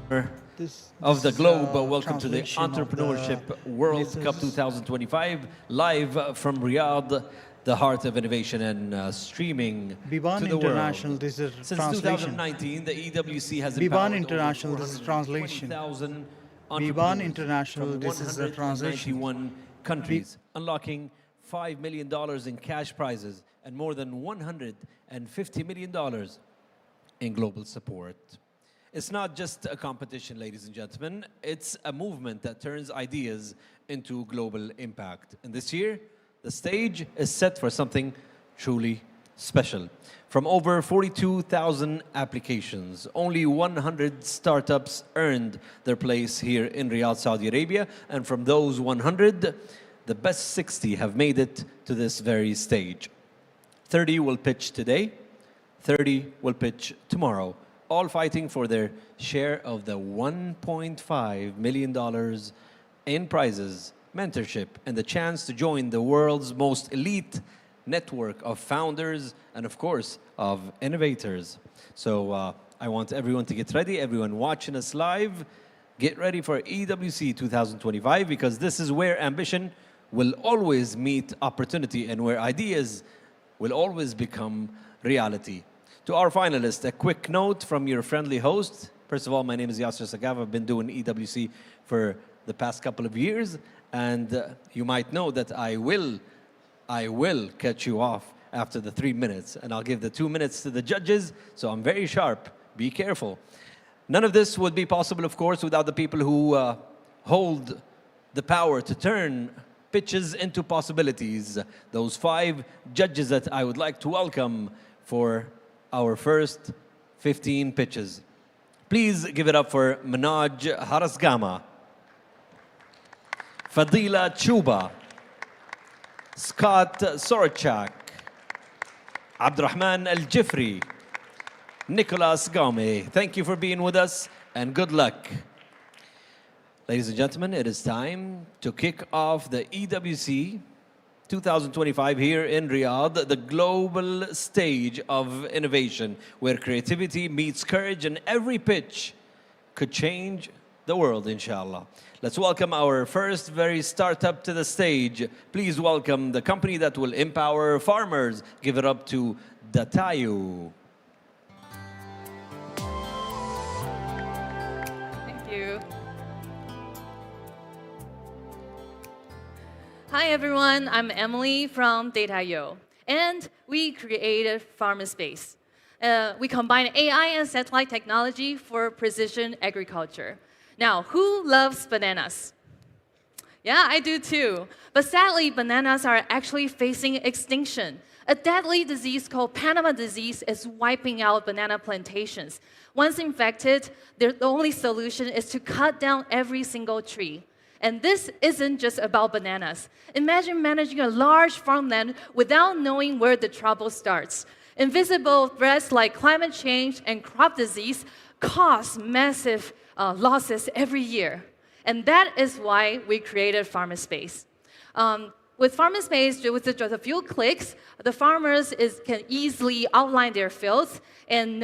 of the globe. Welcome to the Entrepreneurship World Cup 2025, live from Riyadh, the heart of innovation and streaming Biban to the International, world. this is Since translation. 2019, the EWC has Biban empowered International, over this is translation. 420,000 Biban International, from this is the translation. 191 countries, unlocking $5 million in cash prizes and more than $150 million in global support. It's not just a competition, ladies and gentlemen. It's a movement that turns ideas into global impact. And this year, the stage is set for something truly special. From over 42,000 applications, only 100 startups earned their place here in Riyadh, Saudi Arabia. And from those 100, the best 60 have made it to this very stage. 30 will pitch today, 30 will pitch tomorrow, all fighting for their share of the $1.5 million in prizes, mentorship, and the chance to join the world's most elite network of founders and, of course, of innovators. So I want everyone to get ready, everyone watching us live, get ready for EWC 2025, because this is where ambition will always meet opportunity and where ideas will always become reality. To our finalists, a quick note from your friendly host. First of all, my name is Yasser Sagav. I've been doing EWC for the past couple of years, and you might know that I will cut you off after the 3 minutes, and I'll give the 2 minutes to the judges, so I'm very sharp. Be careful. None of this would be possible, of course, without the people who hold the power to turn pitches into possibilities. Those 5 judges that I would like to welcome for our first 15 pitches. Please give it up for Manoj Harasgama, Fadila Chuba, Scott Sorchak, Abdurrahman Al-Jifri, Nicholas Gaume. Thank you for being with us and good luck. Ladies and gentlemen, it is time to kick off the EWC 2025 here in Riyadh, the global stage of innovation, where creativity meets courage and every pitch could change the world, inshallah. Let's welcome our first very startup to the stage. Please welcome the company that will empower farmers. Give it up to Datayu. Thank you. Hi everyone, I'm Emily from Datayu, and we created FarmiSpace. We combine AI and satellite technology for precision agriculture. Now, who loves bananas? Yeah, I do too. But sadly, bananas are actually facing extinction. A deadly disease called Panama disease is wiping out banana plantations. Once infected, the only solution is to cut down every single tree. And this isn't just about bananas. Imagine managing a large farmland without knowing where the trouble starts. Invisible threats like climate change and crop disease cause massive losses every year. And that is why we created FarmiSpace. With FarmiSpace, with just a few clicks, the farmers can easily outline their fields and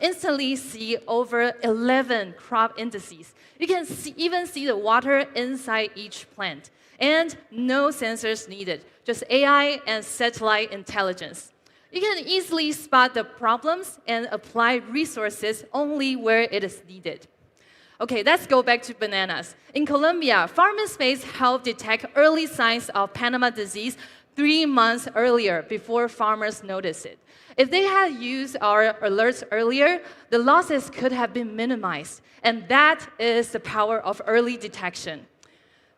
instantly see over 11 crop indices. You can even see the water inside each plant. And no sensors needed, just AI and satellite intelligence. You can easily spot the problems and apply resources only where it is needed. Okay, let's go back to bananas. In Colombia, FarmiSpace helped detect early signs of Panama disease 3 months earlier before farmers noticed it. If they had used our alerts earlier, the losses could have been minimized. And that is the power of early detection.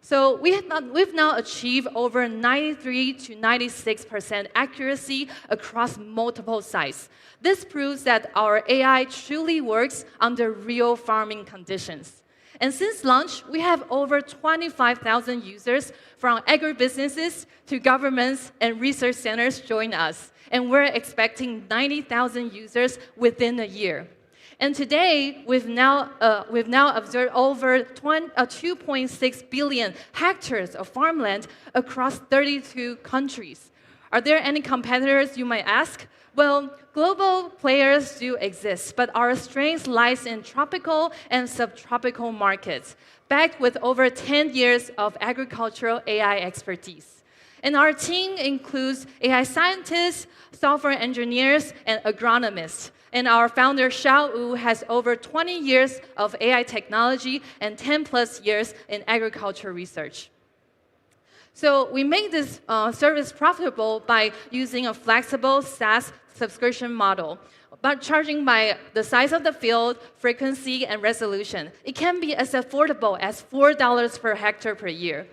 So we've now achieved over 93 to 96% accuracy across multiple sites. This proves that our AI truly works under real farming conditions. And since launch, we have over 25,000 users from agribusinesses to governments and research centers join us. And we're expecting 90,000 users within a year. And today, we've now observed over 2.6 billion hectares of farmland across 32 countries. Are there any competitors, you might ask? Well, global players do exist, but our strength lies in tropical and subtropical markets, backed with over 10 years of agricultural AI expertise. And our team includes AI scientists, software engineers, and agronomists. And our founder, Xiao Wu, has over 20 years of AI technology and 10 plus years in agriculture research. So we make this service profitable by using a flexible SaaS subscription model, but charging by the size of the field, frequency, and resolution. It can be as affordable as $4 per hectare per year.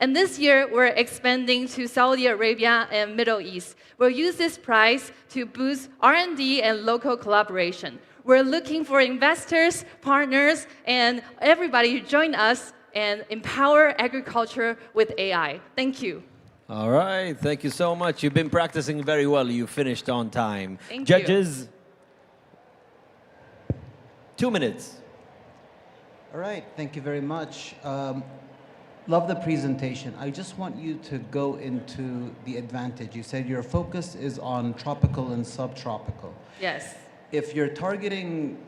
And this year, we're expanding to Saudi Arabia and Middle East. We'll use this price to boost R&D and local collaboration. We're looking for investors, partners, and everybody to join us and empower agriculture with AI. Thank you. All right, thank you so much. You've been practicing very well. You finished on time. Thank Judges, 2 minutes. All right, thank you very much. Love the presentation. I just want you to go into the advantage. You said your focus is on tropical and subtropical. Yes. If you're targeting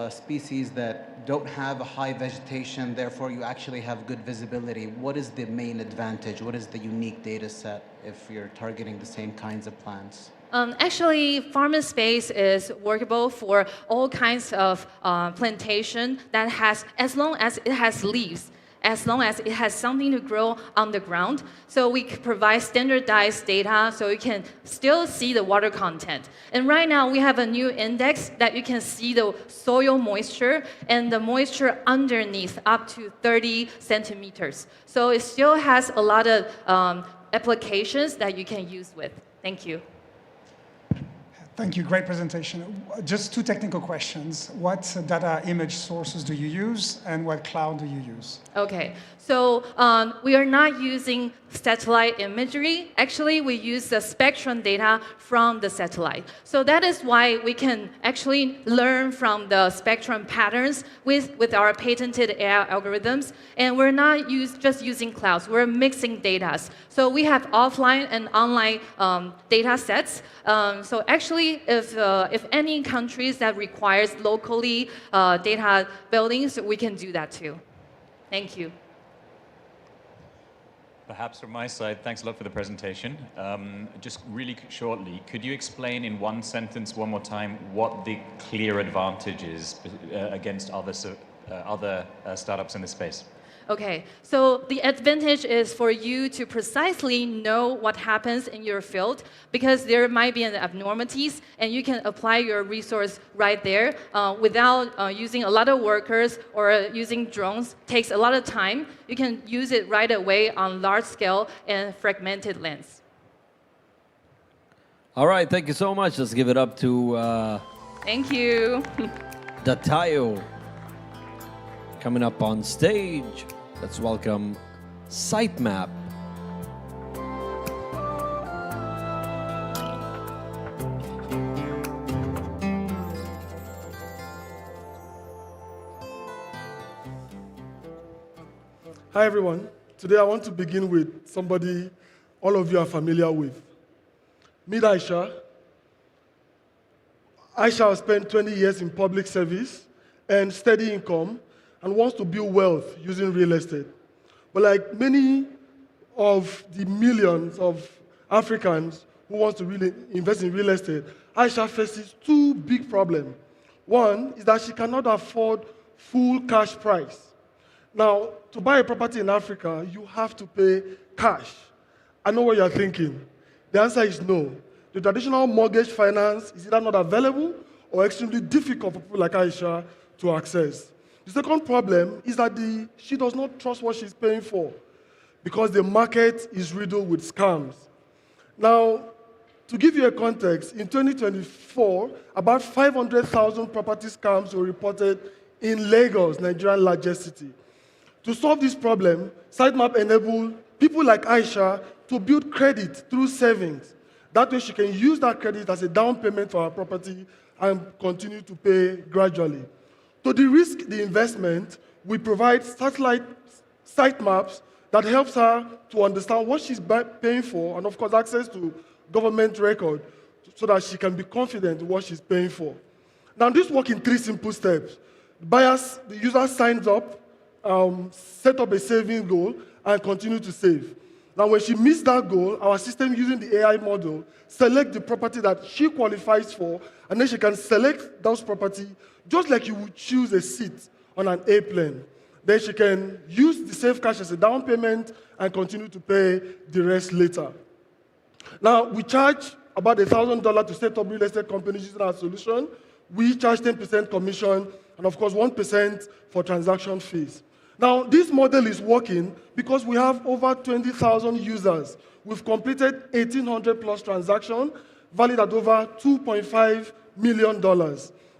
species that don't have a high vegetation, therefore you actually have good visibility, what is the main advantage? What is the unique data set if you're targeting the same kinds of plants? Actually, FarmiSpace is workable for all kinds of plantation that has, as long as it has leaves, as long as it has something to grow on the ground. So we provide standardized data so you can still see the water content. And right now we have a new index that you can see the soil moisture and the moisture underneath up to 30 centimeters. So it still has a lot of applications that you can use with. Thank you. Thank you, great presentation. Just 2 technical questions. What data image sources do you use and what cloud do you use? Okay, so we are not using satellite imagery. Actually, we use the spectrum data from the satellite. So that is why we can actually learn from the spectrum patterns with our patented AI algorithms. And we're not just using clouds, we're mixing data. So we have offline and online data sets. So actually, if any countries that requires locally data buildings, we can do that too. Thank you. Perhaps from my side, thanks a lot for the presentation. Just really shortly, could you explain in 1 sentence, one more time, what the clear advantage is against other startups in this space? Okay, so the advantage is for you to precisely know what happens in your field because there might be abnormalities and you can apply your resource right there without using a lot of workers or using drones. Takes a lot of time. You can use it right away on large scale and fragmented lands. All right, thank you so much. Let's give it up to Thank you. Datayo coming up on stage. Let's welcome Sytemap. Hi, everyone. Today, I want to begin with somebody all of you are familiar with. Meet Aisha. Aisha has spent 20 years in public service and steady income and wants to build wealth using real estate. But like many of the millions of Africans who want to really invest in real estate, Aisha faces 2 big problems. One is that she cannot afford full cash price. Now, to buy a property in Africa, you have to pay cash. I know what you're thinking. The answer is no. The traditional mortgage finance is either not available or extremely difficult for people like Aisha to access. The second problem is that she does not trust what she's paying for because the market is riddled with scams. Now, to give you a context, in 2024, about 500,000 property scams were reported in Lagos, Nigeria's largest city. To solve this problem, Sytemap enabled people like Aisha to build credit through savings. That way she can use that credit as a down payment for her property and continue to pay gradually. To de-risk the investment, we provide satellite site maps that helps her to understand what she's paying for and, of course, access to government record so that she can be confident in what she's paying for. Now, this works in 3 simple steps. The user signs up, set up a saving goal, and continue to save. Now, when she meets that goal, our system, using the AI model, select the property that she qualifies for, and then she can select those property just like you would choose a seat on an airplane. Then she can use the save cash as a down payment and continue to pay the rest later. Now, we charge about $1,000 to set up real estate companies using our solution. We charge 10% commission and, of course, 1% for transaction fees. Now, this model is working because we have over 20,000 users. We've completed 1,800 plus transactions, valued at over $2.5 million.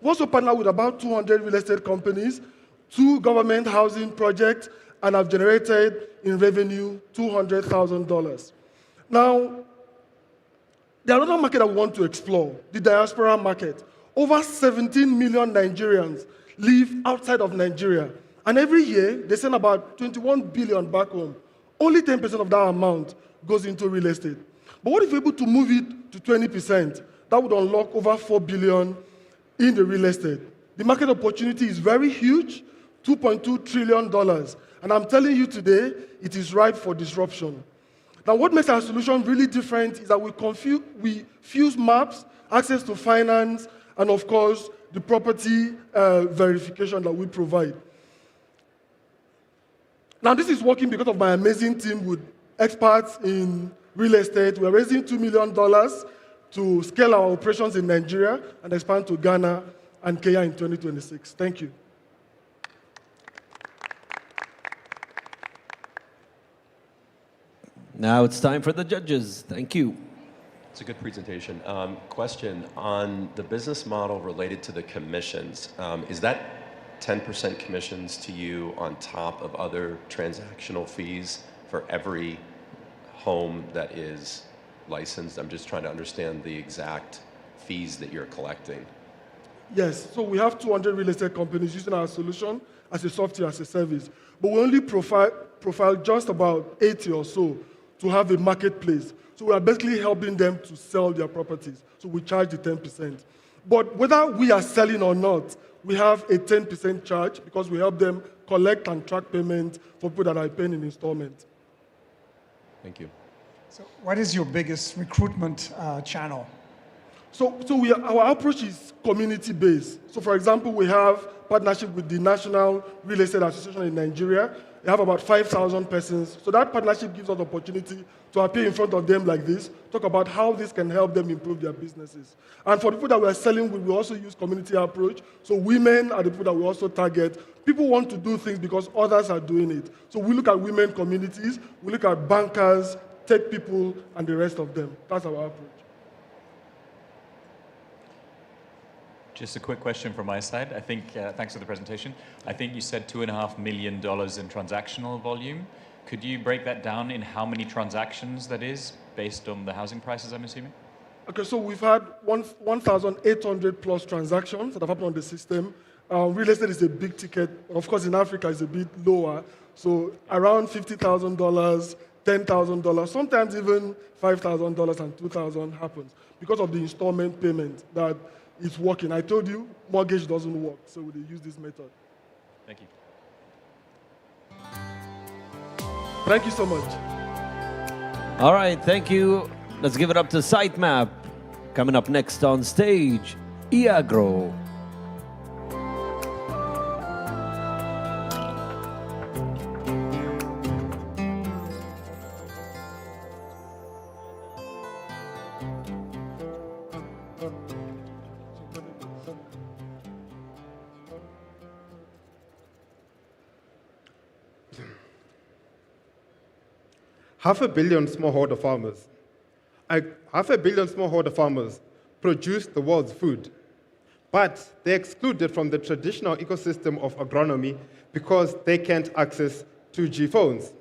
We also partner with about 200 real estate companies, 2 government housing projects, and have generated in revenue $200,000. Now, the another market that we want to explore, the diaspora market. Over 17 million Nigerians live outside of Nigeria. And every year, they send about 21 billion back home. Only 10% of that amount goes into real estate. But what if we're able to move it to 20%? That would unlock over 4 billion in the real estate. The market opportunity is very huge, $2.2 trillion. And I'm telling you today, it is ripe for disruption. Now, what makes our solution really different is that we fuse maps, access to finance, and of course, the property verification that we provide. Now, this is working because of my amazing team with experts in real estate. We're raising $2 million to scale our operations in Nigeria and expand to Ghana and Kenya in 2026. Thank you. Now it's time for the judges. Thank you. It's a good presentation. Question on the business model related to the commissions. Is that 10% commissions to you on top of other transactional fees for every home that is licensed? I'm just trying to understand the exact fees that you're collecting. Yes, so we have 200 real estate companies using our solution as a software as a service. But we only profile just about 80 or so to have a marketplace. So we are basically helping them to sell their properties. So we charge the 10%. But whether we are selling or not, we have a 10% charge because we help them collect and track payment for people that are paying in installment. Thank you. So what is your biggest recruitment channel? So our approach is community-based. So for example, we have partnership with the National Real Estate Association in Nigeria. They have about 5,000 persons. So that partnership gives us opportunity to appear in front of them like this, talk about how this can help them improve their businesses. And for the people that we are selling with, we also use community approach. So women are the people that we also target. People want to do things because others are doing it. So we look at women communities, we look at bankers, tech people, and the rest of them. That's our approach. Just a quick question from my side. I think, thanks for the presentation. I think you said $2.5 million in transactional volume. Could you break that down in how many transactions that is based on the housing prices, I'm assuming? Okay, so we've had 1,800 plus transactions that have happened on the system. Real estate is a big ticket. Of course, in Africa, it's a bit lower. So around $50,000, $10,000, sometimes even $5,000 and $2,000 happens because of the installment payment that is working. I told you, mortgage doesn't work, so we use this method. Thank you. Thank you so much. All right, thank you. Let's give it up to Sytemap. Coming up next on stage, eAgro. Half a billion smallholder farmers produce the world's food, but they're excluded from the traditional ecosystem of agronomy because they can't access 2G phones.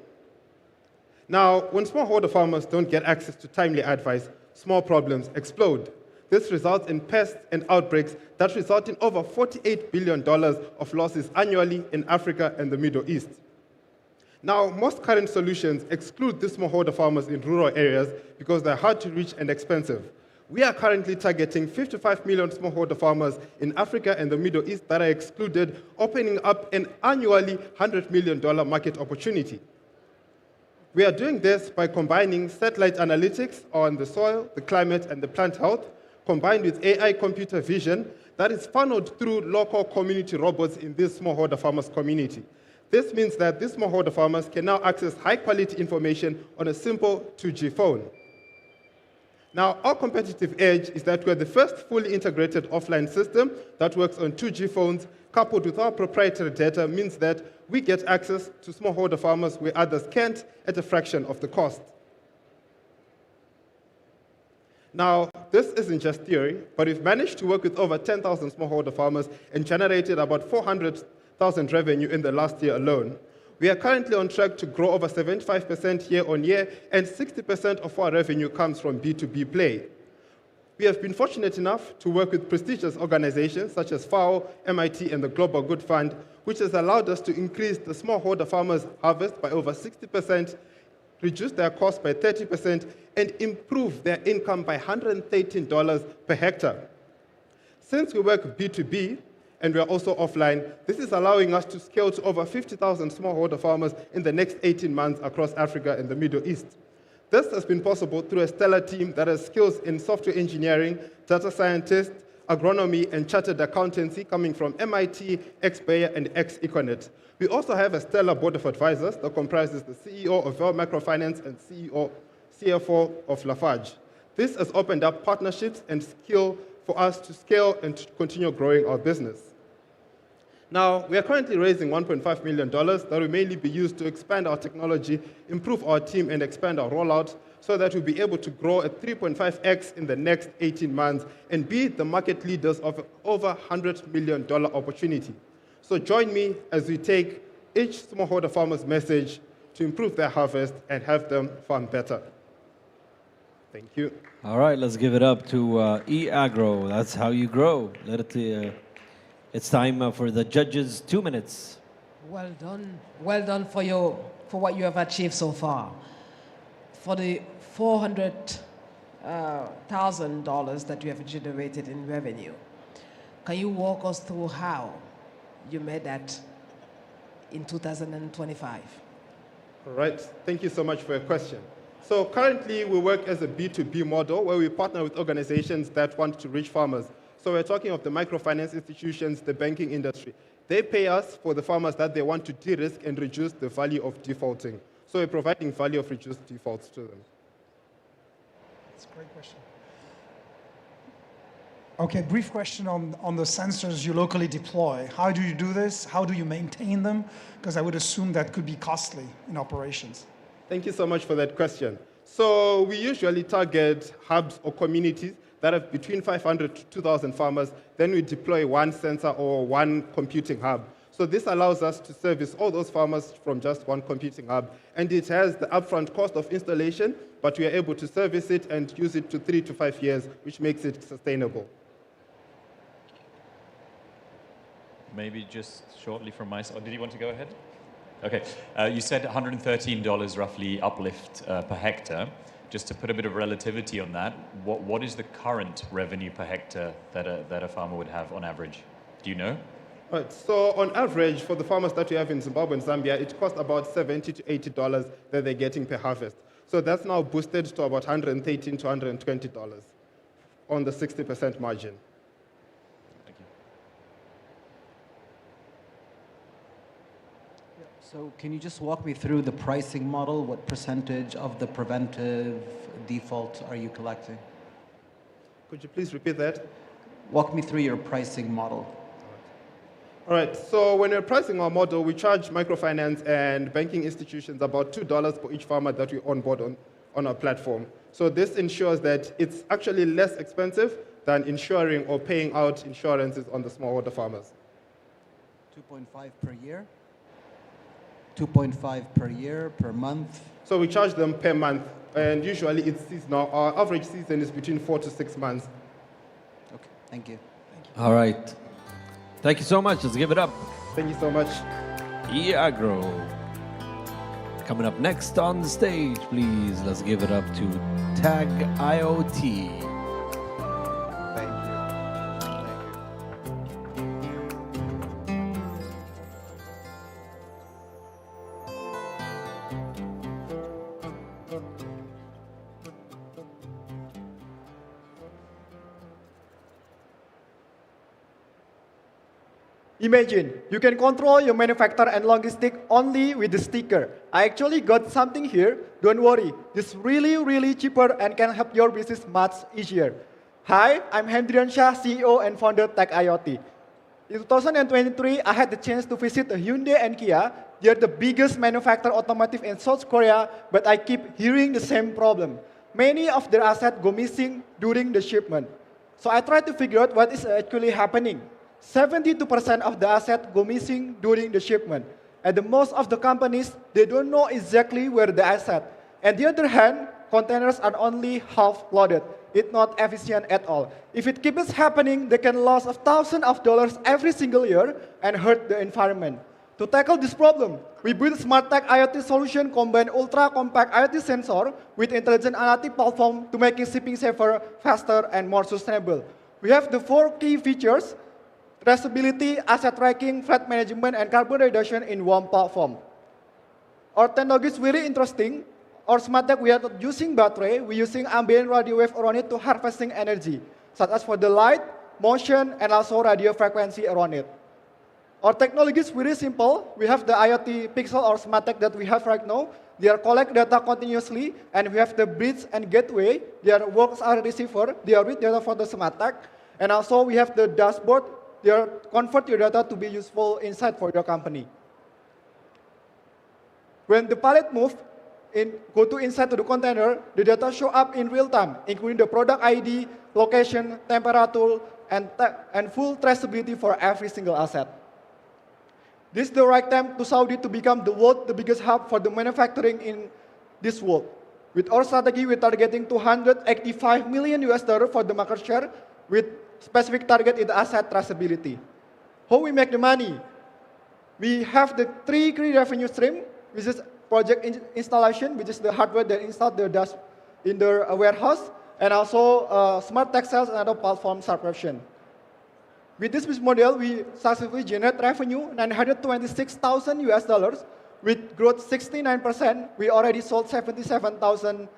Now, when smallholder farmers don't get access to timely advice, small problems explode. This results in pests and outbreaks that result in over $48 billion of losses annually in Africa and the Middle East. Now, most current solutions exclude these smallholder farmers in rural areas because they're hard to reach and expensive. We are currently targeting 55 million smallholder farmers in Africa and the Middle East that are excluded, opening up an annually $100 million market opportunity. We are doing this by combining satellite analytics on the soil, the climate, and the plant health, combined with AI computer vision that is funneled through local community robots in this smallholder farmers community. This means that these smallholder farmers can now access high-quality information on a simple 2G phone. Now, our competitive edge is that we're the first fully integrated offline system that works on 2G phones, coupled with our proprietary data means that we get access to smallholder farmers where others can't at a fraction of the cost. Now, this isn't just theory, but we've managed to work with over 10,000 smallholder farmers and generated about 400,000 revenue in the last year alone. We are currently on track to grow over 75% year on year, and 60% of our revenue comes from B2B play. We have been fortunate enough to work with prestigious organizations such as FAO, MIT, and the Global Good Fund, which has allowed us to increase the smallholder farmers' harvest by over 60%, reduce their cost by 30%, and improve their income by $113 per hectare. Since we work B2B, and we are also offline, this is allowing us to scale to over 50,000 smallholder farmers in the next 18 months across Africa and the Middle East. This has been possible through a stellar team that has skills in software engineering, data scientists, agronomy, and chartered accountancy coming from MIT, ex-Bayer, and ex-Econet. We also have a stellar board of advisors that comprises the CEO of Bell Microfinance and CFO of Lafarge. This has opened up partnerships and skill for us to scale and to continue growing our business. Now, we are currently raising $1.5 million that will mainly be used to expand our technology, improve our team, and expand our rollout so that we'll be able to grow at 3.5x in the next 18 months and be the market leaders of over $100 million opportunity. So join me as we take each smallholder farmer's message to improve their harvest and have them farm better. Thank you. All right, let's give it up to eAgro. That's how you grow. It's time for the judges' 2 minutes. Well done. Well done for what you have achieved so far. For the $400,000 that you have generated in revenue, can you walk us through how you made that in 2025? All right. Thank you so much for your question. So currently, we work as a B2B model where we partner with organizations that want to reach farmers. So we're talking of the microfinance institutions, the banking industry. They pay us for the farmers that they want to de-risk and reduce the value of defaulting. So we're providing value of reduced defaults to them. That's a great question. Okay, brief question on the sensors you locally deploy. How do you do this? How do you maintain them? Because I would assume that could be costly in operations. Thank you so much for that question. So we usually target hubs or communities that have between 500 to 2,000 farmers. Then we deploy one sensor or one computing hub. So this allows us to service all those farmers from just one computing hub. And it has the upfront cost of installation, but we are able to service it and use it to 3 to 5 years, which makes it sustainable. Maybe just shortly from my side. Oh, did you want to go ahead? Okay. You said $113 roughly uplift per hectare. Just to put a bit of relativity on that, what is the current revenue per hectare that a farmer would have on average? Do you know? Right. So on average, for the farmers that we have in Zimbabwe and Zambia, it costs about $70 to $80 that they're getting per harvest. So that's now boosted to about $118 to $120 on the 60% margin. Thank you. So can you just walk me through the pricing model? What percentage of the preventive default are you collecting? Could you please repeat that? Walk me through your pricing model. All right, so when we're pricing our model, we charge microfinance and banking institutions about $2 for each farmer that we onboard on our platform. So this ensures that it's actually less expensive than insuring or paying out insurances on the smallholder farmers. 2.5 per year? 2.5 per year, per month? So we charge them per month, and usually it's seasonal. Our average season is between 4 to 6 months. Okay, thank you. All right. Thank you so much. Let's give it up. Thank you so much. eAgro. Coming up next on the stage, please. Let's give it up to Tag IoT. Imagine, you can control your manufacturer and logistic only with the sticker. I actually got something here. Don't worry. This is really, really cheaper and can help your business much easier. Hi, I'm Hendrian Shah, CEO and founder Tech IoT. In 2023, I had the chance to visit Hyundai and Kia. They are the biggest manufacturer automotive in South Korea, but I keep hearing the same problem. Many of their assets go missing during the shipment. So I tried to figure out what is actually happening. 72% of the assets go missing during the shipment. And most of the companies, they don't know exactly where the asset. On the other hand, containers are only half loaded. It's not efficient at all. If it keeps happening, they can lose thousands of dollars every single year and hurt the environment. To tackle this problem, we built Smart Tech IoT solution combine ultra-compact IoT sensor with intelligent analytic platform to make shipping safer, faster, and more sustainable. We have the 4 key features: traceability, asset tracking, freight management, and carbon reduction in one platform. Our technology is very interesting. Our Smart Tech, we are not using battery, we're using ambient radio wave around it to harvesting energy, such as for the light, motion, and also radio frequency around it. Our technology is very simple. We have the IoT Pixel or Smart Tech that we have right now. They are collect data continuously, and we have the bridge and gateway. Their works are receiver. They are read data for the Smart Tech. And also we have the dashboard. They are convert your data to be useful inside for your company. When the pallet move, go to inside to the container, the data show up in real time, including the product ID, location, temperature, and full traceability for every single asset. This is the right time to Saudi to become the world, the biggest hub for the manufacturing in this world. With our strategy, we're targeting $285 million for the market share with specific target in the asset traceability. How we make the money? We have the 3 key revenue stream, which is project installation, which is the hardware that installed in the warehouse, and also smart tech sales and other platform subscription. With this business model, we successfully generate revenue $926,000 with growth 69%. We already sold 77,000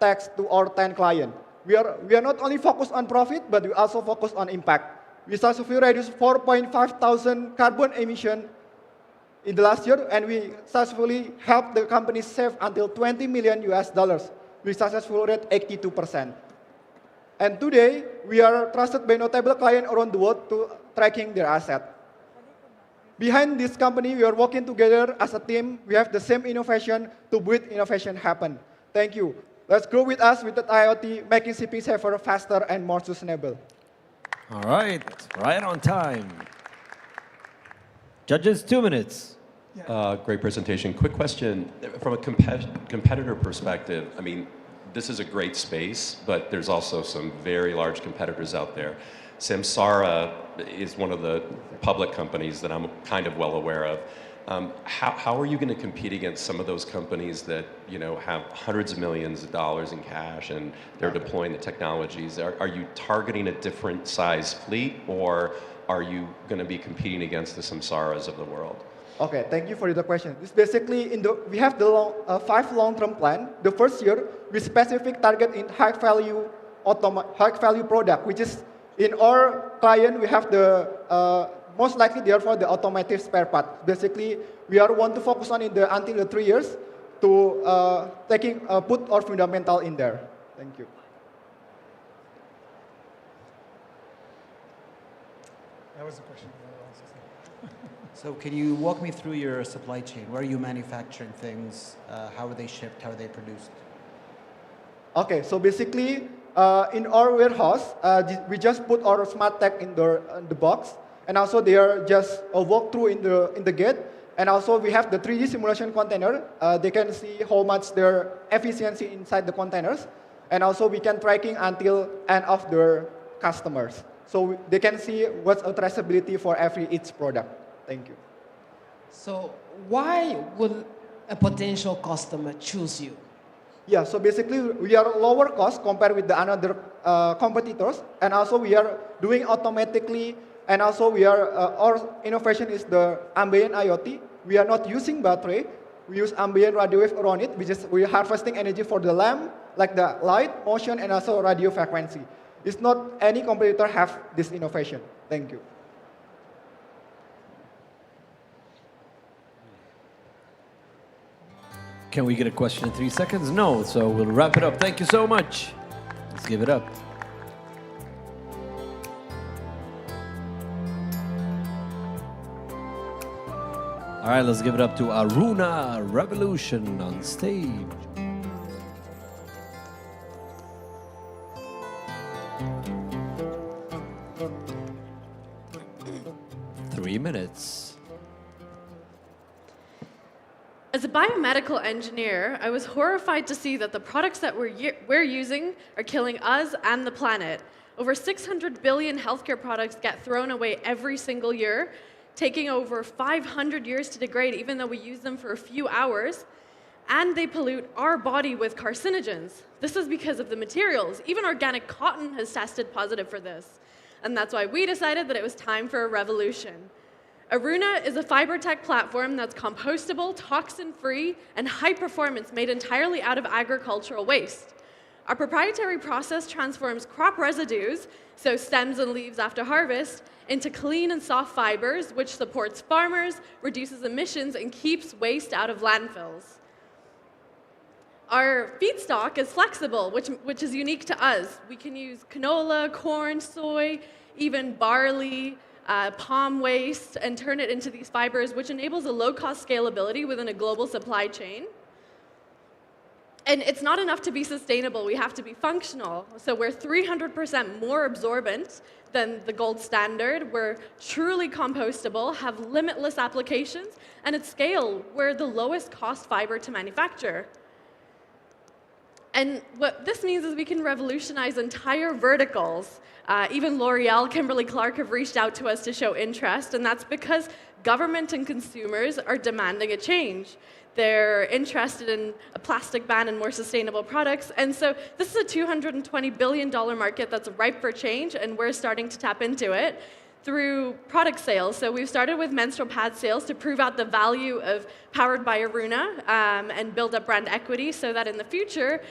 tags to our 10 clients. We are not only focused on profit, but we also focus on impact. We successfully reduced 4.5 thousand carbon emission in the last year, and we successfully helped the company save until $20 million. We successfully rate 82%. And today, we are trusted by notable clients around the world to tracking their asset. Behind this company, we are working together as a team. We have the same innovation to build innovation happen. Thank you. Let's grow with us with the IoT, making shipping safer, faster, and more sustainable. All right, right on time. Judges, 2 minutes. Great presentation. Quick question. From a competitor perspective, I mean, this is a great space, but there's also some very large competitors out there. Samsara is one of the public companies that I'm kind of well aware of. How are you going to compete against some of those companies that have hundreds of millions of dollars in cash and they're deploying the technologies? Are you targeting a different size fleet, or are you going to be competing against the Samsaras of the world? Okay, thank you for the question. This basically, we have the 5 long-term plan. The first year, we specific target in high-value product, which is in our client, we have the, most likely therefore the automotive spare part. Basically, we want to focus on until the 3 years to put our fundamental in there. Thank you. That was the question. So can you walk me through your supply chain? Where are you manufacturing things? How are they shipped? How are they produced? Okay, so basically, in our warehouse, we just put our smart tech in the box, and also they are just a walkthrough in the gate, and also we have the 3D simulation container. They can see how much their efficiency inside the containers, and also we can tracking until end of their customers, so they can see what's a traceability for each product. Thank you. So why would a potential customer choose you? Yeah, so basically we are lower cost compared with the other competitors, and also we are doing automatically, and also we are our innovation is the ambient IoT. We are not using battery. We use ambient radio wave around it, which is we are harvesting energy for the lamp, like the light, motion, and also radio frequency. It's not any competitor have this innovation. Thank you. Can we get a question in 3 seconds? No, so we'll wrap it up. Thank you so much. Let's give it up. All right, let's give it up to Aruna Revolution on stage. Three minutes. As a biomedical engineer, I was horrified to see that the products that we're using are killing us and the planet. Over 600 billion healthcare products get thrown away every single year, taking over 500 years to degrade, even though we use them for a few hours, and they pollute our body with carcinogens. This is because of the materials. Even organic cotton has tested positive for this. And that's why we decided that it was time for a revolution. Aruna is a fiber tech platform that's compostable, toxin-free, and high performance, made entirely out of agricultural waste. Our proprietary process transforms crop residues, so stems and leaves after harvest, into clean and soft fibers, which supports farmers, reduces emissions, and keeps waste out of landfills. Our feedstock is flexible, which is unique to us. We can use canola, corn, soy, even barley, palm waste, and turn it into these fibers, which enables a low-cost scalability within a global supply chain. And it's not enough to be sustainable, we have to be functional. So we're 300% more absorbent than the gold standard. We're truly compostable, have limitless applications, and at scale, we're the lowest cost fiber to manufacture. And what this means is we can revolutionize entire verticals. Even L'Oreal, Kimberly-Clark have reached out to us to show interest, and that's because government and consumers are demanding a change. They're interested in a plastic ban and more sustainable products. And so this is a $220 billion market that's ripe for change, and we're starting to tap into it through product sales. So we've started with menstrual pad sales to prove out the value of Powered by Aruna and build up brand equity so that in the future,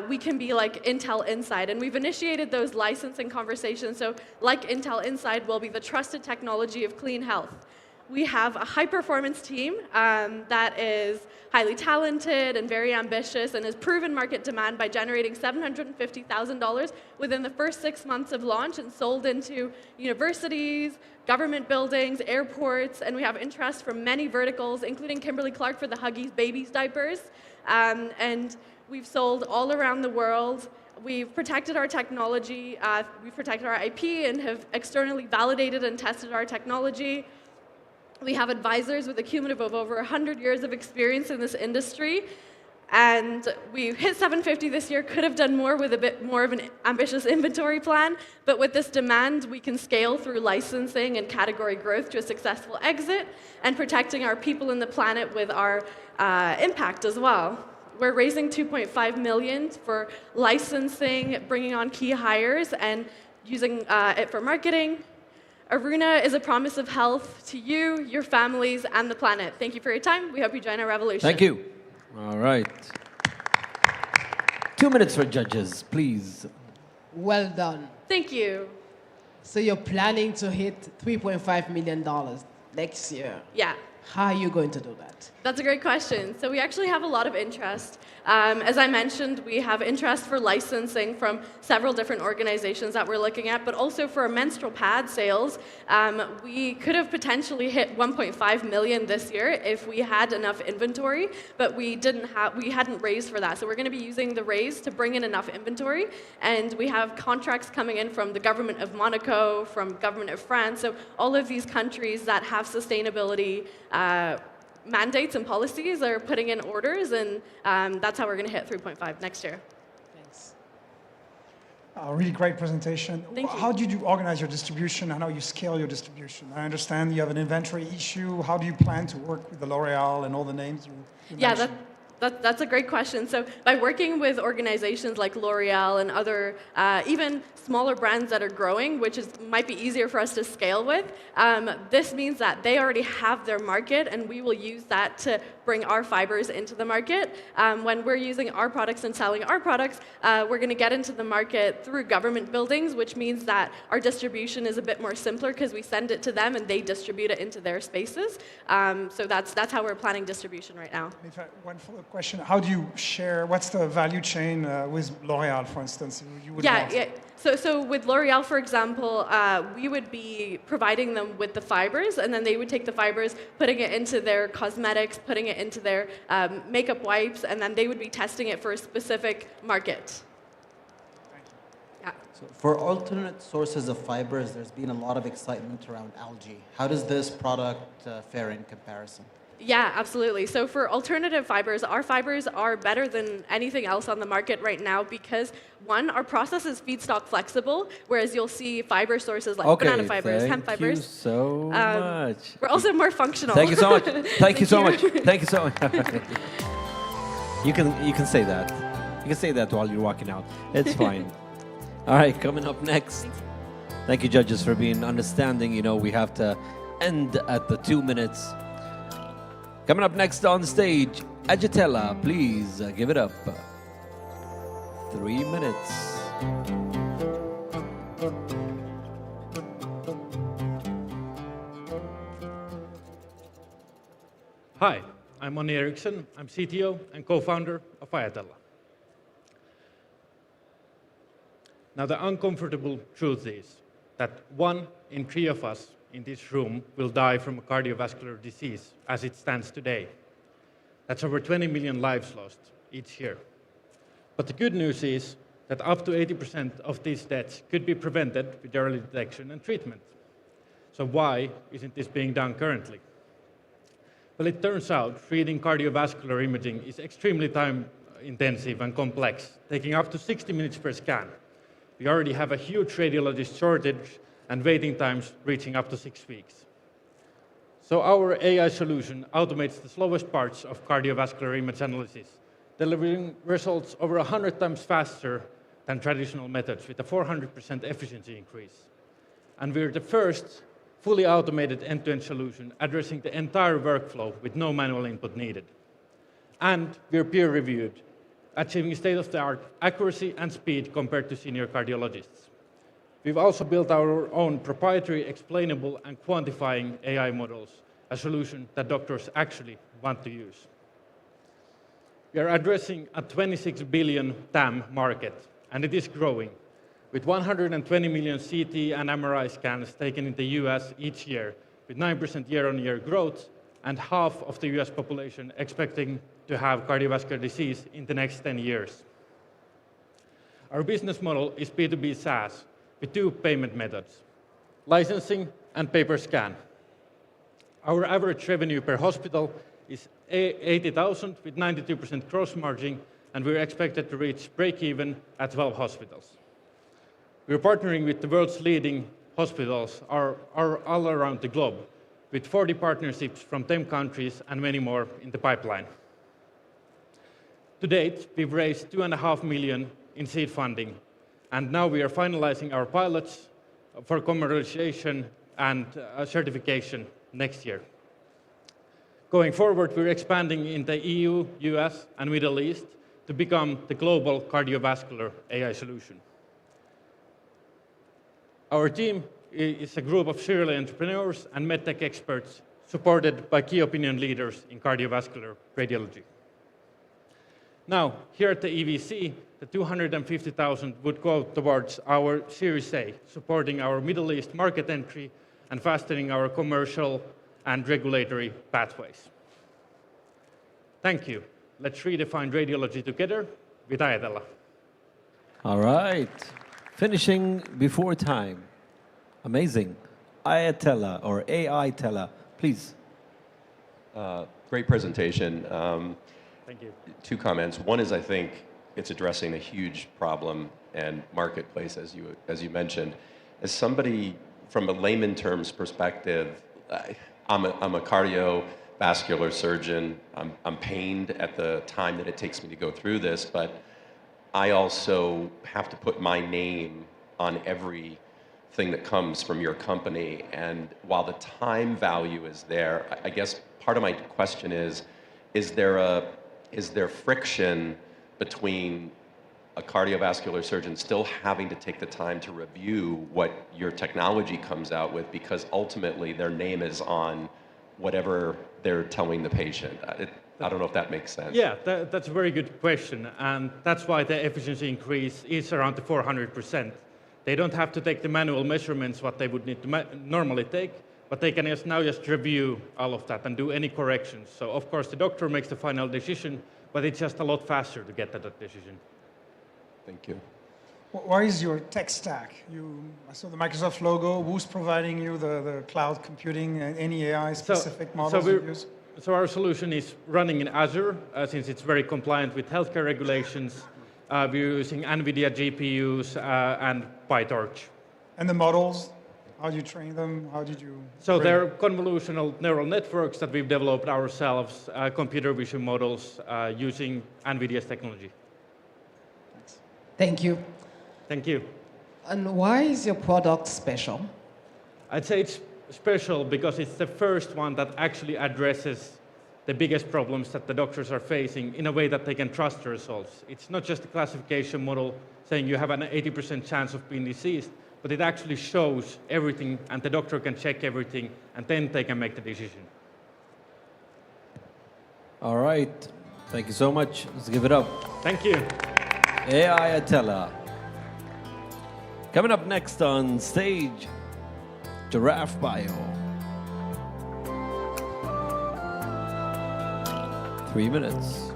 we can be like Intel Inside. And we've initiated those licensing conversations. So like Intel Inside, we'll be the trusted technology of clean health. We have a high-performance team that is highly talented and very ambitious and has proven market demand by generating $750,000 within the first 6 months of launch and sold into universities, government buildings, airports, and we have interest from many verticals, including Kimberly-Clark for the Huggies babies diapers. And we've sold all around the world. We've protected our technology, we've protected our IP, and have externally validated and tested our technology. We have advisors with a cumulative of over 100 years of experience in this industry. And we hit 750 this year, could have done more with a bit more of an ambitious inventory plan. But with this demand, we can scale through licensing and category growth to a successful exit and protecting our people and the planet with our impact as well. We're raising $2.5 million for licensing, bringing on key hires, and using it for marketing. Aruna is a promise of health to you, your families, and the planet. Thank you for your time. We hope you join our revolution. Thank you. All right. 2 minutes for judges, please. Well done. Thank you. So you're planning to hit $3.5 million next year. Yeah. How are you going to do that? That's a great question. So we actually have a lot of interest. As I mentioned, we have interest for licensing from several different organizations that we're looking at, but also for our menstrual pad sales. We could have potentially hit 1.5 million this year if we had enough inventory, but we hadn't raised for that. So we're going to be using the raise to bring in enough inventory, and we have contracts coming in from the government of Monaco, from government of France, so all of these countries that have sustainability mandates and policies are putting in orders, and that's how we're going to hit 3.5 next year. Thanks. Really great presentation. Thank you. How do you organize your distribution and how you scale your distribution? I understand you have an inventory issue. How do you plan to work with the L'Oreal and all the names you mentioned? That's a great question. So by working with organizations like L'Oreal and other, even smaller brands that are growing, which might be easier for us to scale with, this means that they already have their market, and we will use that to bring our fibers into the market. When we're using our products and selling our products, we're going to get into the market through government buildings, which means that our distribution is a bit more simpler because we send it to them and they distribute it into their spaces. So that's how we're planning distribution right now. In fact, one follow-up question. How do you share, what's the value chain with L'Oreal, for instance? You would want? Yeah. So with L'Oreal, for example, we would be providing them with the fibers, and then they would take the fibers, putting it into their cosmetics, putting it into their makeup wipes, and then they would be testing it for a specific market. Yeah. So for alternate sources of fibers, there's been a lot of excitement around algae. How does this product fare in comparison? Yeah, absolutely. So for alternative fibers, our fibers are better than anything else on the market right now because, one, our process is feedstock flexible, whereas you'll see fiber sources like banana fibers, hemp fibers. Thank you so much. We're also more functional. Thank you so much. Thank you so much. Thank you so much. You can say that. You can say that while you're walking out. It's fine. All right, coming up next. Thank you, judges, for being understanding. You know, we have to end at the 2 minutes. Coming up next on stage, Ayatella, please give it up. 3 minutes. Hi, I'm Moni Eriksson. I'm CTO and co-founder of Ayatella. Now, the uncomfortable truth is that 1 in 3 of us in this room will die from a cardiovascular disease as it stands today. That's over 20 million lives lost each year. But the good news is that up to 80% of these deaths could be prevented with early detection and treatment. So why isn't this being done currently? Well, it turns out treating cardiovascular imaging is extremely time-intensive and complex, taking up to 60 minutes per scan. We already have a huge radiologist shortage and waiting times reaching up to 6 weeks. So our AI solution automates the slowest parts of cardiovascular image analysis, delivering results over 100 times faster than traditional methods with a 400% efficiency increase. And we're the first fully automated end-to-end solution addressing the entire workflow with no manual input needed. And we're peer-reviewed, achieving state-of-the-art accuracy and speed compared to senior cardiologists. We've also built our own proprietary explainable and quantifying AI models, a solution that doctors actually want to use. We are addressing a 26 billion TAM market, and it is growing, with 120 million CT and MRI scans taken in the US each year, with 9% year-on-year growth, and half of the US population expecting to have cardiovascular disease in the next 10 years. Our business model is B2B SaaS, with 2 payment methods, licensing and pay-per-scan. Our average revenue per hospital is 80,000 with 92% gross margin, and we're expected to reach break-even at 12 hospitals. We're partnering with the world's leading hospitals all around the globe, with 40 partnerships from 10 countries and many more in the pipeline. To date, we've raised $2.5 million in seed funding, and now we are finalizing our pilots for commercialization and certification next year. Going forward, we're expanding in the EU, US, and Middle East to become the global cardiovascular AI solution. Our team is a group of serial entrepreneurs and medtech experts supported by key opinion leaders in cardiovascular radiology. Now, here at the EVC, the 250,000 would go towards our Series A, supporting our Middle East market entry and fastening our commercial and regulatory pathways. Thank you. Let's redefine radiology together with Ayatella. All right. Finishing before time. Amazing. Ayatella or Ayatella, please. Great presentation. Thank you. 2 comments. One is I think it's addressing a huge problem and marketplace, as you mentioned. As somebody from a layman terms perspective, I'm a cardiovascular surgeon. I'm pained at the time that it takes me to go through this, but I also have to put my name on everything that comes from your company. And while the time value is there, I guess part of my question is there friction between a cardiovascular surgeon still having to take the time to review what your technology comes out with, because ultimately their name is on whatever they're telling the patient? I don't know if that makes sense. Yeah, that's a very good question. And that's why the efficiency increase is around the 400%. They don't have to take the manual measurements, what they would need to normally take, but they can now just review all of that and do any corrections. So, of course, the doctor makes the final decision, but it's just a lot faster to get to that decision. Thank you. What is your tech stack? I saw the Microsoft logo. Who's providing you the cloud computing and any AI-specific models you use? So our solution is running in Azure, since it's very compliant with healthcare regulations. We're using NVIDIA GPUs and PyTorch. And the models? How do you train them? How did you? So they're convolutional neural networks that we've developed ourselves, computer vision models using NVIDIA's technology. Thanks. Thank you. Thank you. And why is your product special? I'd say it's special because it's the first one that actually addresses the biggest problems that the doctors are facing in a way that they can trust the results. It's not just a classification model saying you have an 80% chance of being diseased, but it actually shows everything, and the doctor can check everything, and then they can make the decision. All right. Thank you so much. Let's give it up. Thank you. Ayatella. Coming up next on stage, Giraffe Bio. 3 minutes.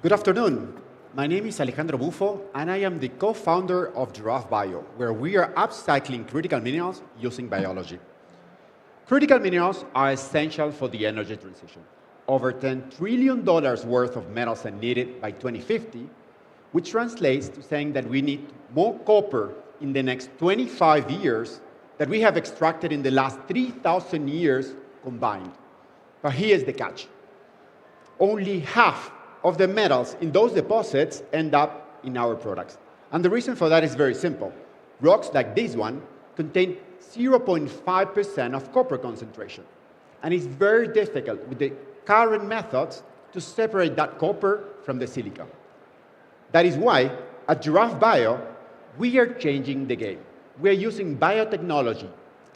Good afternoon. My name is Alejandro Bufo, and I am the co-founder of Giraffe Bio, where we are upcycling critical minerals using biology. Critical minerals are essential for the energy transition. Over $10 trillion worth of metals are needed by 2050, which translates to saying that we need more copper in the next 25 years that we have extracted in the last 3,000 years combined. But here's the catch. Only half of the metals in those deposits end up in our products. And the reason for that is very simple. Rocks like this one contain 0.5% of copper concentration. And it's very difficult with the current methods to separate that copper from the silica. That is why at Giraffe Bio, we are changing the game. We are using biotechnology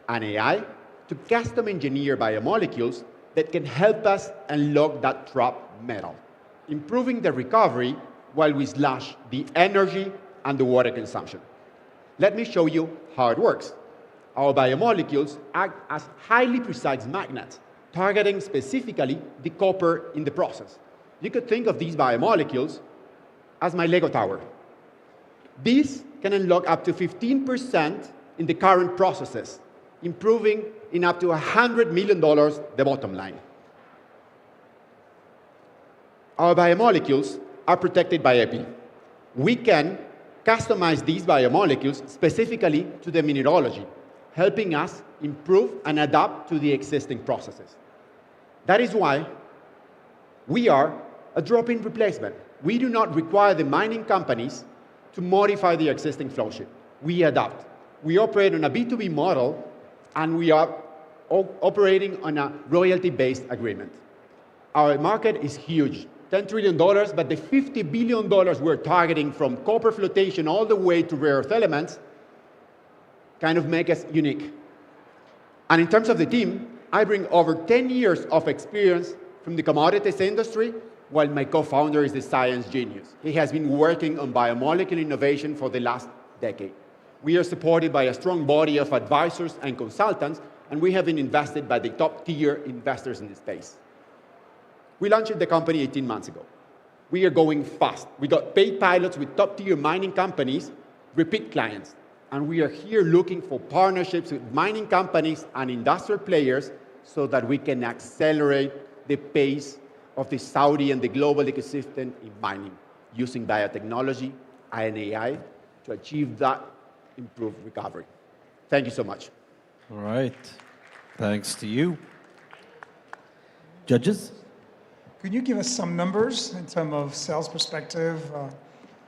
and AI to custom engineer biomolecules that can help us unlock that trapped metal, improving the recovery while we slash the energy and the water consumption. Let me show you how it works. Our biomolecules act as highly precise magnets, targeting specifically the copper in the process. You could think of these biomolecules as my Lego tower. These can unlock up to 15% in the current processes, improving in up to $100 million the bottom line. Our biomolecules are protected by IP. We can customize these biomolecules specifically to the mineralogy, helping us improve and adapt to the existing processes. That is why we are a drop-in replacement. We do not require the mining companies to modify the existing flow sheet. We adapt. We operate on a B2B model, and we are operating on a royalty-based agreement. Our market is huge, $10 trillion, but the $50 billion we're targeting from copper flotation all the way to rare earth elements kind of make us unique. And in terms of the team, I bring over 10 years of experience from the commodities industry, while my co-founder is the science genius. He has been working on biomolecular innovation for the last decade. We are supported by a strong body of advisors and consultants, and we have been invested by the top-tier investors in the space. We launched the company 18 months ago. We are going fast. We got paid pilots with top-tier mining companies, repeat clients, and we are here looking for partnerships with mining companies and industrial players so that we can accelerate the pace of the Saudi and the global ecosystem in mining, using biotechnology and AI to achieve that improved recovery. Thank you so much. All right. Thanks to you. Judges? Could you give us some numbers in terms of sales perspective?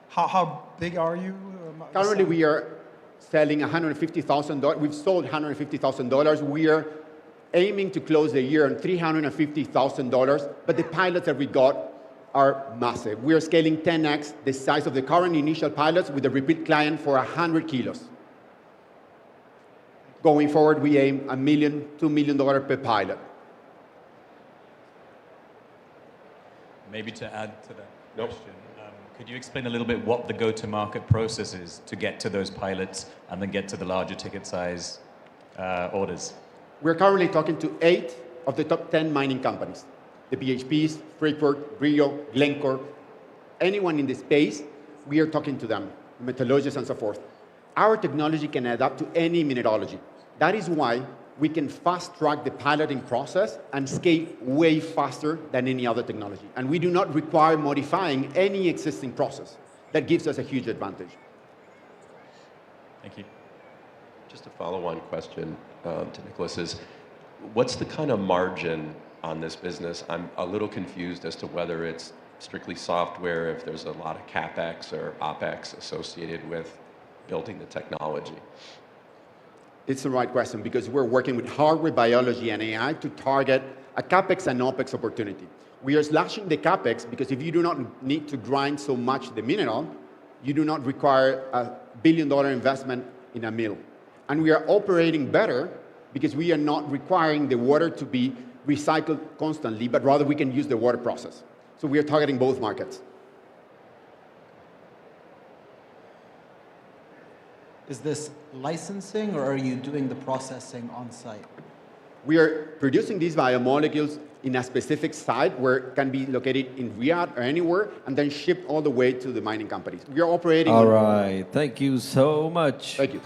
How big are you? Currently, we are selling $150,000. We've sold $150,000. We are aiming to close the year on $350,000, but the pilots that we got are massive. We are scaling 10x the size of the current initial pilots with a repeat client for 100 kilos. Going forward, we aim $1 million, $2 million per pilot. Maybe to add to that question, could you explain a little bit what the go-to-market process is to get to those pilots and then get to the larger ticket size orders? We're currently talking to 8 of the top 10 mining companies. The BHPs, Freeport, Rio, Glencore, anyone in the space, we are talking to them, metallurgists and so forth. Our technology can adapt to any mineralogy. That is why we can fast-track the piloting process and scale way faster than any other technology. And we do not require modifying any existing process. That gives us a huge advantage. Thank you. Just a follow-on question to Nicholas is, what's the kind of margin on this business? I'm a little confused as to whether it's strictly software, if there's a lot of CapEx or OpEx associated with building the technology. It's the right question because we're working with hardware, biology, and AI to target a CapEx and OpEx opportunity. We are slashing the CapEx because if you do not need to grind so much the mineral, you do not require a $1 billion investment in a mill. And we are operating better because we are not requiring the water to be recycled constantly, but rather we can use the water process. So we are targeting both markets. Is this licensing, or are you doing the processing on site? We are producing these biomolecules in a specific site where it can be located in Riyadh or anywhere, and then shipped all the way to the mining companies. We are operating. All right. Thank you so much. Thank you.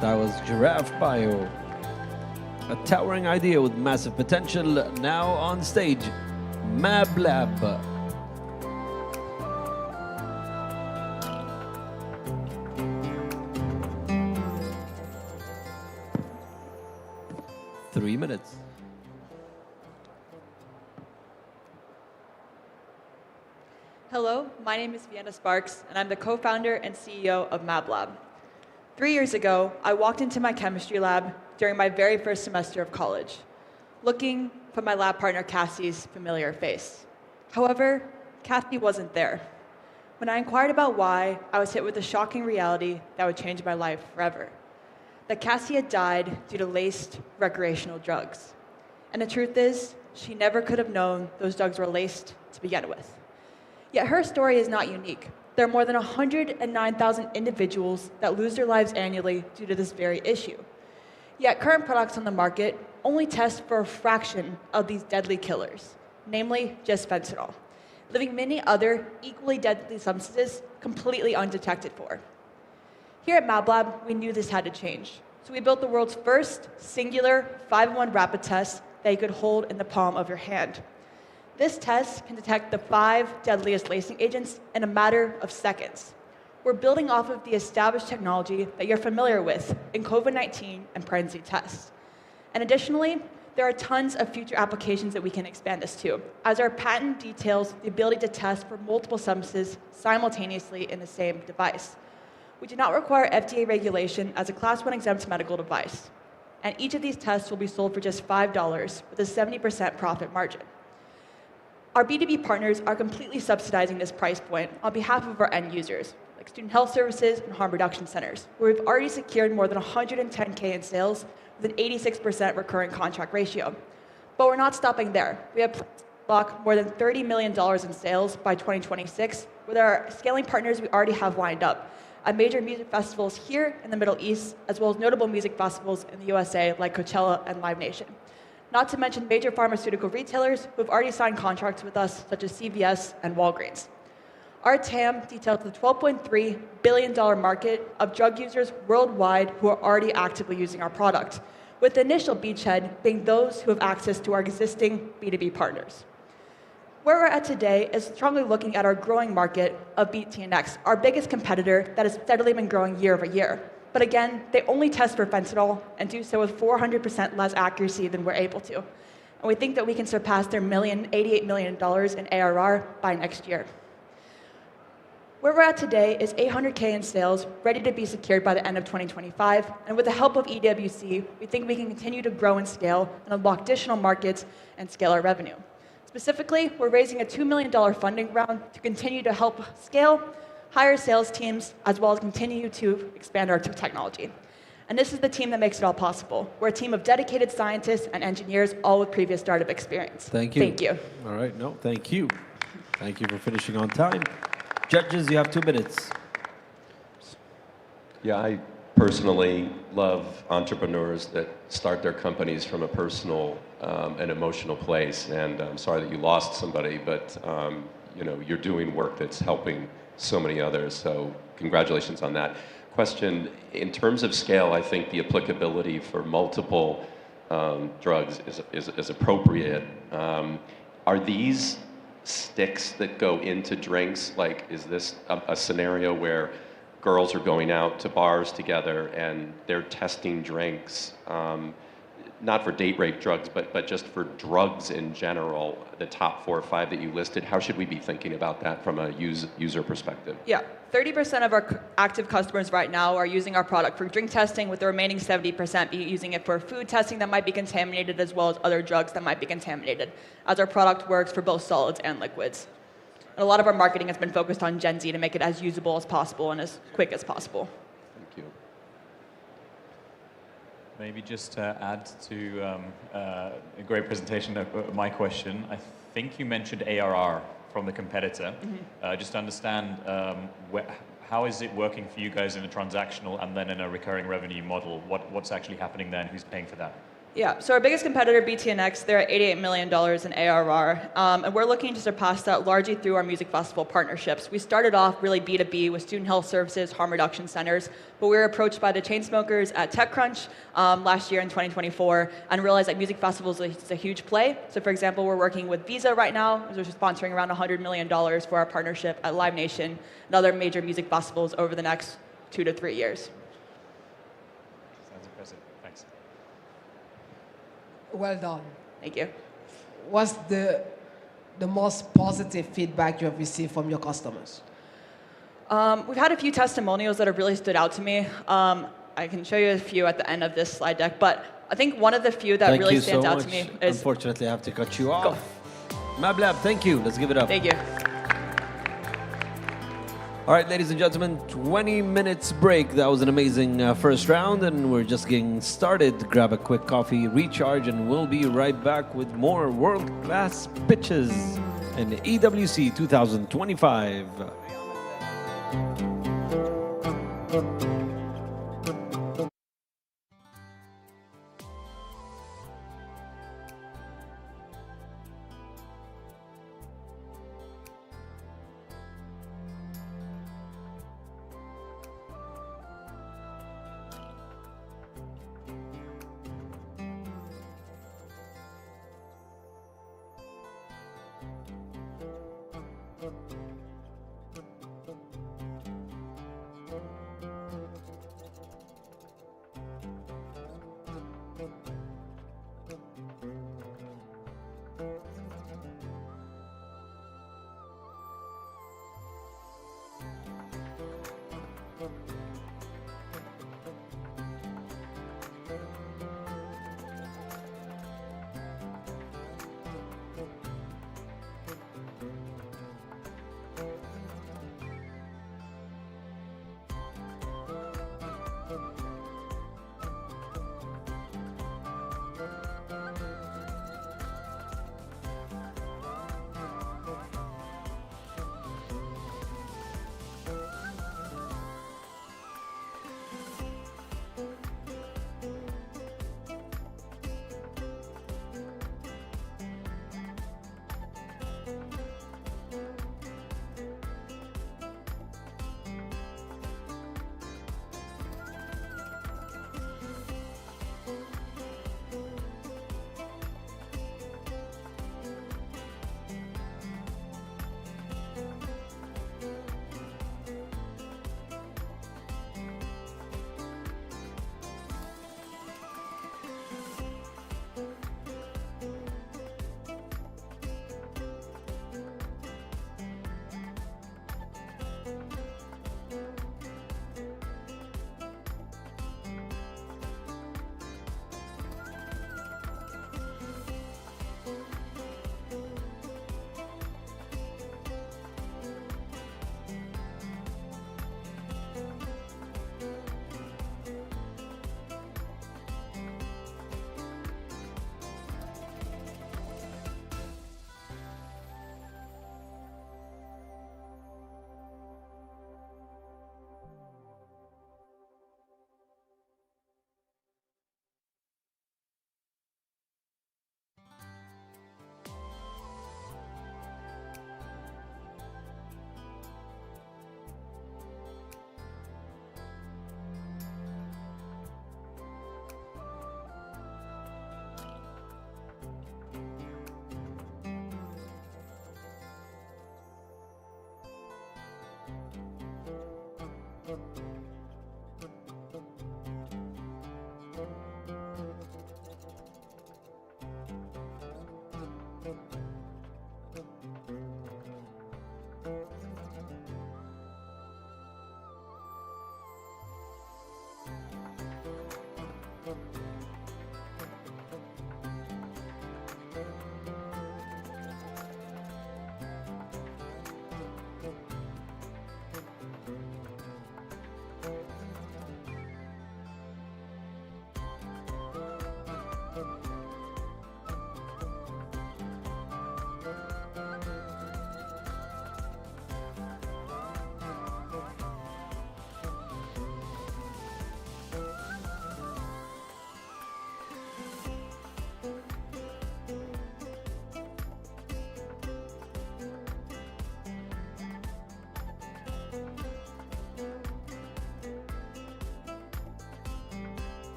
That was Giraffe Bio. A towering idea with massive potential. Now on stage, MabLab. Three minutes. Hello, my name is Vienna Sparks, and I'm the co-founder and CEO of MabLab. 3 years ago, I walked into my chemistry lab during my very first semester of college, looking for my lab partner Cassie's familiar face. However, Cassie wasn't there. When I inquired about why, I was hit with a shocking reality that would change my life forever. That Cassie had died due to laced recreational drugs. And the truth is, she never could have known those drugs were laced to begin with. Yet her story is not unique. There are more than 109,000 individuals that lose their lives annually due to this very issue. Yet current products on the market only test for a fraction of these deadly killers, namely just fentanyl, leaving many other equally deadly substances completely undetected for. Here at MabLab, we knew this had to change. So we built the world's first singular 5-in-1 rapid test that you could hold in the palm of your hand. This test can detect the 5 deadliest lacing agents in a matter of seconds. We're building off of the established technology that you're familiar with in COVID-19 and pregnancy tests. And additionally, there are tons of future applications that we can expand this to, as our patent details the ability to test for multiple substances simultaneously in the same device. We do not require FDA regulation as a Class 1 exempt medical device. And each of these tests will be sold for just $5 with a 70% profit margin. Our B2B partners are completely subsidizing this price point on behalf of our end users, like student health services and harm reduction centers, where we've already secured more than $110K in sales with an 86% recurring contract ratio. But we're not stopping there. We have plans to unlock more than $30 million in sales by 2026 with our scaling partners we already have lined up at major music festivals here in the Middle East, as well as notable music festivals in the USA like Coachella and Live Nation. Not to mention major pharmaceutical retailers who have already signed contracts with us, such as CVS and Walgreens. Our TAM details the $12.3 billion market of drug users worldwide who are already actively using our product, with the initial beachhead being those who have access to our existing B2B partners. Where we're at today is strongly looking at our growing market of BTNX, our biggest competitor that has steadily been growing year over year. But again, they only test for fentanyl and do so with 400% less accuracy than we're able to. And we think that we can surpass their $88 million in ARR by next year. Where we're at today is $800K in sales, ready to be secured by the end of 2025. And with the help of EWC, we think we can continue to grow and scale and unlock additional markets and scale our revenue. Specifically, we're raising a $2 million funding round to continue to help scale, hire sales teams, as well as continue to expand our technology. And this is the team that makes it all possible. We're a team of dedicated scientists and engineers, all with previous startup experience. Thank you. Thank you. All right, no, thank you. Thank you for finishing on time. Judges, you have 2 minutes. Yeah, I personally love entrepreneurs that start their companies from a personal and emotional place. And I'm sorry that you lost somebody, but you know, you're doing work that's helping so many others. So congratulations on that. Question, in terms of scale, I think the applicability for multiple drugs is appropriate. Are these sticks that go into drinks? Like, is this a scenario where girls are going out to bars together and they're testing drinks, not for date rape drugs, but just for drugs in general, the top 4 or 5 that you listed? How should we be thinking about that from a user perspective? Yeah, 30% of our active customers right now are using our product for drink testing, with the remaining 70% using it for food testing that might be contaminated, as well as other drugs that might be contaminated, as our product works for both solids and liquids. And a lot of our marketing has been focused on Gen Z to make it as usable as possible and as quick as possible. Thank you. Maybe just to add to a great presentation of my question, I think you mentioned ARR from the competitor. Just to understand, how is it working for you guys in a transactional and then in a recurring revenue model? What's actually happening there and who's paying for that? Yeah, so our biggest competitor, BTNX, they're at $88 million in ARR, and we're looking to surpass that largely through our music festival partnerships. We started off really B2B with student health services, harm reduction centers, but we were approached by the Chainsmokers at TechCrunch last year in 2024 and realized that music festivals is a huge play. So for example, we're working with Visa right now, which is sponsoring around $100 million for our partnership at Live Nation and other major music festivals over the next 2 to 3 years. Sounds impressive. Thanks. Well done. Thank you. What's the most positive feedback you have received from your customers? We've had a few testimonials that have really stood out to me. I can show you a few at the end of this slide deck, but I think one of the few that really stands out to me is... Unfortunately, I have to cut you off. MabLab, thank you. Let's give it up. Thank you. All right, ladies and gentlemen, 20 minutes break. That was an amazing first round, and we're just getting started. Grab a quick coffee, recharge, and we'll be right back with more world-class pitches in EWC 2025.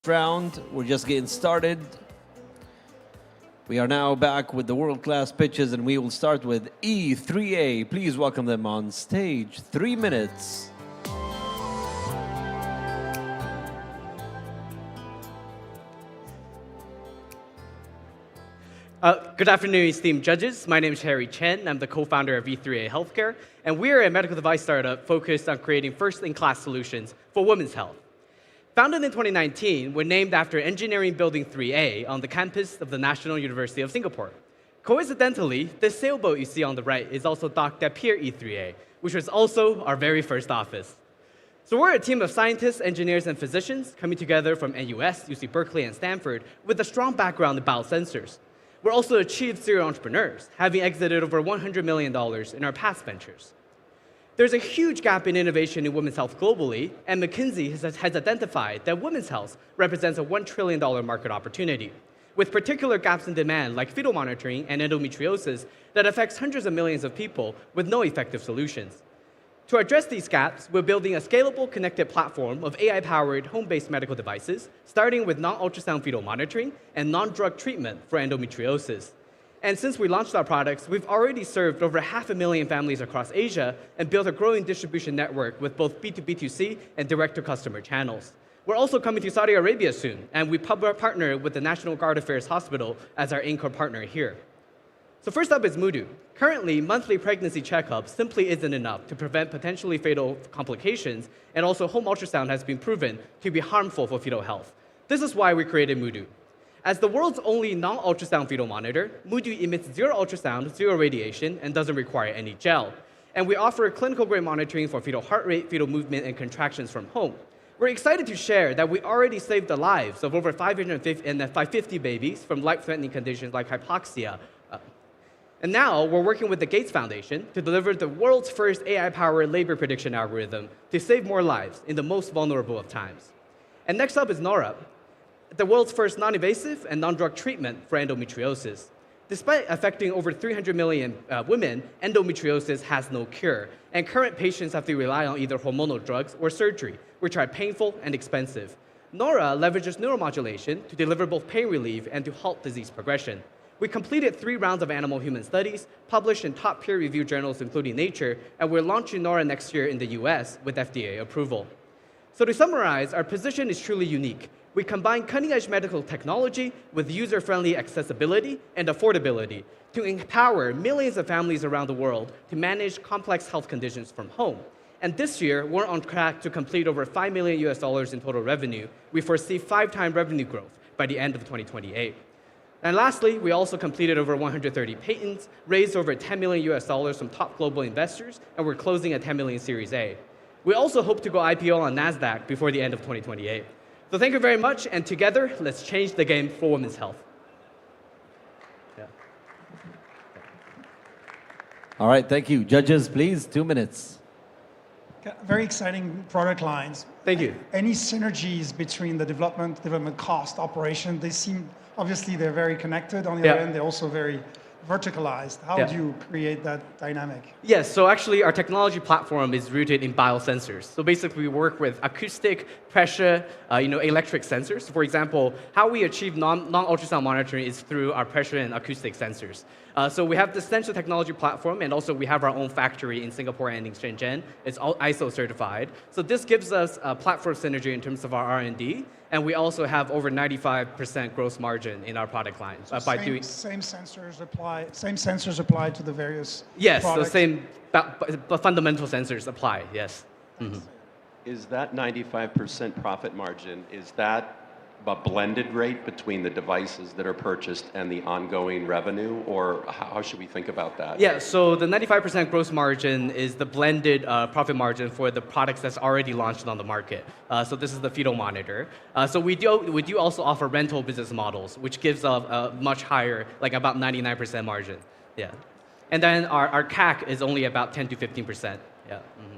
round. We're just getting started. We are now back with the world-class pitches, and we will start with E3A. Please welcome them on stage. 3 minutes. Good afternoon, esteemed judges. My name is Harry Chen. I'm the co-founder of E3A Healthcare, and we are a medical device startup focused on creating first-in-class solutions for women's health. Founded in 2019, we're named after Engineering Building 3A on the campus of the National University of Singapore. Coincidentally, this sailboat you see on the right is also docked at Pier E3A, which was also our very first office. So we're a team of scientists, engineers, and physicians coming together from NUS, UC Berkeley, and Stanford with a strong background in biosensors. We're also achieved serial entrepreneurs, having exited over $100 million in our past ventures. There's a huge gap in innovation in women's health globally, and McKinsey has identified that women's health represents a $1 trillion market opportunity, with particular gaps in demand like fetal monitoring and endometriosis that affects hundreds of millions of people with no effective solutions. To address these gaps, we're building a scalable, connected platform of AI-powered home-based medical devices, starting with non-ultrasound fetal monitoring and non-drug treatment for endometriosis. And since we launched our products, we've already served over 500,000 families across Asia and built a growing distribution network with both B2B2C and direct-to-customer channels. We're also coming to Saudi Arabia soon, and we partner with the National Guard Affairs Hospital as our anchor partner here. So first up is Mudu. Currently, monthly pregnancy checkups simply isn't enough to prevent potentially fatal complications, and also home ultrasound has been proven to be harmful for fetal health. This is why we created Mudu. As the world's only non-ultrasound fetal monitor, Mudu emits zero ultrasound, zero radiation, and doesn't require any gel. And we offer clinical-grade monitoring for fetal heart rate, fetal movement, and contractions from home. We're excited to share that we already saved the lives of over 550 babies from life-threatening conditions like hypoxia. And now we're working with the Gates Foundation to deliver the world's first AI-powered labor prediction algorithm to save more lives in the most vulnerable of times. And next up is Nora, the world's first non-invasive and non-drug treatment for endometriosis. Despite affecting over 300 million women, endometriosis has no cure, and current patients have to rely on either hormonal drugs or surgery, which are painful and expensive. Nora leverages neuromodulation to deliver both pain relief and to halt disease progression. We completed 3 rounds of animal-human studies, published in top peer-reviewed journals including Nature, and we're launching Nora next year in the US with FDA approval. So to summarize, our position is truly unique. We combine cutting-edge medical technology with user-friendly accessibility and affordability to empower millions of families around the world to manage complex health conditions from home. And this year, we're on track to complete over $5 million in total revenue. We foresee 5-time revenue growth by the end of 2028. And lastly, we also completed over 130 patents, raised over $10 million from top global investors, and we're closing a $10 million Series A. We also hope to go IPO on NASDAQ before the end of 2028. So thank you very much, and together, let's change the game for women's health. Yeah. All right, thank you. Judges, please, 2 minutes. Very exciting product lines. Thank you. Any synergies between the development cost, operation? They seem, obviously, they're very connected. On the other end, they're also very verticalized. How do you create that dynamic? Yes, so actually our technology platform is rooted in biosensors. So basically we work with acoustic, pressure, electric sensors. For example, how we achieve non-ultrasound monitoring is through our pressure and acoustic sensors. So we have the sensor technology platform, and also we have our own factory in Singapore and in Shenzhen. It's all ISO certified. So this gives us a platform synergy in terms of our R&D, and we also have over 95% gross margin in our product line. So same sensors apply to the various Yes, products? so same fundamental sensors apply, yes. Mm-hmm. Is that 95% profit margin, is that a blended rate between the devices that are purchased and the ongoing revenue, or how should we think about that? Yeah, so the 95% gross margin is the blended profit margin for the products that's already launched on the market. So this is the fetal monitor. So we do also offer rental business models, which gives a much higher, like about 99% margin. Yeah. And then our CAC is only about 10 to 15%. Yeah. Mm-hmm.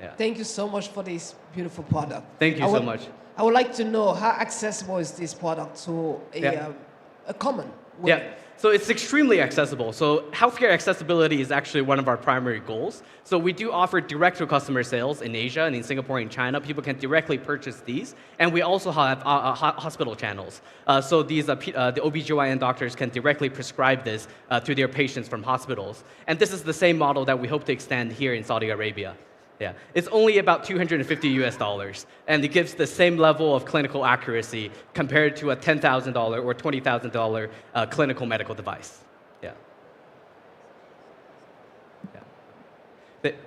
Yeah. Thank you so much for this beautiful product. Thank you so much. I would like to know how accessible is this product to a common woman? Yeah. So it's extremely accessible. So healthcare accessibility is actually one of our primary goals. So we do offer direct-to-customer sales in Asia and in Singapore and China. People can directly purchase these. And we also have hospital channels. So these the OBGYN doctors can directly prescribe this to their patients from hospitals. And this is the same model that we hope to extend here in Saudi Arabia. Yeah, it's only about $250 US, and it gives the same level of clinical accuracy compared to a $10,000 or $20,000 clinical medical device. Yeah.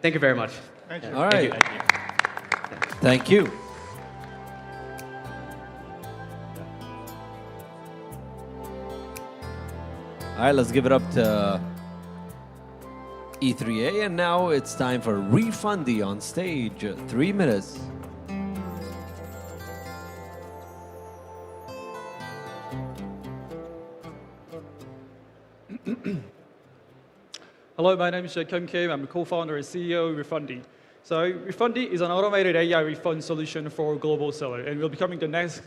Thank you very much. Thank you. All right. Thank you. All right, let's give it up to E3A, and now it's time for Refundy on stage. 3 minutes. Hello, my name is Kim Kim. I'm the co-founder and CEO of Refundy. So Refundy is an automated AI refund solution for global seller, and we're becoming the next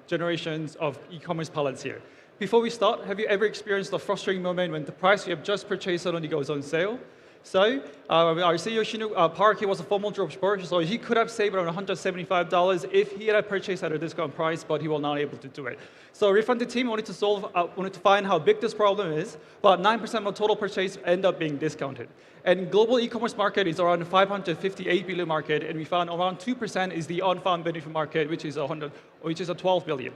generations of e-commerce pilots here. Before we start, have you ever experienced a frustrating moment when the price you have just purchased suddenly goes on sale? So our CEO, Shinu Park, he was a former dropshipper, so he could have saved around $175 if he had purchased at a discount price, but he was not able to do it. So Refundy team wanted to find how big this problem is, but 9% of total purchase end up being discounted. And global e-commerce market is around 558 billion market, and we found around 2% is the on-farm benefit market, which is a 12 billion.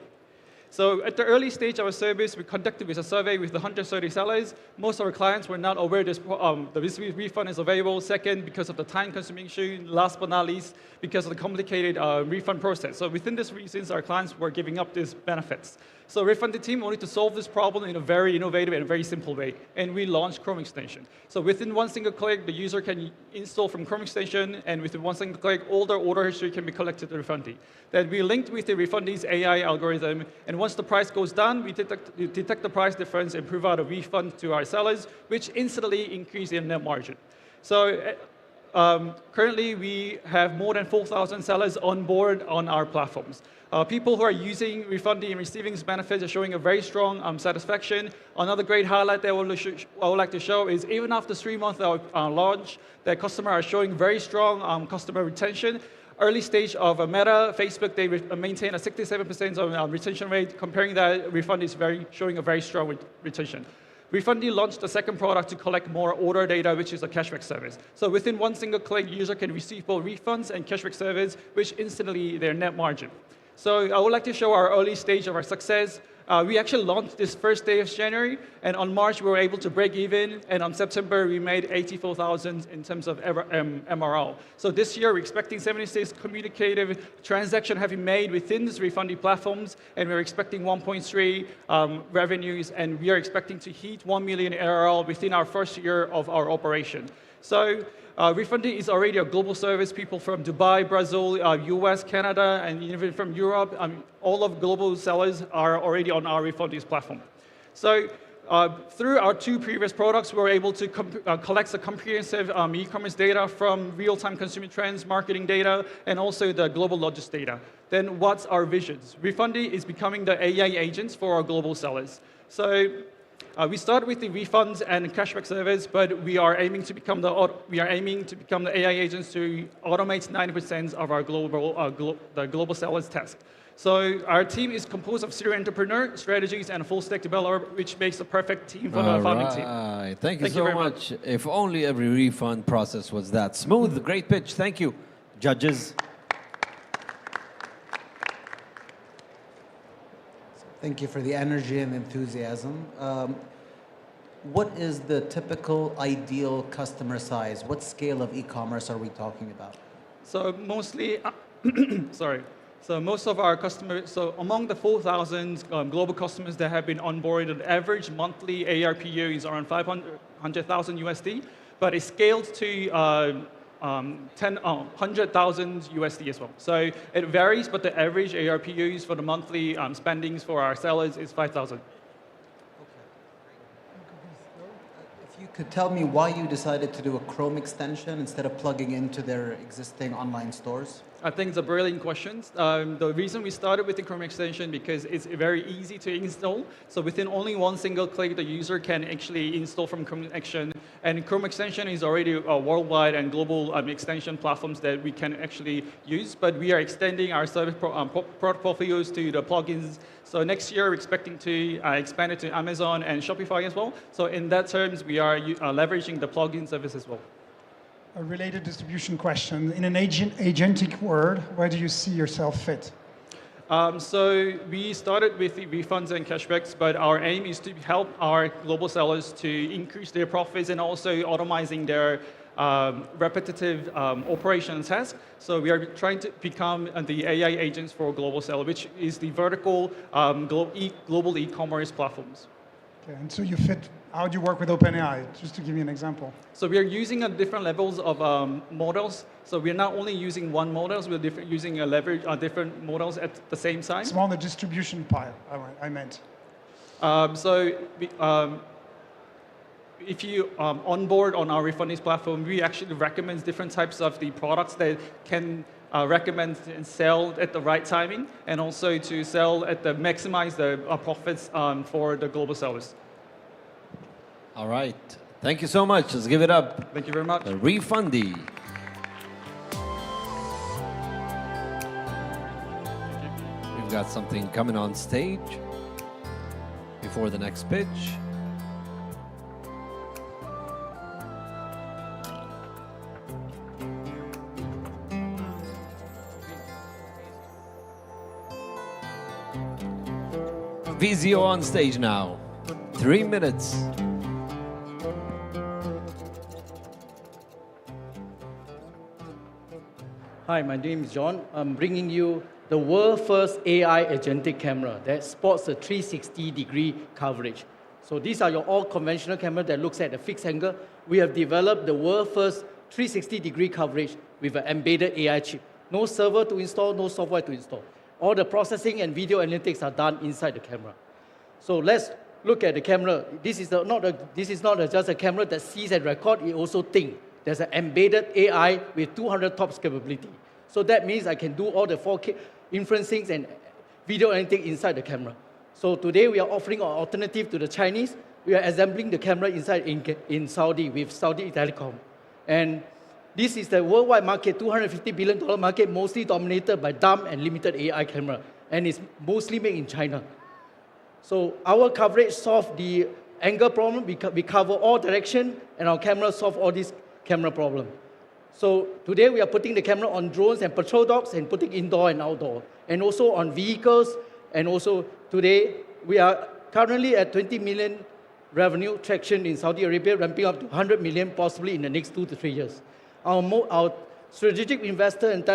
So at the early stage of our service, we conducted a survey with 130 sellers. Most of our clients were not aware this refund is available. Second, because of the time-consuming issue. Last but not least, because of the complicated refund process. So within these reasons, our clients were giving up these benefits. So Refundy team wanted to solve this problem in a very innovative and very simple way, and we launched Chrome extension. So within one single click, the user can install from Chrome extension, and within one single click, all their order history can be collected to Refundy. Then we linked with the Refundy's AI algorithm, and once the price goes down, we detect the price difference and provide a refund to our sellers, which instantly increase their net margin. So currently, we have more than 4,000 sellers on board on our platforms. People who are using Refundy and receiving these benefits are showing a very strong satisfaction. Another great highlight that I would like to show is even after 3 months of launch, that customers are showing very strong customer retention. Early stage of Meta, Facebook, they maintain a 67% retention rate. Comparing that, Refundy is showing a very strong retention. Refundy launched a second product to collect more order data, which is a cashback service. So within one single click, user can receive both refunds and cashback service, which instantly their net margin. So I would like to show our early stage of our success. We actually launched this first day of January, and on March we were able to break even, and on September we made 84,000 in terms of MRL. So this year we're expecting 76 communicative transactions have been made within this Refundy platforms, and we're expecting 1.3 revenues, and we are expecting to hit 1 million ARL within our first year of our operation. So Refundy is already a global service. People from Dubai, Brazil, US, Canada, and even from Europe, all of global sellers are already on our Refundy's platform. So through our 2 previous products, we were able to collect the comprehensive e-commerce data from real-time consumer trends, marketing data, and also the global logistics data. Then what's our visions? Refundy is becoming the AI agents for our global sellers. So we started with the refunds and cashback service, but we are aiming to become the AI agents to automate 90% of our global sellers task. So our team is composed of serial entrepreneur, strategies, and a full-stack developer, which makes the perfect team for the founding team. Thank you so much. If only every refund process was that smooth. Great pitch. Thank you, judges. Thank you for the energy and enthusiasm. What is the typical ideal customer size? What scale of e-commerce are we talking about? So mostly, So most of our customers, so among the 4,000 global customers that have been onboarded, the average monthly ARPU is around 500,000 USD, but it scaled to 100,000 USD as well. So it varies, but the average ARPUs for the monthly spendings for our sellers is 5,000. If you could tell me why you decided to do a Chrome extension instead of plugging into their existing online stores? I think it's a brilliant question. The reason we started with the Chrome extension because it's very easy to install. So within only one single click, the user can actually install from Chrome extension. And Chrome extension is already a worldwide and global extension platforms that we can actually use. But we are extending our service portfolios to the plugins. So next year, we're expecting to expand it to Amazon and Shopify as well. So in that terms, we are leveraging the plugin service as well. A related distribution question. In an agentic world, where do you see yourself fit? So we started with the refunds and cashbacks, but our aim is to help our global sellers to increase their profits and also automizing their repetitive operation tasks. So we are trying to become the AI agents for global seller, which is the vertical global e-commerce platforms. Okay, and so you fit. How do you work with OpenAI? Just to give you an example. So we are using different levels of models. So we are not only using one models, we're using different models at the same time. Small the distribution pile, I meant. If you onboard on our Refundy platform, we actually recommend different types of the products that can recommend and sell at the right timing, and also to sell at the maximize the profits for the global sellers. All right. Thank you so much. Let's give it up. Thank you very much. Refundy. We've got something coming on stage before the next pitch. Visio on stage now. 3 minutes. Hi, my name is John. I'm bringing you the world's first AI agentic camera that sports a 360-degree coverage. So these are your all conventional camera that looks at a fixed angle. We have developed the world's first 360-degree coverage with an embedded AI chip. No server to install, no software to install. All the processing and video analytics are done inside the camera. So let's look at the camera. This is not just a camera that sees and records, it also thinks. There's an embedded AI with 200 TOPS capability. So that means I can do all the 4K inferencing and video analytics inside the camera. So today we are offering an alternative to the Chinese. We are assembling the camera inside in Saudi with Saudi Telecom. And this is the worldwide market, $250 billion market, mostly dominated by dumb and limited AI camera. And it's mostly made in China. So our coverage solves the angle problem. We cover all direction, and our camera solve all these camera problem. So today we are putting the camera on drones and patrol dogs and putting indoor and outdoor. And also on vehicles. And also today we are currently at 20 million revenue traction in Saudi Arabia, ramping up to 100 million possibly in the next 2 to 3 years. Our strategic investor and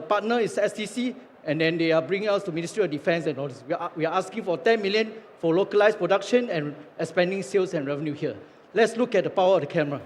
partner is STC, and then they are bringing us to Ministry of Defense and all this. We are asking for 10 million for localized production and expanding sales and revenue here. Let's look at the power of the camera.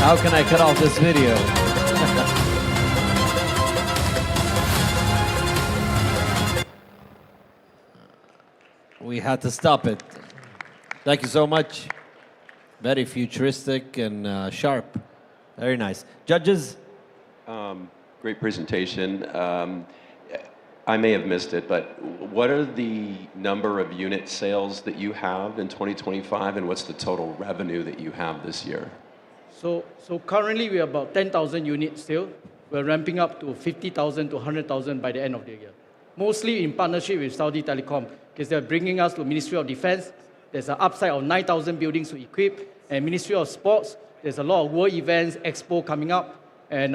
How can I cut off this video? We had to stop it. Thank you so much. Very futuristic and sharp. Very nice. Judges? Great presentation. I may have missed it, but what are the number of unit sales that you have in 2025, and what's the total revenue that you have this year? So currently we are about 10,000 units still. We're ramping up to 50,000 to 100,000 by the end of the year. Mostly in partnership with Saudi Telecom, because they're bringing us to Ministry of Defense. There's an upside of 9,000 buildings to equip, and Ministry of Sports. There's a lot of world events, expo coming up, and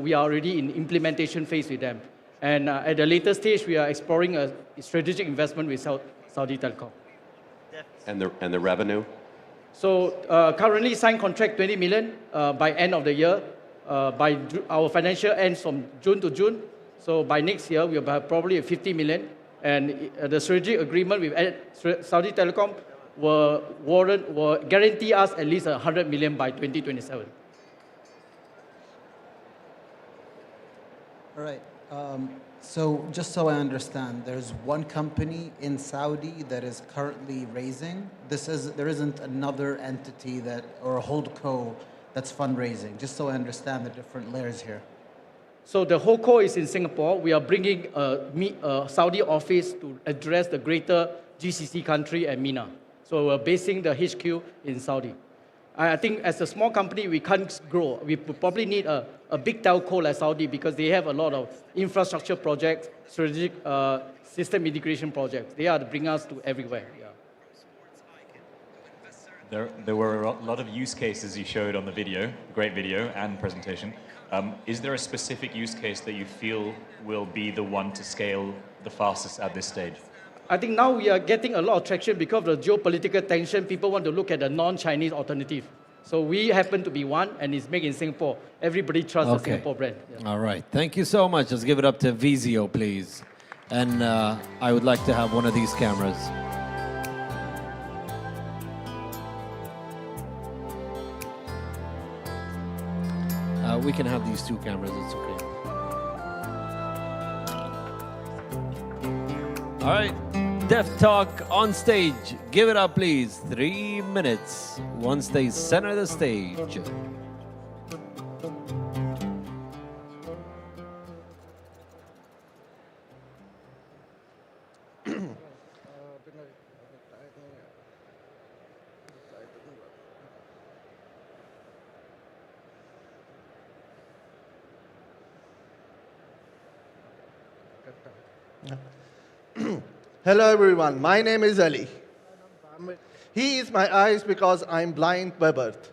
we are already in implementation phase with them. And at the later stage, we are exploring a strategic investment with Saudi Telecom. And the revenue? So currently signed contract 20 million by end of the year. By our financial ends from June to June. So by next year, we'll have probably 50 million. And the strategic agreement with Saudi Telecom will guarantee us at least 100 million by 2027. All right. So just so I understand, there's one company in Saudi that is currently raising. There isn't another entity or a holdco that's fundraising. Just so I understand the different layers here. So the holdco is in Singapore. We are bringing a Saudi office to address the greater GCC country and MENA. So we're basing the HQ in Saudi. I think as a small company, we can't grow. We probably need a big telco like Saudi because they have a lot of infrastructure projects, strategic system integration projects. They are to bring us to everywhere. Yeah. There were a lot of use cases you showed on the video, great video and presentation. Is there a specific use case that you feel will be the one to scale the fastest at this stage? I think now we are getting a lot of traction because of the geopolitical tension. People want to look at the non-Chinese alternative. So we happen to be one, and it's made in Singapore. Everybody trusts the Singapore brand. Yeah. All right. Thank you so much. Let's give it up to Vizio, please. And I would like to have one of these cameras. We can have these two cameras. It's okay. All right. Deftalk on stage. Give it up, please. 3 minutes. Once they center the stage. Hello everyone, my name is Ali. He is my eyes because I'm blind by birth.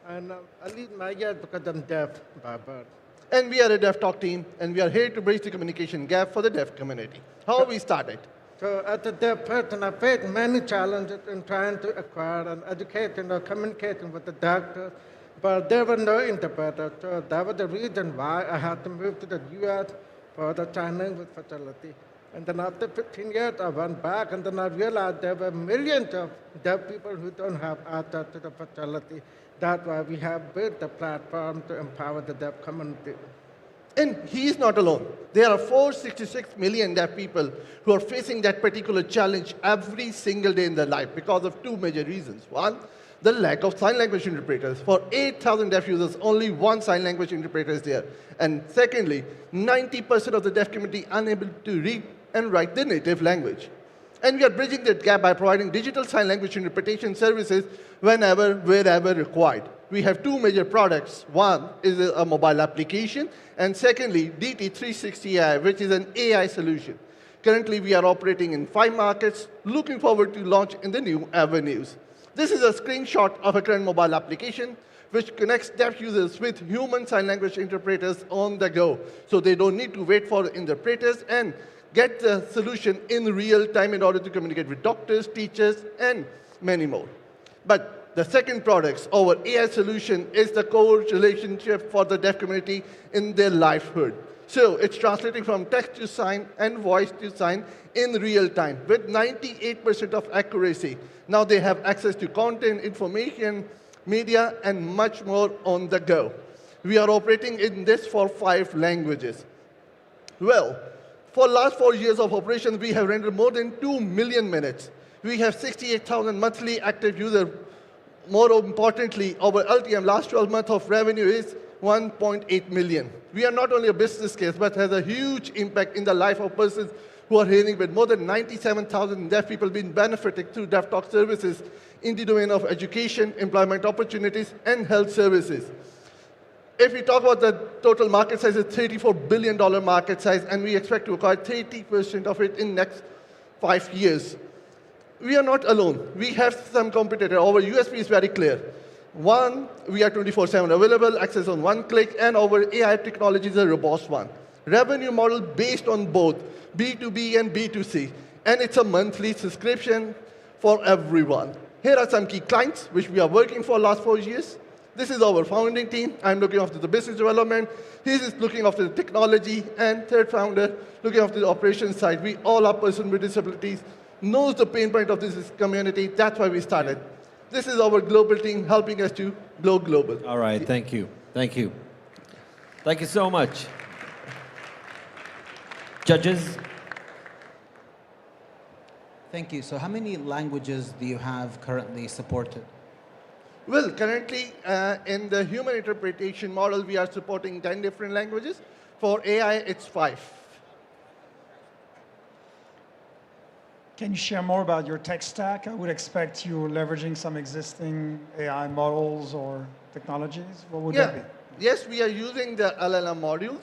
And Ali is my ears because I'm deaf by birth. And we are a Deftalk team, and we are here to bridge the communication gap for the deaf community. How we started? So as a deaf person, I faced many challenges in trying to acquire and education or communication with the doctors, but there were no interpreters. So that was the reason why I had to move to the US for the sign language facility. And then after 15 years, I went back, and then I realized there were millions of deaf people who don't have access to the facility. That's why we have built the platform to empower the deaf community. And he is not alone. There are 466 million deaf people who are facing that particular challenge every single day in their life because of two major reasons. One, the lack of sign language interpreters. For 8,000 deaf users, only one sign language interpreter is there. And secondly, 90% of the deaf community unable to read and write their native language. And we are bridging that gap by providing digital sign language interpretation services whenever, wherever required. We have two major products. One is a mobile application, and secondly, DT360AI, which is an AI solution. Currently, we are operating in 5 markets, looking forward to launch in the new avenues. This is a screenshot of a current mobile application which connects deaf users with human sign language interpreters on the go, so they don't need to wait for interpreters and get the solution in real time in order to communicate with doctors, teachers, and many more. But the second product, our AI solution, is the core relationship for the deaf community in their livelihood. So it's translating from text to sign and voice to sign in real time with 98% of accuracy. Now they have access to content, information, media, and much more on the go. We are operating in this for 5 languages. Well, for the last 4 years of operations, we have rendered more than 2 million minutes. We have 68,000 monthly active users. More importantly, our LTM last 12 months of revenue is 1.8 million. We are not only a business case, but has a huge impact in the life of persons who are hearing, with more than 97,000 deaf people being benefited through Deftalk services in the domain of education, employment opportunities, and health services. If we talk about the total market size, it's $34 billion market size, and we expect to acquire 30% of it in next 5 years. We are not alone. We have some competitors. Our USP is very clear. One, we are 24/7 available, access on one click, and our AI technology is a robust one. Revenue model based on both B2B and B2C, and it's a monthly subscription for everyone. Here are some key clients which we are working for the last 4 years. This is our founding team. I'm looking after the business development. He is looking after the technology, and third founder looking after the operations side. We all are persons with disabilities, knows the pain point of this community. That's why we started. This is our global team helping us to go global. All right, thank you. Thank you. Thank you so much. Judges? Thank you. So how many languages do you have currently supported? Well, currently, in the human interpretation model, we are supporting 10 different languages. For AI, it's 5. Can you share more about your tech stack? I would expect you leveraging some existing AI models or technologies. What would that be? Yes, we are using the LLM modules,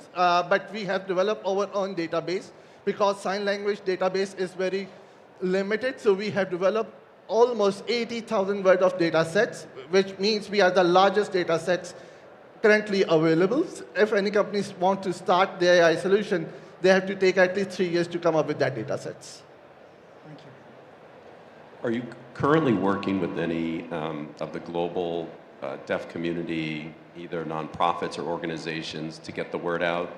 but we have developed our own database because sign language database is very limited. So we have developed almost 80,000 worth of data sets, which means we are the largest data sets currently available. If any companies want to start their AI solution, they have to take at least 3 years to come up with that data sets. Thank you. Are you currently working with any of the global deaf community, either nonprofits or organizations, to get the word out?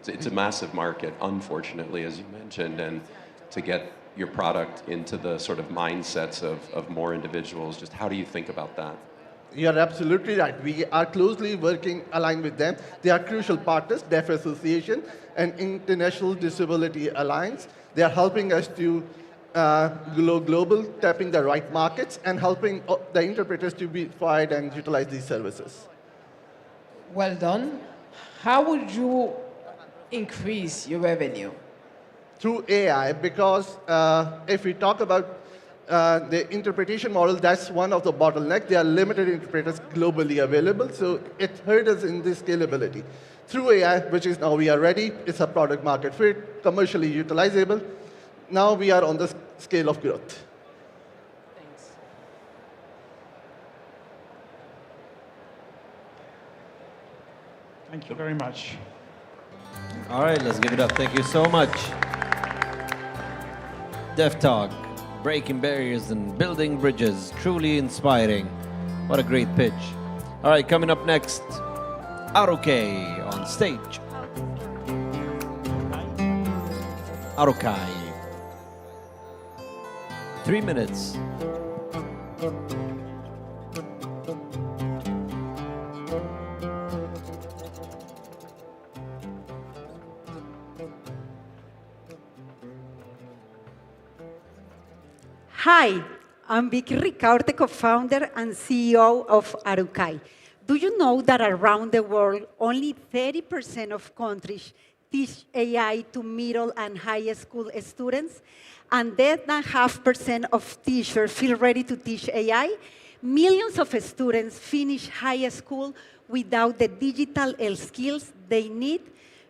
It's a massive market, unfortunately, as you mentioned, and to get your product into the sort of mindsets of more individuals. Just how do you think about that? You're absolutely right. We are closely working, aligned with them. They are crucial partners, Deaf Association and International Disability Alliance. They are helping us to go global, tapping the right markets, and helping the interpreters to be fired and utilize these services. Well done. How would you increase your revenue? Through AI, because if we talk about the interpretation model, that's one of the bottlenecks. There are limited interpreters globally available, so it hurt us in this scalability. Through AI, which is now we are ready, it's a product market fit, commercially utilizable. Now we are on the scale of growth. Thanks. Thank you very much. All right, let's give it up. Thank you so much. Deftalk, breaking barriers and building bridges, truly inspiring. What a great pitch. All right, coming up next, Arokai on stage. Arokai. 3 minutes. Hi, I'm Vicky Ricaurte, co-founder and CEO of Arokai. Do you know that around the world, only 30% of countries teach AI to middle and high school students? And less than 0.5% of teachers feel ready to teach AI? Millions of students finish high school without the digital skills they need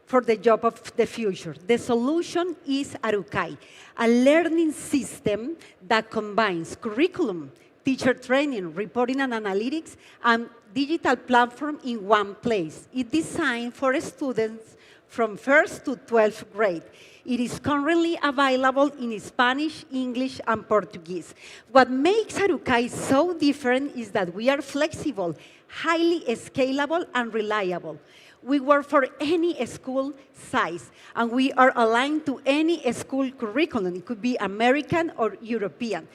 for the job of the future. The solution is Arokai, a learning system that combines curriculum, teacher training, reporting and analytics, and digital platform in one place. It's designed for students from 1st to 12th grade. It is currently available in Spanish, English, and Portuguese. What makes Arokai so different is that we are flexible, highly scalable, and reliable. We work for any school size, and we are aligned to any school curriculum. It could be American or European.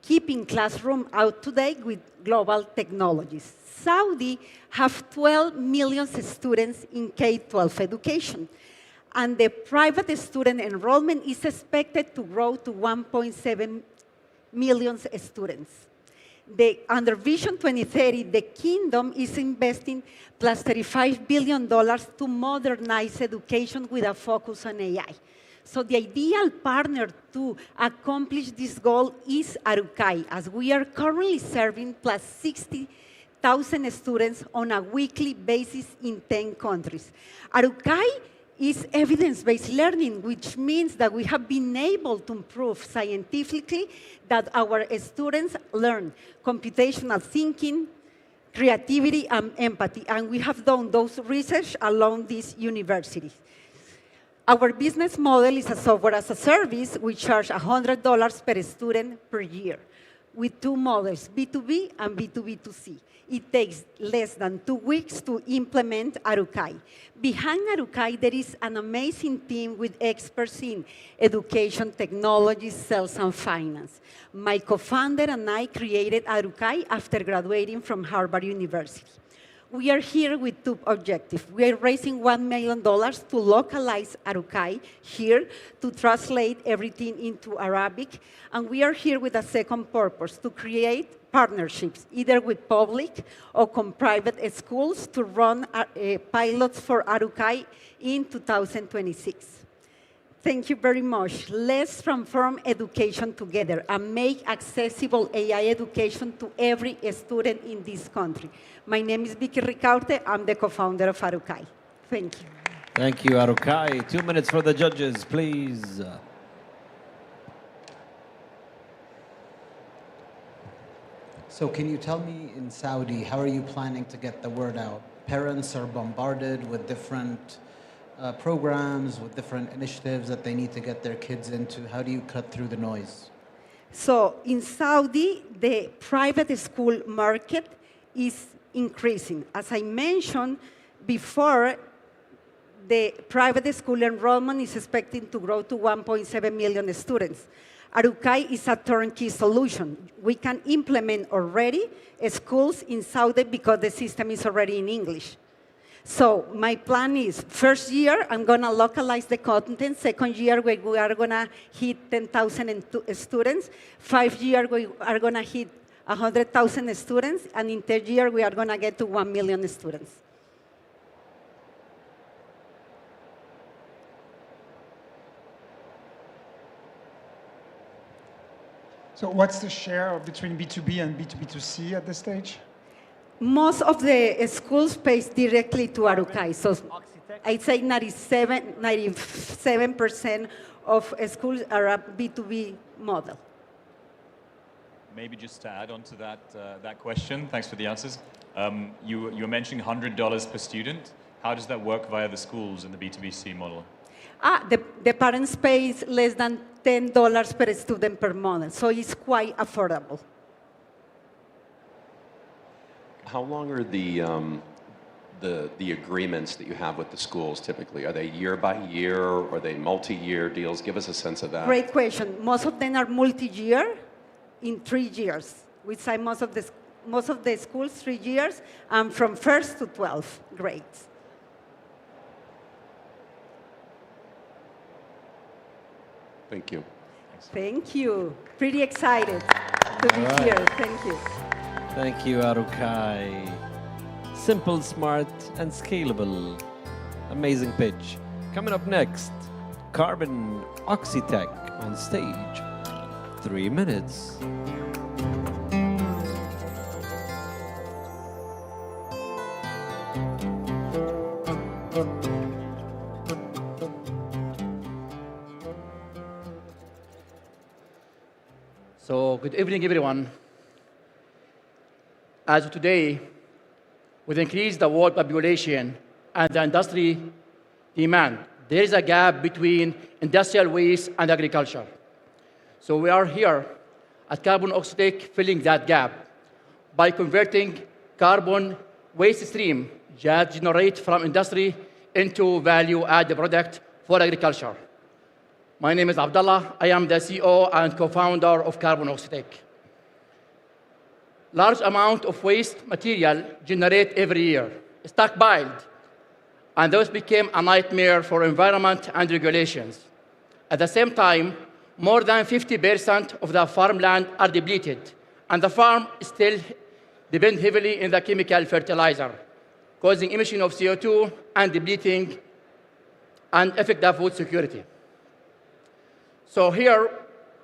keeping classroom out to date with global technologies. Saudi have 12 million students in K-12 education, and the private student enrollment is expected to grow to 1.7 million students. Under Vision 2030, the Kingdom is investing plus $35 billion to modernize education with a focus on AI. So the ideal partner to accomplish this goal is Arokai, as we are currently serving plus 60,000 students on a weekly basis in 10 countries. Arokai is evidence-based learning, which means that we have been able to prove scientifically that our students learn computational thinking, creativity, and empathy. And we have done those research along these universities. Our business model is a software as a service. We charge $100 per student per year with two models, B2B and B2B2C. It takes less than 2 weeks to implement Arokai. Behind Arokai, there is an amazing team with experts in education, technology, sales, and finance. My co-founder and I created Arokai after graduating from Harvard University. We are here with two objectives. We are raising $1 million to localize Arokai here, to translate everything into Arabic. And we are here with a second purpose, to create partnerships, either with public or private schools, to run pilots for Arokai in 2026. Thank you very much. Let's transform education together and make accessible AI education to every student in this country. My name is Vicky Ricaurte. I'm the co-founder of Arokai. Thank you. Thank you, Arokai. 2 minutes for the judges, please. So can you tell me, in Saudi, how are you planning to get the word out? Parents are bombarded with different programs, with different initiatives that they need to get their kids into. How do you cut through the noise? So in Saudi, the private school market is increasing. As I mentioned before, the private school enrollment is expected to grow to 1.7 million students. Arokai is a turnkey solution. We can implement already schools in Saudi because the system is already in English. So my plan is, first year, I'm going to localize the content. Second year, we are going to hit 10,000 students. 5 years, we are going to hit 100,000 students. And in third year, we are going to get to 1 million students. So what's the share between B2B and B2B2C at this stage? Most of the schools pay directly to Arokai. So I'd say 97% of schools are a B2B model. Maybe just to add on to that question, thanks for the answers. You were mentioning $100 per student. How does that work via the schools in the B2B2C model? The parents pay less than $10 per student per month, so it's quite affordable. How long are the agreements that you have with the schools typically? Are they year by year, or are they multi-year deals? Give us a sense of that. Great question. Most of them are multi-year in 3 years. We sign most of the schools 3 years, from 1st to 12th grades. Thank you. Thank you. Pretty excited to be here. Thank you. Thank you, Arokai. Simple, smart, and scalable. Amazing pitch. Coming up next, Carbon Oxyitech on stage. 3 minutes. So good evening, everyone. As of today, with increased the world population and the industry demand, there is a gap between industrial waste and agriculture. So we are here at Carbon Oxyitech filling that gap by converting carbon waste stream that generate from industry into value-added product for agriculture. My name is Abdullah. I am the CEO and co-founder of Carbon Oxyitech. large amount of waste material generated every year, stockpiled, and those became a nightmare for environment and regulations. At the same time, more than 50% of the farmland are depleted, and the farm still depends heavily in the chemical fertilizer, causing emission of CO2 and depleting and affect the food security. So here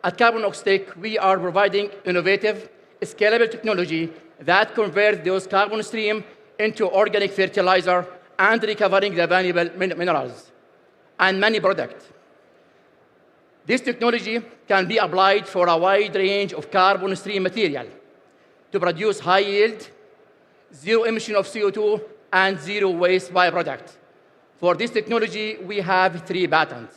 at Carbon Oxyitech, we are providing innovative, scalable technology that converts those carbon streams into organic fertilizer and recovering the valuable minerals and many products. This technology can be applied for a wide range of carbon stream material to produce high yield, zero emission of CO2, and zero waste byproduct. For this technology, we have 3 patents.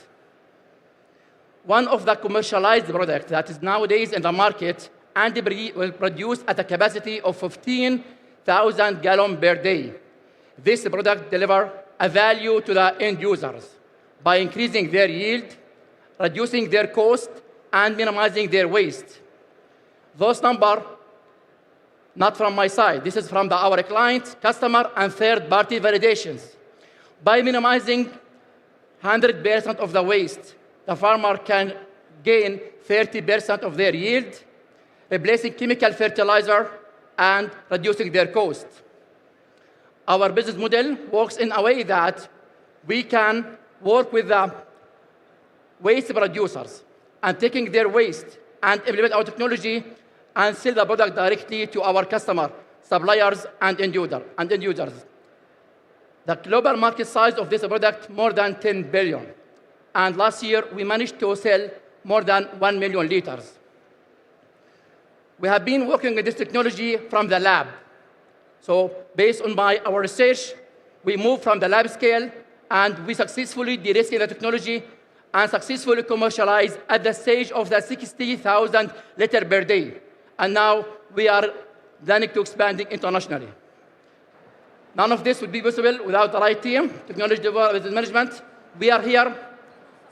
One of the commercialized products that is nowadays in the market and will produce at a capacity of 15,000 gallons per day. This product delivers a value to the end users by increasing their yield, reducing their cost, and minimizing their waste. Those numbers, not from my side, this is from our client, customer, and third-party validations. By minimizing 100% of the waste, the farmer can gain 30% of their yield, replacing chemical fertilizer and reducing their cost. Our business model works in a way that we can work with the waste producers and taking their waste and implement our technology and sell the product directly to our customer, suppliers, and end users. The global market size of this product more than 10 billion. And last year, we managed to sell more than 1 million liters. We have been working with this technology from the lab. So based on our research, we moved from the lab scale, and we successfully de-risked the technology and successfully commercialized at the stage of the 60,000 liters per day. And now we are planning to expanding internationally. None of this would be possible without the right team, technology development management. We are here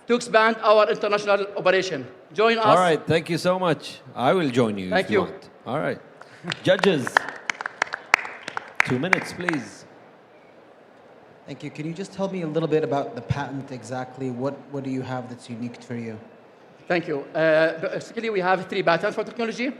to expand our international operation. Join us. All right, thank you so much. I will join you Thank if you you. want. All right. Judges, 2 minutes, please. Thank you. Can you just tell me a little bit about the patent exactly? What do you have that's unique for you? Thank you. Basically, we have 3 patents for technology,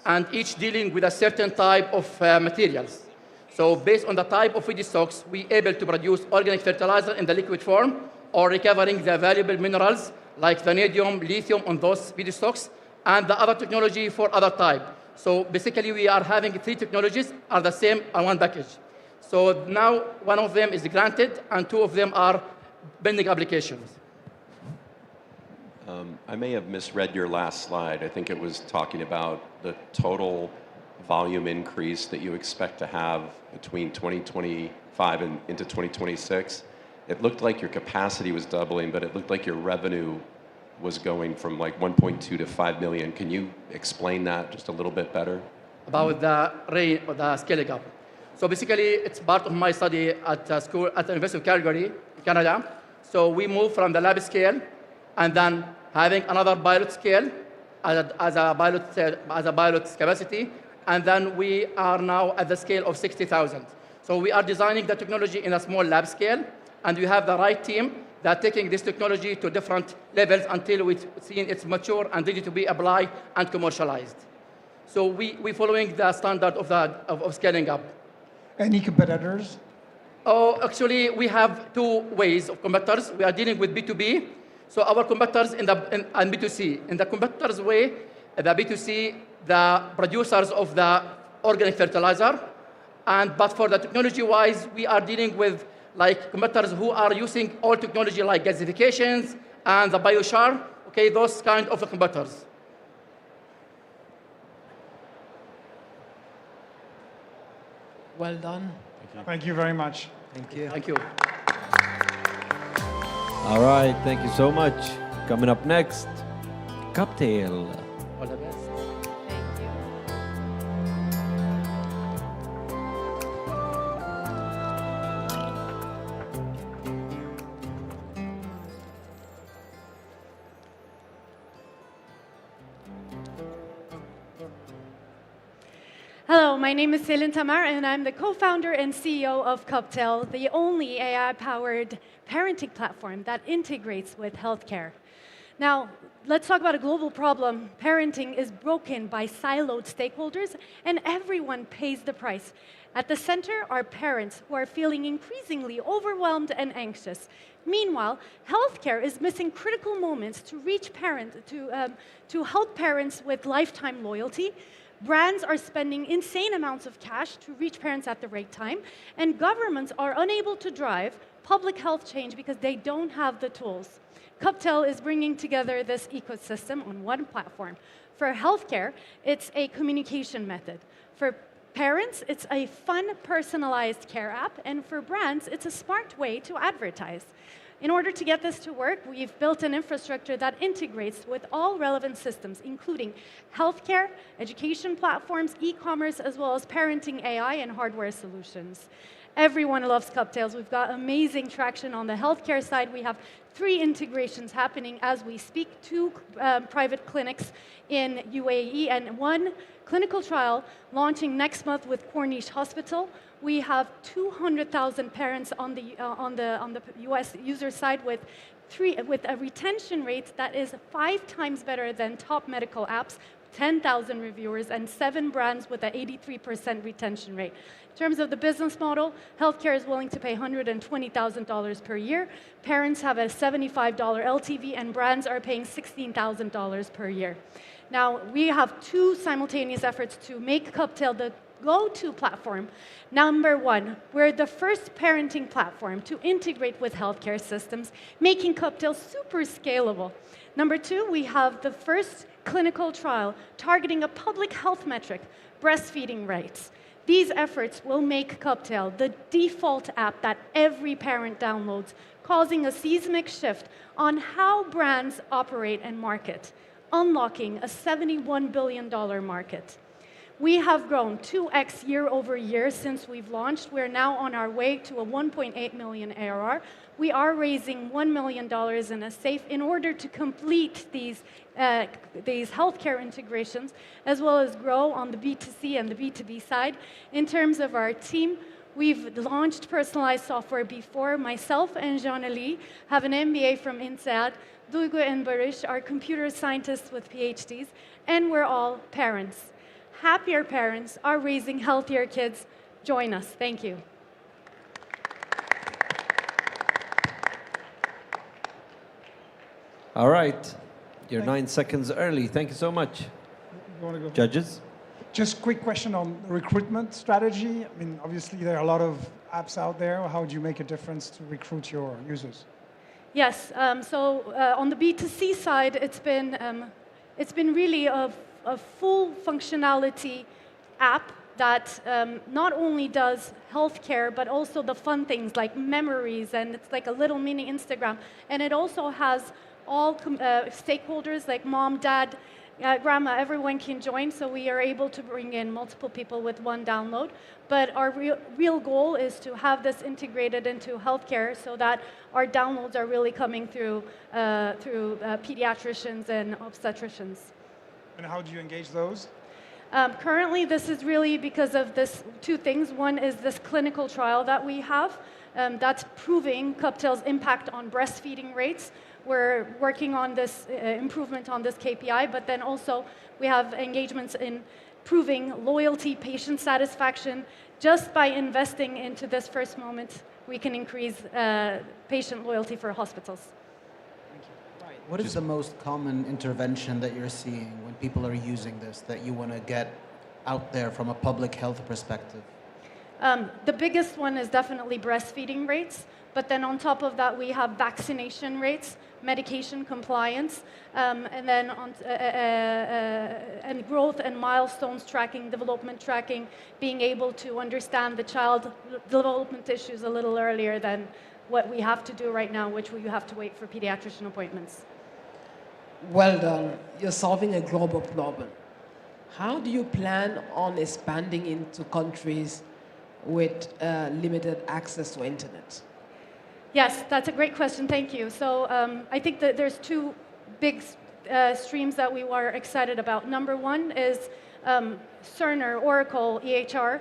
and each dealing with a certain type of materials. So based on the type of feedstocks, we are able to produce organic fertilizer in the liquid form or recovering the valuable minerals like vanadium, lithium on those feedstocks, and the other technology for other type. So basically, we are having 3 technologies are the same on one package. So now one of them is granted, and 2 of them are pending applications. I may have misread your last slide. I think it was talking about the total volume increase that you expect to have between 2025 and into 2026. It looked like your capacity was doubling, but it looked like your revenue was going from like 1.2 to 5 million. Can you explain that just a little bit better? About the scaling up. So basically, it's part of my study at school at the University of Calgary, Canada. So we moved from the lab scale, and then having another pilot scale as a pilot capacity, and then we are now at the scale of 60,000. So we are designing the technology in a small lab scale, and we have the right team that taking this technology to different levels until we've seen it's mature and ready to be applied and commercialized. So we following the standard of scaling up. Any competitors? Oh, actually, we have 2 ways of competitors. We are dealing with B2B. So our competitors and B2C. In the competitors way, the B2C, the producers of the organic fertilizer. But for the technology-wise, we are dealing with like competitors who are using all technology like gasifications and the biochar, okay, those kind of competitors. Well done. Thank you very much. Thank you. Thank you. All right, thank you so much. Coming up next, Cubtail. All the best. Hello, my name is Selin Tamar, and I'm the co-founder and CEO of Cubtail, the only AI-powered parenting platform that integrates with healthcare. Now, let's talk about a global problem. Parenting is broken by siloed stakeholders, and everyone pays the price. At the center are parents who are feeling increasingly overwhelmed and anxious. Meanwhile, healthcare is missing critical moments to reach parents, to help parents with lifetime loyalty. Brands are spending insane amounts of cash to reach parents at the right time, and governments are unable to drive public health change because they don't have the tools. Cubtail is bringing together this ecosystem on one platform. For healthcare, it's a communication method. For parents, it's a fun, personalized care app, and for brands, it's a smart way to advertise. In order to get this to work, we've built an infrastructure that integrates with all relevant systems, including healthcare, education platforms, e-commerce, as well as parenting AI and hardware solutions. Everyone loves Cubtails. We've got amazing traction on the healthcare side. We have 3 integrations happening as we speak, 2 private clinics in UAE and 1 clinical trial launching next month with Corniche Hospital. We have 200,000 parents on the US user side with a retention rate that is 5 times better than top medical apps, 10,000 reviewers, and 7 brands with an 83% retention rate. In terms of the business model, healthcare is willing to pay $120,000 per year. Parents have a $75 LTV, and brands are paying $16,000 per year. Now, we have 2 simultaneous efforts to make Cubtail the go-to platform. Number 1, we're the first parenting platform to integrate with healthcare systems, making Cubtail super scalable. Number 2, we have the first clinical trial targeting a public health metric, breastfeeding rates. These efforts will make Cubtail the default app that every parent downloads, causing a seismic shift on how brands operate and market, unlocking a $71 billion market. We have grown 2x year over year since we've launched. We're now on our way to a 1.8 million ARR. We are raising $1 million in a safe in order to complete these healthcare integrations, as well as grow on the B2C and the B2B side. In terms of our team, we've launched personalized software before. Myself and Jean-Elie have an MBA from INSEAD. Duygu and Barish are computer scientists with PhDs, and we're all parents. Happier parents are raising healthier kids. Join us. Thank you. All right. You're 9 seconds early. Thank you so much. You want to go? Judges? Just quick question on recruitment strategy. I mean, obviously, there are a lot of apps out there. How do you make a difference to recruit your users? Yes. So on the B2C side, it's been really a full functionality app that not only does healthcare, but also the fun things like memories, and it's like a little mini Instagram. And it also has all stakeholders like mom, dad, grandma, everyone can join, so we are able to bring in multiple people with one download. But our real goal is to have this integrated into healthcare so that our downloads are really coming through pediatricians and obstetricians. And how do you engage those? Currently, this is really because of this 2 things. One is this clinical trial that we have that's proving Cubtail's impact on breastfeeding rates. We're working on this improvement on this KPI, but then also we have engagements in proving loyalty, patient satisfaction. Just by investing into this first moment, we can increase patient loyalty for hospitals. What is the most common intervention that you're seeing when people are using this that you want to get out there from a public health perspective? The biggest one is definitely breastfeeding rates, but then on top of that, we have vaccination rates, medication compliance, and then and growth and milestones tracking, development tracking, being able to understand the child development issues a little earlier than what we have to do right now, which we have to wait for pediatrician appointments. Well done. You're solving a global problem. How do you plan on expanding into countries with limited access to internet? Yes, that's a great question. Thank you. So I think that there's 2 big streams that we were excited about. Number one is Cerner, Oracle, EHR.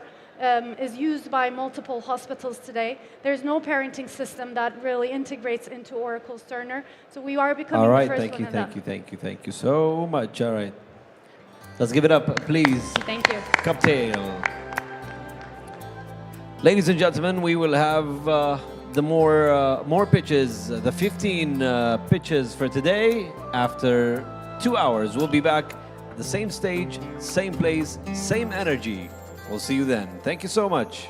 Is used by multiple hospitals today. There's no parenting system that really integrates into Oracle Cerner, so we are becoming All right, the first thank one you, in thank that. you, thank you, thank you so much. All right. Let's give it up, please. Thank you. Cubtail. Ladies and gentlemen, we will have the more pitches, the 15 pitches for today after 2 hours. We'll be back at the same stage, same place, same energy. We'll see you then. Thank you so much.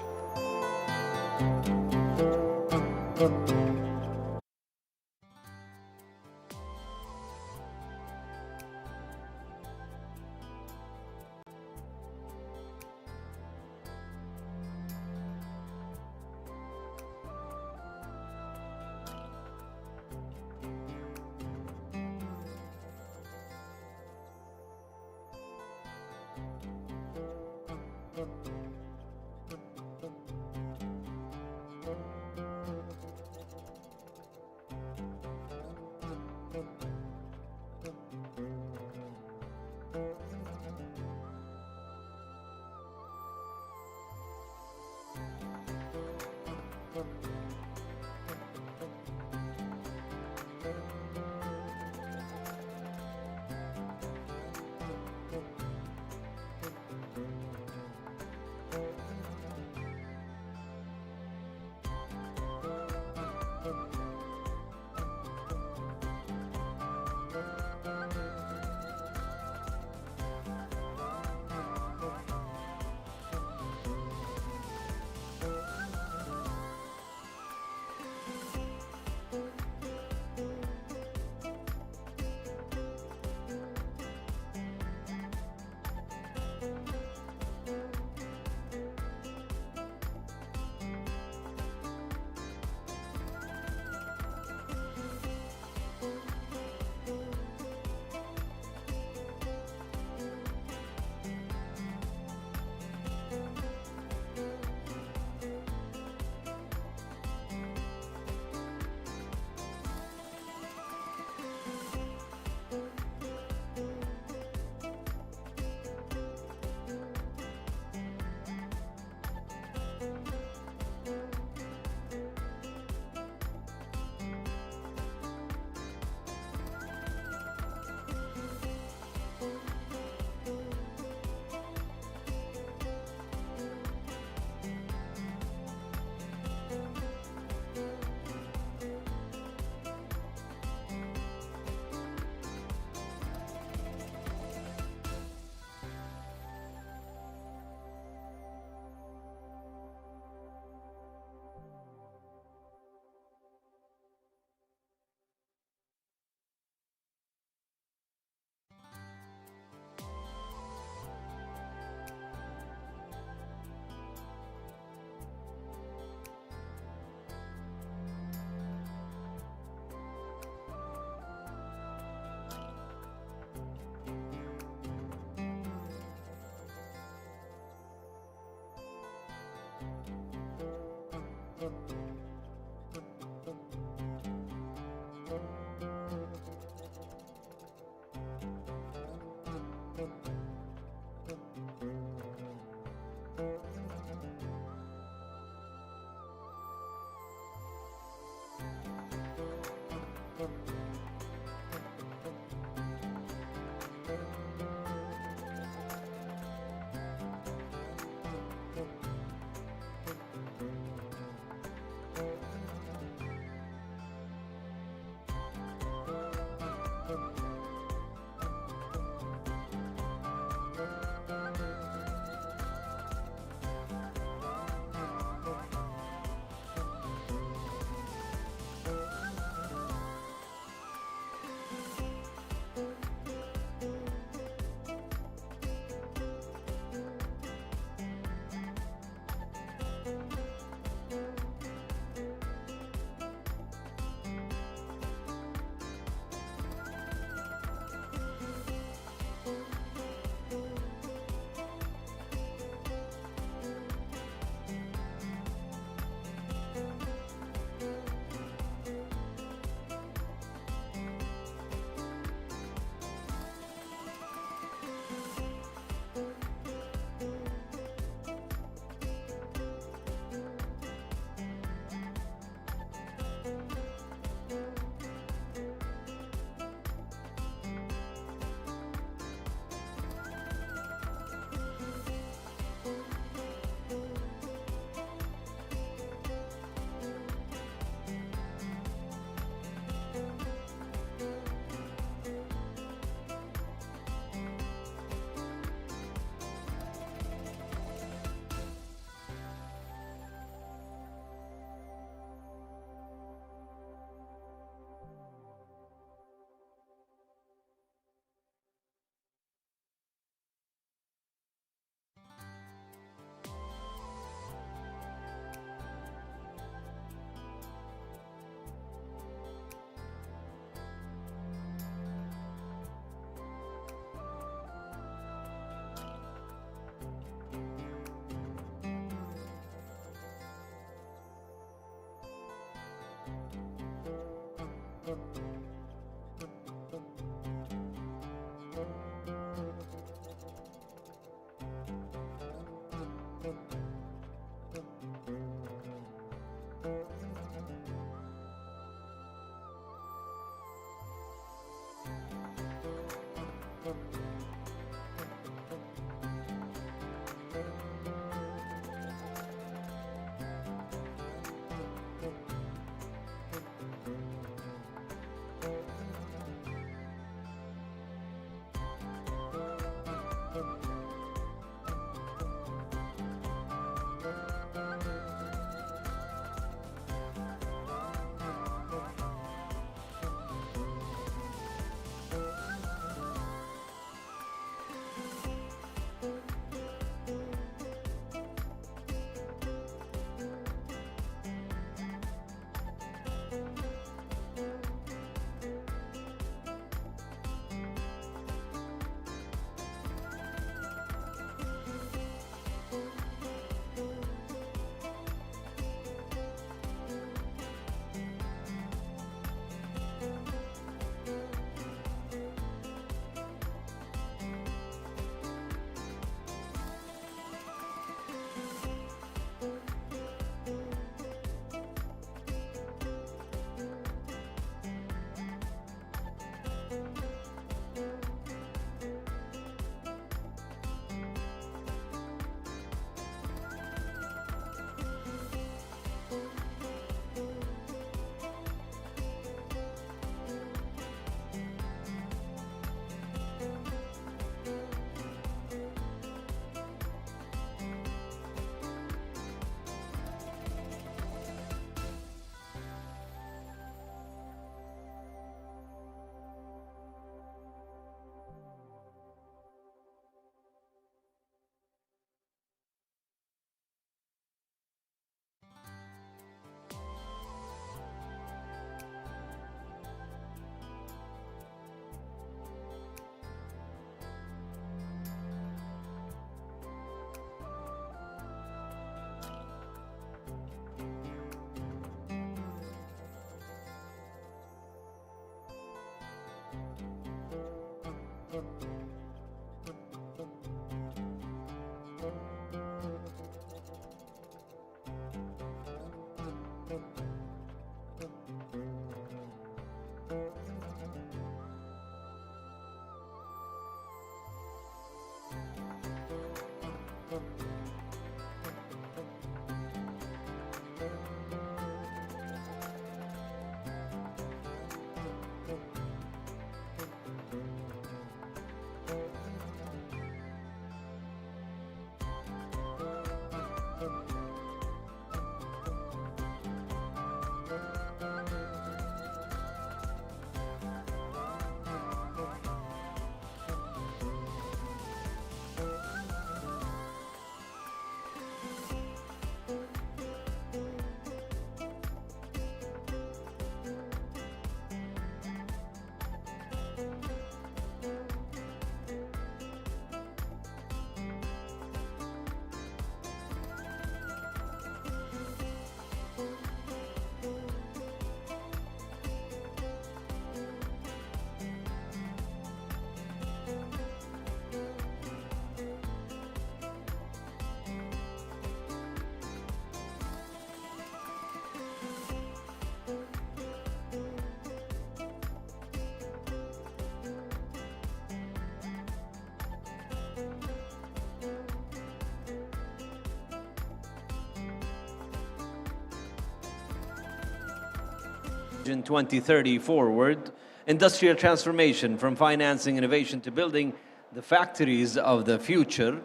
Vision 2030 forward, industrial transformation from financing innovation to building the factories of the future.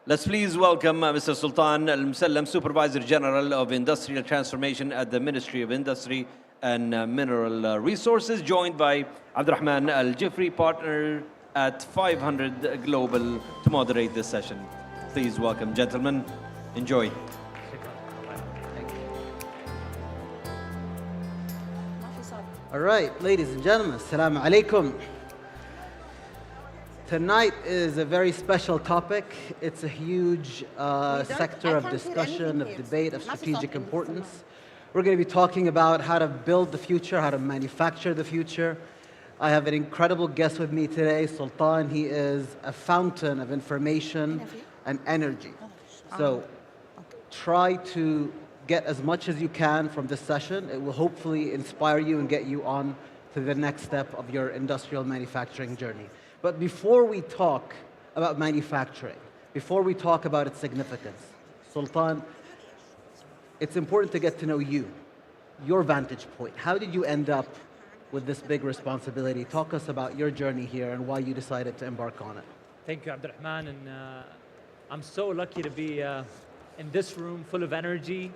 Let's please welcome Mr. Sultan Al-Musallam, Supervisor General of Industrial Transformation at the Ministry of Industry and Mineral Resources, joined by Abdurrahman Al-Jifri, partner at 500 Global, to moderate this session. Please welcome, gentlemen. Enjoy. All right, ladies and gentlemen, assalamu alaikum. Tonight is a very special topic. It's a huge sector of discussion, of debate, of strategic importance. We're going to be talking about how to build the future, how to manufacture the future. I have an incredible guest with me today, Sultan. He is a fountain of information and energy. So try to get as much as you can from this session. It will hopefully inspire you and get you on to the next step of your industrial manufacturing journey. But before we talk about manufacturing, before we talk about its significance, Sultan, it's important to get to know you, your vantage point. How did you end up with this big responsibility? Talk us about your journey here and why you decided to embark on it. Thank you, Abdurrahman, and I'm so lucky to be in this room full of energy.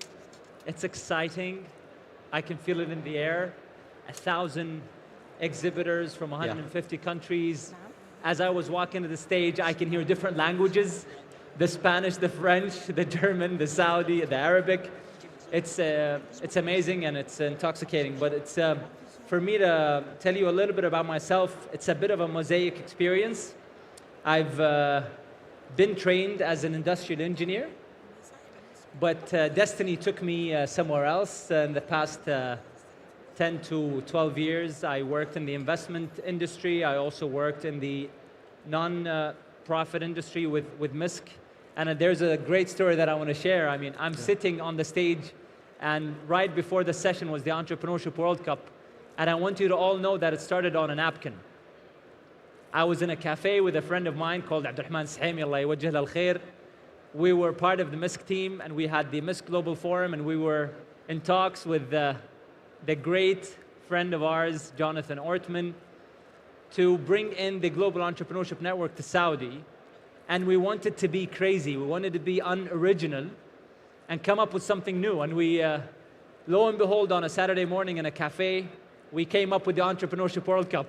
It's exciting. I can feel it in the air. 1,000 exhibitors from 150 countries. As I was walking to the stage, I can hear different languages: the Spanish, the French, the German, the Saudi, the Arabic. It's amazing and it's intoxicating. But it's for me to tell you a little bit about myself. It's a bit of a mosaic experience. I've been trained as an industrial engineer, but destiny took me somewhere else. In the past 10 to 12 years, I worked in the investment industry. I also worked in the non-profit industry with MISC. And there's a great story that I want to share. I mean, I'm sitting on the stage, and right before the session was the Entrepreneurship World Cup. And I want you to all know that it started on a napkin. I was in a cafe with a friend of mine called Abdurrahman Sahimi, Allah yawajjih al-khair. We were part of the MISC team, and we had the MISC Global Forum, and we were in talks with the great friend of ours, Jonathan Ortman, to bring in the Global Entrepreneurship Network to Saudi. And we wanted to be crazy. We wanted to be unoriginal and come up with something new. And we, lo and behold, on a Saturday morning in a cafe, we came up with the Entrepreneurship World Cup.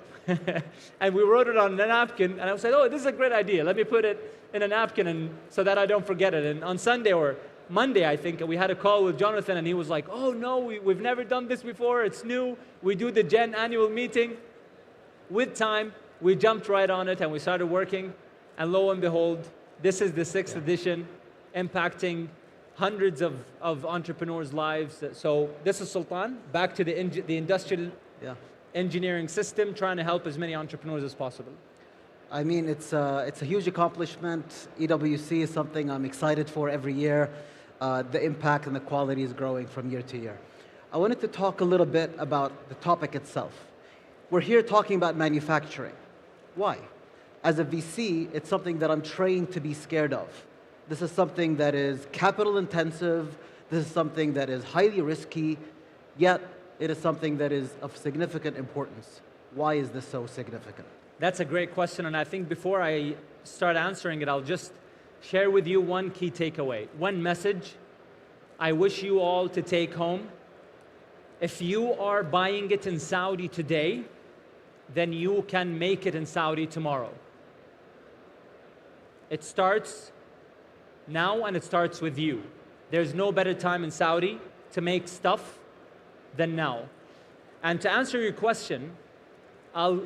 And we wrote it on a napkin, and I said, oh, this is a great idea. Let me put it in a napkin and so that I don't forget it. And on Sunday or Monday, I think, we had a call with Jonathan, and he was like, oh, no, we've never done this before. It's new. We do the Gen annual meeting. With time, we jumped right on it, and we started working. And lo and behold, this is the 6th edition, impacting hundreds of entrepreneurs' lives. So this is Sultan, back to the industrial engineering system, trying to help as many entrepreneurs as possible. I mean, it's a huge accomplishment. EWC is something I'm excited for every year. The impact and the quality is growing from year to year. I wanted to talk a little bit about the topic itself. We're here talking about manufacturing. Why? As a VC, it's something that I'm trained to be scared of. This is something that is capital intensive. This is something that is highly risky, yet it is something that is of significant importance. Why is this so significant? That's a great question, and I think before I start answering it, I'll just share with you one key takeaway, one message I wish you all to take home. If you are buying it in Saudi today, then you can make it in Saudi tomorrow. It starts now, and it starts with you. There's no better time in Saudi to make stuff than now. And to answer your question, I'll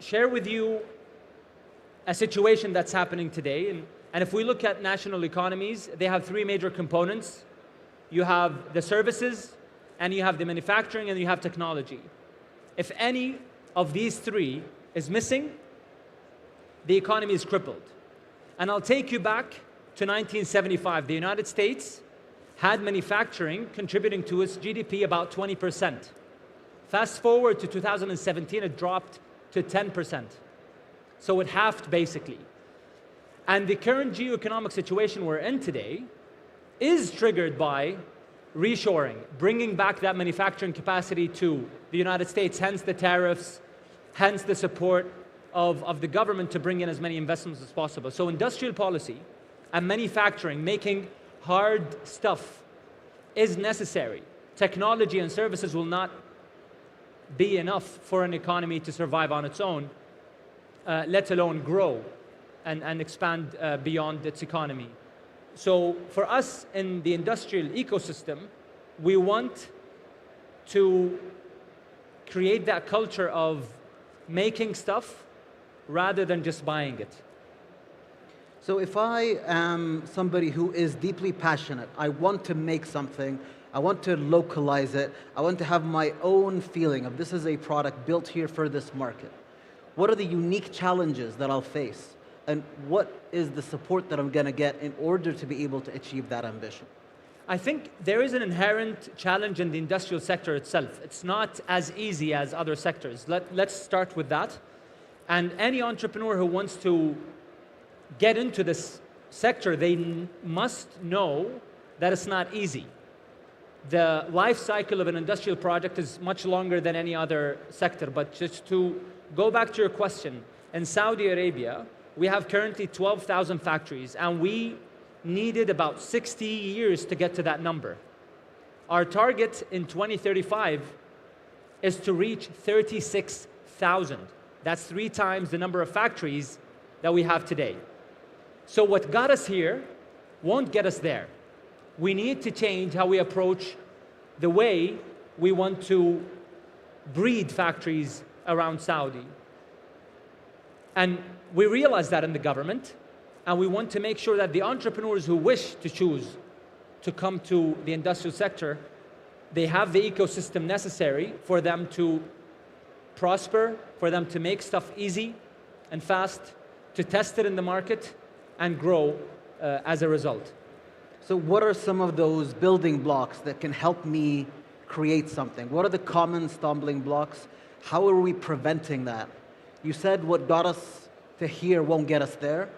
share with you a situation that's happening today. And if we look at national economies, they have three major components. You have the services, and you have the manufacturing, and you have technology. If any of these three is missing, the economy is crippled. And I'll take you back to 1975. The United States had manufacturing contributing to its GDP about 20%. Fast forward to 2017, it dropped to 10%. So it halved basically. And the current geoeconomic situation we're in today is triggered by reshoring, bringing back that manufacturing capacity to the United States, hence the tariffs, hence the support of the government to bring in as many investments as possible. So industrial policy and manufacturing, making hard stuff, is necessary. Technology and services will not be enough for an economy to survive on its own, let alone grow and expand beyond its economy. So for us in the industrial ecosystem, we want to create that culture of making stuff rather than just buying it. So if I am somebody who is deeply passionate, I want to make something, I want to localize it, I want to have my own feeling of this is a product built here for this market. What are the unique challenges that I'll face? And what is the support that I'm going to get in order to be able to achieve that ambition? I think there is an inherent challenge in the industrial sector itself. It's not as easy as other sectors. Let's start with that. And any entrepreneur who wants to get into this sector, they must know that it's not easy. The life cycle of an industrial project is much longer than any other sector. But just to go back to your question, in Saudi Arabia, we have currently 12,000 factories, and we needed about 60 years to get to that number. Our target in 2035 is to reach 36,000. That's 3 times the number of factories that we have today. So what got us here won't get us there. We need to change how we approach the way we want to breed factories around Saudi. And we realize that in the government, and we want to make sure that the entrepreneurs who wish to choose to come to the industrial sector, they have the ecosystem necessary for them to prosper, for them to make stuff easy and fast, to test it in the market and grow as a result. So what are some of those building blocks that can help me create something? What are the common stumbling blocks? How are we preventing that? You said what got us to here won't get us there.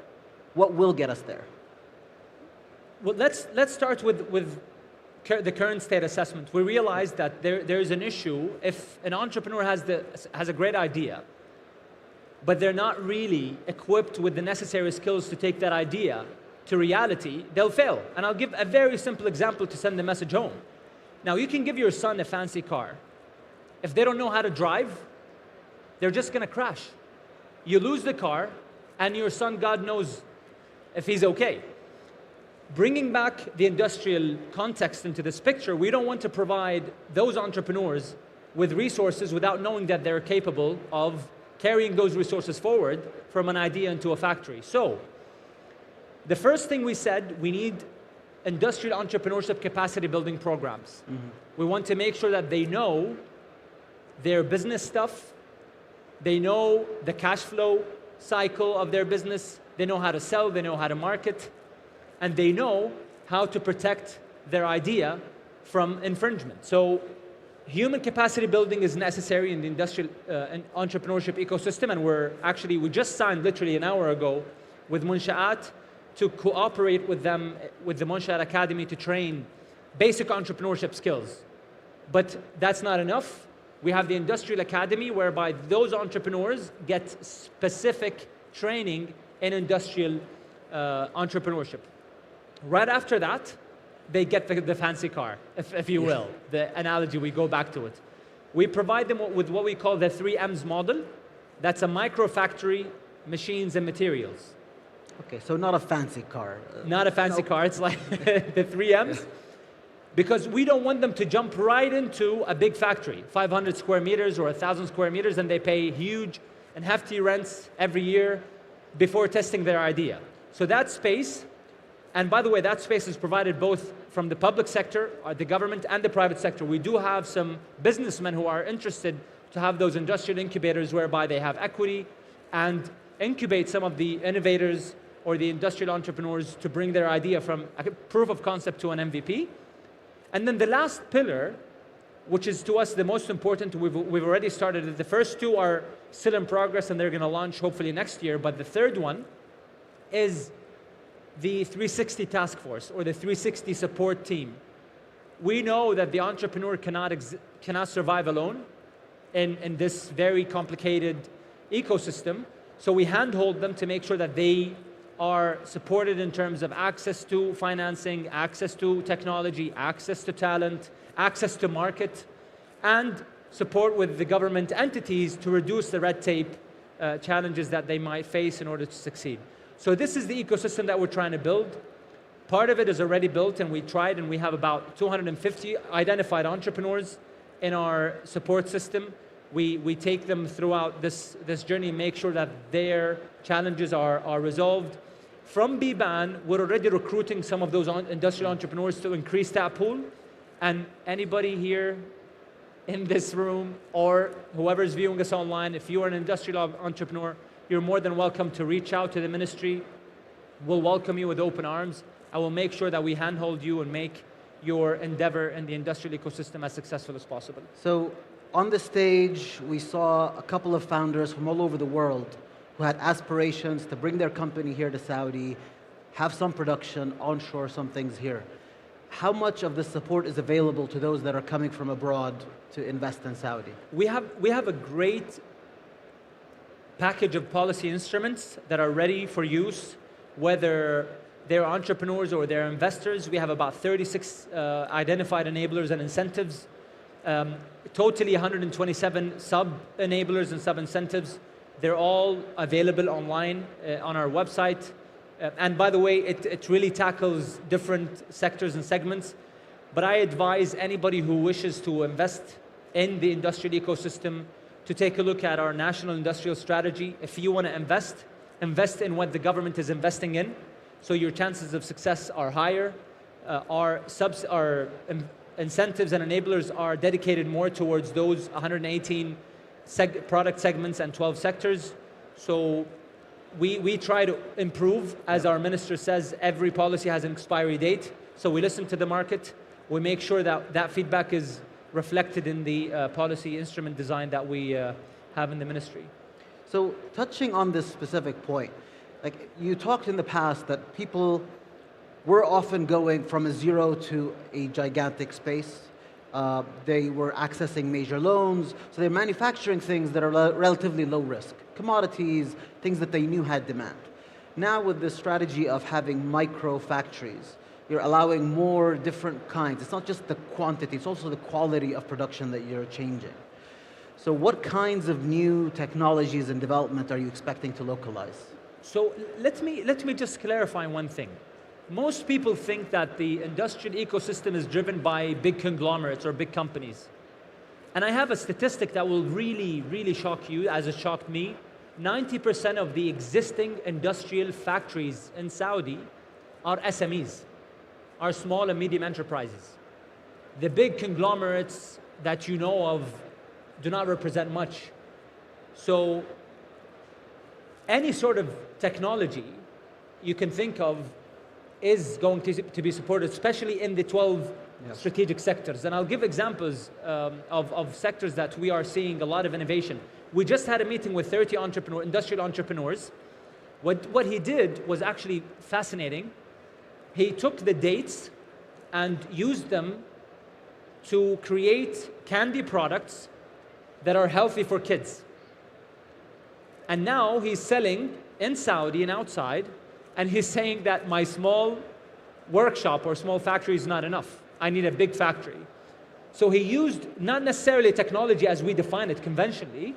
What will get us there? Well, let's start with the current state assessment. We realize that there is an issue if an entrepreneur has a great idea, but they're not really equipped with the necessary skills to take that idea to reality, they'll fail. And I'll give a very simple example to send the message home. Now, you can give your son a fancy car. If they don't know how to drive, they're just going to crash. You lose the car, and your son, God knows if he's okay. Bringing back the industrial context into this picture, we don't want to provide those entrepreneurs with resources without knowing that they're capable of carrying those resources forward from an idea into a factory. So, the first thing we said, we need industrial entrepreneurship capacity building programs. Mm-hmm. We want to make sure that they know their business stuff, they know the cash flow cycle of their business. They know how to sell, they know how to market, and they know how to protect their idea from infringement. So human capacity building is necessary in the industrial and entrepreneurship ecosystem, and we just signed literally an hour ago with Munshaat to cooperate with them, with the Munshaat Academy, to train basic entrepreneurship skills. But that's not enough. We have the Industrial Academy, whereby those entrepreneurs get specific training in industrial entrepreneurship. Right after that, they get the fancy car, if you will, the analogy, we go back to it. We provide them with what we call the 3Ms model. That's a micro factory, machines and materials. Okay, so not a fancy car. Not a fancy car, it's like the 3Ms. Because we don't want them to jump right into a big factory, 500 square meters or 1,000 square meters, and they pay huge and hefty rents every year before testing their idea. So that space, and by the way, that space is provided both from the public sector, the government, and the private sector. We do have some businessmen who are interested to have those industrial incubators whereby they have equity and incubate some of the innovators or the industrial entrepreneurs to bring their idea from a proof of concept to an MVP. And then the last pillar, which is to us the most important, we've already started it. The first two are still in progress and they're going to launch hopefully next year. But the third one is the 360 task force or the 360 support team. We know that the entrepreneur cannot survive alone in this very complicated ecosystem. So we handhold them to make sure that they are supported in terms of access to financing, access to technology, access to talent, access to market, and support with the government entities to reduce the red tape challenges that they might face in order to succeed. So this is the ecosystem that we're trying to build. Part of it is already built, and we tried, and we have about 250 identified entrepreneurs in our support system. We take them throughout this journey and make sure that their challenges are resolved. From Biban, we're already recruiting some of those industrial entrepreneurs to increase that pool. And anybody here in this room or whoever's viewing us online, if you are an industrial entrepreneur, you're more than welcome to reach out to the ministry. We'll welcome you with open arms. I will make sure that we handhold you and make your endeavor in the industrial ecosystem as successful as possible. So on the stage, we saw a couple of founders from all over the world who had aspirations to bring their company here to Saudi, have some production, onshore some things here. How much of the support is available to those that are coming from abroad to invest in Saudi? We have a great package of policy instruments that are ready for use, whether they're entrepreneurs or they're investors. We have about 36 identified enablers and incentives, totally 127 sub-enablers and sub-incentives. They're all available online on our website. And by the way, it really tackles different sectors and segments. But I advise anybody who wishes to invest in the industrial ecosystem to take a look at our national industrial strategy. If you want to invest in what the government is investing in, so your chances of success are higher. Our incentives and enablers are dedicated more towards those 118 product segments and 12 sectors. So we try to improve. As our minister says, every policy has an expiry date. So we listen to the market. We make sure that that feedback is reflected in the policy instrument design that we have in the ministry. So touching on this specific point, like you talked in the past that people were often going from a zero to a gigantic space. They were accessing major loans, so they're manufacturing things that are relatively low risk, commodities, things that they knew had demand. Now with this strategy of having micro factories, you're allowing more different kinds. It's not just the quantity, it's also the quality of production that you're changing. So what kinds of new technologies and development are you expecting to localize? So let me just clarify one thing. Most people think that the industrial ecosystem is driven by big conglomerates or big companies. And I have a statistic that will really, really shock you, as it shocked me. 90% of the existing industrial factories in Saudi are SMEs, are small and medium enterprises. The big conglomerates that you know of do not represent much. So any sort of technology you can think of is going to be supported, especially in the 12 strategic sectors. And I'll give examples of sectors that we are seeing a lot of innovation. We just had a meeting with 30 industrial entrepreneurs. What he did was actually fascinating. He took the dates and used them to create candy products that are healthy for kids. And now he's selling in Saudi and outside, and he's saying that my small workshop or small factory is not enough. I need a big factory. So he used not necessarily technology as we define it conventionally,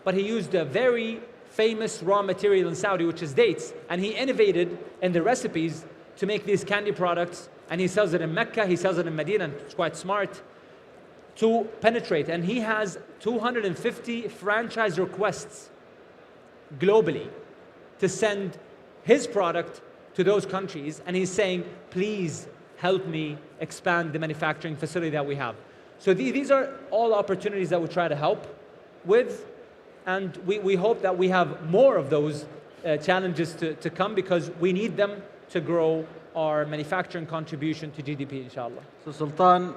but he used a very famous raw material in Saudi, which is dates, and he innovated in the recipes to make these candy products, and he sells it in Mecca, he sells it in Medina, and it's quite smart to penetrate. And he has 250 franchise requests globally to send his product to those countries, and he's saying, please help me expand the manufacturing facility that we have. So these are all opportunities that we try to help with, and we hope that we have more of those challenges to come, because we need them to grow our manufacturing contribution to GDP, inshallah. So Sultan,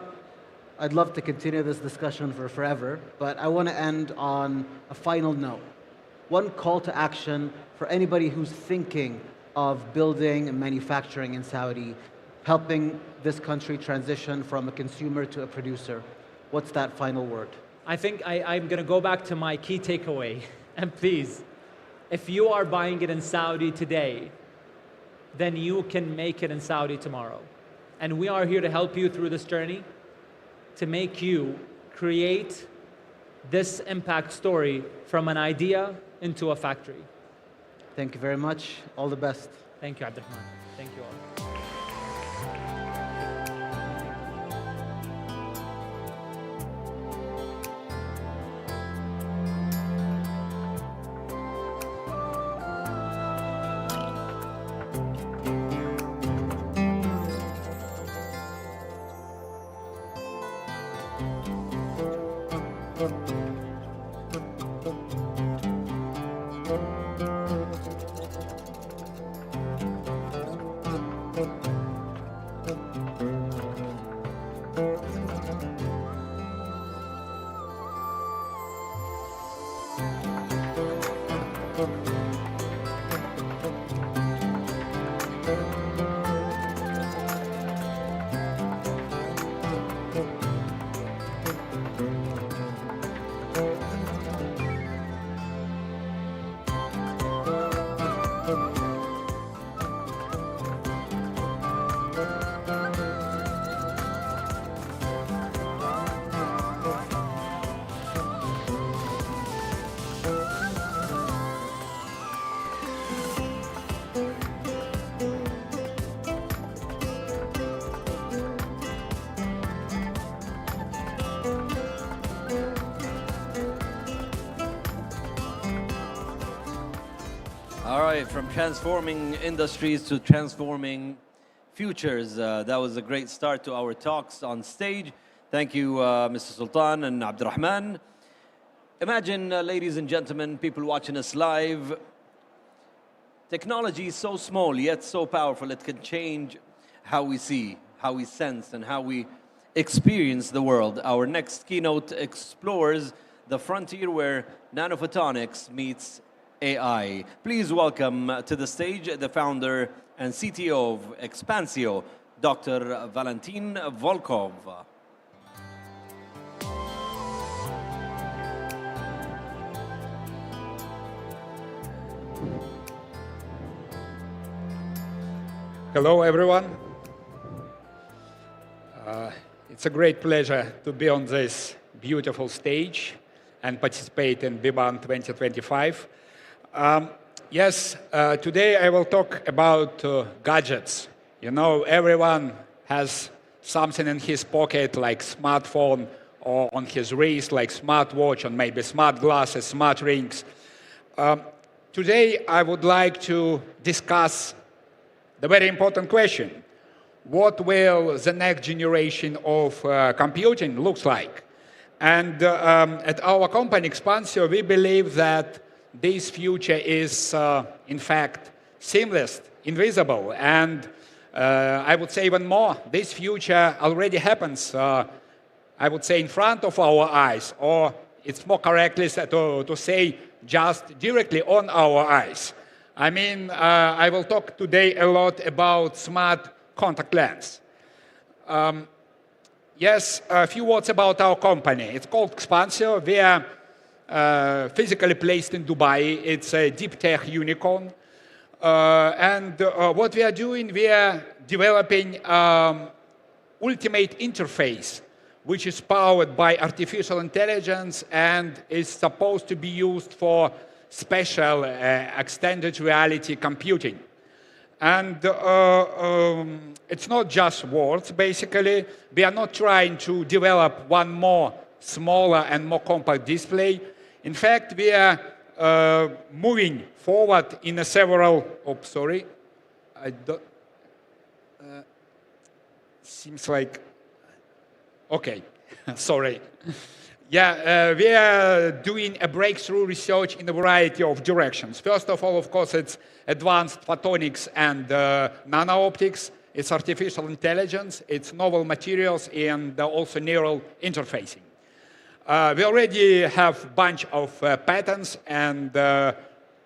I'd love to continue this discussion for forever, but I want to end on a final note. One call to action for anybody who's thinking of building and manufacturing in Saudi, helping this country transition from a consumer to a producer. What's that final word? I think I'm going to go back to my key takeaway. And please, if you are buying it in Saudi today, then you can make it in Saudi tomorrow. And we are here to help you through this journey, to make you create this impact story from an idea into a factory. Thank you very much. All the best. Thank you, Abdurrahman. Thank you all. All right, from transforming industries to transforming futures. That was a great start to our talks on stage. Thank you, Mr. Sultan and Abdurrahman. Imagine, ladies and gentlemen, people watching us live, technology is so small yet so powerful, it can change how we see, how we sense, and how we experience the world. Our next keynote explores the frontier where nanophotonics meets AI. Please welcome to the stage the founder and CTO of Expansio, Dr. Valentin Volkov. Hello, everyone. It's a great pleasure to be on this beautiful stage and participate in Biban 2025. Yes, today I will talk about gadgets. You know, everyone has something in his pocket like smartphone, or on his wrist like smartwatch, and maybe smart glasses, smart rings. Today I would like to discuss the very important question: what will the next generation of computing looks like? And at our company, Expansio, we believe that this future is, in fact, seamless, invisible, and I would say even more, this future already happens, I would say, in front of our eyes, or it's more correctly to say just directly on our eyes. I mean, I will talk today a lot about smart contact lens. Yes, a few words about our company. It's called Xpansio. We are physically placed in Dubai. It's a deep tech unicorn. And what we are doing, we are developing ultimate interface, which is powered by artificial intelligence and is supposed to be used for special extended reality computing. And it's not just words, basically. We are not trying to develop one more smaller and more compact display. In fact, we are moving forward in a several, sorry. I don't, seems like, okay, sorry. Yeah, we are doing a breakthrough research in a variety of directions. First of all, of course, it's advanced photonics and nano-optics. It's artificial intelligence. It's novel materials and also neural interfacing. We already have a bunch of patents, and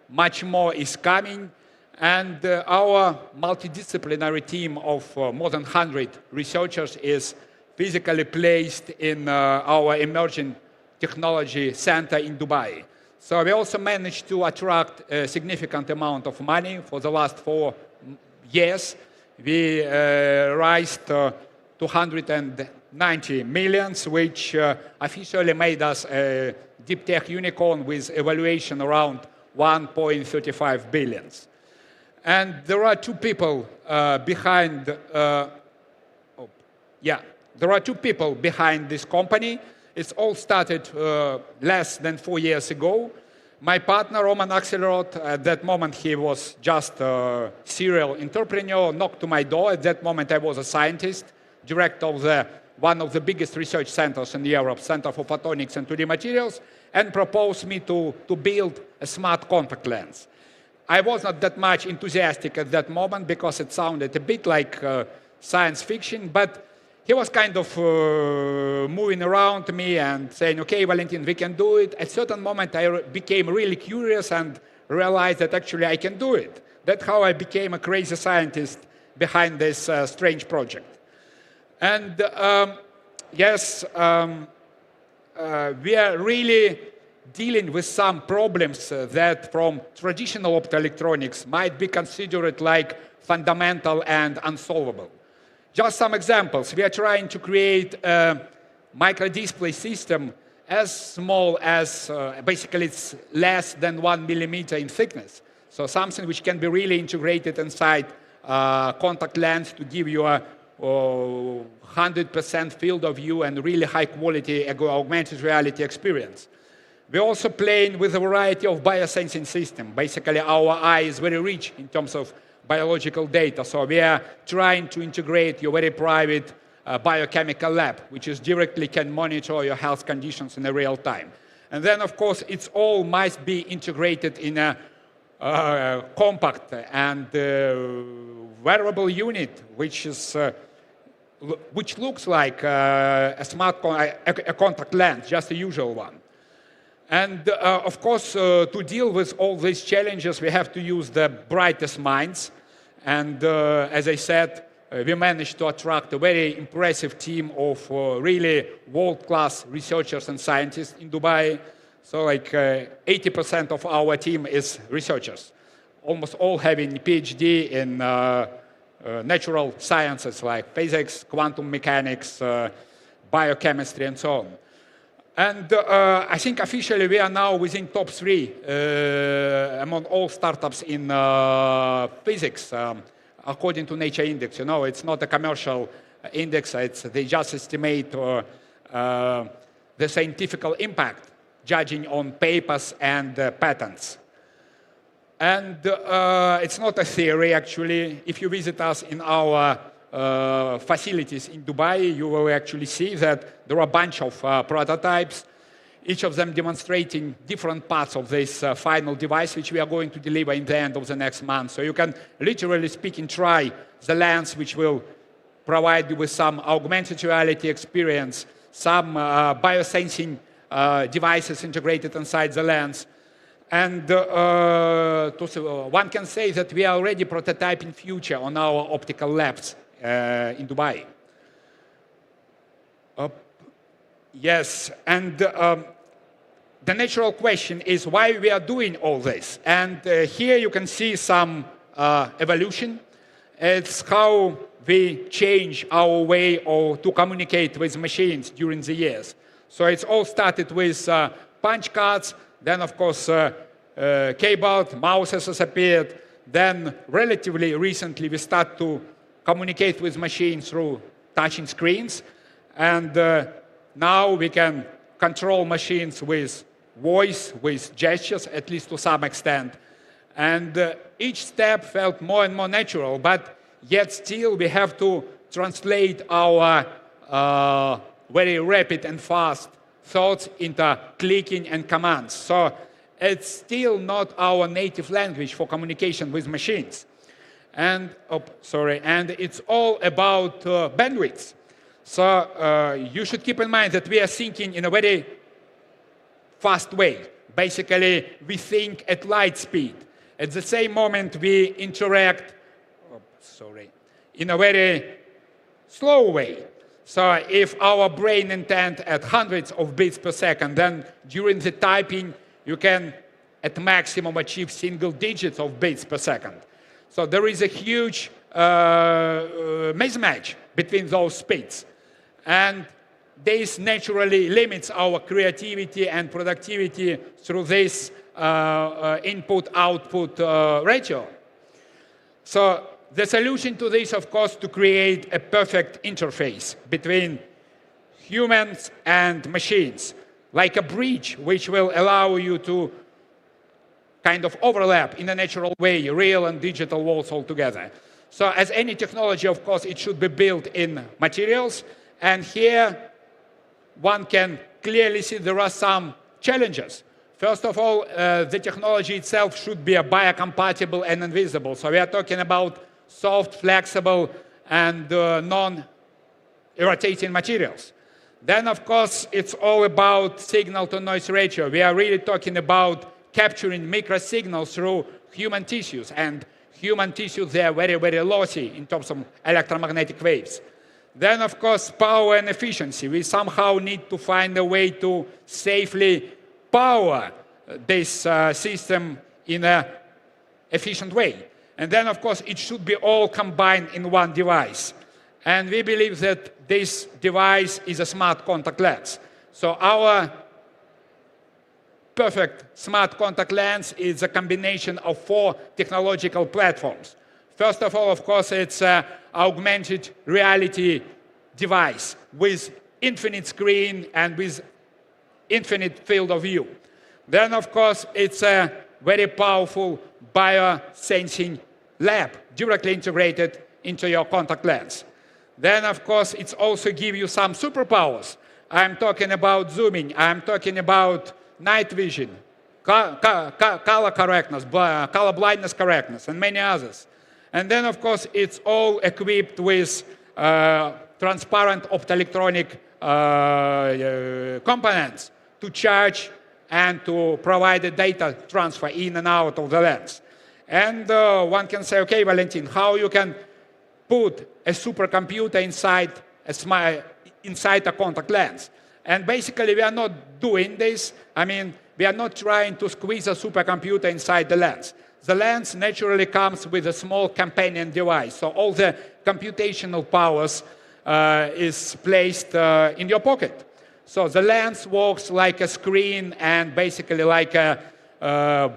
much more is coming. And our multidisciplinary team of more than 100 researchers is physically placed in our emerging technology center in Dubai. So we also managed to attract a significant amount of money for the last 4 years. We raised 290 million, which officially made us a deep tech unicorn with evaluation around 1.35 billion. And there are two people behind, there are two people behind this company. It's all started less than 4 years ago. My partner, Roman Axelrod, at that moment, he was just a serial entrepreneur, knocked to my door. At that moment, I was a scientist, director of one of the biggest research centers in Europe, Center for Photonics and 2D Materials, and proposed me to build a smart contact lens. I was not that much enthusiastic at that moment because it sounded a bit like science fiction, but he was kind of moving around me and saying, okay, Valentin, we can do it. At a certain moment, I became really curious and realized that actually I can do it. That's how I became a crazy scientist behind this strange project. And yes, we are really dealing with some problems that from traditional optoelectronics might be considered like fundamental and unsolvable. Just some examples. We are trying to create a microdisplay system as small as, basically it's less than 1 millimeter in thickness. So something which can be really integrated inside contact lens to give you a 100% field of view and really high quality augmented reality experience. We're also playing with a variety of biosensing systems. Basically, our eye is very rich in terms of biological data. So we are trying to integrate your very private biochemical lab, which is directly can monitor your health conditions in a real time. And then, of course, it's all must be integrated in a compact and wearable unit, which is which looks like a smart contact lens, just a usual one. And of course, to deal with all these challenges, we have to use the brightest minds. And as I said, we managed to attract a very impressive team of really world-class researchers and scientists in Dubai. So like 80% of our team is researchers, almost all having a PhD in natural sciences like physics, quantum mechanics, biochemistry, and so on. And I think officially we are now within top 3 among all startups in physics, according to Nature Index. You know, it's not a commercial index. They just estimate the scientific impact, judging on papers and patents. And it's not a theory, actually. If you visit us in our facilities in Dubai, you will actually see that there are a bunch of prototypes. each of them demonstrating different parts of this final device, which we are going to deliver in the end of the next month. So you can literally speaking try the lens, which will provide you with some augmented reality experience, some biosensing devices integrated inside the lens. And one can say that we are already prototyping future on our optical labs in Dubai. Yes, and the natural question is why we are doing all this. And here you can see some evolution. It's how we change our way to communicate with machines during the years. So it's all started with punch cards, then of course keyboard, mouses has appeared. Then relatively recently we start to communicate with machines through touching screens. And now we can control machines with voice, with gestures, at least to some extent. And each step felt more and more natural, but yet still we have to translate our very rapid and fast thoughts into clicking and commands. So it's still not our native language for communication with machines. And, and it's all about bandwidth. So you should keep in mind that we are thinking in a very fast way. Basically, we think at light speed. At the same moment, we interact in a very slow way. So if our brain intends at hundreds of bits per second, then during the typing, you can at maximum achieve single digits of bits per second. So there is a huge mismatch between those speeds. And this naturally limits our creativity and productivity through this input-output ratio. So the solution to this, of course, to create a perfect interface between humans and machines, like a bridge which will allow you to kind of overlap in a natural way, real and digital worlds altogether. So as any technology, of course, it should be built in materials. And here, one can clearly see there are some challenges. First of all, the technology itself should be biocompatible and invisible. So we are talking about soft, flexible, and non-irritating materials. Then, of course, it's all about signal-to-noise ratio. We are really talking about capturing microsignals through human tissues. And human tissues, they are very, very lossy in terms of electromagnetic waves. Then, of course, power and efficiency. We somehow need to find a way to safely power this system in an efficient way. And then, of course, it should be all combined in one device. And we believe that this device is a smart contact lens. So our perfect smart contact lens is a combination of 4 technological platforms. First of all, of course, it's an augmented reality device with infinite screen and with infinite field of view. Then, of course, it's a very powerful biosensing lab directly integrated into your contact lens. Then, of course, it's also give you some superpowers. I'm talking about zooming. I'm talking about night vision, color correctness, color blindness correctness, and many others. And then, of course, it's all equipped with transparent optoelectronic components to charge and to provide the data transfer in and out of the lens. And one can say, okay, Valentin, how you can put a supercomputer inside a contact lens? And basically, we are not doing this. I mean, we are not trying to squeeze a supercomputer inside the lens. The lens naturally comes with a small companion device. So all the computational powers is placed in your pocket. So the lens works like a screen and basically like a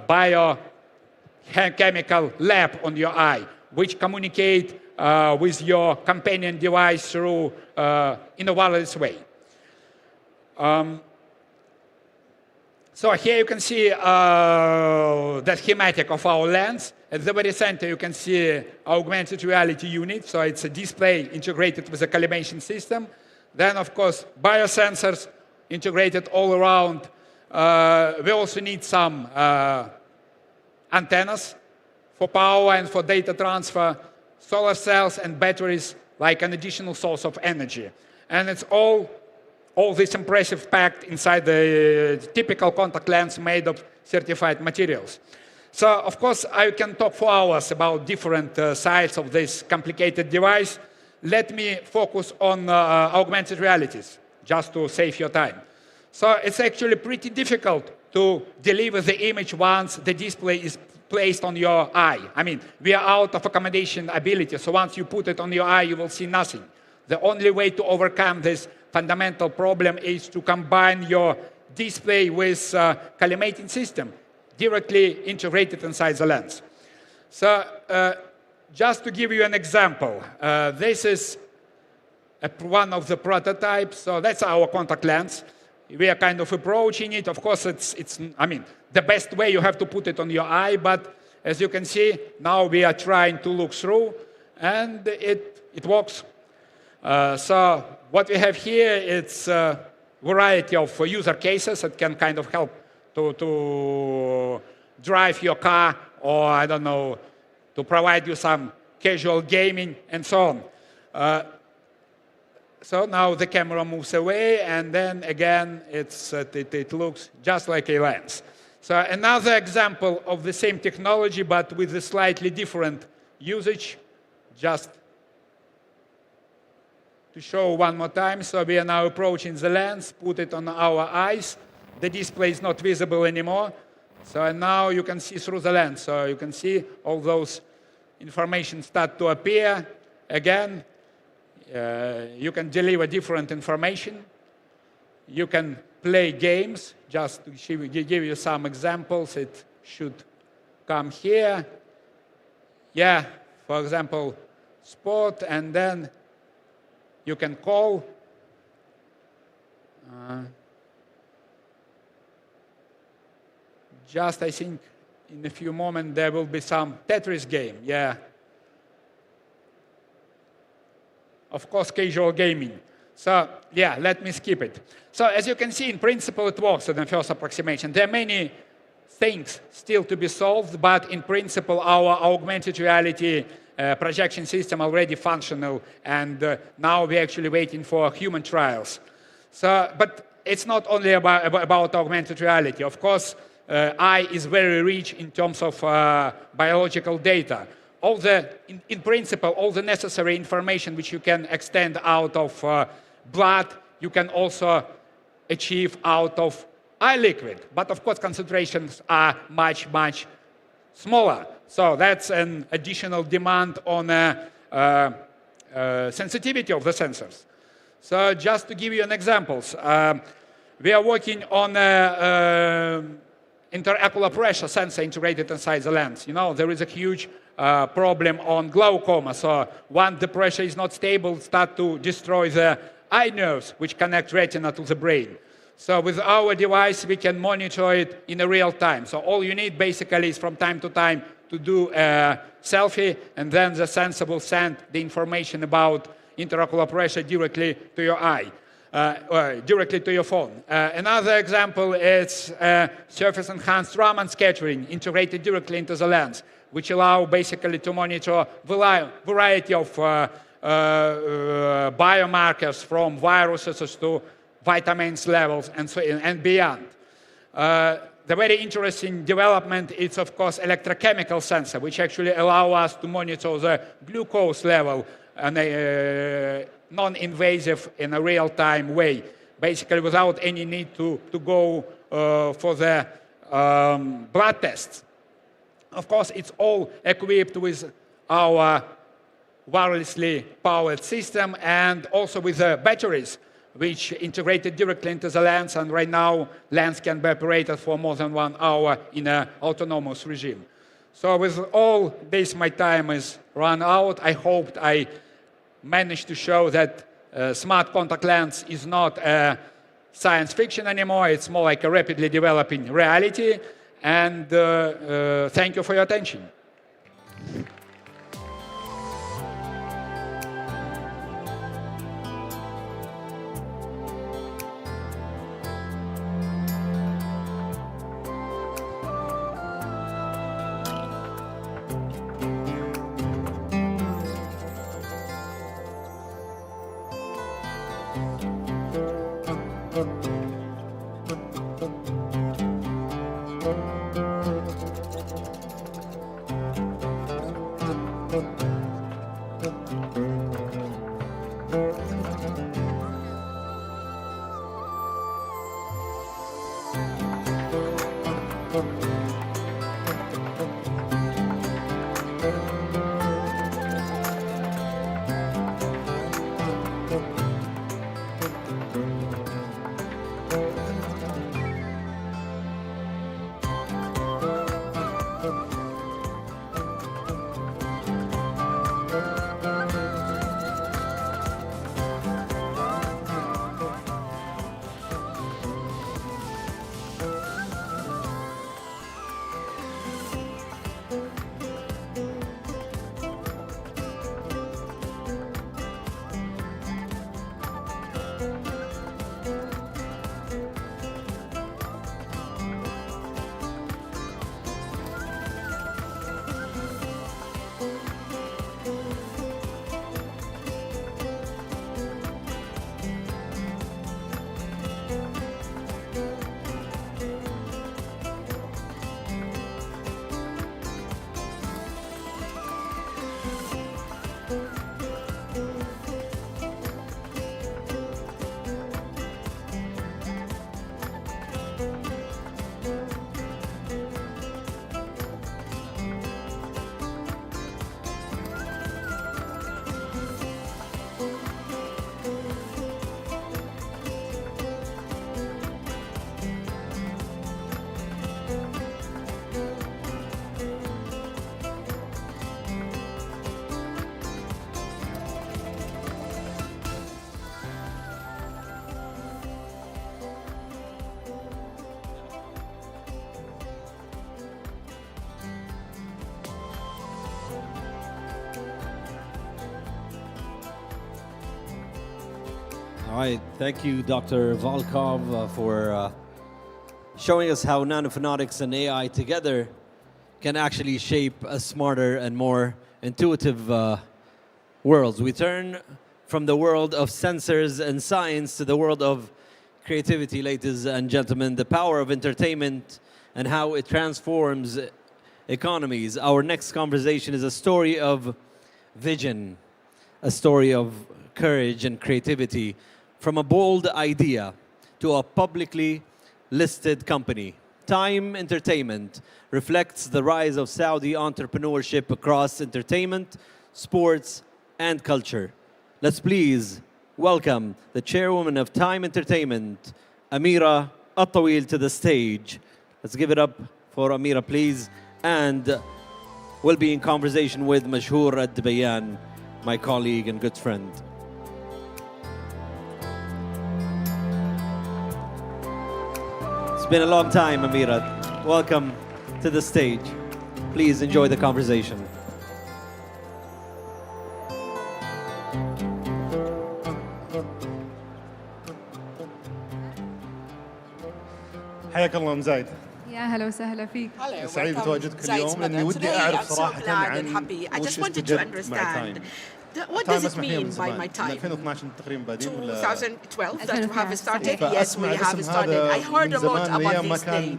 biochemical lab on your eye, which communicate with your companion device through in a wireless way. So here you can see the schematic of our lens. At the very center, you can see augmented reality unit. So it's a display integrated with a calibration system. Then, of course, biosensors integrated all around. We also need some antennas for power and for data transfer, solar cells and batteries like an additional source of energy. And it's all this impressive packed inside the typical contact lens made of certified materials. So, of course, I can talk for hours about different sides of this complicated device. Let me focus on augmented realities, just to save your time. So it's actually pretty difficult to deliver the image once the display is placed on your eye. I mean, we are out of accommodation ability, so once you put it on your eye, you will see nothing. The only way to overcome this fundamental problem is to combine your display with collimating system, directly integrated inside the lens. So just to give you an example, this is one of the prototypes. So that's our contact lens. We are kind of approaching it. Of course, I mean, the best way you have to put it on your eye, but as you can see, now we are trying to look through, and it works. So what we have here, it's a variety of user cases that can kind of help to drive your car, or I don't know, to provide you some casual gaming and so on. So now the camera moves away, and then again, it looks just like a lens. So another example of the same technology, but with a slightly different usage, just to show one more time. So we are now approaching the lens, put it on our eyes. The display is not visible anymore. So now you can see through the lens. So you can see all those information start to appear. Again, you can deliver different information. You can play games. Just to give you some examples, it should come here. Yeah, for example, sport, and then you can call. Just, I think, in a few moments, there will be some Tetris game, yeah. Of course, casual gaming. So, yeah, let me skip it. So, as you can see, in principle, it works in the first approximation. There are many things still to be solved, but in principle, our augmented reality projection system already functional, and now we're actually waiting for human trials. So, but it's not only about augmented reality. Of course, eye is very rich in terms of biological data. In principle, all the necessary information which you can extend out of blood, you can also achieve out of eye liquid. But of course, concentrations are much, much smaller. So that's an additional demand on sensitivity of the sensors. So just to give you an examples, we are working on interocular pressure sensor integrated inside the lens. You know, there is a huge problem on glaucoma. So once the pressure is not stable, it starts to destroy the eye nerves, which connect retina to the brain. So with our device, we can monitor it in a real time. So all you need basically is from time to time to do a selfie, and then the sensor will send the information about interocular pressure directly to your eye. Directly to your phone. Another example is surface-enhanced Raman scattering integrated directly into the lens, which allow basically to monitor a variety of biomarkers from viruses to vitamins levels and beyond. The very interesting development is, of course, electrochemical sensor, which actually allow us to monitor the glucose level in a non-invasive, in a real-time way, basically without any need to go for the blood tests. Of course, it's all equipped with our wirelessly powered system and also with the batteries, which integrated directly into the lens, and right now, lens can be operated for more than 1 hour in an autonomous regime. So with all this, my time is run out. I hope I managed to show that smart contact lens is not science fiction anymore. It's more like a rapidly developing reality. And thank you for your attention. All right, thank you, Dr. Volkov, for showing us how nanophonics and AI together can actually shape a smarter and more intuitive worlds. We turn from the world of sensors and science to the world of creativity, ladies and gentlemen, the power of entertainment and how it transforms economies. Our next conversation is a story of vision, a story of courage and creativity, from a bold idea to a publicly listed company. Time Entertainment reflects the rise of Saudi entrepreneurship across entertainment, sports, and culture. Let's please welcome the chairwoman of Time Entertainment, Amira Al-Tawil, to the stage. Let's give it up for Amira, please. And we'll be in conversation with Mashhoor Ad-Bayan, my colleague and good friend. It's been a long time, Amira. Welcome to the stage. Please enjoy the conversation. حياك الله مزايد. يا هلا وسهلا فيك. سعيد بتواجدك اليوم لاني ودي اعرف صراحه عن وش استجد مع تايم. What does it mean by my time? 2012 تقريبا بادين ولا 2012 that we have started? Yes, we have started. I heard a lot about this name.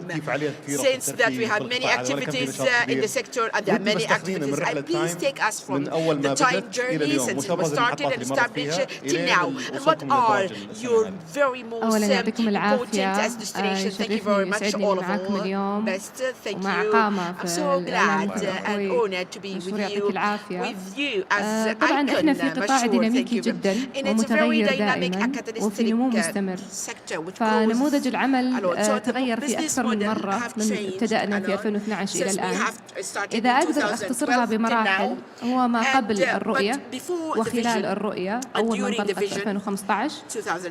Since that we have many activities in the sector and there are many activities. And please take us from the time journey since it was started and established till now. And what are your very most important destinations? Thank you very much, all of you. Best, thank you. I'm so glad and honored to be with you as طبعا احنا في قطاع ديناميكي جدا ومتغير دائما وفي نمو مستمر، فنموذج العمل تغير في اكثر من مره من ابتدأنا في 2012 الى الان. اذا اقدر اختصرها بمراحل، هو ما قبل الرؤيه وخلال الرؤيه اول ما انطلقت في 2015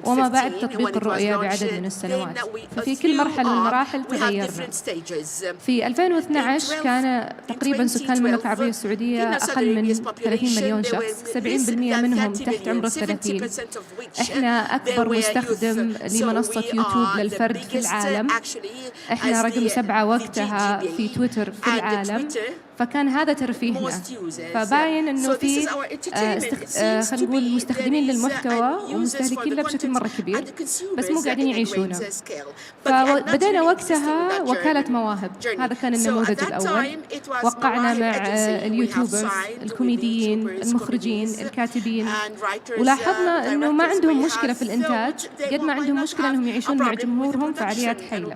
وما بعد تطبيق الرؤيه بعدد من السنوات. ففي كل مرحله من المراحل تغيرنا. في 2012 كان تقريبا سكان المملكه العربيه السعوديه اقل من 30 مليون شخص، 70% منهم تحت عمر 30. احنا أكبر مستخدم لمنصة يوتيوب للفرد في العالم. احنا رقم 7 وقتها في تويتر في العالم. فكان هذا ترفيهنا. فباين انه في خلينا نقول مستخدمين للمحتوى ومستهلكين له بشكل مره كبير بس مو قاعدين يعيشونه. فبدأنا وقتها وكالة مواهب، هذا كان النموذج الأول. وقعنا مع اليوتيوبرز، الكوميديين، المخرجين، الكاتبين، ولاحظنا انه ما عندهم مشكلة في الإنتاج قد ما عندهم مشكلة انهم يعيشون مع جمهورهم فعاليات حية.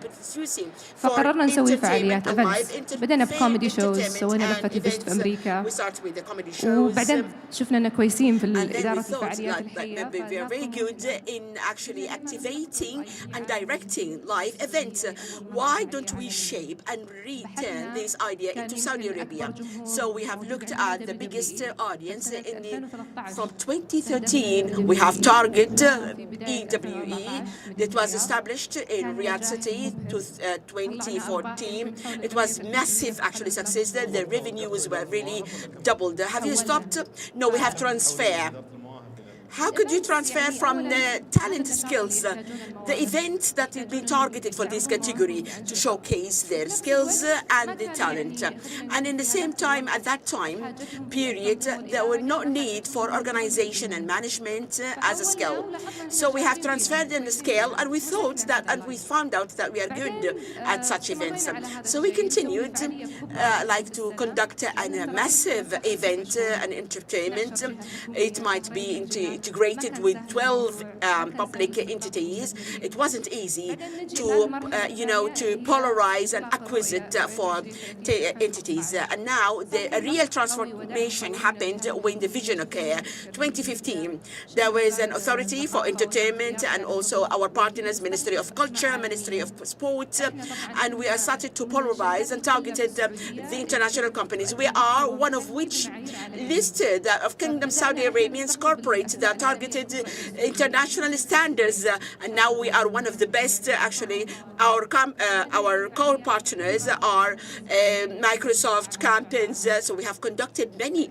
فقررنا نسوي فعاليات ايفنتس، بدأنا بكوميدي شوز، سوينا لفة ايفنت في أمريكا، وبعدين شفنا اننا كويسين في إدارة الفعاليات الحية. We are very good in actually activating and directing live events. Why don't we shape and return this idea into Saudi Arabia? So we have looked at the biggest audience from 2013. We have Target EWE that was established in Riyadh City to 2014. It was massive actually success. The revenues were really doubled. Have you stopped? No, we have transfer. How could you transfer from the talent skills, the events that will be targeted for this category to showcase their skills and the talent? And in the same time, at that time period, there were no need for organization and management as a skill. So we have transferred in the scale, and we thought that, and we found out that we are good at such events. So we continued like to conduct a massive event and entertainment. It might be integrated with 12 public entities. It wasn't easy to, to polarize and acquisite for entities. And now the real transformation happened when the vision occurred. 2015, there was an authority for entertainment and also our partners, Ministry of Culture, Ministry of Sport, and we are started to polarize and targeted the international companies. We are one of which listed of Kingdom Saudi Arabians corporate that targeted international standards, and now we are one of the best. Actually, our core partners are Microsoft, campaigns. So we have conducted many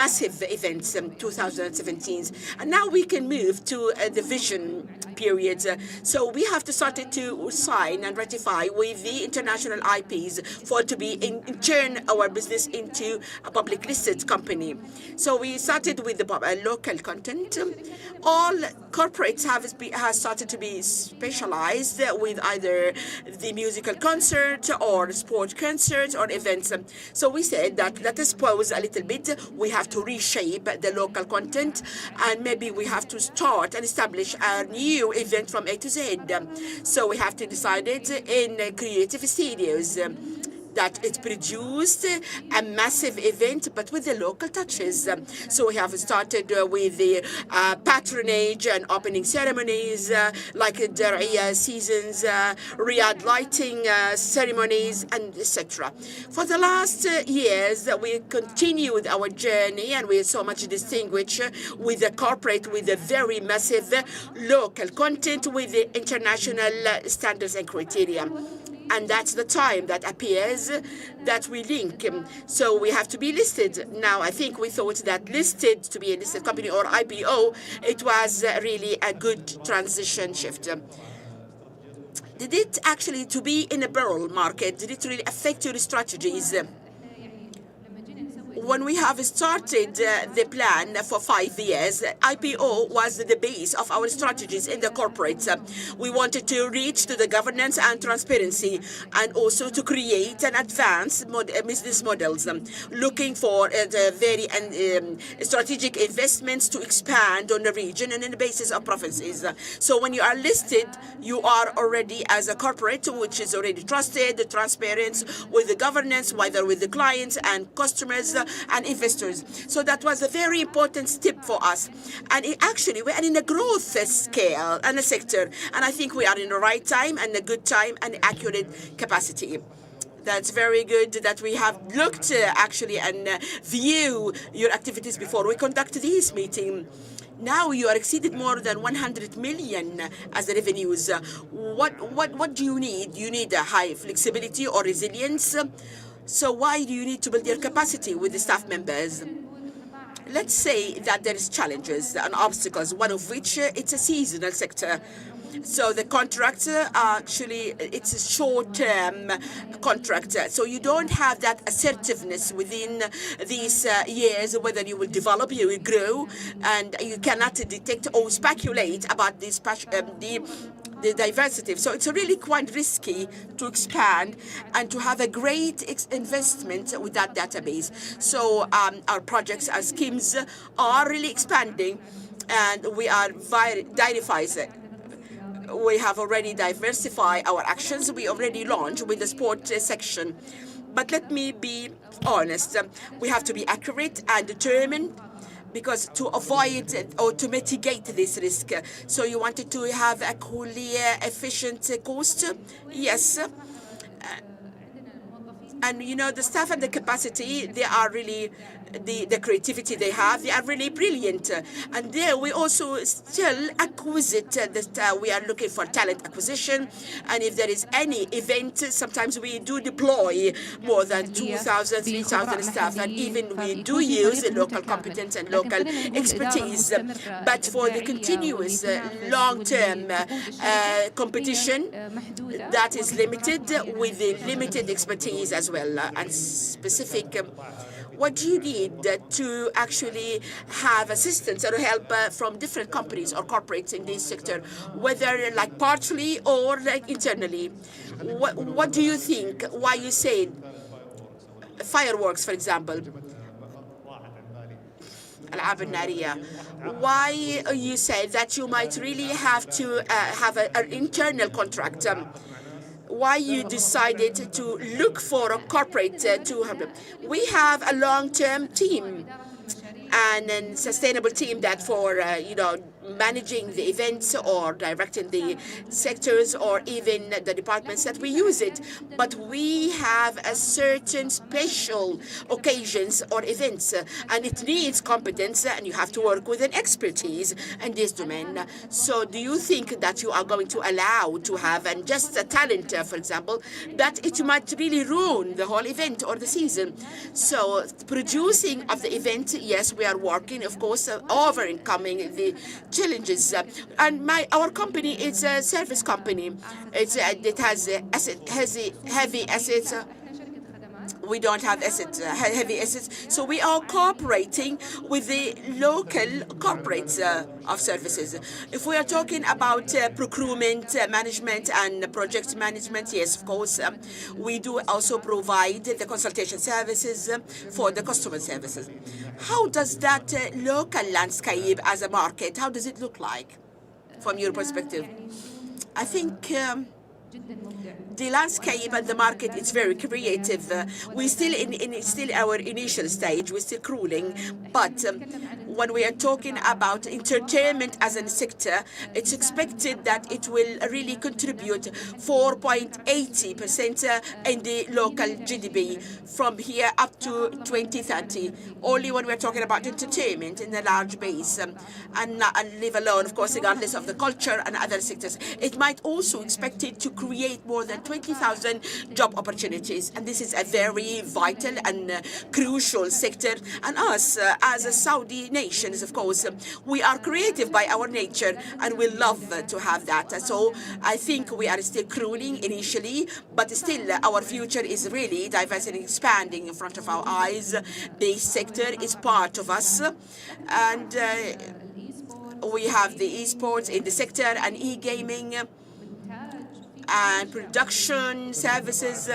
massive events in 2017, and now we can move to the vision period. So we have to start to sign and ratify with the international IPs for to be turn our business into a public listed company. So we started with the local content. All corporates have started to be specialized with either the musical concert or sport concert or events. So we said that let us pause a little bit. We have to reshape the local content, and maybe we have to start and establish a new event from A to Z. So we have to decide it in creative studios. That it produced a massive event, but with the local touches. So we have started with the patronage and opening ceremonies, like Dar'iyah seasons, Riyadh lighting ceremonies, and etc. For the last years, we continued our journey, and we so much distinguish with the corporate, with the very massive local content, with the international standards and criteria. And that's the time that appears that we link. So we have to be listed. Now, I think we thought that listed to be a listed company or IPO, it was really a good transition shift. Did it actually, to be in a barrel market, did it really affect your strategies? When we have started the plan for 5 years, IPO was the base of our strategies in the corporate. We wanted to reach to the governance and transparency, and also to create and advance business models, looking for very strategic investments to expand on the region and on the basis of provinces. So when you are listed, you are already as a corporate, which is already trusted, transparent with the governance, whether with the clients and customers and investors. So that was a very important step for us. And actually, we are in a growth scale and a sector. And I think we are in the right time and a good time and accurate capacity. That's very good that we have looked actually and view your activities before we conduct this meeting. Now you are exceeded more than 100 million as the revenues. What do you need? You need a high flexibility or resilience. So why do you need to build your capacity with the staff members? Let's say that there is challenges and obstacles, one of which it's a seasonal sector. So the contract actually, it's a short-term contract. So you don't have that assertiveness within these years, whether you will develop, you will grow, and you cannot detect or speculate about this the diversity. So it's really quite risky to expand and to have a great investment with that database. So our projects, our schemes are really expanding, and we are diversifying. We have already diversified our actions. We already launched with the sport section. But let me be honest, we have to be accurate and determined, because to avoid or to mitigate this risk. So you wanted to have a clear, efficient cost? Yes. And you know, the staff and the capacity, they are really, the creativity they have, they are really brilliant. And there we also still acquisite that we are looking for talent acquisition. And if there is any event, sometimes we do deploy more than 2,000, 3,000 staff. And even we do use local competence and local expertise. But for the continuous long-term competition, that is limited with the limited expertise as well and specific. What do you need to actually have assistance or help from different companies or corporates in this sector, whether like partially or like internally? What do you think? Why you say fireworks, for example? Why you say that you might really have to have an internal contract? Why you decided to look for a corporate to have? We have a long-term team and a sustainable team that for managing the events or directing the sectors or even the departments that we use it. But we have a certain special occasions or events, and it needs competence, and you have to work with an expertise in this domain. So do you think that you are going to allow to have and just a talent, for example, that it might really ruin the whole event or the season? So producing of the event, yes, we are working, of course, overcoming the challenges. And our company is a service company. It has heavy assets. We don't have heavy assets, so we are cooperating with the local corporates of services. If we are talking about procurement management and project management, yes, of course, we do also provide the consultation services for the customer services. How does that local landscape as a market, how does it look like from your perspective? I think the landscape and the market is very creative. We're still in our initial stage. We're still crawling. But when we are talking about entertainment as a sector, it's expected that it will really contribute 4.80% in the local GDP from here up to 2030. Only when we're talking about entertainment in a large base, and leave alone, of course, regardless of the culture and other sectors. It might also expect it to create more than 20,000 job opportunities. And this is a very vital and crucial sector. And us, as a Saudi nations, of course, we are creative by our nature, and we love to have that. So I think we are still crawling initially, but still our future is really diversity and expanding in front of our eyes. This sector is part of us. And we have the esports in the sector and e-gaming and production services,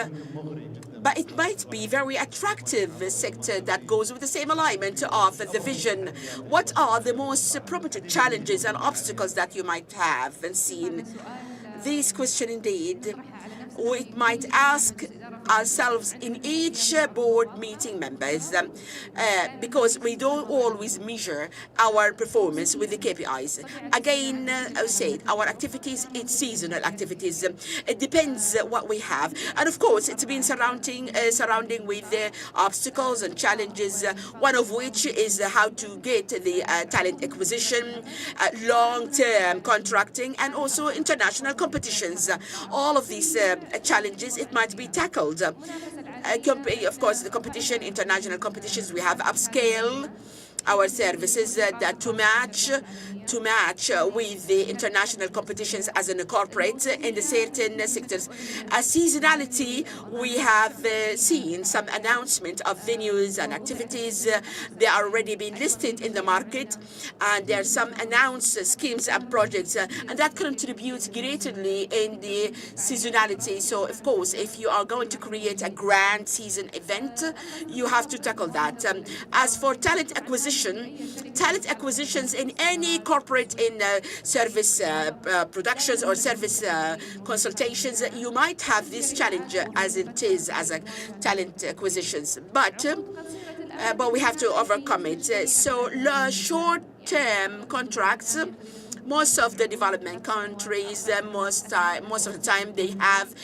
but it might be very attractive sector that goes with the same alignment of the vision. What are the most prominent challenges and obstacles that you might have and seen? This question indeed, we might ask ourselves in each board meeting members, because we don't always measure our performance with the KPIs. Again, I said our activities, it's seasonal activities. It depends what we have, and of course, it's been surrounding with obstacles and challenges. One of which is how to get the talent acquisition, long-term contracting, and also international competitions. All of these challenges, it might be tackled. Of course, the competition, international competitions, we have upscale our services to match with the international competitions as a corporate in the certain sectors. Seasonality, we have seen some announcement of venues and activities. They are already being listed in the market, and there are some announced schemes and projects, and that contributes greatly in the seasonality. So, of course, if you are going to create a grand season event, you have to tackle that. As for talent acquisitions in any corporate in service productions or service consultations, you might have this challenge as it is as a talent acquisitions, but we have to overcome it. So short-term contracts, most of the development countries, most of the time they have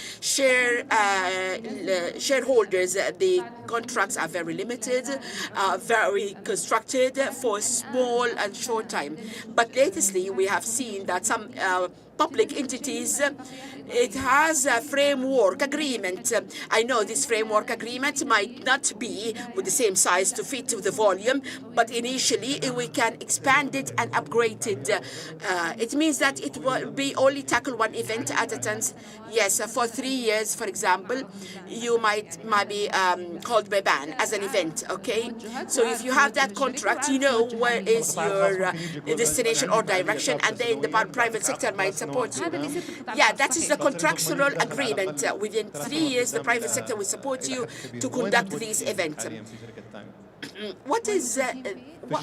shareholders. The contracts are very limited, very constructed for small and short time. But lately, we have seen that some public entities, it has a framework agreement. I know this framework agreement might not be with the same size to fit to the volume, but initially we can expand it and upgrade it. It means that it will be only tackle one event at a time. Yes, for 3 years, for example, you might be called Biban as an event, okay? So if you have that contract, you know where is your destination or direction, and then the private sector might support you. Yeah, that is the contractual agreement. Within 3 years, the private sector will support you to conduct these events. What is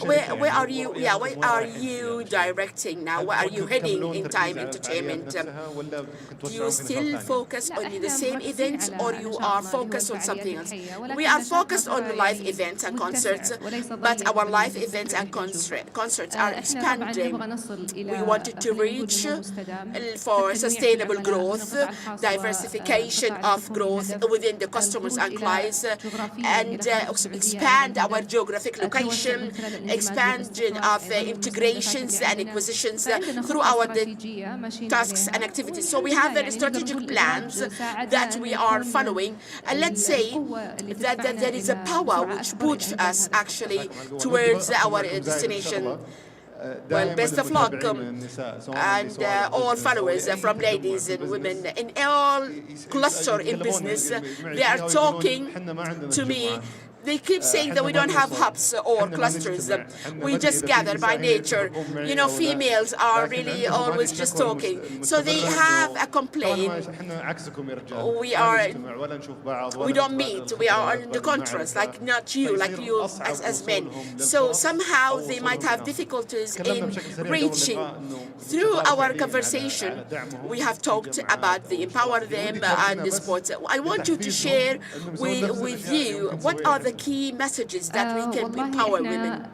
where are you? Yeah, where are you directing now? Where are you heading in Time Entertainment? Do you still focus on the same events, or you are focused on something else? We are focused on live events and concerts, but our live events and concerts are expanding. We wanted to reach for sustainable growth, diversification of growth within the customers and clients, and expand our geographic location, expansion of integrations and acquisitions through our tasks and activities. So we have strategic plans that we are following, and let's say that there is a power which pushes us actually towards our destination. Well, best of luck, and all followers from ladies and women in all cluster in business. They are talking to me. They keep saying that we don't have hubs or clusters. We just gather by nature. You know, females are really always just talking. So they have a complaint. We don't meet. We are on the contrast, like you as men. So somehow they might have difficulties in reaching. Through our conversation, we have talked about the empower them and the sports. I want you to share with you what are the key messages that we can empower women.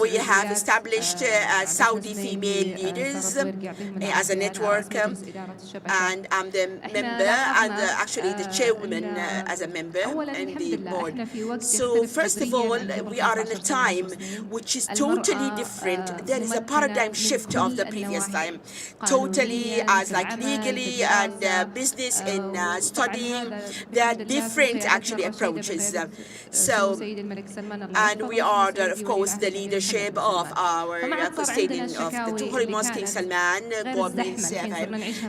We have established Saudi female leaders as a network, and I'm the member and actually the chairwoman as a member in the board. So first of all, we are in a time which is totally different. There is a paradigm shift of the previous time, totally as like legally and business and studying. There are different actually approaches. So, and we are, of course, the leadership of our custodian of the Tuhri Mosque, King Salman,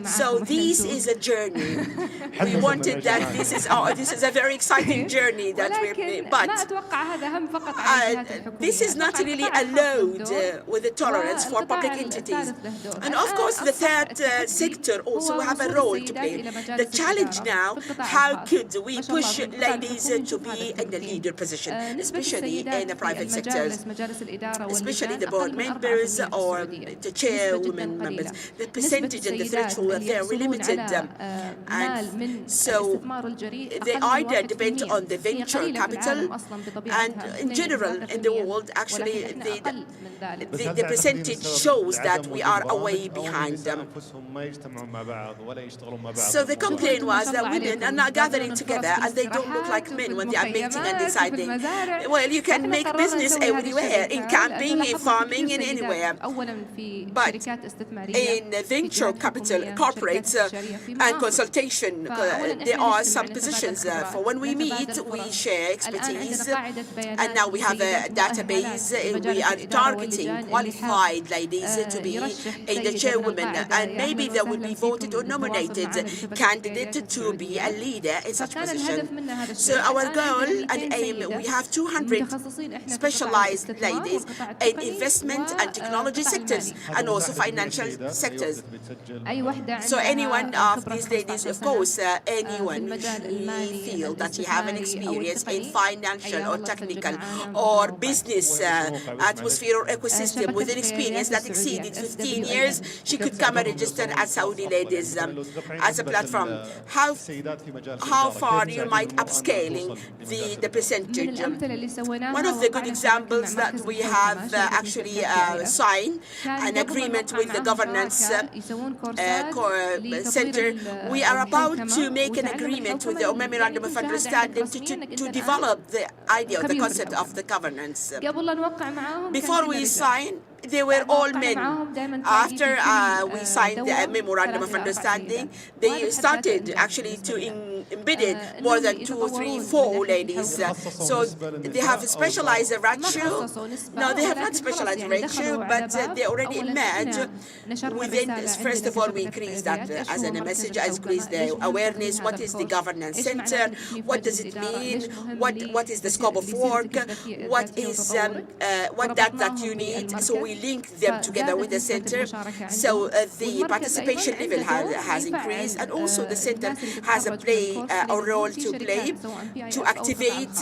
So this is a journey. We wanted that this is a very exciting journey that we're, but this is not really a load with the tolerance for public entities. And of course, the third sector also have a role to play. The challenge now, how could we push ladies to be in the leader position, especially in the private sectors, especially the board members or the chairwomen members. The percentage and the threshold are very limited. And so the idea depends on the venture capital, and in general in the world, actually, the percentage shows that we are way behind them. So the complaint was that women are not gathering together and they don't look like men when moment they are meeting and deciding. Well, you can make business everywhere, in camping, in farming, in anywhere. But in venture capital, corporates, and consultation, there are some positions. For when we meet, we share expertise, and now we have a database. We are targeting qualified ladies to be the chairwoman, and maybe they will be voted or nominated candidate to be a leader in such position. So our goal and aim, we have 200 specialized ladies in investment and technology sectors and also financial sectors. So any one of these ladies, of course, anyone who feel that you have an experience in financial or technical or business atmosphere or ecosystem with an experience that exceeded 15 years, she could come and register as Saudi Ladies as a platform. How far you might upscaling the percentage? One of the good examples that we have actually signed an agreement with the governance center. We are about to make an agreement with the memorandum of understanding to develop the idea, the concept of the governance. Before we sign, they were all men. After we signed the memorandum of understanding, they started actually to embed more than 2, 3, 4 ladies. So they have a specialized ratio. No, they have not specialized ratio, but they already emerge within. First of all, we increase that as a message, increase the awareness. What is the governance center? What does it mean? What is the scope of work? What is that you need? So we link them together with the center. So the participation level has increased, and also the center has a role to play to activate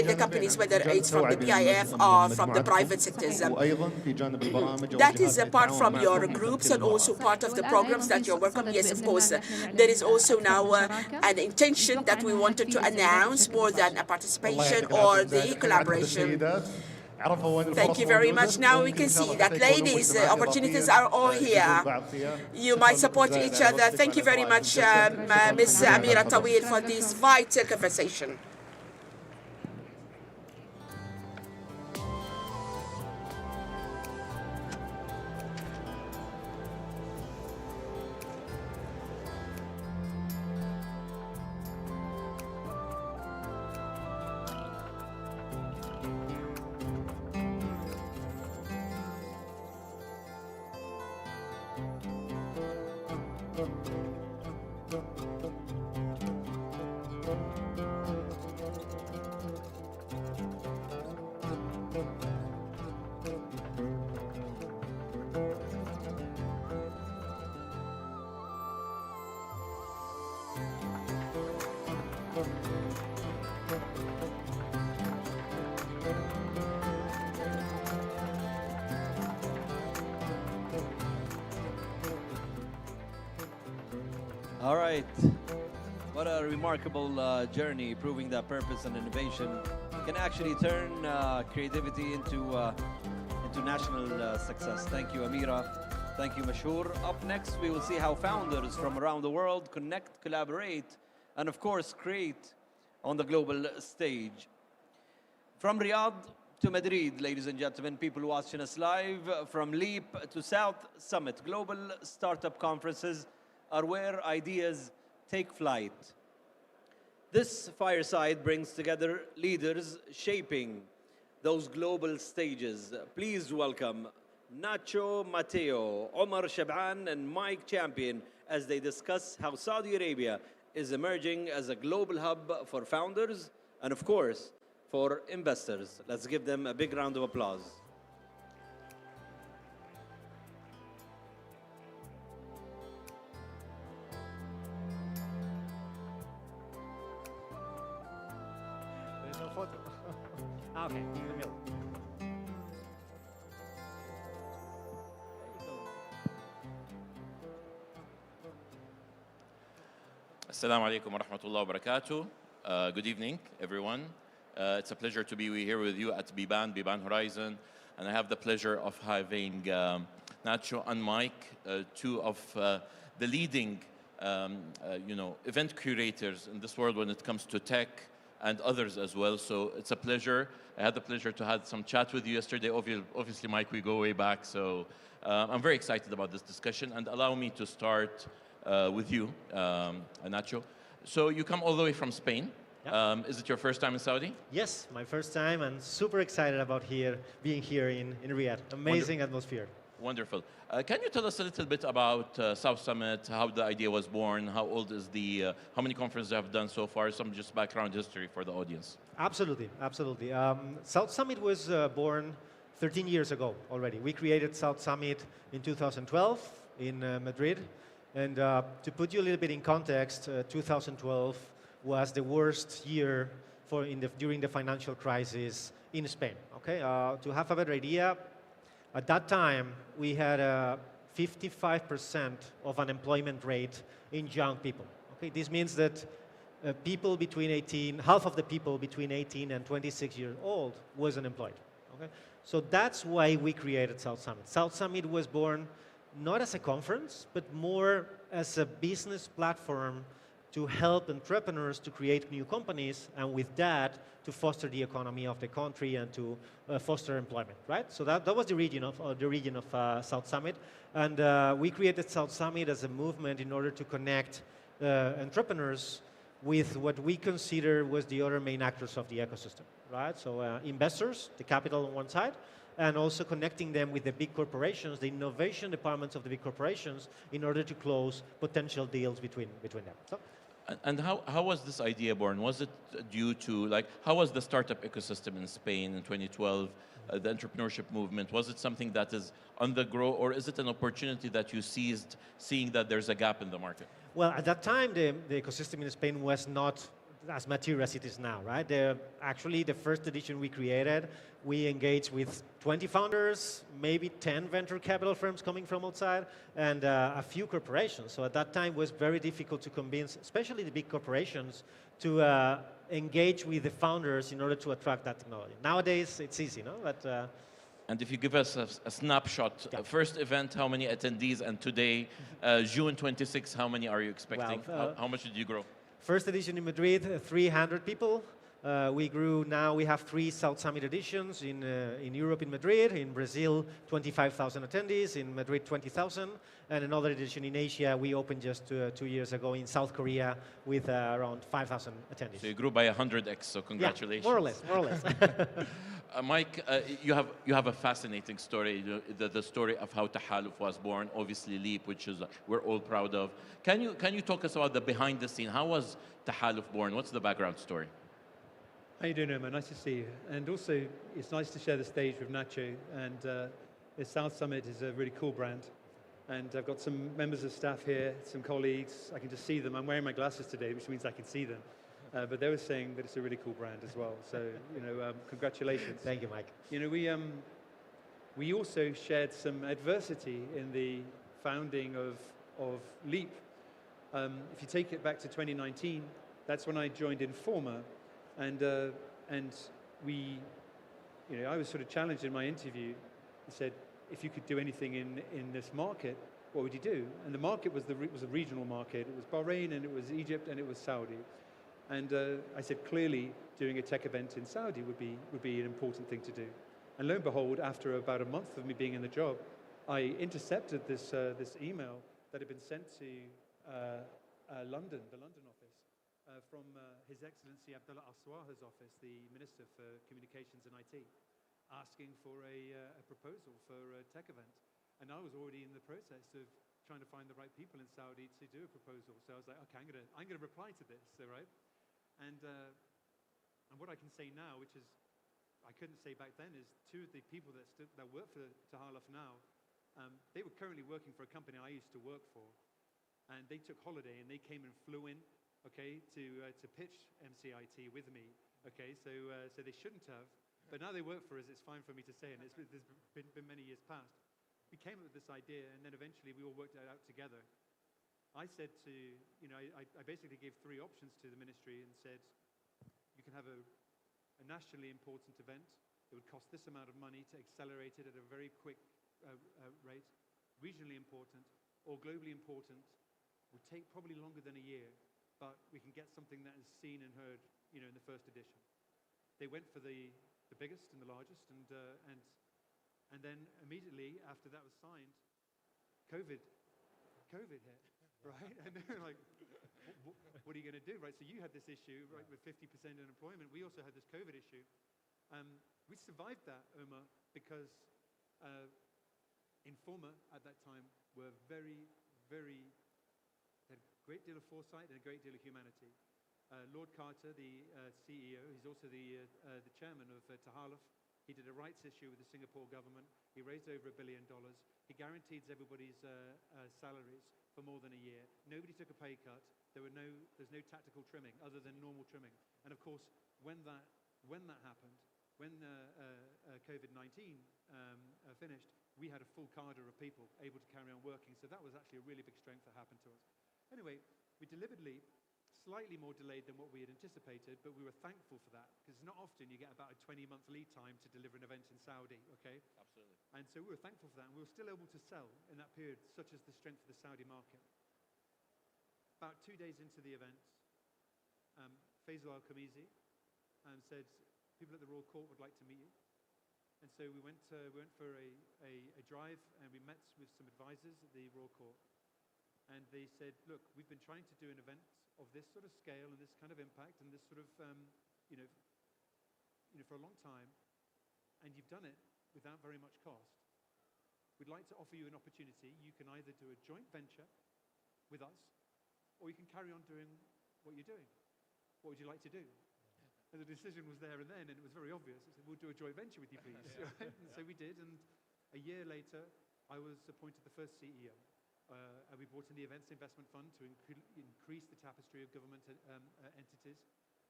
the companies, whether it's from the PIF or from the private sectors. That is apart from your groups and also part of the programs that you're working on. Yes, of course. There is also now an intention that we wanted to announce more than a participation or the collaboration. Thank you very much. Now we can see that ladies' opportunities are all here. You might support each other. Thank you very much, Ms. Amira Tawil, for this vital conversation. All right. What a remarkable journey, proving that purpose and innovation can actually turn creativity into national success. Thank you, Amira. Thank you, Mashhoor. Up next, we will see how founders from around the world connect, collaborate, and of course, create on the global stage. From Riyadh to Madrid, ladies and gentlemen, people watching us live, from Leap to South Summit, global startup conferences are where ideas take flight. This fireside brings together leaders shaping those global stages. Please welcome Nacho Mateo, Omar Shaban, and Mike Champion as they discuss how Saudi Arabia is emerging as a global hub for founders and, of course, for investors. Let's give them a big round of applause. Okay, Assalamu alaikum wa rahmatullahi wa barakatuh. Good evening, everyone. It's a pleasure to be here with you at Biban Horizon, and I have the pleasure of having Nacho and Mike, two of the leading event curators in this world when it comes to tech and others as well. So it's a pleasure. I had the pleasure to have some chat with you yesterday. Obviously, Mike, we go way back. So I'm very excited about this discussion. And allow me to start with you, Nacho. So you come all the way from Spain. Yep. Is it your first time in Saudi? Yes, my first time, and super excited about being here in Riyadh. Amazing atmosphere. Wonderful. Can you tell us a little bit about South Summit, how the idea was born, how old is how many conferences you have done so far, some just background history for the audience? Absolutely, absolutely. South Summit was born 13 years ago already. We created South Summit in 2012 in Madrid. And to put you a little bit in context, 2012 was the worst year during the financial crisis in Spain. Okay, to have a better idea, at that time we had a 55% of unemployment rate in young people. Okay, this means that people between 18, half of the people between 18 and 26 years old was unemployed. Okay, so that's why we created South Summit. South Summit was born not as a conference, but more as a business platform to help entrepreneurs to create new companies, and with that, to foster the economy of the country and to foster employment, right? So that was the region of South Summit. And we created South Summit as a movement in order to connect entrepreneurs with what we consider was the other main actors of the ecosystem, right? So investors, the capital on one side, and also connecting them with the big corporations, the innovation departments of the big corporations, in order to close potential deals between them. So, and how was this idea born? Was it due to, how was the startup ecosystem in Spain in 2012, the entrepreneurship movement? Was it something that is on the grow, or is it an opportunity that you seized, seeing that there's a gap in the market? Well, at that time, the ecosystem in Spain was not as mature as it is now, right? Actually, the first edition we created, we engaged with 20 founders, maybe 10 venture capital firms coming from outside, and a few corporations. So at that time, it was very difficult to convince, especially the big corporations, to engage with the founders in order to attract that technology. Nowadays, it's easy, no? But, and if you give us a snapshot, first event, how many attendees, and today, June 26, how many are you expecting? Well, how much did you grow? First edition in Madrid, 300 people. We grew, now we have 3 South Summit editions in Europe, in Madrid, in Brazil, 25,000 attendees, in Madrid, 20,000, and another edition in Asia we opened just 2 years ago in South Korea with around 5,000 attendees. So you grew by 100x, so congratulations. Yeah, more or less, more or less. Mike, you have a fascinating story, the story of how Tahaluf was born, obviously Leap, which is we're all proud of. Can you talk us about the behind the scene? How was Tahaluf born? What's the background story? How you doing, Omar? Nice to see you. And also, it's nice to share the stage with Nacho. And the South Summit is a really cool brand. And I've got some members of staff here, some colleagues. I can just see them. I'm wearing my glasses today, which means I can see them. But they were saying that it's a really cool brand as well. So, congratulations. Thank you, Mike. We also shared some adversity in the founding of Leap. If you take it back to 2019, that's when I joined Informa. And I was sort of challenged in my interview. He said, if you could do anything in this market, what would you do? And the market was a regional market. It was Bahrain, and it was Egypt, and it was Saudi. And I said, clearly, doing a tech event in Saudi would be an important thing to do. And lo and behold, after about a month of me being in the job, I intercepted this email that had been sent to the London office, from His Excellency Abdullah Al-Swaha's office, the Minister for Communications and IT, asking for a proposal for a tech event. And I was already in the process of trying to find the right people in Saudi to do a proposal. So I was like, okay, I'm gonna reply to this, all right? And what I can say now, which is I couldn't say back then, is 2 of the people that work for Tahaluf now, they were currently working for a company I used to work for, and they took holiday and they came and flew in, okay, to pitch MCIT with me, okay, so they shouldn't have, but now they work for us. It's fine for me to say, and there's been many years past. We came up with this idea, and then eventually we all worked it out together. I said to, I basically gave 3 options to the ministry and said, you can have a nationally important event. It would cost this amount of money to accelerate it at a very quick rate. Regionally important or globally important would take probably longer than a year, but we can get something that is seen and heard in the first edition. They went for the biggest and the largest, and then immediately after that was signed, COVID hit, right? And they're like, what are you going to do, right? So you had this issue, right, with 50% unemployment. We also had this COVID issue. We survived that, Omar, because Informa at that time were very, very, had a great deal of foresight and a great deal of humanity. Lord Carter, the CEO, he's also the chairman of Tahaluf. He did a rights issue with the Singapore government. He raised over $1 billion. He guaranteed everybody's salaries for more than a year. Nobody took a pay cut. There's no tactical trimming other than normal trimming. And of course, when that happened, when COVID-19 finished, we had a full cadre of people able to carry on working. So that was actually a really big strength that happened to us. Anyway, we deliberately, slightly more delayed than what we had anticipated, but we were thankful for that, because not often you get about a 20-month lead time to deliver an event in Saudi, okay? Absolutely. And so we were thankful for that, and we were still able to sell in that period, such as the strength of the Saudi market. About 2 days into the event, Faisal Al-Khamisi said, people at the Royal Court would like to meet you. And so we went for a drive, and we met with some advisors at the Royal Court. And they said, look, we've been trying to do an event of this sort of scale and this kind of impact and this sort of, for a long time, and you've done it without very much cost. We'd like to offer you an opportunity. You can either do a joint venture with us, or you can carry on doing what you're doing. What would you like to do? And the decision was there and then, and it was very obvious. I said, we'll do a joint venture with you, please. Right? And so we did, and a year later, I was appointed the first CEO. And we brought in the Events Investment Fund to increase the tapestry of government entities.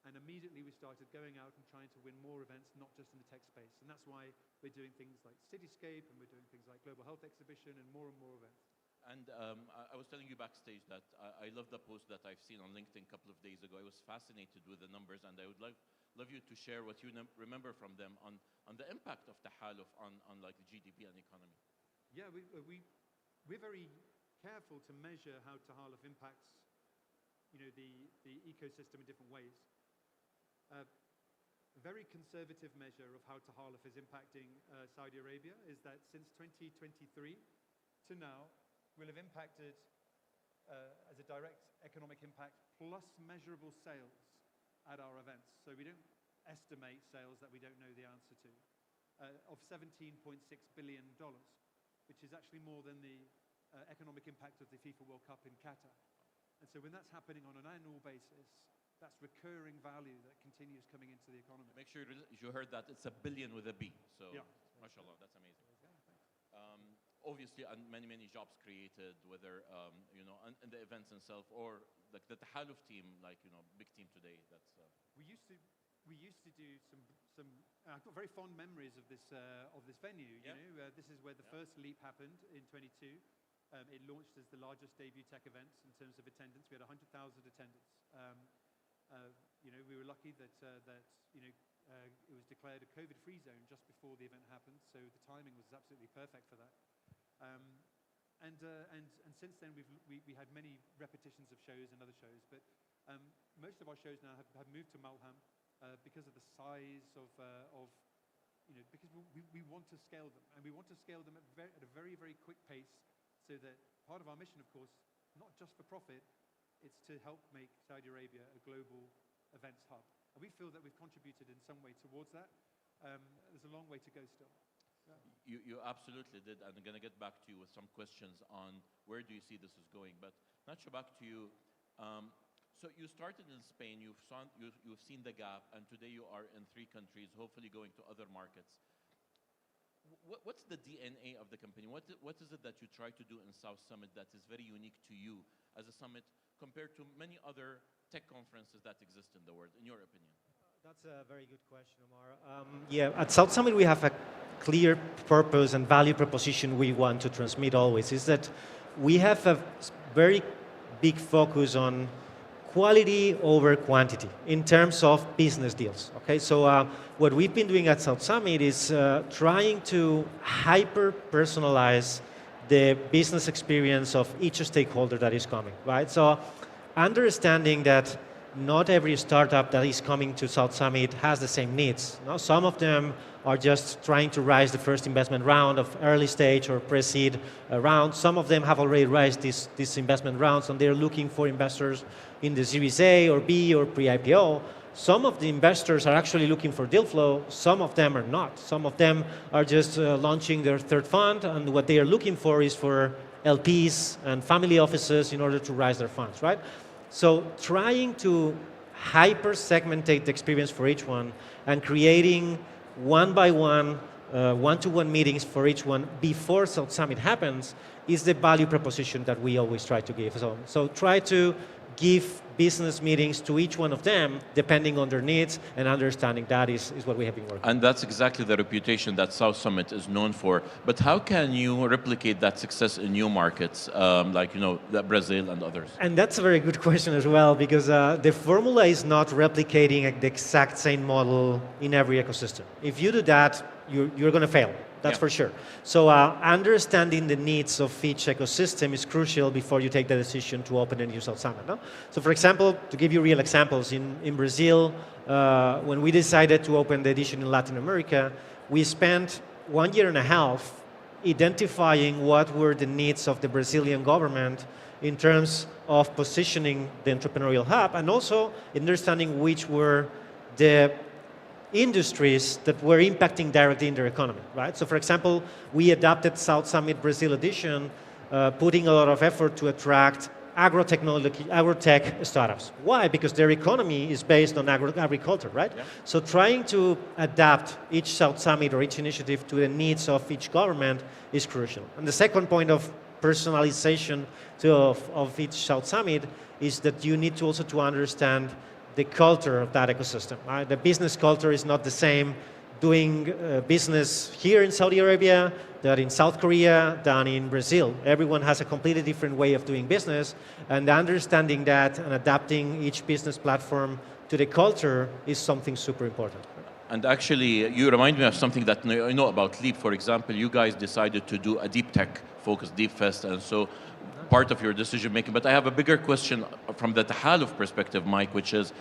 And immediately we started going out and trying to win more events, not just in the tech space. And that's why we're doing things like Cityscape, and we're doing things like Global Health Exhibition, and more events. And I was telling you backstage that I love the post that I've seen on LinkedIn a couple of days ago. I was fascinated with the numbers, and I would love you to share what you remember from them on the impact of Tahaluf on like the GDP and economy. Yeah, we're very careful to measure how Tahaluf impacts, the ecosystem in different ways. A very conservative measure of how Tahaluf is impacting Saudi Arabia is that since 2023 to now, we'll have impacted as a direct economic impact plus measurable sales at our events. So we don't estimate sales that we don't know the answer to, of $17.6 billion, which is actually more than the economic impact of the FIFA World Cup in Qatar. And so when that's happening on an annual basis, that's recurring value that continues coming into the economy. Make sure you heard that it's a billion with a B. So, yeah. mashallah, that's amazing. Obviously, and many jobs created, whether in the events themselves or like the Tahaluf team, big team today. That's we used to do some. I've got very fond memories of this venue. You know, this is where the first leap happened in 22. It launched as the largest debut tech event in terms of attendance. We had 100,000 attendants. We were lucky that it was declared a COVID-free zone just before the event happened, so the timing was absolutely perfect for that. And since then we had many repetitions of shows and other shows, but most of our shows now have moved to Malham because of the size of because we want to scale them, and we want to scale them at a very quick pace, so that part of our mission, of course, not just for profit, it's to help make Saudi Arabia a global events hub. And we feel that we've contributed in some way towards that. There's a long way to go still. Yeah. You absolutely did, and I'm going to get back to you with some questions on where do you see this is going. But Nacho, back to you. So you started in Spain, you've seen the gap, and today you are in 3 countries, hopefully going to other markets. What's the DNA of the company? What is it that you try to do in South Summit that is very unique to you as a summit compared to many other tech conferences that exist in the world, in your opinion? That's a very good question, Omar. At South Summit we have a clear purpose and value proposition we want to transmit always, is that we have a very big focus on quality over quantity in terms of business deals. Okay, so what we've been doing at South Summit is trying to hyper-personalize the business experience of each stakeholder that is coming, right? So understanding that not every startup that is coming to South Summit has the same needs. No? Some of them are just trying to raise the first investment round of early stage or pre-seed round. Some of them have already raised these investment rounds, and they're looking for investors in the Series A or B or pre-IPO. Some of the investors are actually looking for deal flow. Some of them are not. Some of them are just launching their third fund, and what they are looking for is for LPs and family offices in order to raise their funds, right? So trying to hyper-segmentate the experience for each one and creating one-by-one, one-to-one meetings for each one before South Summit happens is the value proposition that we always try to give. So try to give business meetings to each one of them, depending on their needs, and understanding that is what we have been working on. And that's exactly the reputation that South Summit is known for. But how can you replicate that success in new markets, like Brazil and others? And that's a very good question as well, because the formula is not replicating the exact same model in every ecosystem. If you do that, you're going to fail. That's for sure. So understanding the needs of each ecosystem is crucial before you take the decision to open a new South Summit. No? So for example, to give you real examples, in Brazil, when we decided to open the edition in Latin America, we spent 1.5 years identifying what were the needs of the Brazilian government in terms of positioning the entrepreneurial hub, and also understanding which were the industries that were impacting directly in their economy, right? So for example, we adapted South Summit Brazil edition, putting a lot of effort to attract agro-tech startups. Why? Because their economy is based on agriculture, right? Yeah. So trying to adapt each South Summit or each initiative to the needs of each government is crucial. And the second point of personalization of each South Summit is that you need to also to understand the culture of that ecosystem. Right? The business culture is not the same doing business here in Saudi Arabia than in South Korea, than in Brazil. Everyone has a completely different way of doing business, and understanding that and adapting each business platform to the culture is something super important. And actually, you remind me of something that I know about Leap. For example, you guys decided to do a deep tech focused Deep Fest, and so part of your decision making. But I have a bigger question from the Tahaluf perspective, Mike, which is,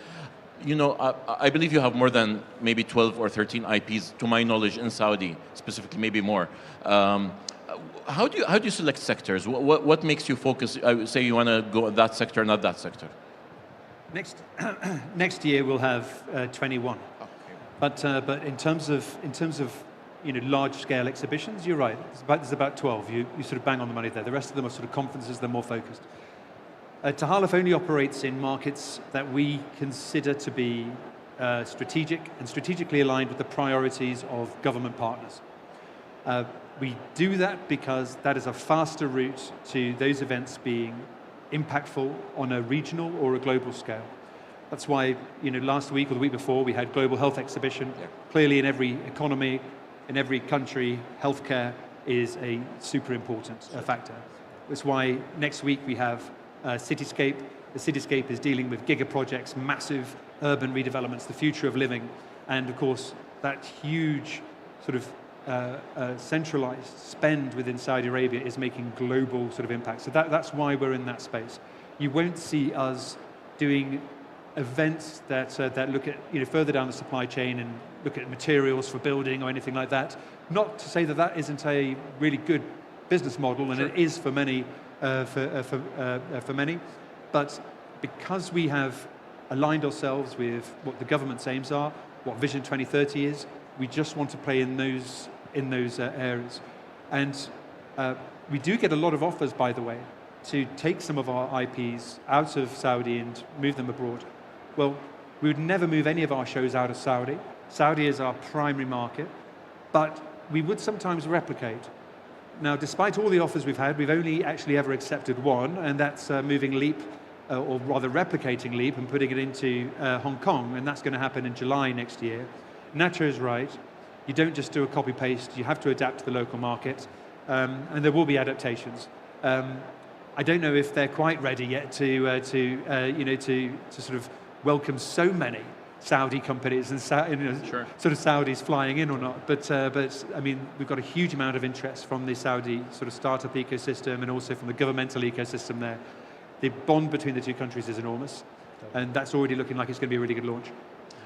I believe you have more than maybe 12 or 13 IPs, to my knowledge, in Saudi, specifically, maybe more. How do you select sectors? What makes you focus? Say you want to go that sector, not that sector. Next year we'll have 21. But in terms of large-scale exhibitions, you're right. There's about 12. You sort of bang on the money there. The rest of them are sort of conferences. They're more focused. Tahaluf only operates in markets that we consider to be strategic and strategically aligned with the priorities of government partners. We do that because that is a faster route to those events being impactful on a regional or a global scale. That's why, last week or the week before, we had Global Health Exhibition. Yeah. Clearly, in every economy, in every country, healthcare is a super important factor. That's why next week we have Cityscape. The Cityscape is dealing with giga projects, massive urban redevelopments, the future of living, and of course that huge sort of centralized spend within Saudi Arabia is making global sort of impact. So that's why we're in that space. You won't see us doing events that look at further down the supply chain and look at materials for building or anything like that. Not to say that that isn't a really good business model, and it is for many, for many. But because we have aligned ourselves with what the government's aims are, what Vision 2030 is, we just want to play in those areas. And we do get a lot of offers, by the way, to take some of our IPs out of Saudi and move them abroad. Well, we would never move any of our shows out of Saudi. Saudi is our primary market, but we would sometimes replicate. Now, despite all the offers we've had, we've only actually ever accepted one, and that's moving Leap, or rather replicating Leap and putting it into Hong Kong, and that's going to happen in July next year. Nacho is right. You don't just do a copy-paste. You have to adapt to the local market, and there will be adaptations. I don't know if they're quite ready yet to sort of welcome so many Saudi companies and sort of Saudis flying in or not. But I mean, we've got a huge amount of interest from the Saudi sort of startup ecosystem and also from the governmental ecosystem there. The bond between the two countries is enormous. And that's already looking like it's going to be a really good launch.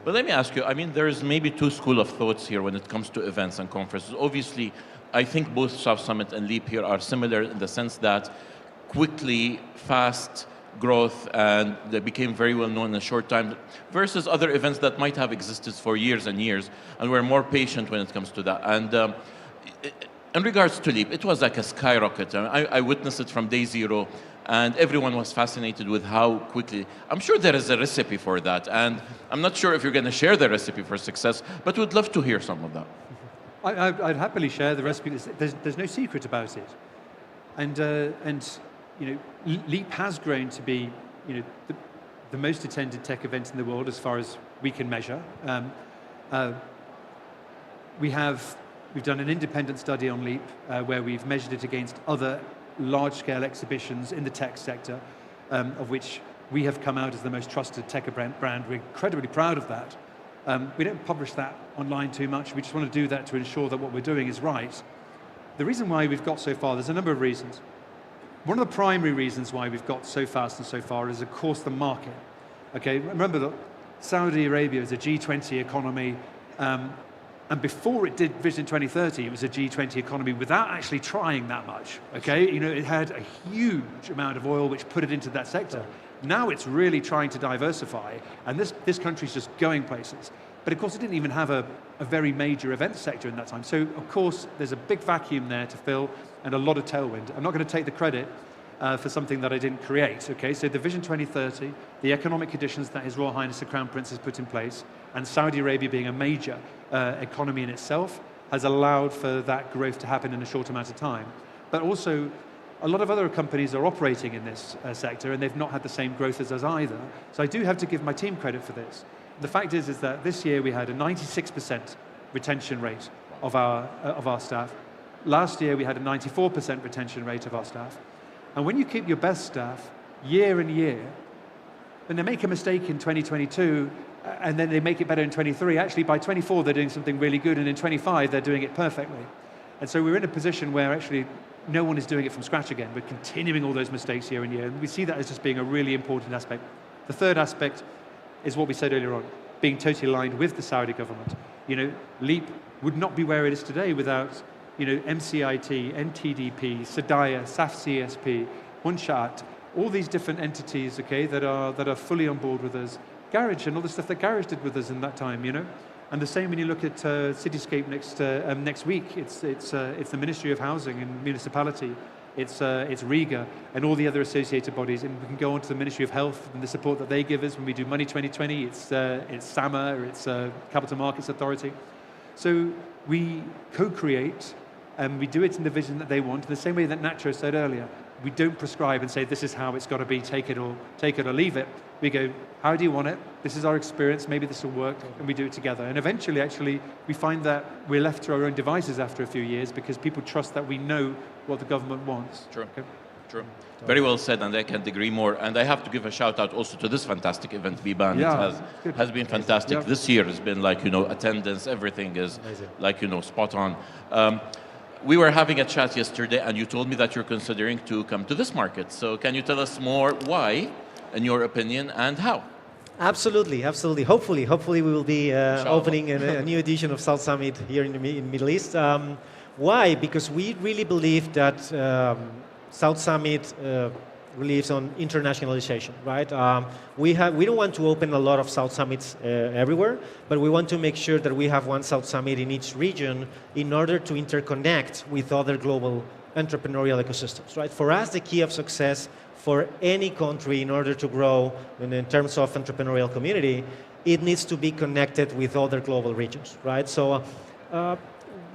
But let me ask you, I mean, there's maybe two schools of thoughts here when it comes to events and conferences. Obviously, I think both South Summit and Leap here are similar in the sense that quickly, fast growth, and they became very well known in a short time, versus other events that might have existed for years and years, and we're more patient when it comes to that. And in regards to Leap, it was like a skyrocket. I witnessed it from day zero, and everyone was fascinated with how quickly. I'm sure there is a recipe for that, and I'm not sure if you're going to share the recipe for success, but we'd love to hear some of that. I'd happily share the recipe. There's no secret about it, and you know, Leap has grown to be, you know, the most attended tech event in the world as far as we can measure. We've done an independent study on Leap where we've measured it against other large-scale exhibitions in the tech sector, of which we have come out as the most trusted tech brand. We're incredibly proud of that. We don't publish that online too much. We just want to do that to ensure that what we're doing is right. The reason why we've got so far, there's a number of reasons. One of the primary reasons why we've got so fast and so far is, of course, the market. Okay, remember that Saudi Arabia is a G20 economy, and before it did Vision 2030, it was a G20 economy without actually trying that much. Okay, you know, it had a huge amount of oil which put it into that sector. Now it's really trying to diversify, and this country's just going places. But of course, it didn't even have a very major event sector in that time. So of course, there's a big vacuum there to fill and a lot of tailwind. I'm not going to take the credit for something that I didn't create. Okay, so the Vision 2030, the economic conditions that His Royal Highness the Crown Prince has put in place, and Saudi Arabia being a major economy in itself, has allowed for that growth to happen in a short amount of time. But also, a lot of other companies are operating in this sector, and they've not had the same growth as us either. So I do have to give my team credit for this. The fact is that this year we had a 96% retention rate of our staff. Last year we had a 94% retention rate of our staff. And when you keep your best staff year and year, when they make a mistake in 2022, and then they make it better in 23, actually by 24 they're doing something really good, and in 25 they're doing it perfectly. And so we're in a position where actually no one is doing it from scratch again. We're continuing all those mistakes year and year, and we see that as just being a really important aspect. The third aspect is what we said earlier on, being totally aligned with the Saudi government. You know, Leap would not be where it is today without, you know, MCIT, NTDP, Sadaya, SAF CSP, Munshat, all these different entities, okay, that are fully on board with us. Garage and all the stuff that Garage did with us in that time, you know. And the same when you look at Cityscape next week. It's the Ministry of Housing and Municipality. It's Riga and all the other associated bodies, and we can go on to the Ministry of Health and the support that they give us when we do Money 2020. It's SAMA, it's Capital Markets Authority. So we co-create, and we do it in the vision that they want. In the same way that Nacho said earlier, we don't prescribe and say this is how it's got to be. Take it or leave it. We go, how do you want it? This is our experience. Maybe this will work, and we do it together. And eventually, actually, we find that we're left to our own devices after a few years because people trust that we know what the government wants. True. Okay. True. Very well said, and I can't agree more. And I have to give a shout out also to this fantastic event, Biban. Yeah, it has been fantastic. Yeah. This year has been like, you know, attendance, everything is amazing. Like, you know, spot on. We were having a chat yesterday, and you told me that you're considering to come to this market. So can you tell us more why, in your opinion, and how? Absolutely, absolutely. Hopefully we will be opening a new edition of South Summit here in the Middle East. Why? Because we really believe that South Summit relies on internationalization, right? We don't want to open a lot of South Summits everywhere, but we want to make sure that we have one South Summit in each region in order to interconnect with other global entrepreneurial ecosystems, right? For us, the key of success for any country in order to grow in terms of entrepreneurial community, it needs to be connected with other global regions, right? So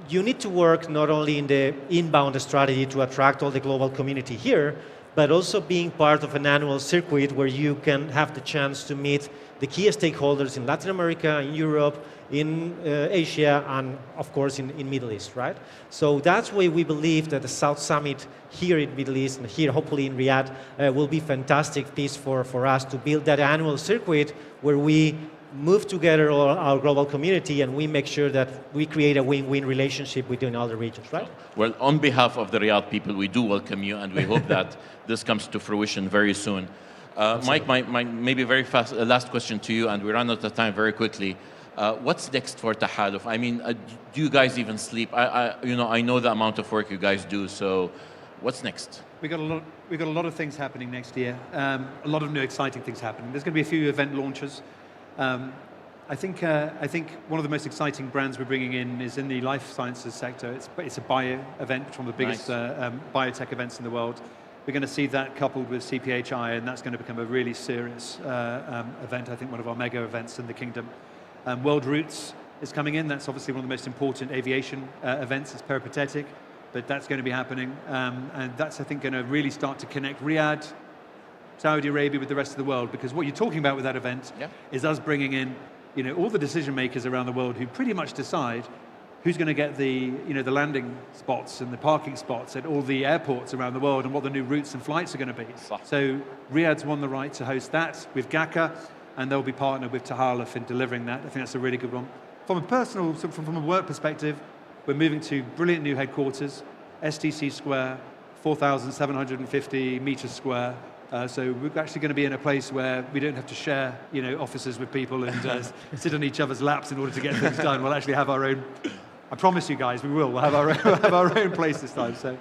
you need to work not only in the inbound strategy to attract all the global community here, but also being part of an annual circuit where you can have the chance to meet the key stakeholders in Latin America, in Europe, in Asia, and of course in Middle East, right? So that's why we believe that the South Summit here in Middle East and here hopefully in Riyadh will be a fantastic piece for us to build that annual circuit where we move together our global community and we make sure that we create a win-win relationship within all the regions, right? Well, on behalf of the Riyadh people, we do welcome you, and we hope that this comes to fruition very soon. Mike, maybe very fast, last question to you, and we run out of time very quickly. What's next for Tahaluf? I mean, do you guys even sleep? I know the amount of work you guys do, so what's next? We've got a lot of things happening next year. A lot of new exciting things happening. There's going to be a few event launches. I think one of the most exciting brands we're bringing in is in the life sciences sector. It's a bio event, which is one of the biggest biotech events in the world. We're going to see that coupled with CPHI, and that's going to become a really serious event. I think one of our mega events in the kingdom. World Routes is coming in. That's obviously one of the most important aviation events. It's peripatetic, but that's going to be happening. And that's, I think, going to really start to connect Riyadh, Saudi Arabia with the rest of the world, because what you're talking about with that event is us bringing in, all the decision makers around the world who pretty much decide who's going to get the, the landing spots and the parking spots at all the airports around the world and what the new routes and flights are going to be. So Riyadh's won the right to host that with GACA, and they'll be partnered with Tahaluf in delivering that. I think that's a really good one. From a personal, from a work perspective, we're moving to brilliant new headquarters, STC Square, 4,750 meters square. So we're actually going to be in a place where we don't have to share, offices with people and sit on each other's laps in order to get things done. We'll actually have our own. I promise you guys, we will. We'll have our own place this time. So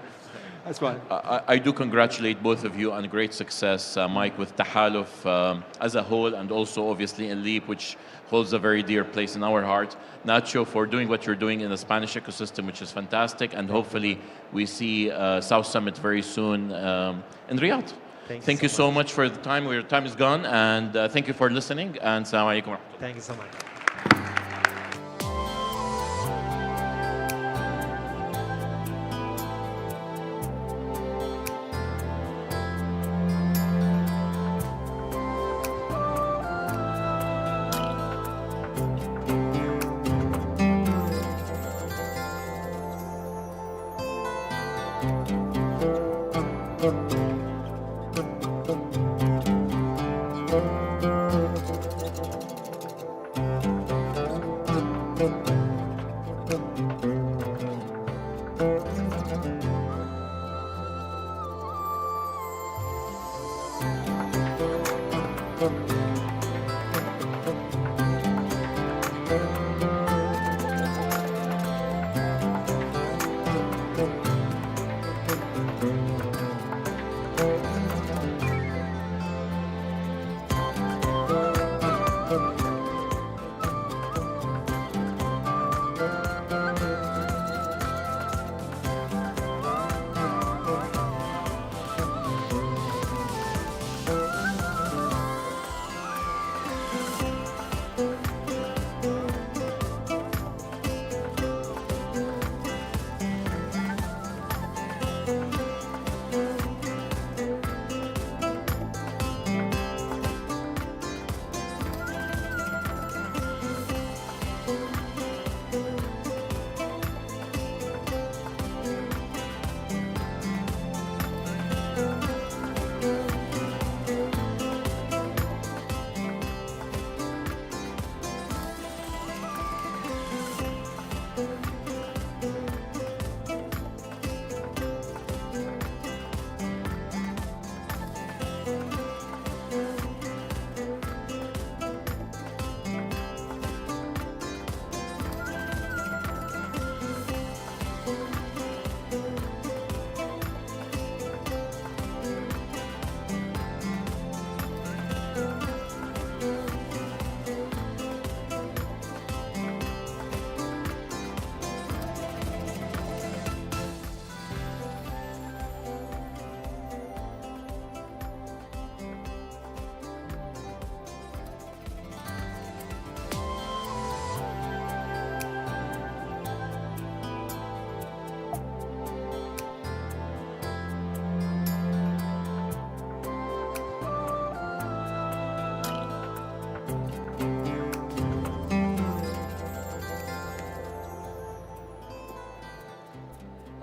that's fine. I do congratulate both of you on great success, Mike, with Tahaluf as a whole, and also obviously in Leap, which holds a very dear place in our heart. Nacho, for doing what you're doing in the Spanish ecosystem, which is fantastic, and hopefully we see South Summit very soon in Riyadh. Thank you so much for the time. Your time is gone, and thank you for listening. And Assalamu alaikum. Thank you so much.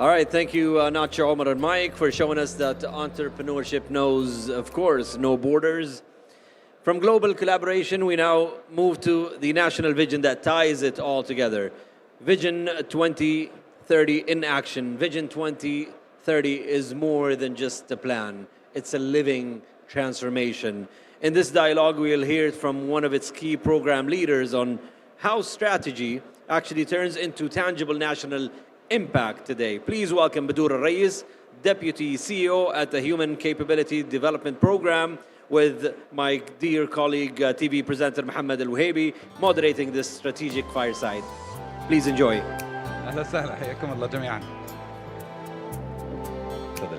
All right, thank you, Nacho, Omar, and Mike, for showing us that entrepreneurship knows, of course, no borders. From global collaboration, we now move to the national vision that ties it all together. Vision 2030 in action. Vision 2030 is more than just a plan. It's a living transformation. In this dialogue, we'll hear from one of its key program leaders on how strategy actually turns into tangible national impact today. Please welcome Badour Al-Rais, Deputy CEO at the Human Capability Development Program, with my dear colleague, TV presenter Mohammed Al-Wahebi, moderating this strategic fireside. Please enjoy. أهلا وسهلا حياكم الله جميعا. تفضل.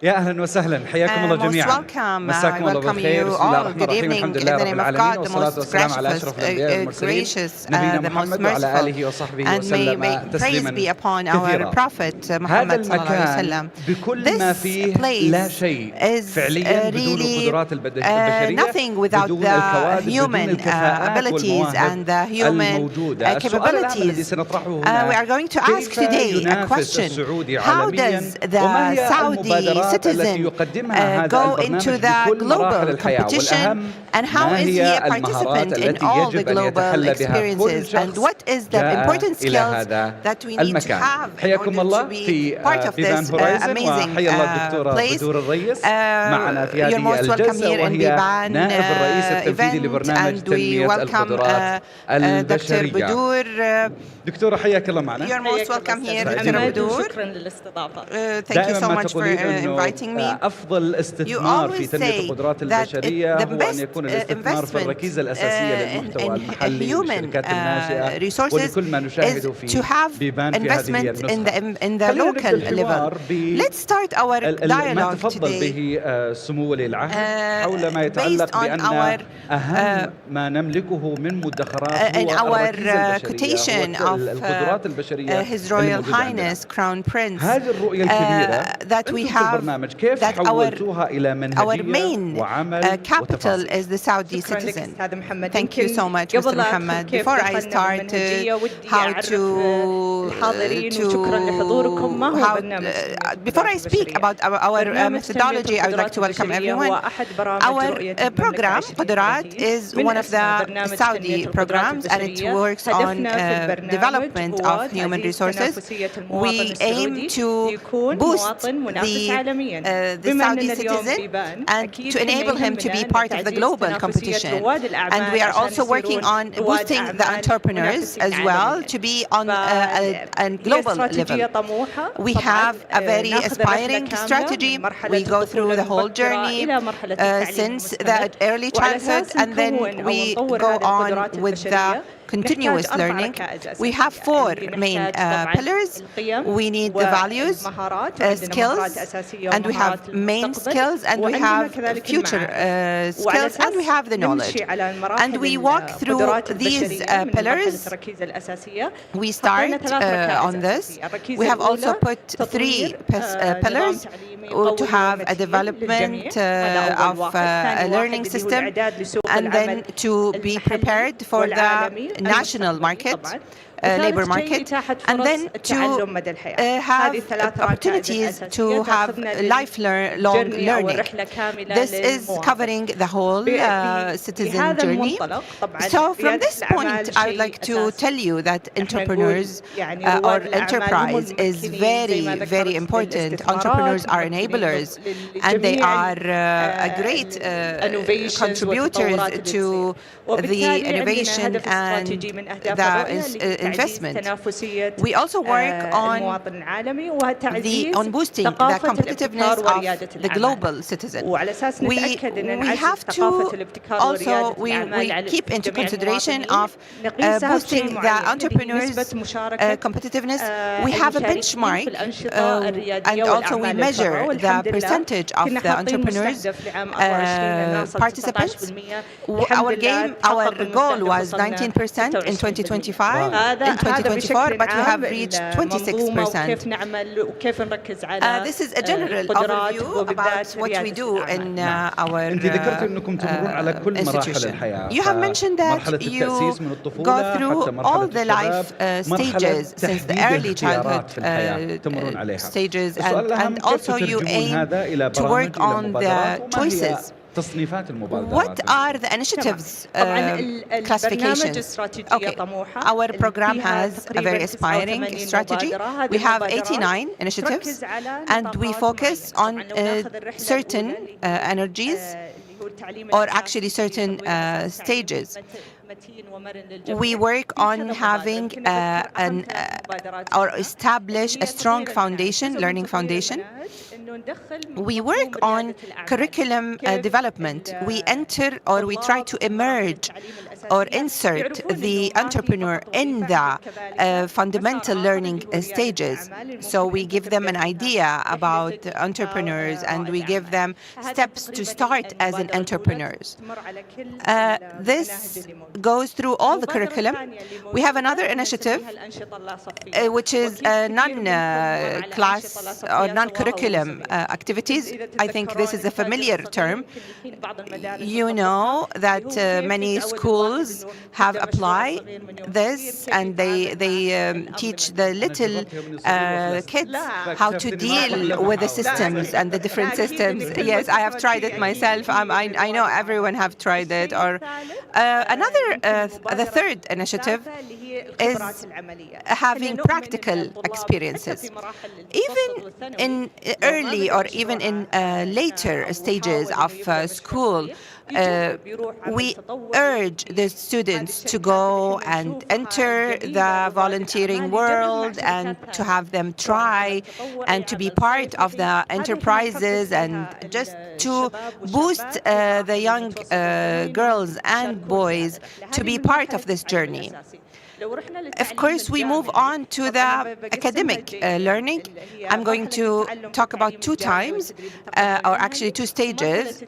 يا اهلا وسهلا حياكم الله جميعا. مساكم الله بالخير. بسم الله الرحمن الرحيم. الحمد لله رب العالمين والصلاه والسلام على اشرف الانبياء والمرسلين نبينا محمد وعلى اله وصحبه وسلم تسليما كثيرا. هذا المكان بكل ما فيه لا شيء فعليا بدون القدرات البشريه، بدون الكوادر، بدون الكفاءات والمواهب الموجوده. السؤال العام الذي سنطرحه هنا كيف ينافس السعودي عالميا وما هي المبادرات citizen go into the global competition, and how is he a participant in all the global experiences, and what is the important skills that we need to have in order to be part of this amazing place. You're most welcome here in Biban event, and we welcome Dr. Badour. دكتورة حياك الله معنا. You're most welcome here, Dr. Badour. شكرا للاستضافة. Thank you so much for inviting me. أفضل استثمار في تنمية القدرات البشرية هو أن يكون الاستثمار في الركيزة الأساسية للمحتوى المحلي والشركات الناشئة ولكل ما نشاهده في بيبان في هذه النسخة. Let's start our dialogue ما تفضل به سمو ولي العهد حول ما يتعلق بأن أهم ما نملكه من مدخرات هو الركيزة البشرية والقدرات البشرية. His Royal Highness Crown Prince. هذه الرؤية الكبيرة that we have, that our main capital is the Saudi citizen. Thank you so much, Mr. Mohammed. Before I start before I speak about our methodology, I would like to welcome everyone. Our program, Qudurat, is one of the Saudi programs, and it works on development of human resources. We aim to boost the Saudi citizen and to enable him to be part of the global competition. And we are also working on boosting the entrepreneurs as well to be on a global level. We have a very aspiring strategy. We go through the whole journey since the early childhood, and then we go on with the continuous learning. We have four main pillars. We need the values, skills, and we have main skills, and we have future skills, and we have the knowledge. And we walk through these pillars. We start on this. We have also put three pillars to have a development of a learning system, and then to be prepared for the national market, labor market, and then to have opportunities to have lifelong learning. This is covering the whole citizen journey. So from this point, I would like to tell you that entrepreneurs or enterprise is very, very important. Entrepreneurs are enablers, and they are a great contributors to the innovation and the investment. We also work on boosting the competitiveness of the global citizen. We have to also we keep into consideration of boosting the entrepreneurs' competitiveness. We have a benchmark, and also we measure the percentage of the entrepreneurs participants. Our goal was 19% in 2025. In 2024, but we have reached 26%. This is a general overview about what we do in our institution. You have mentioned that you go through all the life stages since the early childhood stages, and also you aim to work on the choices What are the initiatives classifications? Okay, our program has a very aspiring strategy. We have 89 initiatives, and we focus on certain energies, or actually certain stages. We work on having or establish a strong foundation, learning foundation. We work on curriculum development. We enter or we try to emerge or insert the entrepreneur in the fundamental learning stages. So we give them an idea about entrepreneurs, and we give them steps to start as an entrepreneurs. This goes through all the curriculum. We have another initiative, which is non-class or non-curriculum activities. I think this is a familiar term. You know that many schools have applied this, and they teach the little kids how to deal with the systems and the different systems. Yes, I have tried it myself. I know everyone have tried it. Or the third initiative is having practical experiences. Even in early or even in later stages of school, we urge the students to go and enter the volunteering world and to have them try and to be part of the enterprises, and just to boost the young girls and boys to be part of this journey. Of course, we move on to the academic learning. I'm going to talk about two times, or actually two stages,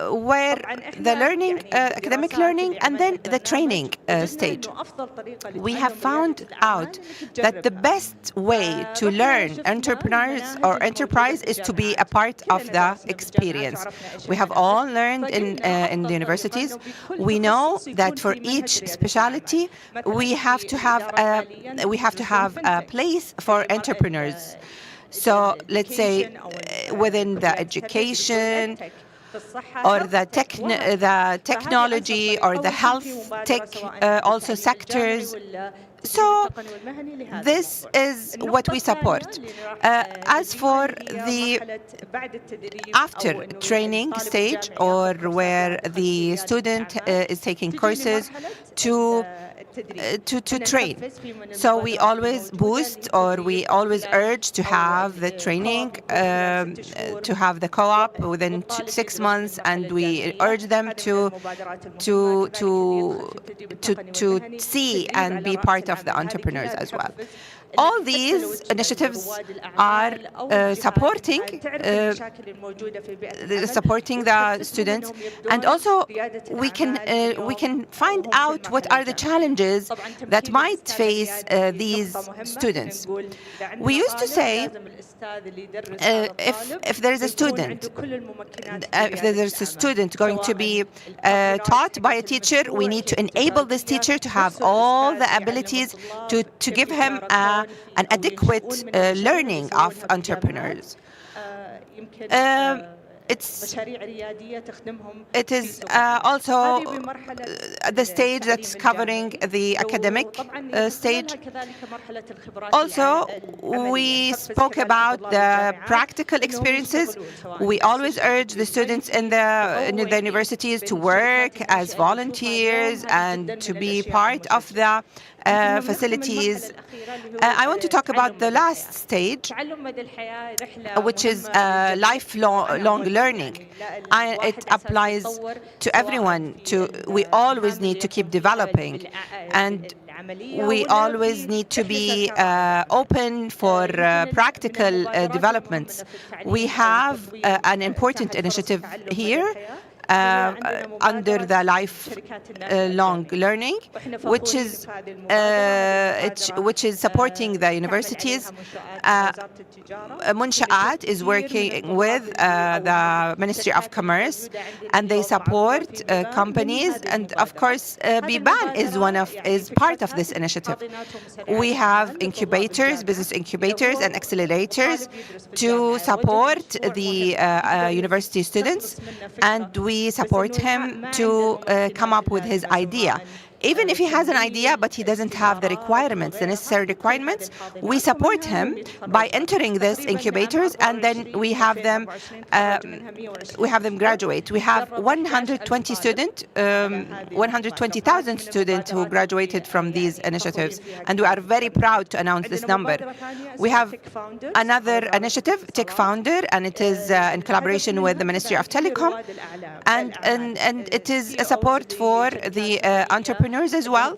where the learning, academic learning, and then the training stage. We have found out that the best way to learn entrepreneurs or enterprise is to be a part of the experience. We have all learned in the universities. We know that for each specialty, we have to have a place for entrepreneurs. So let's say within the education, or the technology, or the health tech, also sectors. So this is what we support. As for the after training stage, or where the student is taking courses to train. So we always boost, or we always urge to have the training, to have the co-op within 6 months, and we urge them to see and be part of the entrepreneurs as well. All these initiatives are supporting the students, and also we can find out what are the challenges that might face these students. We used to say, if there is a student, going to be taught by a teacher, we need to enable this teacher to have all the abilities to give him an adequate learning of entrepreneurs. It is also the stage that's covering the academic stage. Also, we spoke about the practical experiences. We always urge the students in the universities to work as volunteers and to be part of the facilities. I want to talk about the last stage, which is lifelong learning. It applies to everyone. We always need to keep developing, and we always need to be open for practical developments. We have an important initiative here under the lifelong learning, which is supporting the universities. Munsha'at is working with the Ministry of Commerce, and they support companies. And of course, Biban is part of this initiative. We have incubators, business incubators, and accelerators to support the university students, and we we support him to come up with his idea. Even if he has an idea, but he doesn't have the requirements, the necessary requirements, we support him by entering this incubators, and then we have them graduate. We have 120,000 students who graduated from these initiatives, and we are very proud to announce this number. We have another initiative, Tech Founder, and it is in collaboration with the Ministry of Telecom, and it is a support for the entrepreneurs as well,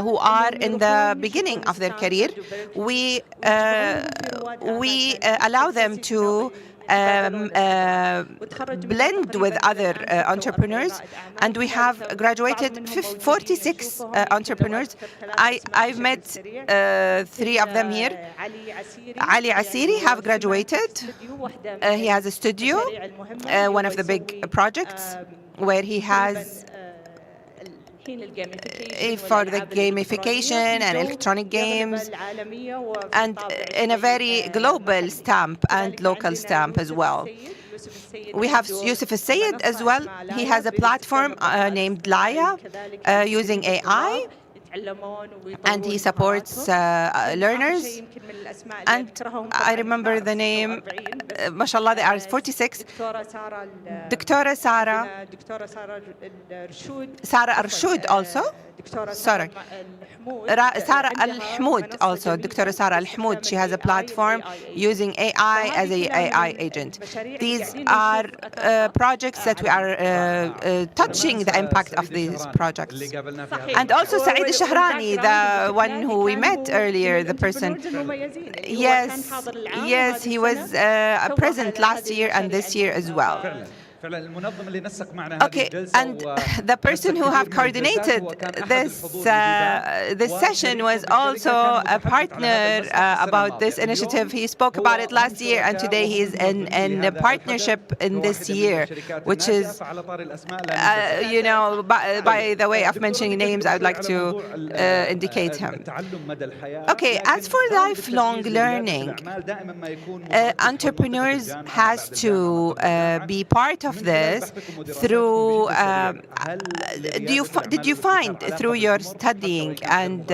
who are in the beginning of their career. We allow them to blend with other entrepreneurs, and we have graduated 46 entrepreneurs. I've met 3 of them here. Ali Asiri have graduated. He has a studio, one of the big projects where he has for the gamification and electronic games, and in a very global stamp and local stamp as well. We have Yusuf Sayed as well. He has a platform named Laya using AI, and he supports learners. And I remember the name, mashallah, there are 46. Dr. Sarah Arshud also. Sorry. Sarah Al-Hmoud also, Dr. Sarah Al-Hmoud. She has a platform using AI as an AI agent. These are projects that we are touching the impact of these projects. And also Saeed Al-Shahrani, the one who we met earlier, the person. Yes, he was present last year and this year as well. Okay, and the person who have coordinated this session was also a partner about this initiative. He spoke about it last year, and today he's in a partnership in this year, which is, by the way of mentioning names, I would like to indicate him. Okay, as for lifelong learning, entrepreneurs has to be part of this through, did you find through your studying and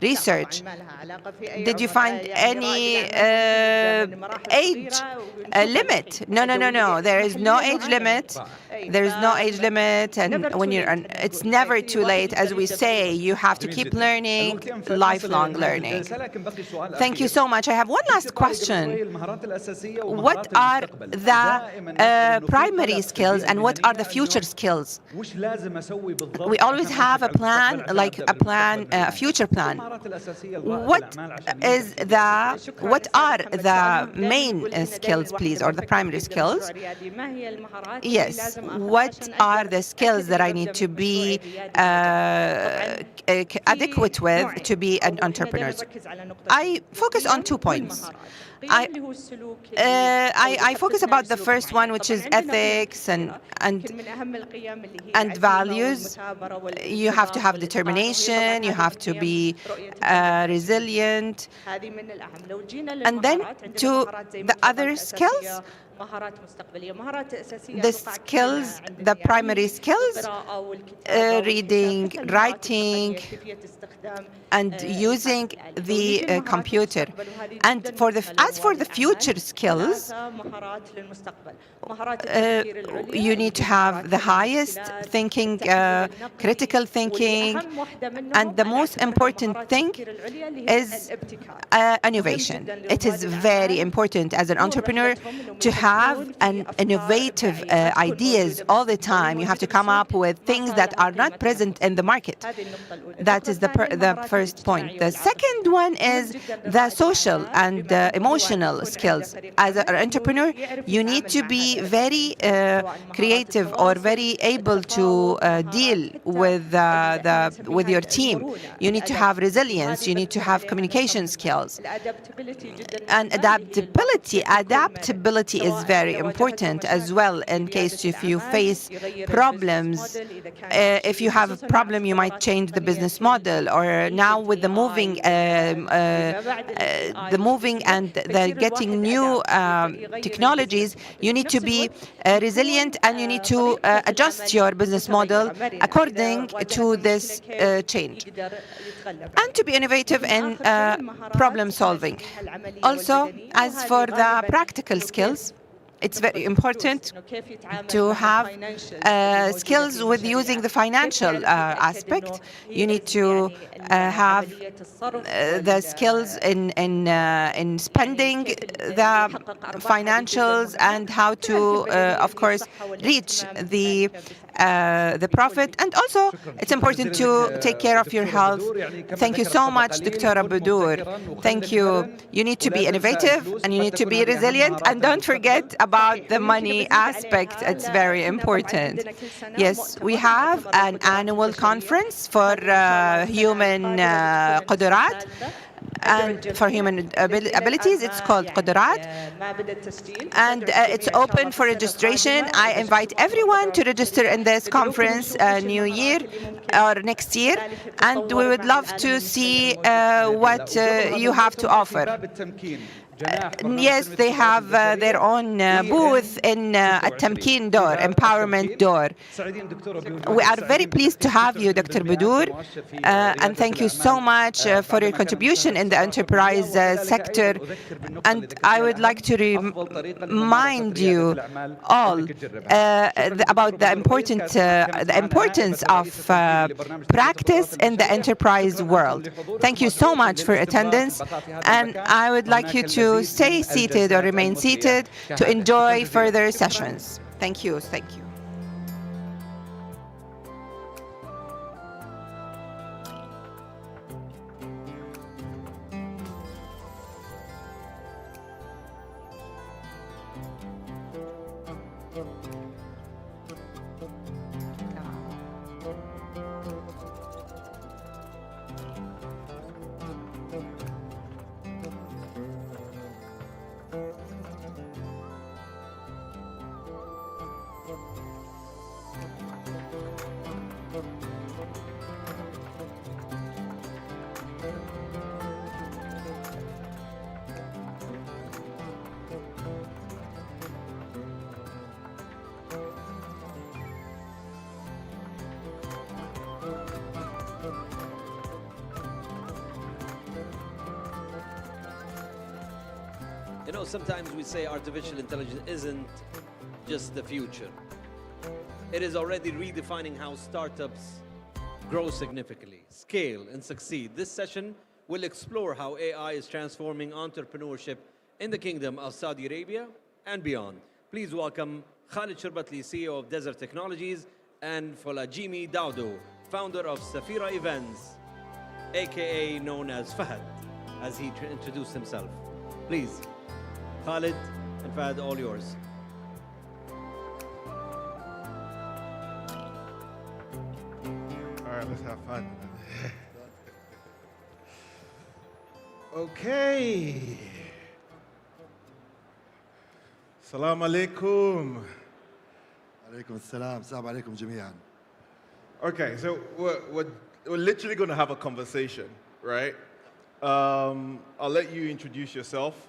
research, did you find any age limit? No. There is no age limit. There is no age limit, and when it's never too late. As we say, you have to keep learning, lifelong learning. Thank you so much. I have one last question. What are the primary skills and what are the future skills? We always have a plan, a future plan. What are the main skills, please, or the primary skills? Yes. What are the skills that I need to be adequate with to be an entrepreneur? I focus on 2 points. I focus about the first one, which is ethics and values. You have to have determination. You have to be resilient. And then to the other skills, the primary skills, reading, writing, and using the computer. And as for the future skills, you need to have the highest thinking, critical thinking, and the most important thing is innovation. It is very important as an entrepreneur to have an innovative ideas all the time. You have to come up with things that are not present in the market. That is the first point. The second one is the social and emotional skills. As an entrepreneur, you need to be very creative or very able to deal with your team. You need to have resilience. You need to have communication skills. And adaptability is is very important as well in case if you face problems. If you have a problem, you might change the business model. Or now with the moving and the getting new technologies, you need to be resilient and you need to adjust your business model according to this change. And to be innovative in problem solving. Also, as for the practical skills, it's very important to have skills with using the financial aspect. You need to have the skills in spending the financials and how to, of course, reach the profit. And also, it's important to take care of your health. Thank you so much, Dr. Budur. Thank you. You need to be innovative and you need to be resilient. And don't forget about the money aspect. It's very important. Yes, we have an annual conference for human قدرات. And for human abilities, it's called Qudurat. And it's open for registration. I invite everyone to register in this conference new year or next year. And we would love to see what you have to offer. Yes, they have their own booth in At-Tamkeen door, empowerment door. We are very pleased to have you, Dr. Budur, and thank you so much for your contribution in the enterprise sector. And I would like to remind you all about the importance of practice in the enterprise world. Thank you so much for attendance, and I would like you to stay seated or remain seated to enjoy further sessions. Thank you. Thank you. You know, sometimes we say artificial intelligence isn't just the future. It is already redefining how startups grow significantly, scale, and succeed. This session will explore how AI is transforming entrepreneurship in the Kingdom of Saudi Arabia and beyond. Please welcome Khalid Shirbatli, CEO of Desert Technologies, and Folajimi Daudo, founder of Safira Events, aka known as Fahad, as he introduced himself. Please, Khalid and Fahad, all yours. All right, let's have fun. Okay. Assalamu alaikum. Alaikum assalam. Assalamu alaikum jami'an. Okay, so we're literally going to have a conversation, right? I'll let you introduce yourself.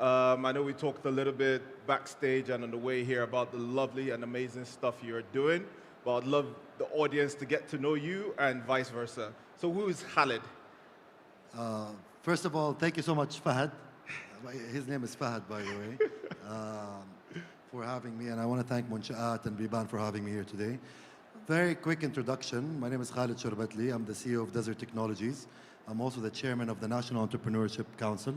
I know we talked a little bit backstage and on the way here about the lovely and amazing stuff you're doing, but I'd love the audience to get to know you and vice versa. So who is Khalid? First of all, thank you so much, Fahad. His name is Fahad, by the way, for having me. And I want to thank Munshaat and Biban for having me here today. Very quick introduction. My name is Khalid Shirbatli. I'm the CEO of Desert Technologies. I'm also the chairman of the National Entrepreneurship Council.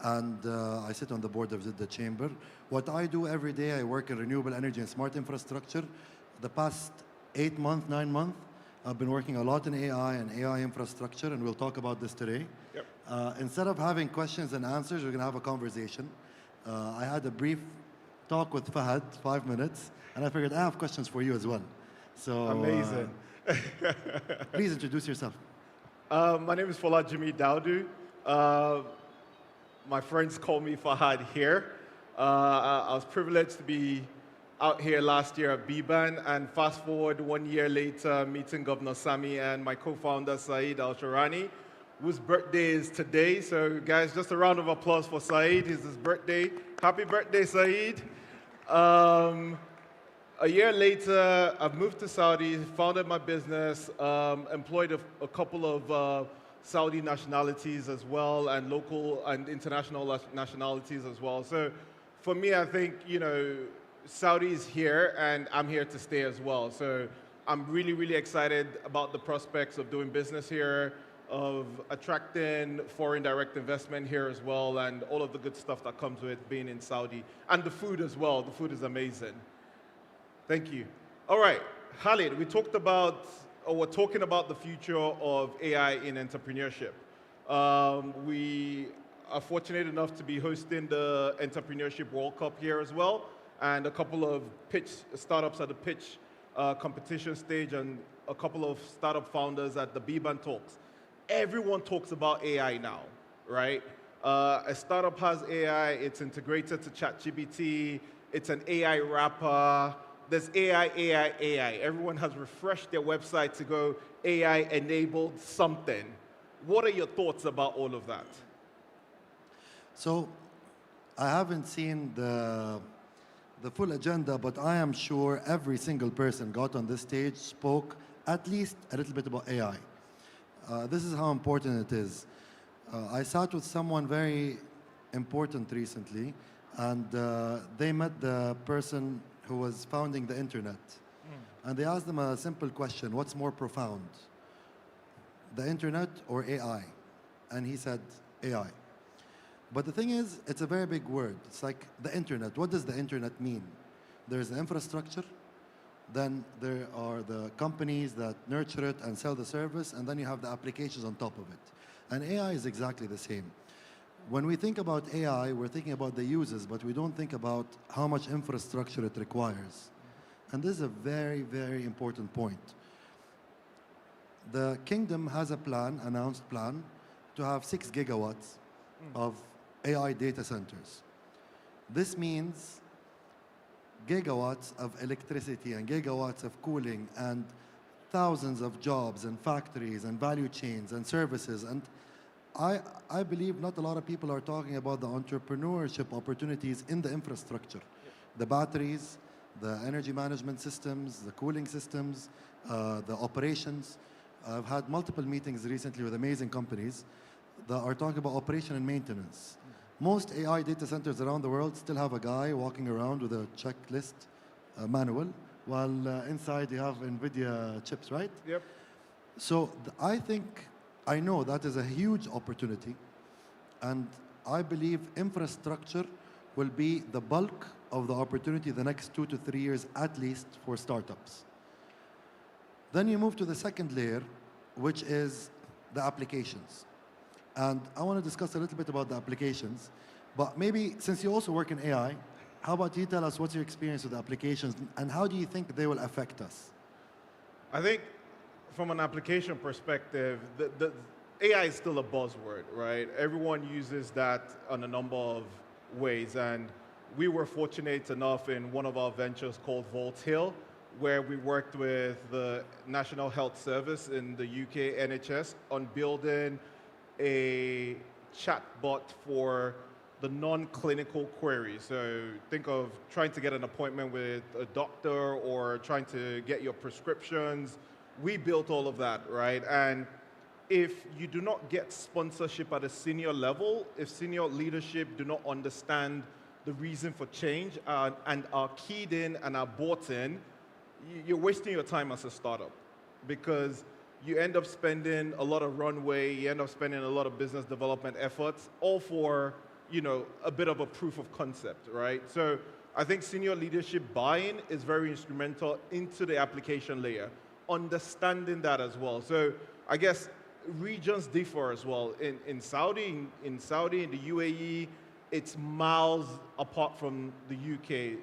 I sit on the board of the chamber. What I do every day, I work in renewable energy and smart infrastructure. The past 8 months, 9 months, I've been working a lot in AI and AI infrastructure, and we'll talk about this today. Yep. Instead of having questions and answers, we're going to have a conversation. I had a brief talk with Fahad, 5 minutes, and I figured I have questions for you as well. So amazing. Please introduce yourself. My name is Folajimi Daudo. My friends call me Fahad here. I was privileged to be out here last year at Biban, and fast forward 1 year later, meeting Governor Sami and my co-founder Saeed Al-Sharani, whose birthday is today. So guys, just a round of applause for Saeed. It's his birthday. Happy birthday, Saeed. A year later, I've moved to Saudi, founded my business, employed a couple of Saudi nationalities as well, and local and international nationalities as well. So for me, I think, you know, Saudi is here, and I'm here to stay as well. So I'm really, really excited about the prospects of doing business here, of attracting foreign direct investment here as well, and all of the good stuff that comes with being in Saudi. And the food as well. The food is amazing. Thank you. All right, Khalid, we're talking about the future of AI in entrepreneurship. We are fortunate enough to be hosting the Entrepreneurship World Cup here as well, and a couple of startups at the pitch competition stage, and a couple of startup founders at the Biban Talks. Everyone talks about AI now, right? A startup has AI, it's integrated to ChatGPT, it's an AI wrapper, there's AI, AI, AI. Everyone has refreshed their website to go AI-enabled something. What are your thoughts about all of that? So I haven't seen the full agenda, but I am sure every single person got on this stage spoke at least a little bit about AI. This is how important it is. I sat with someone very important recently, and they met the person who was founding the internet. And they asked them a simple question: what's more profound, the internet or AI? And he said AI. But the thing is, it's a very big word. It's like the internet. What does the internet mean? There's the infrastructure, then there are the companies that nurture it and sell the service, and then you have the applications on top of it. And AI is exactly the same. When we think about AI, we're thinking about the uses, but we don't think about how much infrastructure it requires. And this is a very, very important point. The kingdom has a plan, announced plan, to have 6 gigawatts of AI data centers. This means gigawatts of electricity and gigawatts of cooling and thousands of jobs and factories and value chains and services. And I believe not a lot of people are talking about the entrepreneurship opportunities in the infrastructure. The batteries, the energy management systems, the cooling systems, the operations. I've had multiple meetings recently with amazing companies that are talking about operation and maintenance. Most AI data centers around the world still have a guy walking around with a checklist manual, while inside you have NVIDIA chips, right? Yep. So I know that is a huge opportunity, and I believe infrastructure will be the bulk of the opportunity the next 2 to 3 years at least for startups. Then you move to the second layer, which is the applications. And I want to discuss a little bit about the applications, but maybe since you also work in AI, how about you tell us what's your experience with the applications and how do you think they will affect us? I think from an application perspective, the AI is still a buzzword, right? Everyone uses that on a number of ways, and we were fortunate enough in one of our ventures called Vault Hill, where we worked with the National Health Service in the UK NHS on building a chatbot for the non-clinical queries. So think of trying to get an appointment with a doctor or trying to get your prescriptions. We built all of that, right? And if you do not get sponsorship at a senior level, if senior leadership do not understand the reason for change and are keyed in and are bought in, you're wasting your time as a startup, because you end up spending a lot of runway, you end up spending a lot of business development efforts, all for, you know, a bit of a proof of concept, right? So I think senior leadership buy-in is very instrumental into the application layer, understanding that as well. So I guess regions differ as well. In Saudi, in the UAE, it's miles apart from the UK.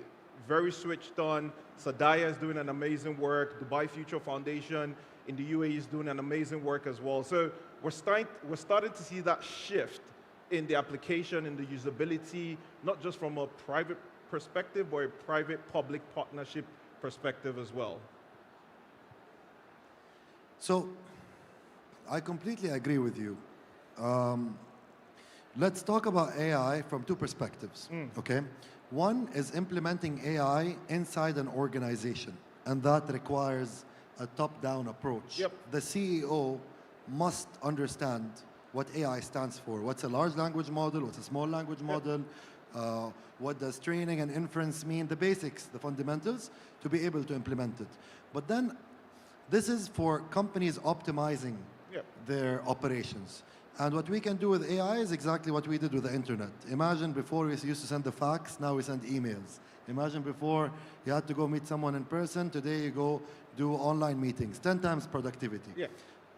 Very switched on. Sadaya is doing an amazing work. Dubai Future Foundation in the UAE is doing an amazing work as well. So we're starting to see that shift in the application, in the usability, not just from a private perspective, but a private-public partnership perspective as well? So, I completely agree with you. Let's talk about AI from two perspectives, okay? One is implementing AI inside an organization, and that requires a top-down approach. Yep. The CEO must understand what AI stands for. What's a large language model? What's a small language model? What does training and inference mean? The basics, the fundamentals, to be able to implement it. But then, this is for companies optimizing their operations. And what we can do with AI is exactly what we did with the internet. Imagine before we used to send the fax, now we send emails. Imagine before you had to go meet someone in person, today you go do online meetings, 10 times productivity. Yeah.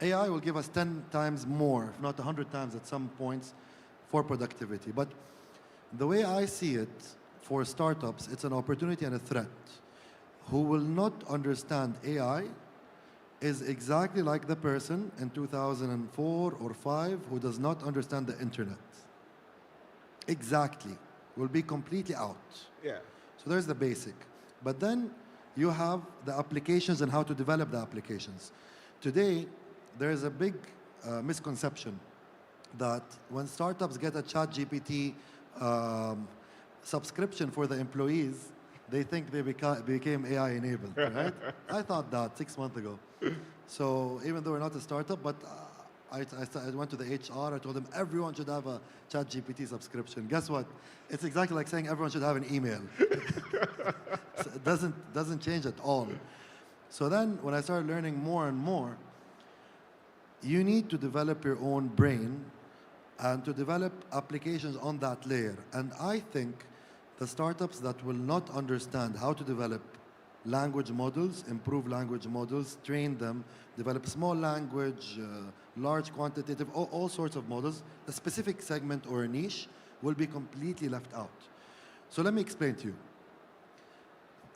AI will give us 10 times more, if not 100 times at some points, for productivity. But the way I see it, for startups, it's an opportunity and a threat. Who will not understand AI is exactly like the person in 2004 or 5 who does not understand the internet. Exactly. Will be completely out. Yeah. So there's the basic. But then you have the applications and how to develop the applications. Today, there is a big misconception that when startups get a ChatGPT subscription for the employees, they think they became AI enabled, right? I thought that 6 months ago. So even though we're not a startup, but I went to the HR, I told them everyone should have a ChatGPT subscription. Guess what? It's exactly like saying everyone should have an email. So it doesn't change at all. So then when I started learning more and more, you need to develop your own brain and to develop applications on that layer. And I think the startups that will not understand how to develop language models, improve language models, train them, develop small language, large quantitative, all sorts of models, a specific segment or a niche will be completely left out. So let me explain to you.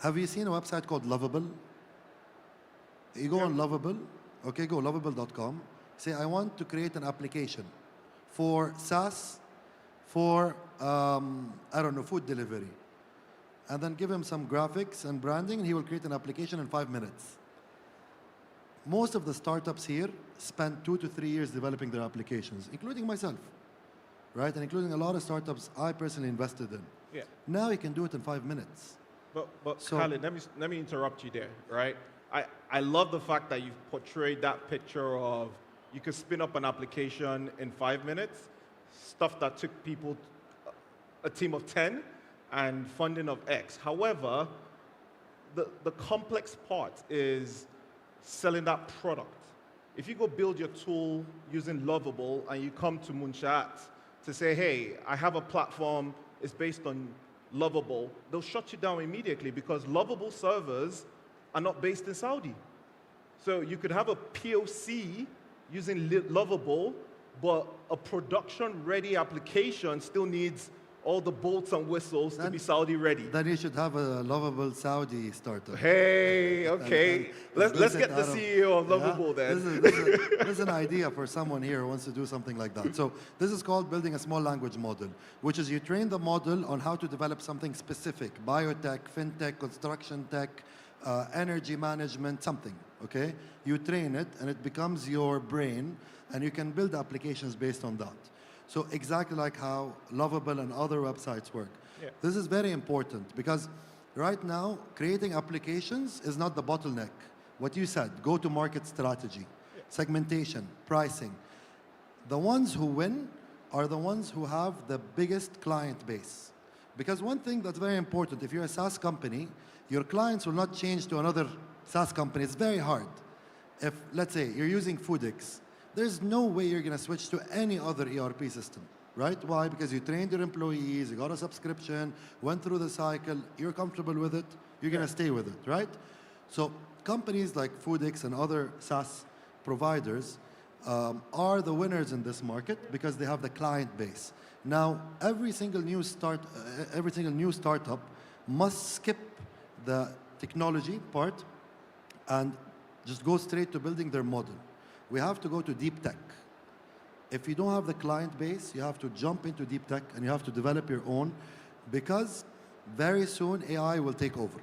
Have you seen a website called Lovable? You go on Lovable, okay, go lovable.com, say I want to create an application for SaaS, for, I don't know, food delivery. And then give him some graphics and branding, and he will create an application in 5 minutes. Most of the startups here spend 2 to 3 years developing their applications, including myself, right? And including a lot of startups I personally invested in. Yeah. Now you can do it in 5 minutes. But Khalid, let me interrupt you there, right? I love the fact that you've portrayed that picture of you could spin up an application in 5 minutes, stuff that took people, a team of 10, and funding of X. However, the complex part is selling that product. If you go build your tool using Lovable and you come to Munshat to say, hey, I have a platform, it's based on Lovable, they'll shut you down immediately because Lovable servers are not based in Saudi. So you could have a POC using Lovable, but a production-ready application still needs all the bolts and whistles to be Saudi ready. Then you should have a Lovable Saudi startup. Hey, okay. Let's get the CEO of Lovable then. This is an idea for someone here who wants to do something like that. So this is called building a small language model, which is you train the model on how to develop something specific, biotech, fintech, construction tech, energy management, something, okay? You train it and it becomes your brain and you can build applications based on that. So exactly like how Lovable and other websites work. Yeah. This is very important because right now, creating applications is not the bottleneck. What you said, go-to-market strategy, segmentation, pricing. The ones who win are the ones who have the biggest client base. Because one thing that's very important, if you're a SaaS company, your clients will not change to another SaaS company. It's very hard. If, let's say, you're using FoodX, there's no way you're going to switch to any other ERP system, right? Why? Because you trained your employees, you got a subscription, went through the cycle, you're comfortable with it, you're going to stay with it, right? So companies like FoodX and other SaaS providers are the winners in this market because they have the client base. Now, every single new startup must skip the technology part and just go straight to building their model. We have to go to deep tech. if you don't have the client base, you have to jump into deep tech and you have to develop your own, because very soon AI will take over.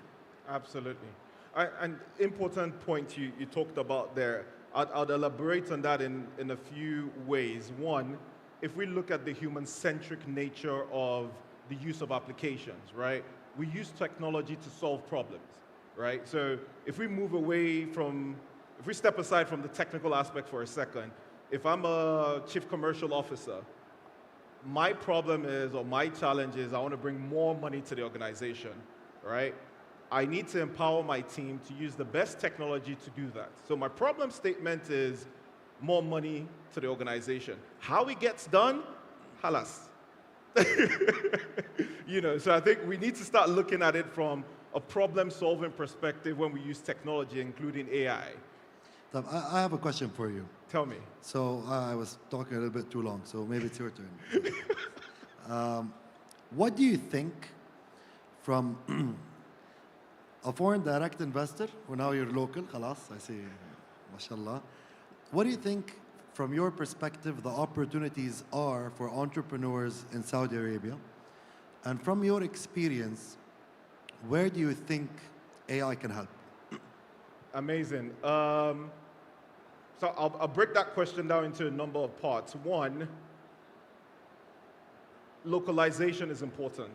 Absolutely. An important point you talked about there. I'd elaborate on that in a few ways. One, if we look at the human-centric nature of the use of applications, right? We use technology to solve problems, right? So if we move away from, if we step aside from the technical aspect for a second, if I'm a chief commercial officer, my problem is, or my challenge is, I want to bring more money to the organization, right? I need to empower my team to use the best technology to do that. So my problem statement is more money to the organization. How it gets done, halas. You know, so I think we need to start looking at it from a problem-solving perspective when we use technology, including AI. I have a question for you. Tell me. So I was talking a little bit too long, so maybe it's your turn. What do you think from a foreign direct investor, who now you're local, khalas, I see, mashallah. What do you think, from your perspective, the opportunities are for entrepreneurs in Saudi Arabia? And from your experience, where do you think AI can help? Amazing. So I'll break that question down into a number of parts. One, localization is important.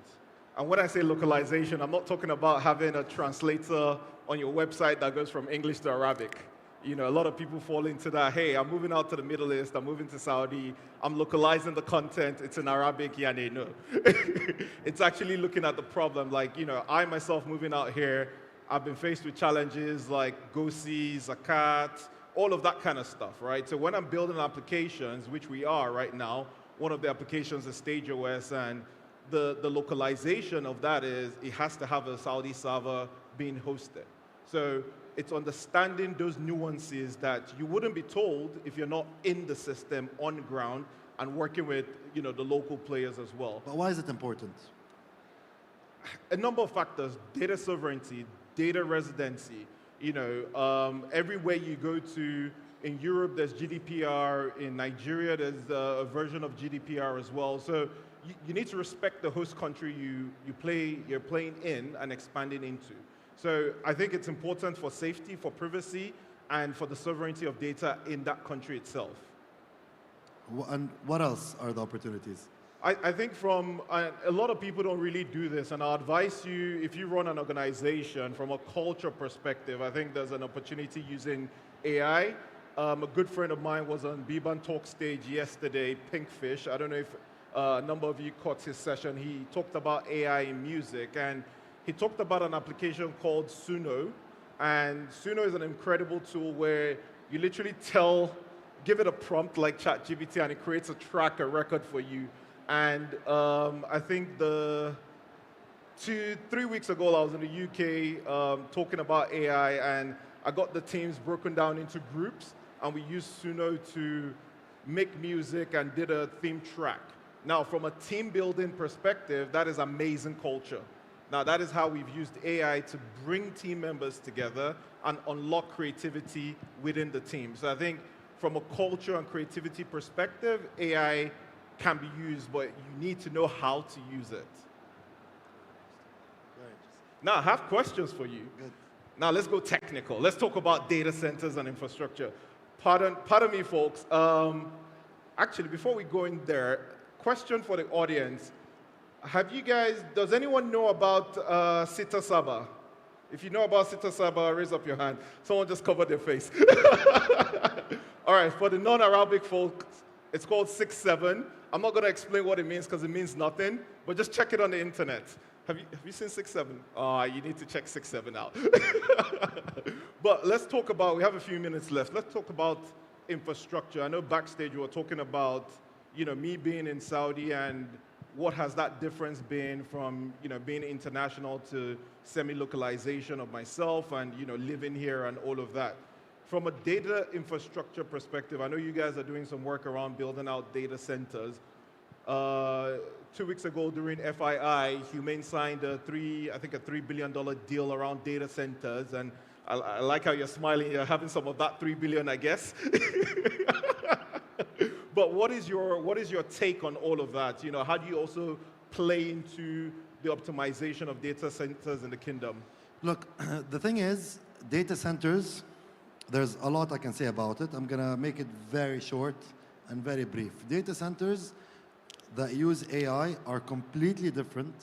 And when I say localization, I'm not talking about having a translator on your website that goes from English to Arabic. You know, a lot of people fall into that, hey, I'm moving out to the Middle East, I'm moving to Saudi, I'm localizing the content, it's in Arabic, yeah, no. It's actually looking at the problem. Like, you know, I myself moving out here, I've been faced with challenges like GOSI, Zakat, all of that kind of stuff, right? So when I'm building applications, which we are right now, one of the applications is StageOS, and the localization of that is it has to have a Saudi server being hosted. So it's understanding those nuances that you wouldn't be told if you're not in the system on ground and working with, you know, the local players as well. But why is it important? A number of factors: data sovereignty, data residency. You know, everywhere you go to, in Europe there's GDPR, in Nigeria there's a version of GDPR as well. So you need to respect the host country you're playing in and expanding into. So I think it's important for safety, for privacy, and for the sovereignty of data in that country itself. And what else are the opportunities? I think from, a lot of people don't really do this, and I advise you, if you run an organization from a culture perspective, I think there's an opportunity using AI. A good friend of mine was on Biban Talk stage yesterday, Pinkfish. I don't know if a number of you caught his session. He talked about AI in music, and he talked about an application called Suno. And Suno is an incredible tool where you literally give it a prompt like ChatGPT, and it creates a track, a record for you. And I think 3 weeks ago, I was in the UK talking about AI, and I got the teams broken down into groups, and we used Suno to make music and did a theme track. Now, from a team building perspective, that is amazing culture. Now, that is how we've used AI to bring team members together and unlock creativity within the team. So I think from a culture and creativity perspective, AI can be used, but you need to know how to use it. Now, I have questions for you. Good. Now, let's go technical. Let's talk about data centers and infrastructure. Pardon me, folks. Actually, before we go in there, question for the audience. Does anyone know about Sita Saba? If you know about Sita Saba, raise up your hand. Someone just covered their face. All right, for the non-Arabic folks, it's called 6-7. I'm not going to explain what it means because it means nothing, but just check it on the internet. Have you seen 6-7? Oh, you need to check 6-7 out. But let's talk about, we have a few minutes left. Let's talk about infrastructure. I know backstage we were talking about, you know, me being in Saudi, and what has that difference been from, you know, being international to semi-localization of myself and, you know, living here and all of that. From a data infrastructure perspective, I know you guys are doing some work around building out data centers. 2 weeks ago during FII, Humane signed a $3 billion deal around data centers, and I like how you're smiling. You're having some of that $3 billion, I guess. But what is your take on all of that? You know, how do you also play into the optimization of data centers in the kingdom? Look, the thing is, data centers, there's a lot I can say about it. I'm going to make it very short and very brief. Data centers that use AI are completely different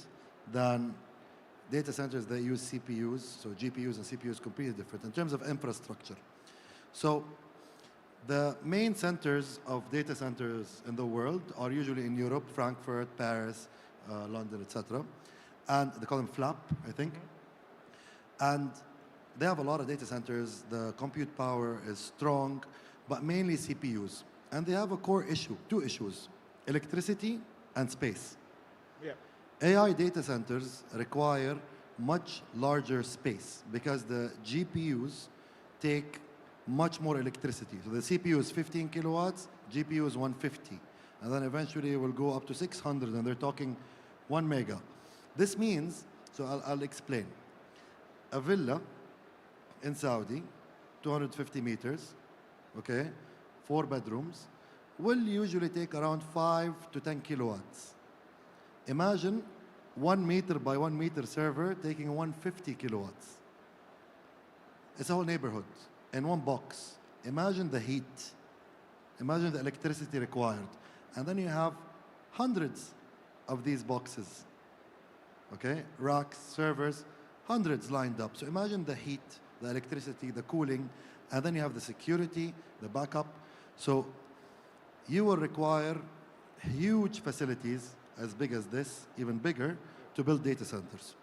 than data centers that use CPUs. So GPUs and CPUs completely different in terms of infrastructure. So the main centers of data centers in the world are usually in Europe, Frankfurt, Paris, London, etc. And they call them FLAP, I think. And they have a lot of data centers. The compute power is strong, but mainly CPUs. And they have a core issue, two issues, electricity and space. Yeah. AI data centers require much larger space because the GPUs take much more electricity. So the CPU is 15 kilowatts, GPU is 150. And then eventually it will go up to 600, and they're talking 1 mega. This means, so I'll explain. A villa in Saudi, 250 meters, okay, 4 bedrooms, will usually take around 5 to 10 kilowatts. Imagine 1 meter by 1 meter server taking 150 kilowatts. It's a whole neighborhood in one box. Imagine the heat. Imagine the electricity required. And then you have hundreds of these boxes, okay? Racks, servers, hundreds lined up. So imagine the heat, the electricity, the cooling, and then you have the security, the backup. So you will require huge facilities as big as this, even bigger, to build data centers.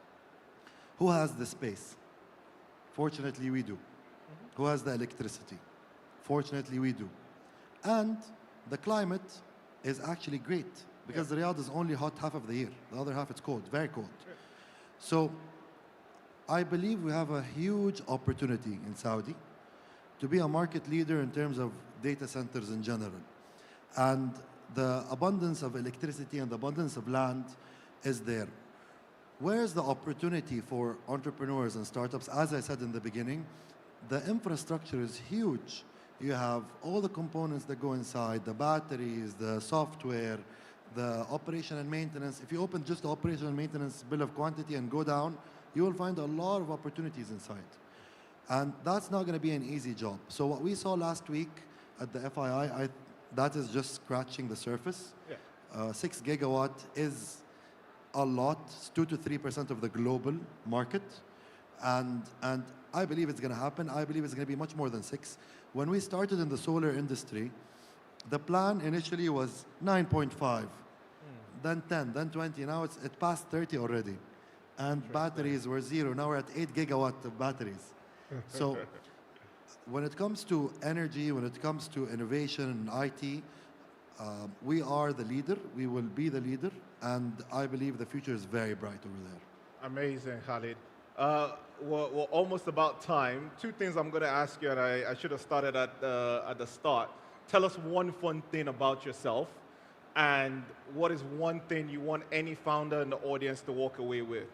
Who has the space? Fortunately, we do. Who has the electricity? Fortunately, we do. And the climate is actually great because Riyadh is only hot half of the year. The other half it's cold, very cold. So I believe we have a huge opportunity in Saudi to be a market leader in terms of data centers in general. And the abundance of electricity and the abundance of land is there. Where's the opportunity for entrepreneurs and startups? As I said in the beginning, the infrastructure is huge. You have all the components that go inside, the batteries, the software, the operation and maintenance. If you open just the operation and maintenance bill of quantity and go down, you will find a lot of opportunities inside. And that's not going to be an easy job. So what we saw last week at the FII, that is just scratching the surface. Yeah. 6 gigawatt is a lot. It's 2 to 3% of the global market. And I believe it's going to happen. I believe it's going to be much more than 6. When we started in the solar industry, the plan initially was 9.5, then 10, then 20. Now it passed 30 already. And batteries were 0. Now we're at 8 gigawatt of batteries. So when it comes to energy, when it comes to innovation and IT, we are the leader. We will be the leader. And I believe the future is very bright over there. Amazing, Khalid. We're almost about time. 2 things I'm going to ask you, and I should have started at the start. Tell us one fun thing about yourself, and what is one thing you want any founder in the audience to walk away with?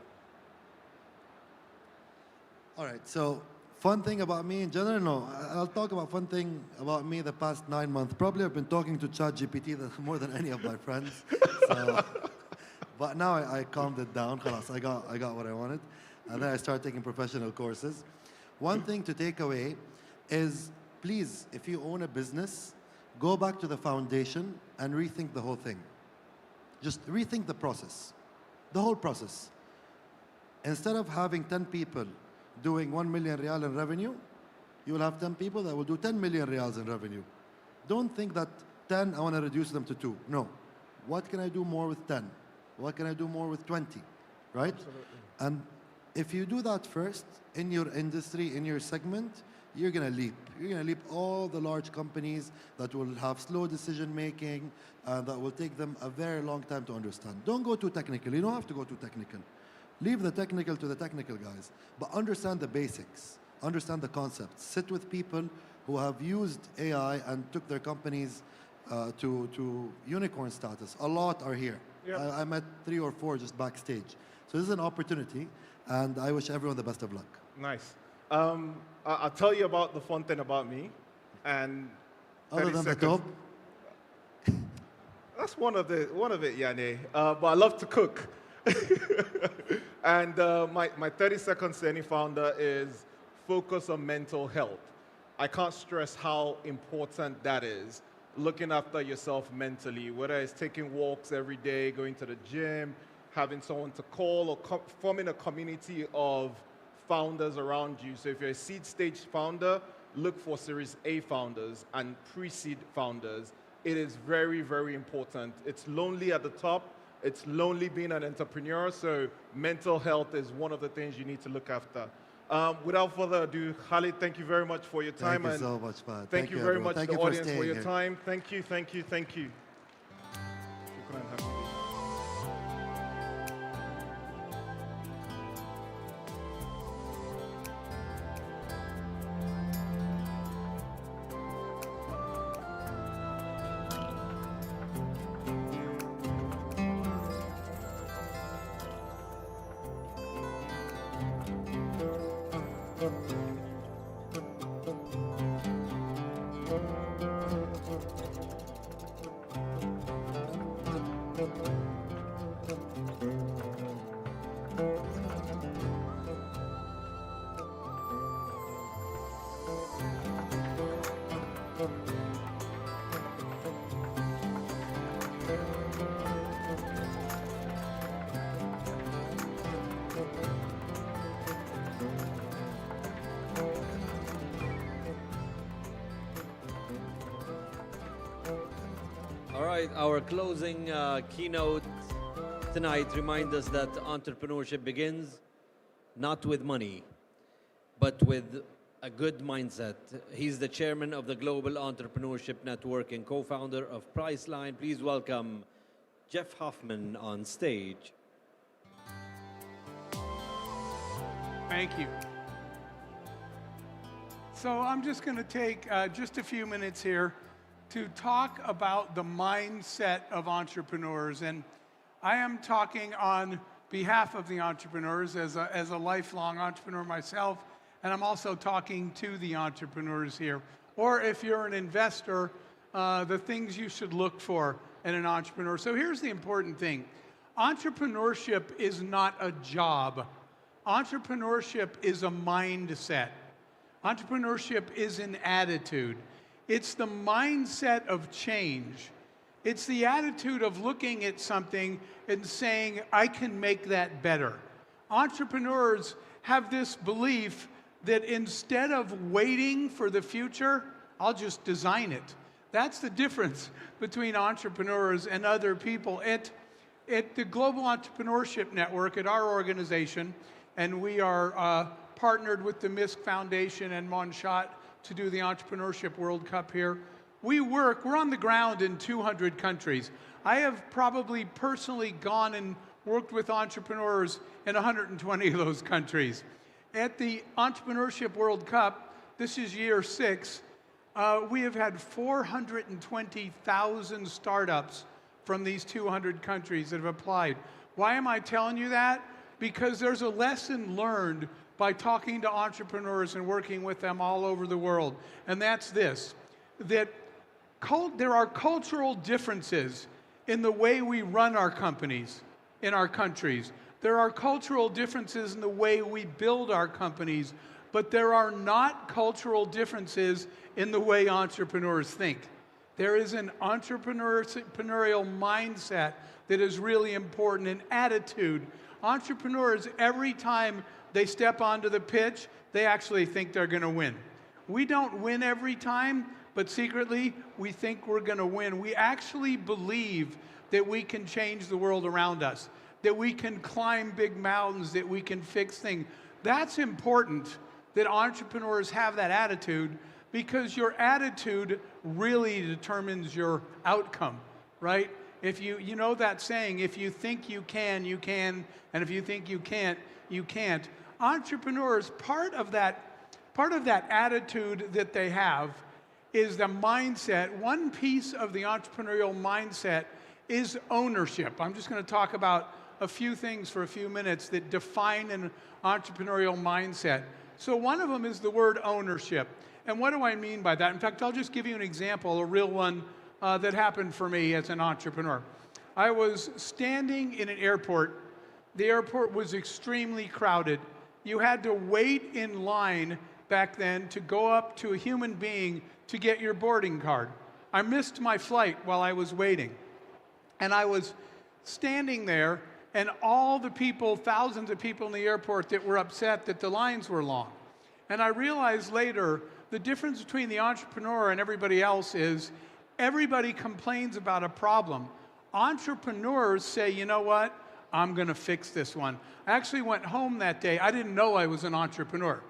All right, so fun thing about me in general, no. I'll talk about fun thing about me the past 9 months. Probably I've been talking to ChatGPT more than any of my friends. So, but now I calmed it down. I got what I wanted. And then I started taking professional courses. One thing to take away is, please, if you own a business, go back to the foundation and rethink the whole thing. Just rethink the process, the whole process. Instead of having 10 people doing 1 million riyal in revenue, you will have 10 people that will do 10 million riyals in revenue. Don't think that 10, I want to reduce them to 2. No. What can I do more with 10? What can I do more with 20? Right? Absolutely. And if you do that first in your industry, in your segment, you're going to leap. You're going to leap all the large companies that will have slow decision making, that will take them a very long time to understand. Don't go too technical. You don't have to go too technical. Leave the technical to the technical guys, but understand the basics, understand the concepts. Sit with people who have used AI and took their companies to unicorn status. A lot are here. Yep. I met 3 or 4 just backstage. So this is an opportunity, and I wish everyone the best of luck. Nice. I'll tell you about the fun thing about me. And other than the top? That's one of it, Yanni. But I love to cook. And my 30 seconds to any founder is focus on mental health. I can't stress how important that is. Looking after yourself mentally, whether it's taking walks every day, going to the gym, having someone to call, or forming a community of founders around you. So if you're a seed stage founder, look for Series A founders and pre-seed founders. It is very, very important. It's lonely at the top. It's lonely being an entrepreneur, so mental health is one of the things you need to look after. Without further ado, Khalid, thank you very much for your time. Thank you so much, man. Thank you very much, thank the you for audience, for your here. time. Thank you, thank you, thank you. All right, our closing keynote tonight reminds us that entrepreneurship begins not with money, but with a good mindset. He's the chairman of the Global Entrepreneurship Network and co-founder of Priceline. Please welcome Jeff Hoffman on stage. Thank you. So I'm just going to take just a few minutes here to talk about the mindset of entrepreneurs. And I am talking on behalf of the entrepreneurs as a lifelong entrepreneur myself, and I'm also talking to the entrepreneurs here. Or if you're an investor, the things you should look for in an entrepreneur. So here's the important thing. Entrepreneurship is not a job. Entrepreneurship is a mindset. Entrepreneurship is an attitude. It's the mindset of change. It's the attitude of looking at something and saying, I can make that better. Entrepreneurs have this belief that instead of waiting for the future, I'll just design it. That's the difference between entrepreneurs and other people. At the Global Entrepreneurship Network, at our organization, and we are partnered with the MISC Foundation and Monshot to do the Entrepreneurship World Cup here. We're on the ground in 200 countries. I have probably personally gone and worked with entrepreneurs in 120 of those countries. At the Entrepreneurship World Cup, this is year 6, we have had 420,000 startups from these 200 countries that have applied. Why am I telling you that? Because there's a lesson learned by talking to entrepreneurs and working with them all over the world. And that's this, that there are cultural differences in the way we run our companies in our countries. There are cultural differences in the way we build our companies, but there are not cultural differences in the way entrepreneurs think. There is an entrepreneurial mindset that is really important, an attitude. Entrepreneurs, every time they step onto the pitch, they actually think they're going to win. We don't win every time, but secretly, we think we're going to win. We actually believe that we can change the world around us, that we can climb big mountains, that we can fix things. That's important that entrepreneurs have that attitude, because your attitude really determines your outcome, right? If you know that saying, if you think you can, and if you think you can't, you can't. Entrepreneurs, part of that attitude that they have is the mindset. One piece of the entrepreneurial mindset is ownership. I'm just going to talk about a few things for a few minutes that define an entrepreneurial mindset. So one of them is the word ownership. And what do I mean by that? In fact, I'll just give you an example, a real one that happened for me as an entrepreneur. I was standing in an airport. The airport was extremely crowded. You had to wait in line back then to go up to a human being to get your boarding card. I missed my flight while I was waiting. And I was standing there, and all the people, thousands of people in the airport that were upset that the lines were long. And I realized later, the difference between the entrepreneur and everybody else is everybody complains about a problem. Entrepreneurs say, you know what? I'm going to fix this one. I actually went home that day. I didn't know I was an entrepreneur.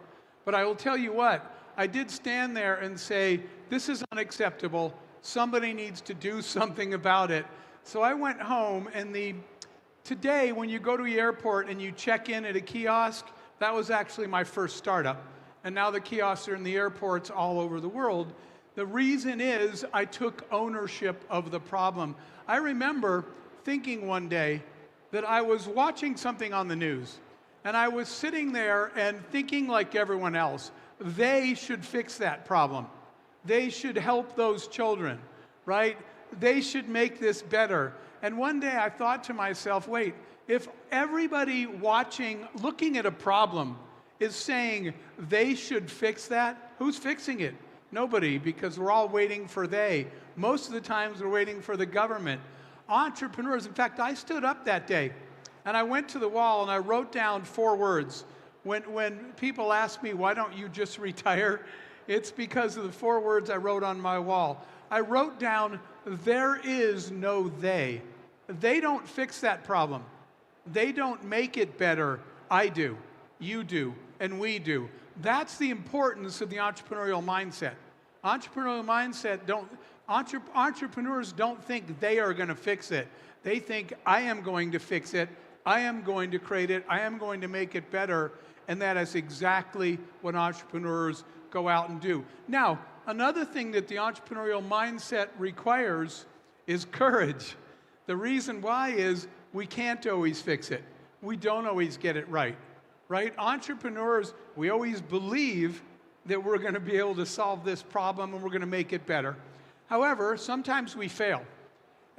But I will tell you what, I did stand there and say, this is unacceptable. Somebody needs to do something about it. So I went home, and today when you go to the airport and you check in at a kiosk, that was actually my first startup. And now the kiosks are in the airports all over the world. The reason is I took ownership of the problem. I remember thinking one day that I was watching something on the news, and I was sitting there and thinking like everyone else, they should fix that problem. They should help those children, right? They should make this better. And one day I thought to myself, wait, if everybody watching, looking at a problem is saying they should fix that, who's fixing it? Nobody, because we're all waiting for they. Most of the times we're waiting for the government. Entrepreneurs, in fact, I stood up that day and I went to the wall and I wrote down 4 words. When people ask me, why don't you just retire? It's because of the 4 words I wrote on my wall. I wrote down, there is no they. They don't fix that problem. They don't make it better. I do, you do, and we do. That's the importance of the entrepreneurial mindset. Entrepreneurial mindset entrepreneurs don't think they are going to fix it. They think, I am going to fix it. I am going to create it. I am going to make it better. And that is exactly what entrepreneurs go out and do. Now, another thing that the entrepreneurial mindset requires is courage. The reason why is we can't always fix it. We don't always get it right. Right? Entrepreneurs, we always believe that we're going to be able to solve this problem and we're going to make it better. However, sometimes we fail.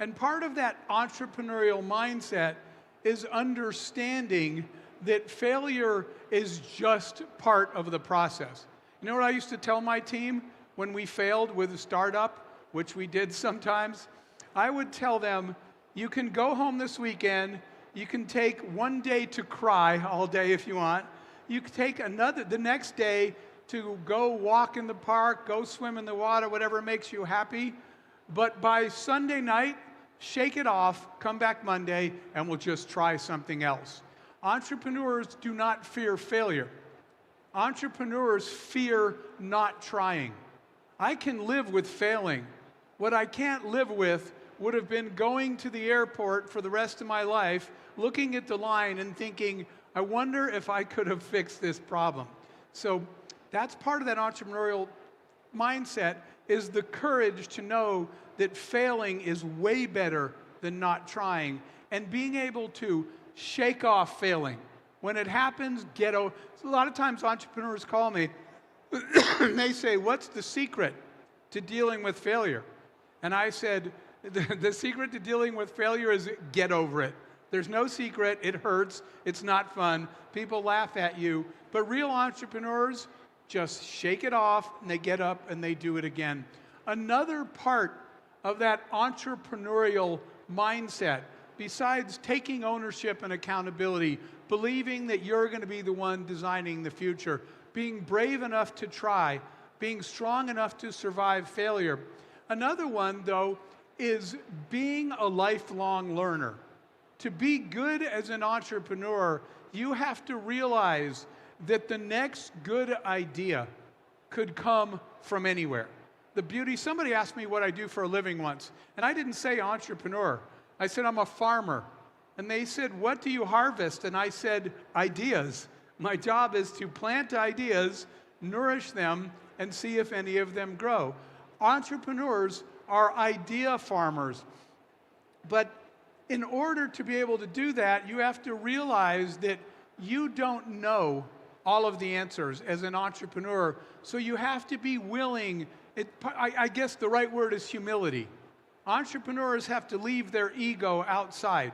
And part of that entrepreneurial mindset is understanding that failure is just part of the process. You know what I used to tell my team when we failed with a startup, which we did sometimes? I would tell them, you can go home this weekend, you can take one day to cry all day if you want. You can take the next day to go walk in the park, go swim in the water, whatever makes you happy. But by Sunday night, shake it off, come back Monday, and we'll just try something else. Entrepreneurs do not fear failure. Entrepreneurs fear not trying. I can live with failing. What I can't live with would have been going to the airport for the rest of my life, looking at the line and thinking, I wonder if I could have fixed this problem. So that's part of that entrepreneurial mindset, is the courage to know that failing is way better than not trying, and being able to shake off failing. When it happens, a lot of times entrepreneurs call me and they say, what's the secret to dealing with failure? And I said, the secret to dealing with failure is get over it. There's no secret. It hurts. It's not fun. People laugh at you. But real entrepreneurs just shake it off, and they get up and they do it again. Another part of that entrepreneurial mindset, besides taking ownership and accountability, believing that you're going to be the one designing the future, being brave enough to try, being strong enough to survive failure. Another one, though, is being a lifelong learner. To be good as an entrepreneur, you have to realize that the next good idea could come from anywhere. The beauty, somebody asked me what I do for a living once, and I didn't say entrepreneur. I said, I'm a farmer. And they said, what do you harvest? And I said, ideas. My job is to plant ideas, nourish them, and see if any of them grow. Entrepreneurs are idea farmers. But in order to be able to do that, you have to realize that you don't know all of the answers as an entrepreneur. So you have to be willing, I guess the right word is humility. Entrepreneurs have to leave their ego outside.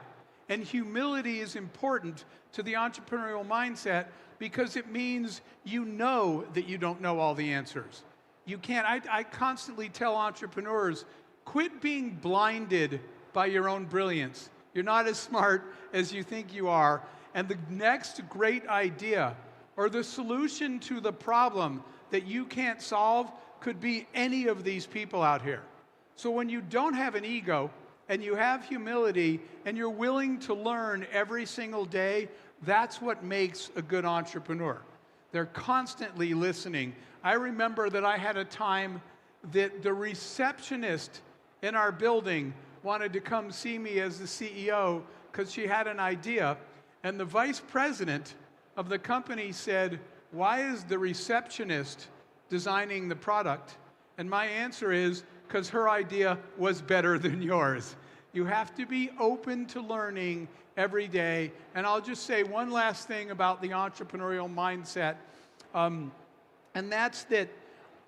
And humility is important to the entrepreneurial mindset because it means you know that you don't know all the answers. You can't, I constantly tell entrepreneurs, quit being blinded by your own brilliance. You're not as smart as you think you are. And the next great idea or the solution to the problem that you can't solve could be any of these people out here. So when you don't have an ego and you have humility and you're willing to learn every single day, that's what makes a good entrepreneur. They're constantly listening. I remember that I had a time that the receptionist in our building wanted to come see me as the CEO because she had an idea. And the vice president of the company said, "Why is the receptionist designing the product?" And my answer is, because her idea was better than yours. You have to be open to learning every day. And I'll just say one last thing about the entrepreneurial mindset, and that's that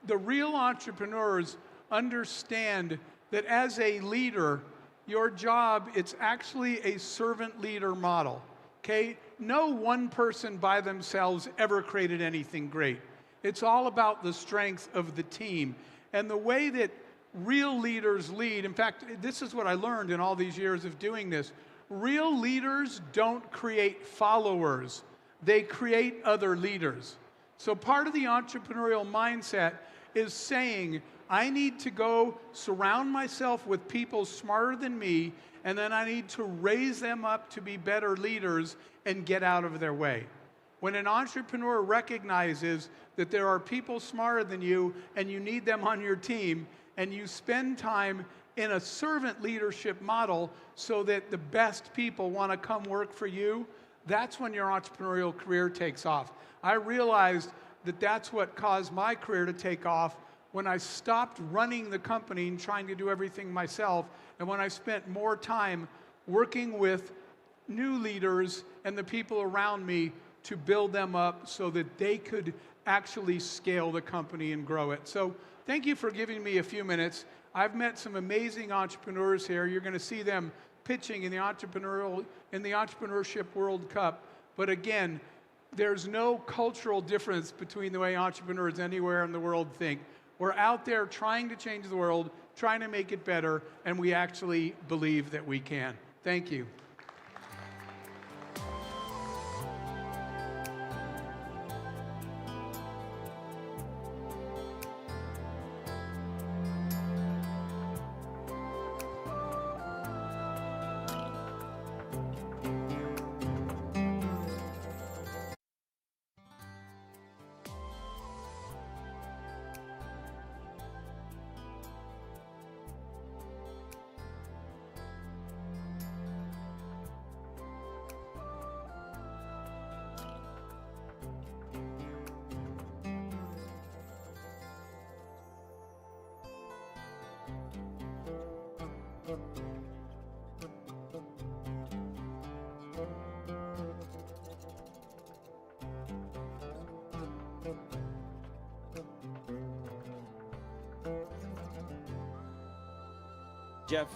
the real entrepreneurs understand that as a leader, your job, it's actually a servant leader model, okay? No one person by themselves ever created anything great. It's all about the strength of the team. And the way that real leaders lead, in fact, this is what I learned in all these years of doing this. Real leaders don't create followers. They create other leaders. So part of the entrepreneurial mindset is saying, I need to go surround myself with people smarter than me, and then I need to raise them up to be better leaders and get out of their way. When an entrepreneur recognizes that there are people smarter than you and you need them on your team, and you spend time in a servant leadership model so that the best people want to come work for you, that's when your entrepreneurial career takes off. I realized that that's what caused my career to take off when I stopped running the company and trying to do everything myself, and when I spent more time working with new leaders and the people around me to build them up so that they could actually scale the company and grow it. So thank you for giving me a few minutes. I've met some amazing entrepreneurs here. You're going to see them pitching in the Entrepreneurship World Cup. But again, there's no cultural difference between the way entrepreneurs anywhere in the world think. We're out there trying to change the world, trying to make it better, and we actually believe that we can. Thank you. Jeff,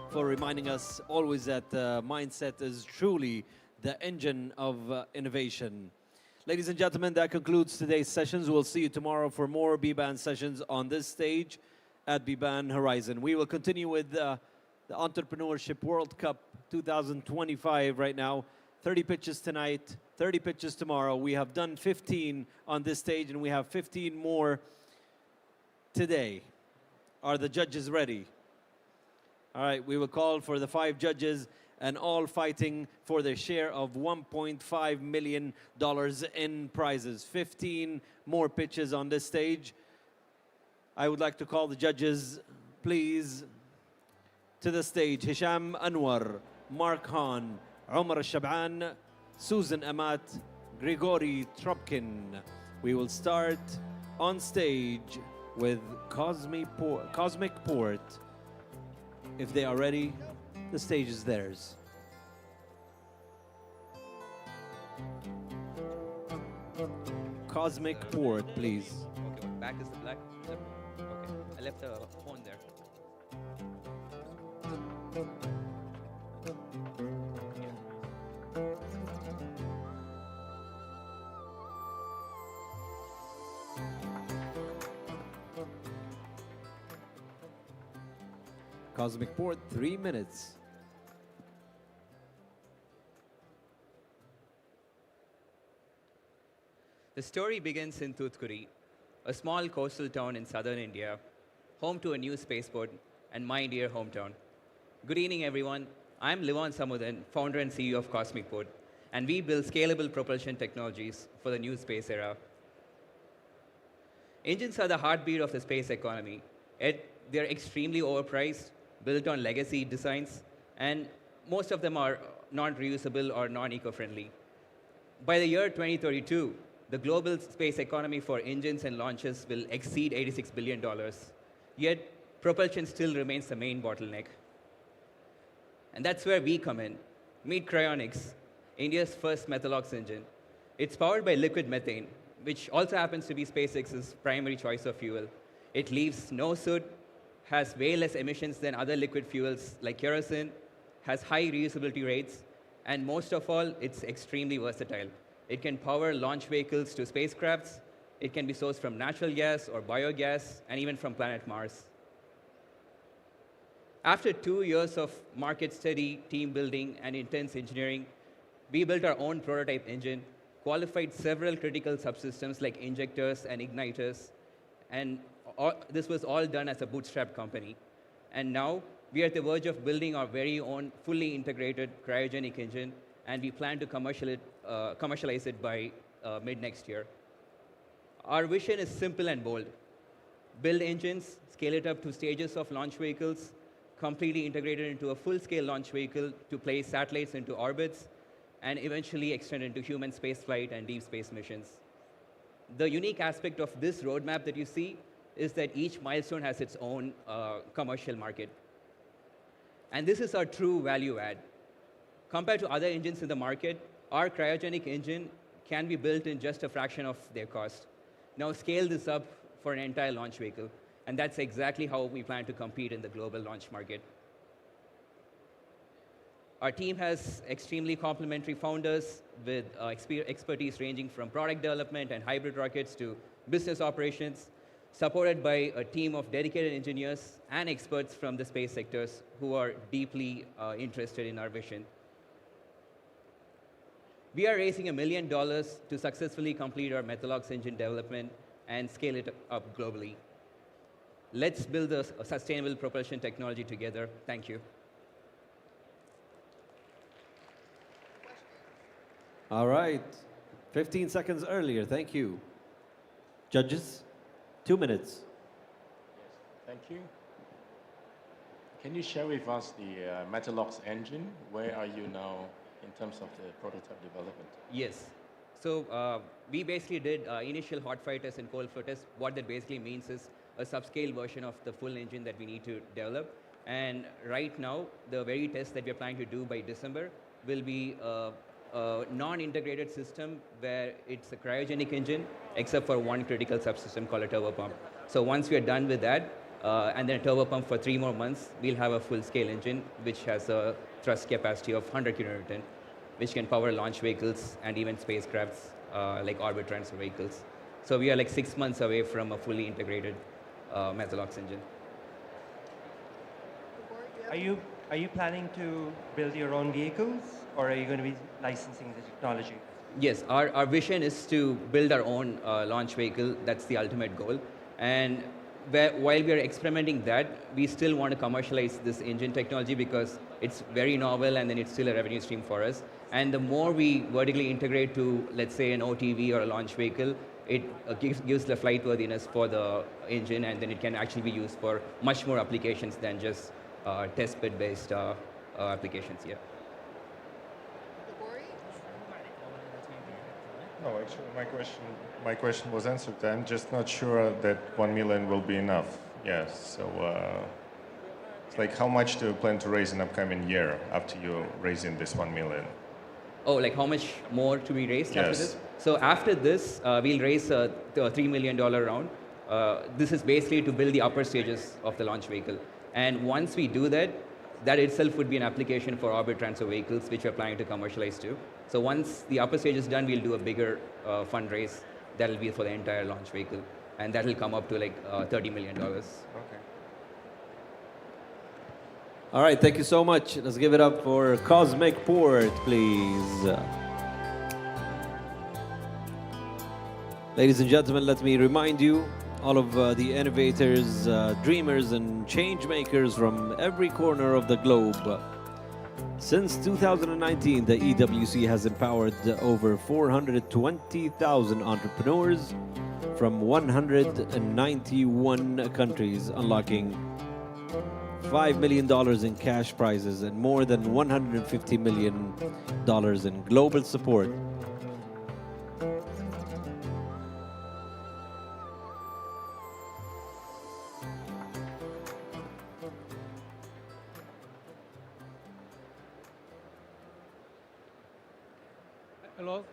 for reminding us always that mindset is truly the engine of innovation. Ladies and gentlemen, that concludes today's sessions. We'll see you tomorrow for more Biban sessions on this stage at Biban Horizon. We will continue with the Entrepreneurship World Cup 2025 right now. 30 pitches tonight, 30 pitches tomorrow. We have done 15 on this stage, and we have 15 more today. Are the judges ready? All right, we will call for the 5 judges, and all fighting for their share of $1.5 million in prizes. 15 more pitches on this stage. I would like to call the judges, please, to the stage. Hisham Anwar, Mark Hahn, Omar Shaban, Susan Amat, Grigory Tropkin. We will start on stage with Cosmic Port. If they are ready, the stage is theirs. Cosmic Port, please. Okay, back is the black. Okay, I left the phone there. Cosmic Board, 3 minutes. The story begins in Thoothukudi, a small coastal town in southern India, home to a new spaceport and my dear hometown. Good evening, everyone. I'm Livan Samudhan, founder and CEO of Cosmic Board, and we build scalable propulsion technologies for the new space era. Engines are the heartbeat of the space economy, yet they're extremely overpriced, built on legacy designs, and most of them are non-reusable or non-eco-friendly. By the year 2032, the global space economy for engines and launches will exceed $86 billion. Yet, propulsion still remains the main bottleneck. And that's where we come in. Meet Cryonics, India's first methalox engine. It's powered by liquid methane, which also happens to be SpaceX's primary choice of fuel. It leaves no soot, has way less emissions than other liquid fuels like kerosene, has high reusability rates, and most of all, it's extremely versatile. It can power launch vehicles to spacecrafts. It can be sourced from natural gas or biogas, and even from planet Mars. After 2 years of market study, team building, and intense engineering, we built our own prototype engine, qualified several critical subsystems like injectors and igniters, and this was all done as a bootstrap company. And now, we are at the verge of building our very own fully integrated cryogenic engine, and we plan to commercialize it by mid-next year. Our vision is simple and bold. Build engines, scale it up to stages of launch vehicles, completely integrated into a full-scale launch vehicle to place satellites into orbits, and eventually extend into human spaceflight and deep space missions. The unique aspect of this roadmap that you see is that each milestone has its own commercial market. And this is our true value add. Compared to other engines in the market, our cryogenic engine can be built in just a fraction of their cost. Now scale this up for an entire launch vehicle, and that's exactly how we plan to compete in the global launch market. Our team has extremely complementary founders with expertise ranging from product development and hybrid rockets to business operations, supported by a team of dedicated engineers and experts from the space sectors who are deeply interested in our vision. We are raising $1 million to successfully complete our methalox engine development and scale it up globally. Let's build a sustainable propulsion technology together. Thank you. All right, 15 seconds earlier, thank you. Judges, 2 minutes. Thank you. Can you share with us the Metalox engine? Where are you now in terms of the prototype development? Yes. So we basically did initial hot fire tests and cold flow tests. What that basically means is a subscale version of the full engine that we need to develop. And right now, the very test that we're planning to do by December will be a non-integrated system where it's a cryogenic engine, except for one critical subsystem called a turbopump. So once we are done with that, and then a turbopump for 3 more months, we'll have a full-scale engine, which has a thrust capacity of 100 kilonewton, which can power launch vehicles and even spacecrafts like orbit transfer vehicles. So we are like 6 months away from a fully integrated Methalox engine. Are you planning to build your own vehicles, or are you going to be licensing the technology? Yes, our vision is to build our own launch vehicle. That's the ultimate goal. And while we are experimenting that, we still want to commercialize this engine technology because it's very novel and then it's still a revenue stream for us. And the more we vertically integrate to, let's say, an OTV or a launch vehicle, it gives the flight worthiness for the engine, and then it can actually be used for much more applications than just test bed based applications. Yeah. No, actually, my question was answered. I'm just not sure that 1 million will be enough. Yes. So, it's like, how much do you plan to raise in upcoming year after you raising this 1 million? Oh, like how much more to be raised after Yes. this? So after this, we'll raise a $3 million round. This is basically to build the upper stages of the launch vehicle. And once we do that, that itself would be an application for orbit transfer vehicles, which we're planning to commercialize too. So once the upper stage is done, we'll do a bigger fundraise. That'll be for the entire launch vehicle. And that'll come up to like $30 million. Okay. All right, thank you so much. Let's give it up for Cosmic Port, please. Ladies and gentlemen, let me remind you, all of the innovators, dreamers, and change makers from every corner of the globe. Since 2019, the EWC has empowered over 420,000 entrepreneurs from 191 countries, unlocking $5 million in cash prizes and more than $150 million in global support. Hello.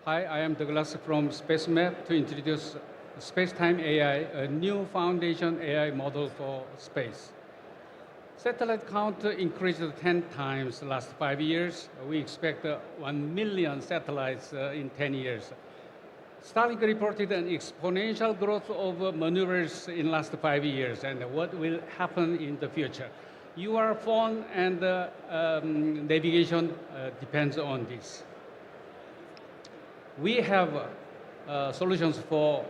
Hi, I am Douglas from Sytemap to introduce Space-Time AI, a new foundation AI model for space. Satellite count increased 10 times the last 5 years. We expect 1 million satellites in 10 years. Starlink reported an exponential growth of maneuvers in the last 5 years, and what will happen in the future. Your phone and navigation depends on this. We have solutions for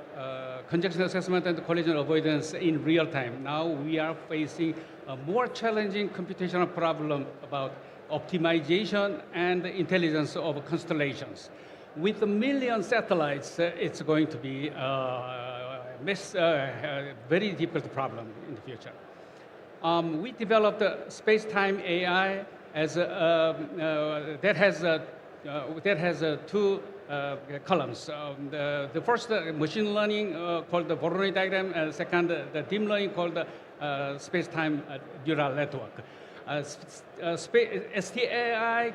conjunction assessment and collision avoidance in real time. Now we are facing a more challenging computational problem about optimization and intelligence of constellations. With 1 million satellites, it's going to be a very difficult problem in the future. We developed space-time AI as that has two columns. The first, machine learning called the Voronoi diagram, and second, the deep learning called the space-time neural network. STAI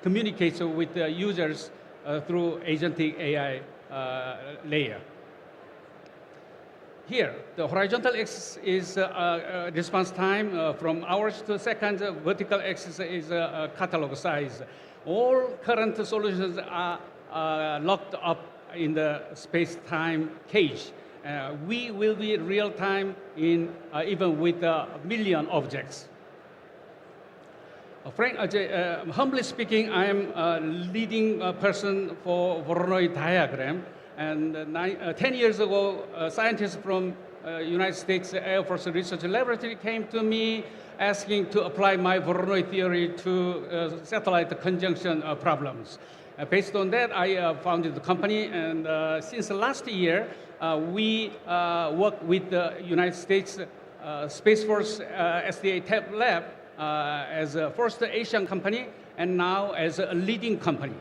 communicates with the users through agentic AI layer. Here, the horizontal axis is response time from hours to seconds. Vertical axis is catalog size. All current solutions are locked up in the space-time cage. We will be real-time in even with 1 million objects. Humbly speaking, I am a leading person for Voronoi diagram. And 10 years ago, scientists from United States Air Force Research Laboratory came to me asking to apply my Voronoi theory to satellite conjunction problems. Based on that, I founded the company, and since last year, we work with the United States Space Force SDA TAP Lab as a first Asian company, and now as a leading company.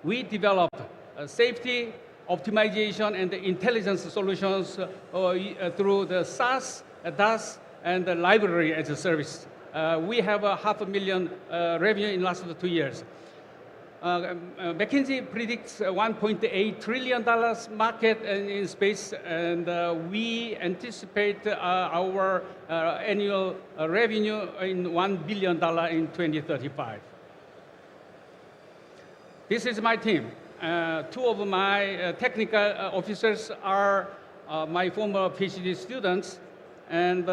We developed safety, optimization, and intelligence solutions through the SaaS, DaaS, and the library as a service. We have $500,000 revenue in the last 2 years. McKinsey predicts $1.8 trillion market in space, and we anticipate our annual revenue in $1 billion in 2035. This is my team. Two of my technical officers are my former PhD students, and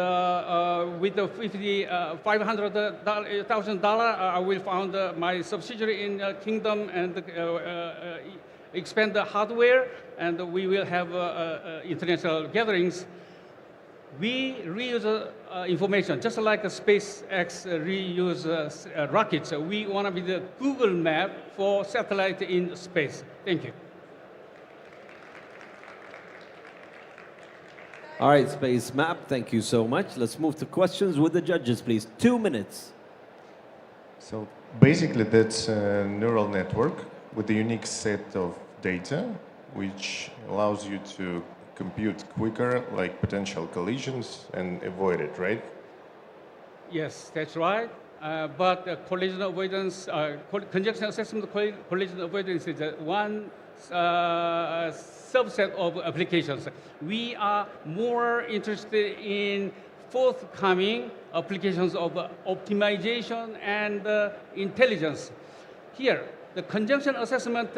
with the $500,000, I will found my subsidiary in Kingdom and expand the hardware, and we will have international gatherings. We reuse information, just like SpaceX reuse rockets. We want to be the Google map for satellite in space. Thank you. All right, Sytemap, thank you so much. Let's move to questions with the judges, please. 2 minutes. So basically, that's a neural network with a unique set of data, which allows you to compute quicker, like potential collisions, and avoid it, right? Yes, that's right. But collision avoidance, conjunction assessment collision avoidance is one subset of applications. We are more interested in forthcoming applications of optimization and intelligence. Here, the conjunction assessment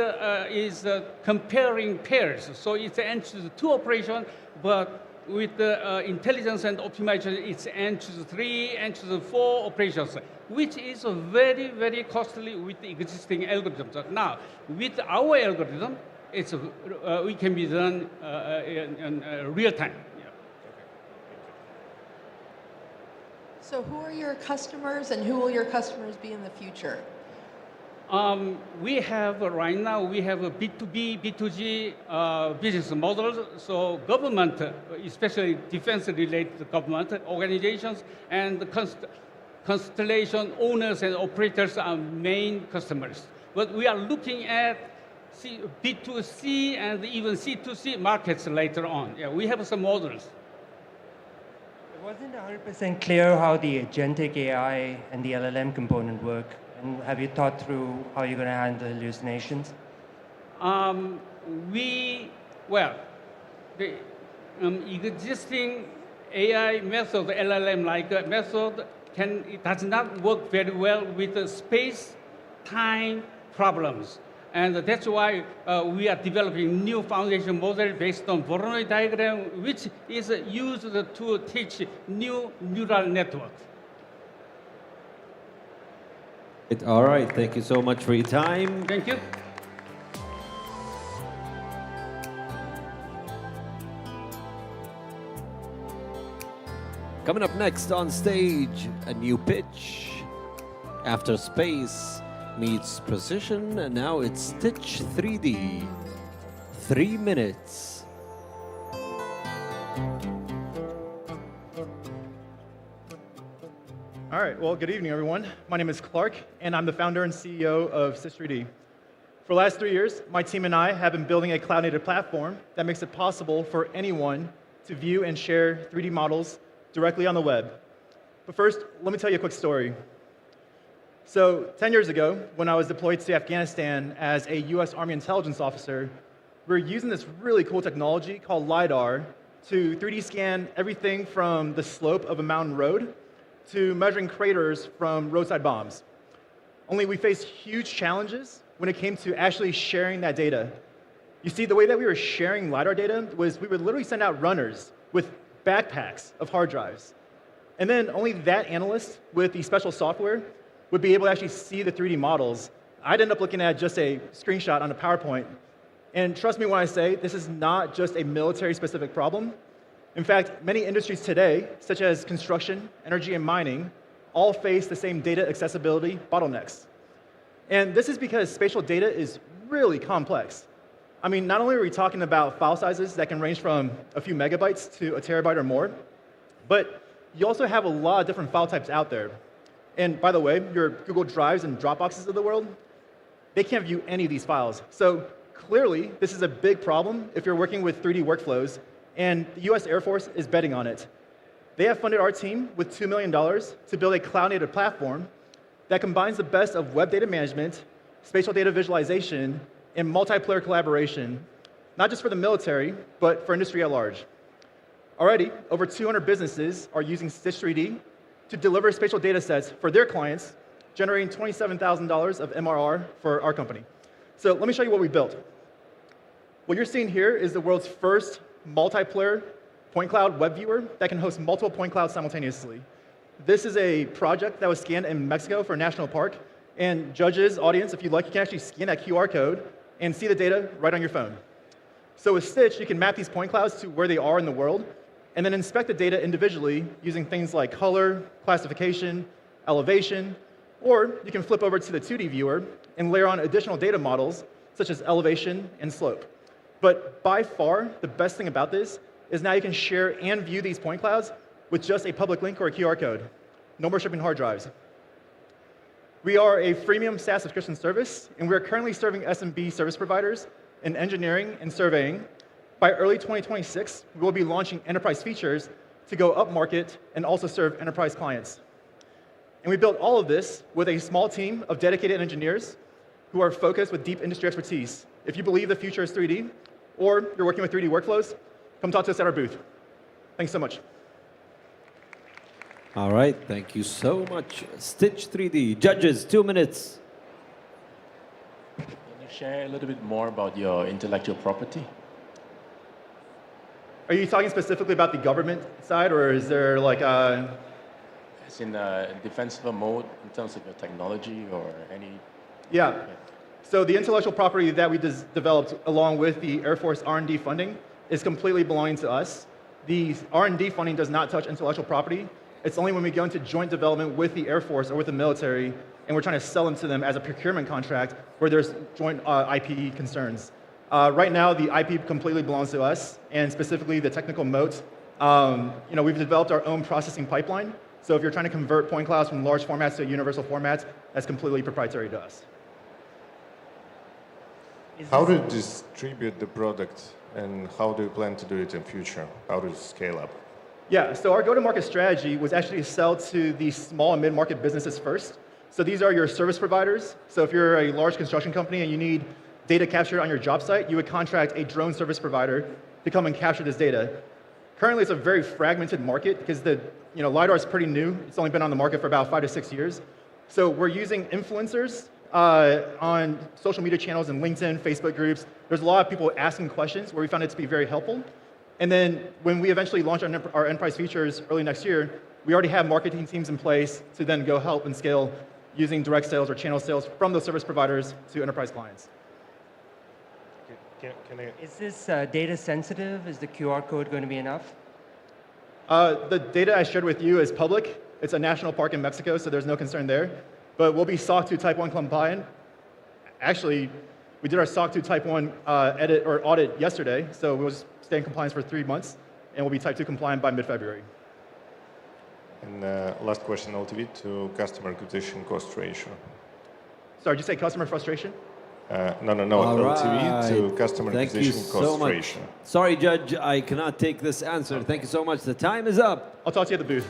is comparing pairs. So it's enters 2 operations, but with the intelligence and optimization, it's enters 3, enters 4 operations, which is very, very costly with the existing algorithms. Now, with our algorithm, it's we can be done in real time. So who are your customers and who will your customers be in the future? We have, right now, we have a B2B, B2G business models. So government, especially defense-related government organizations and constellation owners and operators are main customers. But we are looking at B2C and even C2C markets later on. Yeah, we have some models. It wasn't 100% clear how the agentic AI and the LLM component work. And have you thought through how you're going to handle hallucinations? The existing AI method, LLM-like method, it does not work very well with the space-time problems. And that's why we are developing new foundation model based on Voronoi diagram, which is used to teach new neural networks. All right, thank you so much for your time. Thank you. Coming up next on stage, a new pitch. After space meets precision, and now it's Stitch 3D. 3 minutes. All right, well, good evening, everyone. My name is Clark, and I'm the founder and CEO of Stitch 3D. For the last 3 years, my team and I have been building a cloud-native platform that makes it possible for anyone to view and share 3D models directly on the web. But first, let me tell you a quick story. So 10 years ago, when I was deployed to Afghanistan as a US Army intelligence officer, we were using this really cool technology called LiDAR to 3D scan everything from the slope of a mountain road to measuring craters from roadside bombs. Only we faced huge challenges when it came to actually sharing that data. You see, the way that we were sharing LiDAR data was we would literally send out runners with backpacks of hard drives. And then only that analyst with the special software would be able to actually see the 3D models. I'd end up looking at just a screenshot on a PowerPoint. And trust me when I say, this is not just a military-specific problem. In fact, many industries today, such as construction, energy, and mining, all face the same data accessibility bottlenecks. And this is because spatial data is really complex. I mean, not only are we talking about file sizes that can range from a few megabytes to a terabyte or more, but you also have a lot of different file types out there. And by the way, your Google Drives and Dropboxes of the world, they can't view any of these files. So clearly, this is a big problem if you're working with 3D workflows, and the US Air Force is betting on it. They have funded our team with $2 million to build a cloud-native platform that combines the best of web data management, spatial data visualization, and multiplayer collaboration, not just for the military, but for industry at large. Already, over 200 businesses are using Stitch 3D to deliver spatial data sets for their clients, generating $27,000 of MRR for our company. So let me show you what we built. What you're seeing here is the world's first multiplayer point cloud web viewer that can host multiple point clouds simultaneously. This is a project that was scanned in Mexico for a national park. And judges, audience, if you'd like, you can actually scan that QR code and see the data right on your phone. So with Stitch, you can map these point clouds to where they are in the world, and then inspect the data individually using things like color, classification, elevation, or you can flip over to the 2D viewer and layer on additional data models, such as elevation and slope. But by far, the best thing about this is now you can share and view these point clouds with just a public link or a QR code. No more shipping hard drives. We are a freemium SaaS subscription service, and we are currently serving SMB service providers in engineering and surveying. By early 2026, we will be launching enterprise features to go up market and also serve enterprise clients. And we built all of this with a small team of dedicated engineers who are focused with deep industry expertise. If you believe the future is 3D, or you're working with 3D workflows, come talk to us at our booth. Thanks so much. All right, thank you so much. Stitch 3D. Judges, 2 minutes. Can you share a little bit more about your intellectual property? Are you talking specifically about the government side, or is there like a... As in defensive mode in terms of your technology or any... Yeah. So the intellectual property that we developed along with the Air Force R&D funding is completely belonging to us. The R&D funding does not touch intellectual property. It's only when we go into joint development with the Air Force or with the military and we're trying to sell them to them as a procurement contract where there's joint IP concerns. Right now, the IP completely belongs to us, and specifically the technical moat. We've developed our own processing pipeline. So if you're trying to convert point clouds from large formats to universal formats, that's completely proprietary to us. How do you distribute the product, and how do you plan to do it in future? How do you scale up? Yeah, so our go-to-market strategy was actually to sell to the small and mid-market businesses first. So these are your service providers. So if you're a large construction company and you need data captured on your job site, you would contract a drone service provider to come and capture this data. Currently, it's a very fragmented market because the LiDAR is pretty new. It's only been on the market for about 5 to 6 years. So we're using influencers on social media channels and LinkedIn, Facebook groups. There's a lot of people asking questions where we found it to be very helpful. And then when we eventually launch our enterprise features early next year, we already have marketing teams in place to then go help and scale using direct sales or channel sales from those service providers to enterprise clients. Is this data sensitive? Is the QR code going to be enough? The data I shared with you is public. It's a national park in Mexico, so there's no concern there. But we'll be SOC 2 Type 1 compliant. Actually, we did our SOC 2 Type 1 edit or audit yesterday, so we'll stay in compliance for 3 months, and we'll be Type 2 compliant by mid-February. And last question, LTV to customer acquisition cost ratio. Sorry, did you say customer frustration? No, LTV to customer acquisition cost much. ratio. Sorry, Judge, I cannot take this answer. Okay. Thank you so much. The time is up. I'll talk to you at the booth.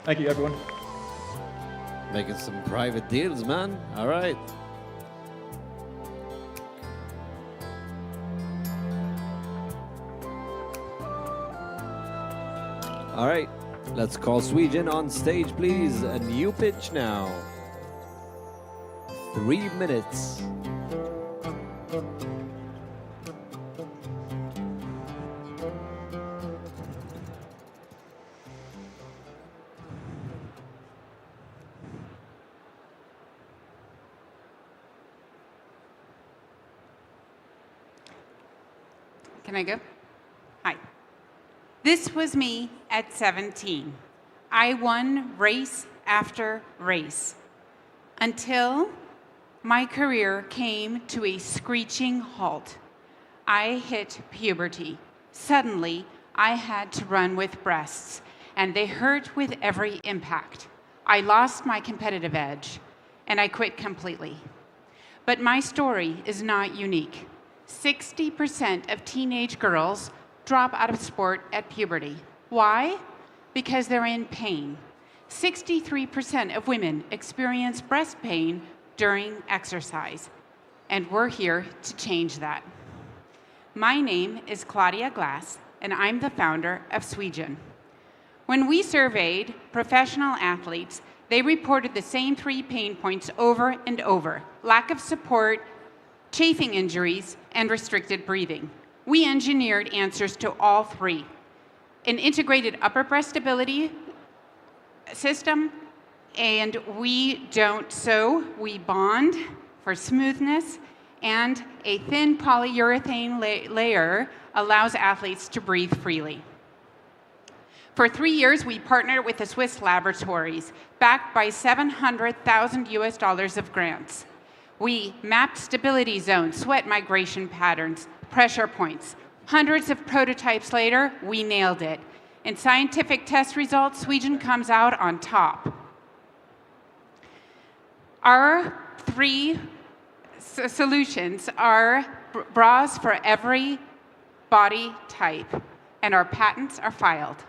Thank you, everyone. Making some private deals, man. All right. All right. Let's call Swedgen on stage, please. A new pitch now. 3 minutes. Can I go? Hi. This was me at 17. I won race after race until my career came to a screeching halt. I hit puberty. Suddenly, I had to run with breasts, and they hurt with every impact. I lost my competitive edge, and I quit completely. But my story is not unique. 60% of teenage girls drop out of sport at puberty. Why? Because they're in pain. 63% of women experience breast pain during exercise, and we're here to change that. My name is Claudia Glass, and I'm the founder of Swedgen. When we surveyed professional athletes, they reported the same 3 pain points over and over: lack of support, chafing injuries, and restricted breathing. We engineered answers to all 3. An integrated upper breast stability system, and we don't sew, we bond for smoothness, and a thin polyurethane layer allows athletes to breathe freely. For 3 years, we partnered with the Swiss laboratories, backed by $700,000 of grants. We mapped stability zones, sweat migration patterns, pressure points. Hundreds of prototypes later, we nailed it. In scientific test results, Swedgen comes out on top. Our 3 solutions are bras for every body type, and our patents are filed.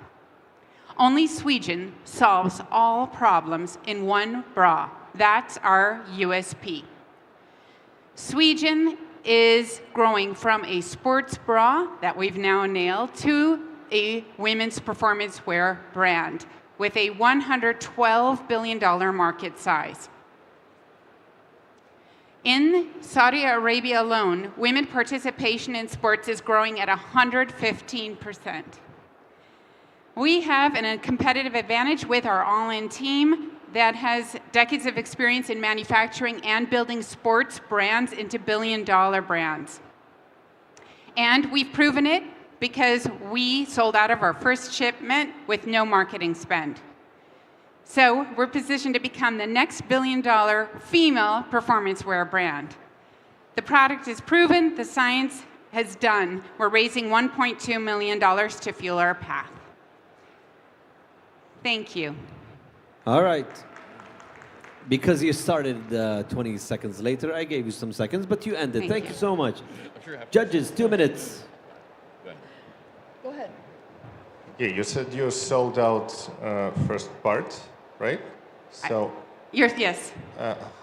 Only Swedgen solves all problems in one bra. That's our USP. Swedgen is growing from a sports bra that we've now nailed to a women's performance wear brand with a $112 billion market size. In Saudi Arabia alone, women participation in sports is growing at 115%. We have a competitive advantage with our all-in team that has decades of experience in manufacturing and building sports brands into billion-dollar brands. And we've proven it because we sold out of our first shipment with no marketing spend. So we're positioned to become the next billion-dollar female performance wear brand. The product is proven, the science has done. We're raising $1.2 million to fuel our path. Thank you. All right. Because you started 20 seconds later, I gave you some seconds, but you ended. Thank you so much. Judges, 2 minutes. Go ahead. Yeah, you said you sold out first part, right? So. Yes.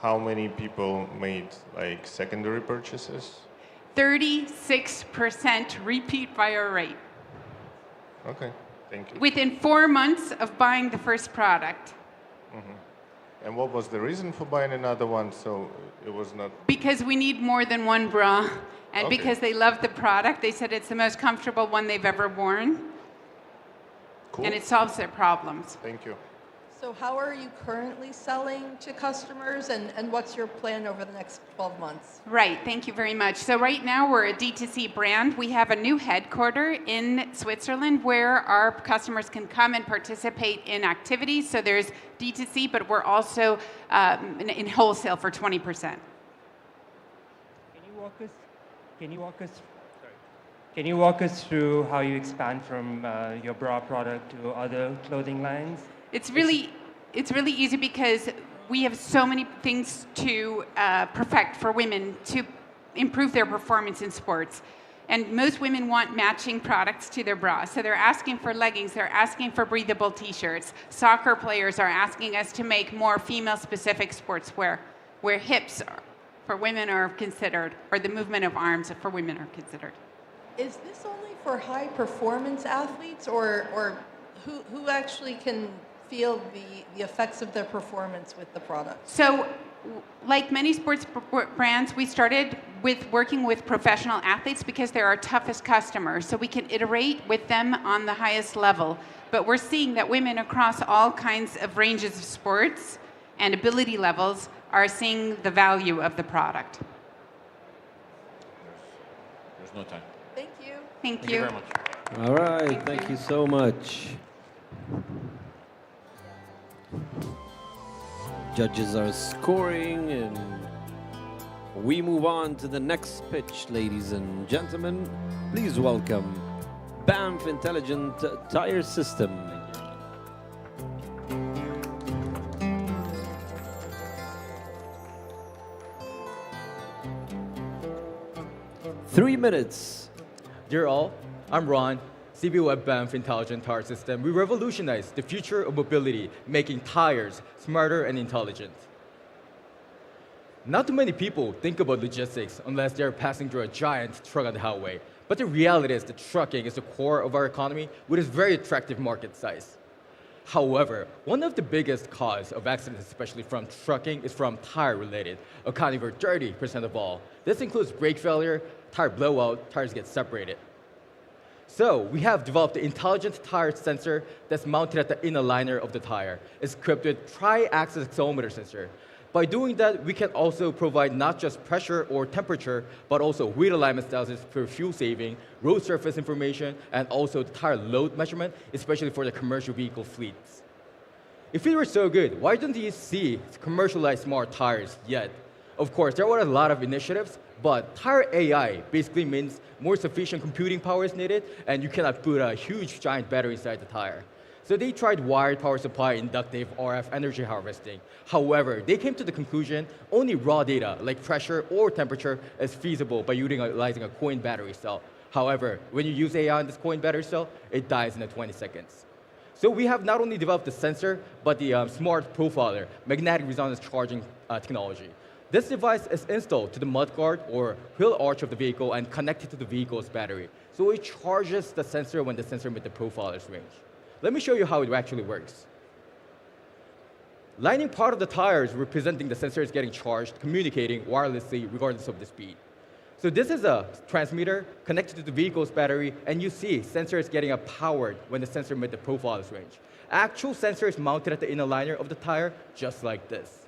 How many people made like secondary purchases? 36% repeat buyer rate. Okay, thank you. Within 4 months of buying the first product. And what was the reason for buying another one? So it was not. Because we need more than one bra, and Okay. because they love the product. They said it's the most comfortable one they've ever worn. Cool. And it solves their problems. Thank you. So how are you currently selling to customers, and what's your plan over the next 12 months? Right, thank you very much. So right now we're a D2C brand. We have a new headquarter in Switzerland where our customers can come and participate in activities. So there's D2C, but we're also in wholesale for 20%. Can you walk us through how you expand from your bra product to other clothing lines? It's really easy because we have so many things to perfect for women to improve their performance in sports. And most women want matching products to their bras. So they're asking for leggings, they're asking for breathable t-shirts. Soccer players are asking us to make more female-specific sportswear, where hips for women are considered, or the movement of arms for women are considered. Is this only for high-performance athletes, or who actually can feel the effects of their performance with the product? So, like many sports brands, we started with working with professional athletes because they're our toughest customers. So we can iterate with them on the highest level. But we're seeing that women across all kinds of ranges of sports and ability levels are seeing the value of the product. There's no time. Thank you. Thank you you. very much. All right, thank you so much. Judges are scoring, and we move on to the next pitch, ladies and gentlemen. Please welcome Banff Intelligent Tire System. Three minutes. Dear all, I'm Ron, CBO at Banff Intelligent Tire System. We revolutionize the future of mobility, making tires smarter and intelligent. Not too many people think about logistics unless they're passing through a giant truck on the highway. But the reality is that trucking is the core of our economy with its very attractive market size. However, one of the biggest causes of accidents, especially from trucking, is from tire-related, accounting for 30% of all. This includes brake failure, tire blowout, tires get separated. So we have developed the intelligent tire sensor that's mounted at the inner liner of the tire. It's equipped with tri-axis accelerometer sensor. By doing that, we can also provide not just pressure or temperature, but also wheel alignment status for fuel saving, road surface information, and also the tire load measurement, especially for the commercial vehicle fleets. If it were so good, why don't you see commercialized smart tires yet? Of course, there were a lot of initiatives, but tire AI basically means more sufficient computing power is needed, and you cannot put a huge giant battery inside the tire. So they tried wired power supply, inductive, RF energy harvesting. However, they came to the conclusion only raw data, like pressure or temperature, is feasible by utilizing a coin battery cell. However, when you use AI on this coin battery cell, it dies in 20 seconds. So we have not only developed the sensor, but the smart profiler, magnetic resonance charging technology. This device is installed to the mudguard or wheel arch of the vehicle and connected to the vehicle's battery. So it charges the sensor when the sensor meets the profiler's range. Let me show you how it actually works. Lining part of the tire is representing the sensor is getting charged, communicating wirelessly regardless of the speed. So this is a transmitter connected to the vehicle's battery, and you see sensor is getting powered when the sensor meets the profiler's range. Actual sensor is mounted at the inner liner of the tire, just like this.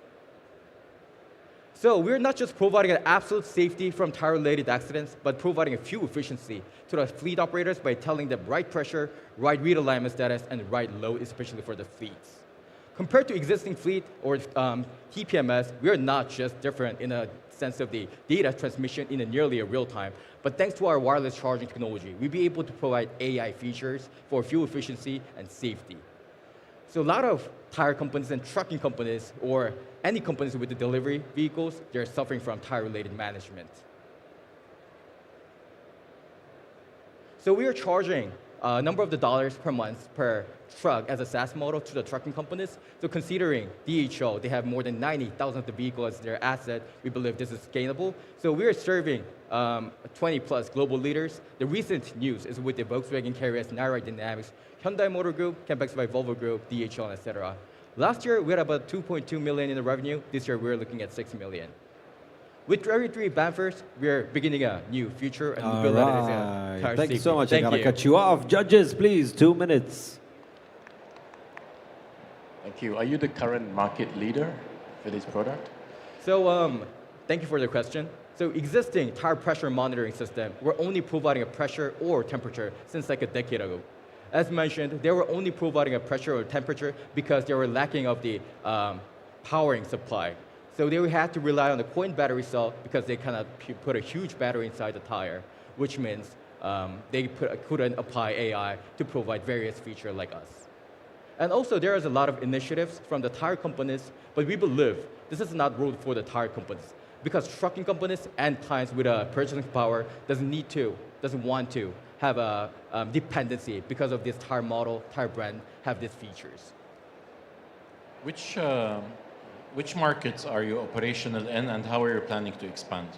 So we're not just providing an absolute safety from tire-related accidents, but providing a fuel efficiency to the fleet operators by telling them right pressure, right wheel alignment status, and right load, especially for the fleets. Compared to existing fleet or TPMS, we are not just different in a sense of the data transmission in a nearly real time, but thanks to our wireless charging technology, we'll be able to provide AI features for fuel efficiency and safety. So a lot of tire companies and trucking companies, or any companies with the delivery vehicles, they're suffering from tire-related management. So we are charging a number of the dollars per month per truck as a SaaS model to the trucking companies. So considering DHL, they have more than 90,000 of the vehicle as their asset, we believe this is scalable. So we are serving 20 plus global leaders. The recent news is with the Volkswagen carriers, Naira Dynamics, Hyundai Motor Group, Campex by Volvo Group, DHL, etc. Last year, we had about 2.2 million in the revenue. This year, we're looking at 6 million. With 33 Banfers, we're beginning a new future, and we build that as a tire Thank you so safety. much. Thank I gotta you. cut you off. Judges, please, 2 minutes. Thank you. Are you the current market leader for this product? So thank you for the question. So existing tire pressure monitoring system, we're only providing a pressure or temperature since like a decade ago. As mentioned, they were only providing a pressure or temperature because they were lacking of the powering supply. So they had to rely on the coin battery cell because they cannot put a huge battery inside the tire, which means they couldn't apply AI to provide various features like us. And also, there is a lot of initiatives from the tire companies, but we believe this is not road for the tire companies because trucking companies and clients with a purchasing power doesn't want to have a dependency because of this tire model, tire brand have these features. Which markets are you operational in, and how are you planning to expand?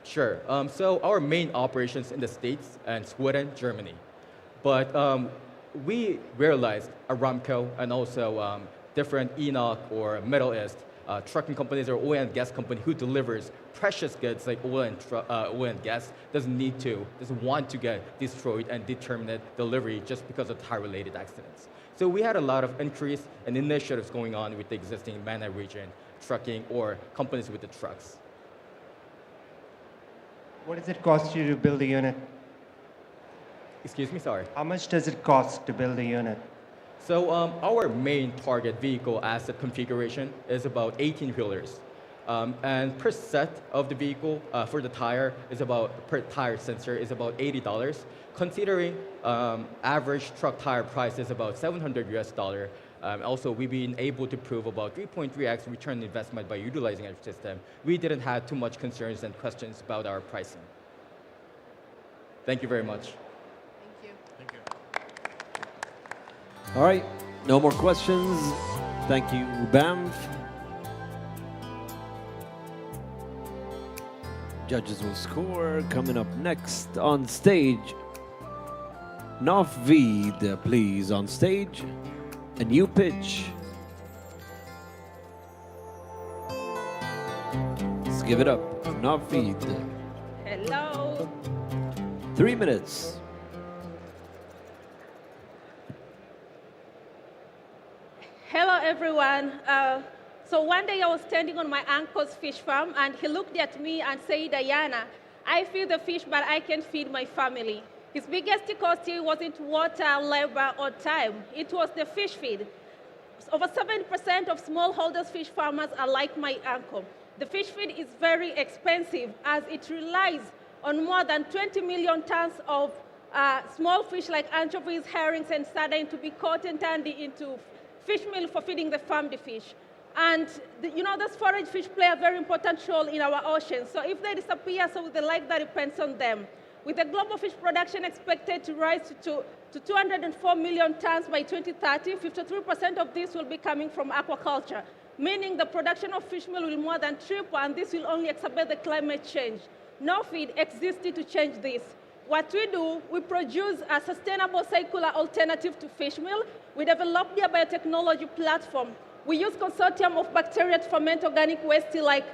Sure. So our main operations in the States and Sweden, Germany. But we realized Aramco and also different Enoch or Middle East trucking companies or oil and gas company who delivers precious goods like oil and gas doesn't want to get destroyed and determinate delivery just because of tire-related accidents. So we had a lot of increase and initiatives going on with the existing MENA region, trucking or companies with the trucks. What does it cost you to build a unit? Excuse me, sorry. How much does it cost to build a unit? So our main target vehicle asset configuration is about 18 wheelers. And per set of the vehicle for the tire is per tire sensor is about $80. Considering average truck tire price is about $700 US. Also, we've been able to prove about 3.3x return on investment by utilizing our system. We didn't have too much concerns and questions about our pricing. Thank you very much. Thank you. All right, no more questions. Thank you, Banff. Judges will score. Coming up next on stage, Novideed, please, on stage. A new pitch. Let's give it up. Novideed. Hello. 3 minutes. Hello, everyone. So one day I was standing on my uncle's fish farm, and he looked at me and said, Diana, I feed the fish, but I can't feed my family. His biggest cost here wasn't water, labor, or time. It was the fish feed. Over 70% of smallholders fish farmers are like my uncle. The fish feed is very expensive as it relies on more than 20 million tons of small fish like anchovies, herrings, and sardine to be caught and turned into fish meal for feeding the farmed fish. And the forage fish play a very important role in our oceans. So if they disappear, so the life that depends on them. With the global fish production expected to rise to 204 million tons by 2030, 53% of this will be coming from aquaculture. meaning the production of fish meal will more than triple, and this will only exacerbate the climate change. Novide existed to change this. What we do, we produce a sustainable circular alternative to fish meal. We developed a biotechnology platform. We use consortium of bacteria to ferment organic waste like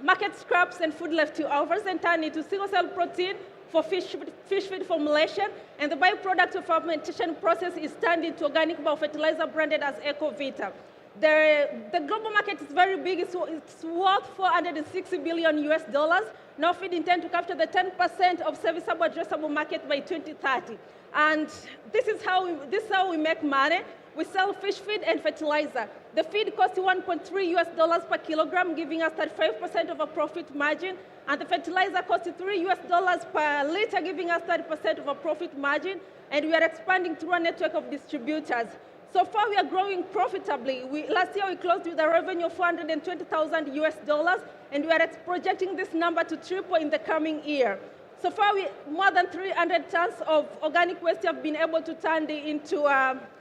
market scraps and food leftovers and turn it to single-cell protein for fish feed formulation. And the byproduct of fermentation process is turned into organic biofertilizer branded as EcoVita. The global market is very big. It's worth $460 billion US. Novide intends to capture the 10% of serviceable addressable market by 2030. And this is how we make money. We sell fish feed and fertilizer. The feed costs $1.3 US per kilogram, giving us 35% of a profit margin. And the fertilizer costs $3 US per liter, giving us 30% of a profit margin. And we are expanding through a network of distributors. So far, we are growing profitably. Last year, we closed with a revenue of $420,000 US, and we are projecting this number to triple in the coming year. So far, more than 300 tons of organic waste have been able to turn into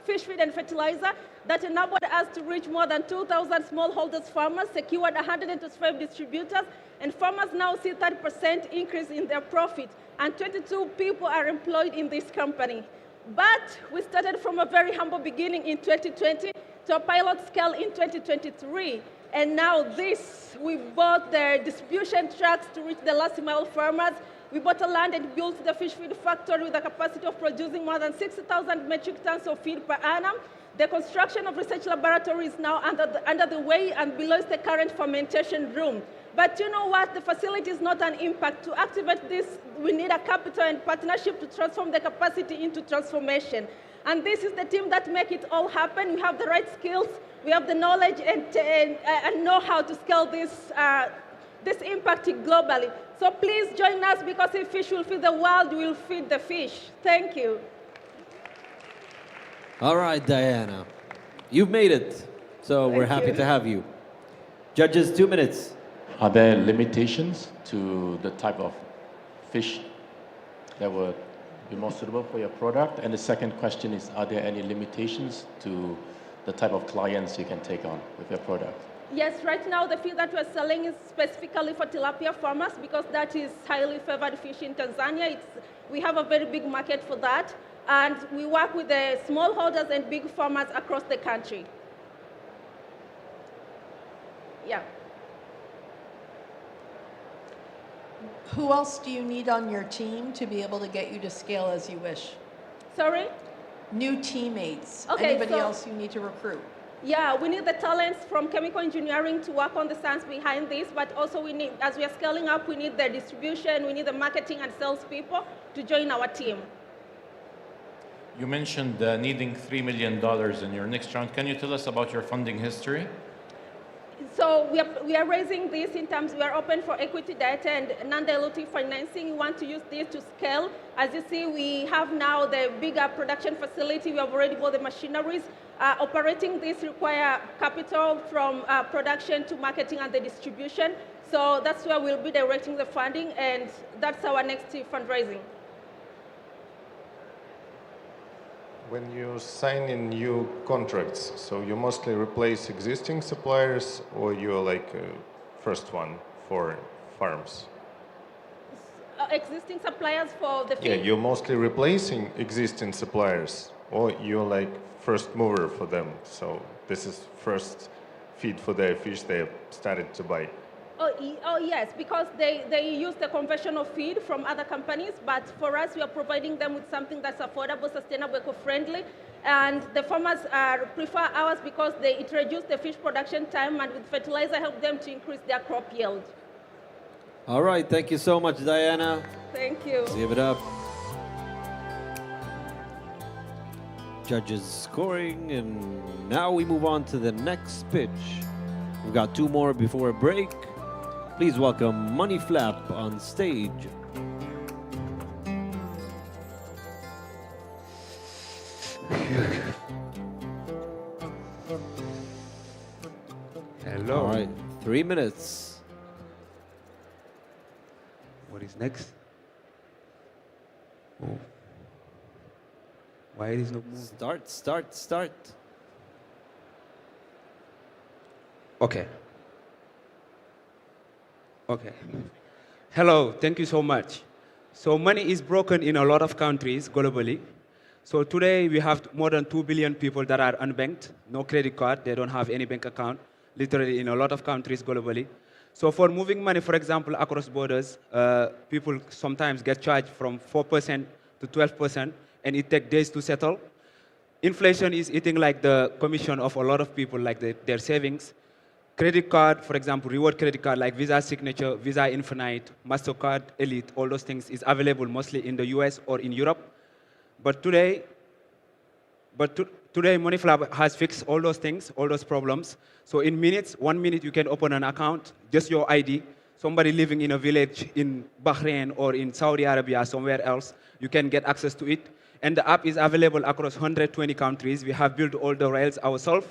fish feed and fertilizer that enabled us to reach more than 2,000 smallholders farmers, secured 125 distributors, and farmers now see 30% increase in their profit, and 22 people are employed in this company. But we started from a very humble beginning in 2020 to a pilot scale in 2023. And now we bought the distribution trucks to reach the last mile farmers. We bought a land and built the fish feed factory with a capacity of producing more than 60,000 metric tons of feed per annum. The construction of research laboratory is now under the way, and below is the current fermentation room. But you know what? The facility is not an impact. To activate this, we need a capital and partnership to transform the capacity into transformation. And this is the team that make it all happen. We have the right skills, we have the knowledge and know-how to scale this impact globally. So please join us, because if fish will feed the world, we will feed the fish. Thank you. All right, Diana. You've made it. So we're happy to have you. Judges, 2 minutes. Are there limitations to the type of fish that would be more suitable for your product? And the second question is, are there any limitations to the type of clients you can take on with your product? Yes, right now the feed that we're selling is specifically for tilapia farmers, because that is highly favored fish in Tanzania. We have a very big market for that. And we work with the smallholders and big farmers across the country. Yeah. Who else do you need on your team to be able to get you to scale as you wish? Sorry? New teammates. Okay, Anybody else you need to recruit? Yeah, we need the talents from chemical engineering to work on the science behind this, but also we need, as we are scaling up, we need the distribution, we need the marketing and sales people to join our team. You mentioned needing $3 million in your next round. Can you tell us about your funding history? So we are raising this in terms, we are open for equity debt and non-dilutive financing. We want to use this to scale. As you see, we have now the bigger production facility. We have already bought the machineries. Operating this require capital from production to marketing and the distribution. So that's where we'll be directing the funding, and that's our next fundraising. When you sign in new contracts, so you mostly replace existing suppliers, or you're like first one for farms? Existing suppliers for the feed? Yeah, you're mostly replacing existing suppliers, or you're like first mover for them. So this is first feed for their fish they started to buy. Oh yes, because they use the conventional feed from other companies, but for us, we are providing them with something that's affordable, sustainable, eco-friendly, and the farmers prefer ours because it reduces the fish production time, and with fertilizer help them to increase their crop yield. All right, thank you so much, Diana. Thank you. Let's give it up. Judges scoring, and now we move on to the next pitch. We've got 2 more before a break. Please welcome Money Flap on stage. Hello. All right, 3 minutes. What is next? Oh. Why it is not moving? Start. Okay. Okay. Hello, thank you so much. So money is broken in a lot of countries globally. So today we have more than 2 billion people that are unbanked, no credit card, they don't have any bank account, literally in a lot of countries globally. So for moving money, for example, across borders, people sometimes get charged from 4% to 12%, and it takes days to settle. Inflation is eating like the commission of a lot of people, like their savings. Credit card, for example, reward credit card like Visa Signature, Visa Infinite, MasterCard Elite, all those things is available mostly in the US or in Europe. But today, MoneyFlap has fixed all those things, all those problems. So in minutes, 1 minute, you can open an account, just your ID. Somebody living in a village in Bahrain or in Saudi Arabia, somewhere else, you can get access to it. And the app is available across 120 countries. We have built all the rails ourselves.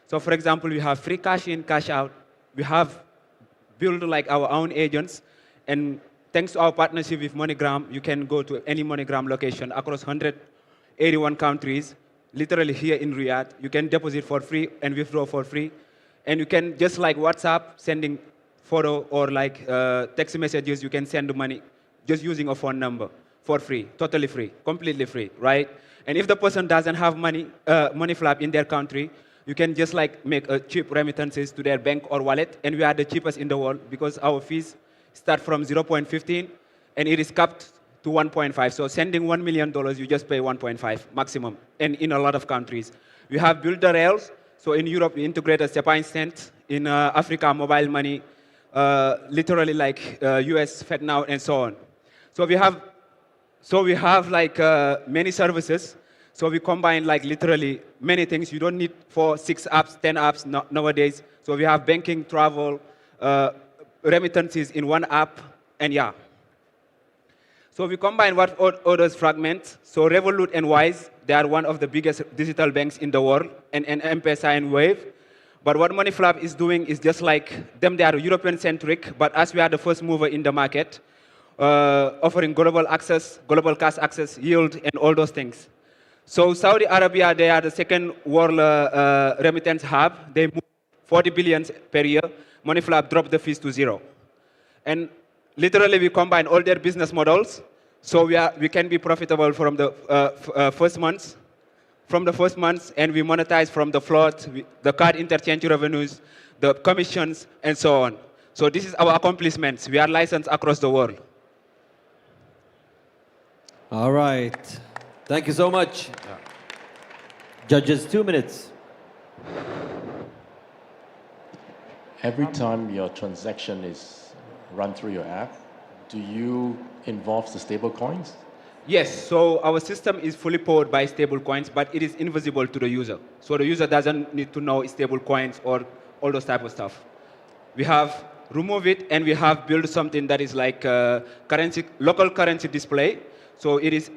So for example, we have free cash in, cash out. We have built like our own agents. And thanks to our partnership with MoneyGram, you can go to any MoneyGram location across 181 countries, literally here in Riyadh. You can deposit for free and withdraw for free. And you can just like WhatsApp, sending photo or like text messages, you can send the money just using a phone number for free, totally free, completely free, right? And if the person doesn't have money, MoneyFlap in their country, you can just like make a cheap remittances to their bank or wallet, and we are the cheapest in the world because our fees start from 0.15 and it is capped to 1.5. So sending $1 million, you just pay 1.5 maximum, and in a lot of countries. We have built the rails. So in Europe, we integrated SEPA Instant. In Africa, mobile money, literally like US, FedNow, and so on. So we have like many services. So we combine like literally many things. You don't need 4, 6 apps, 10 apps nowadays. So we have banking, travel, remittances in one app, and yeah. So we combine what others fragment. So Revolut and Wise, they are one of the biggest digital banks in the world, and M-Pesa and Wave. But what MoneyFlap is doing is just like them, they are European-centric, but as we are the first mover in the market, offering global access, global cash access, yield, and all those things. So Saudi Arabia, they are the second world remittance hub. They move 40 billion per year. MoneyFlap dropped the fees to 0. And literally, we combine all their business models, so we can be profitable from the first months. From the first months, and we monetize from the float, the card interchange revenues, the commissions, and so on. So this is our accomplishments. We are licensed across the world. All right. Thank you so much. Judges, 2 minutes. Every time your transaction is run through your app, do you involve the stable coins? Yes, so our system is fully powered by stable coins, but it is invisible to the user. So the user doesn't need to know stable coins or all those type of stuff. We have removed it, and we have built something that is like local currency display. So it is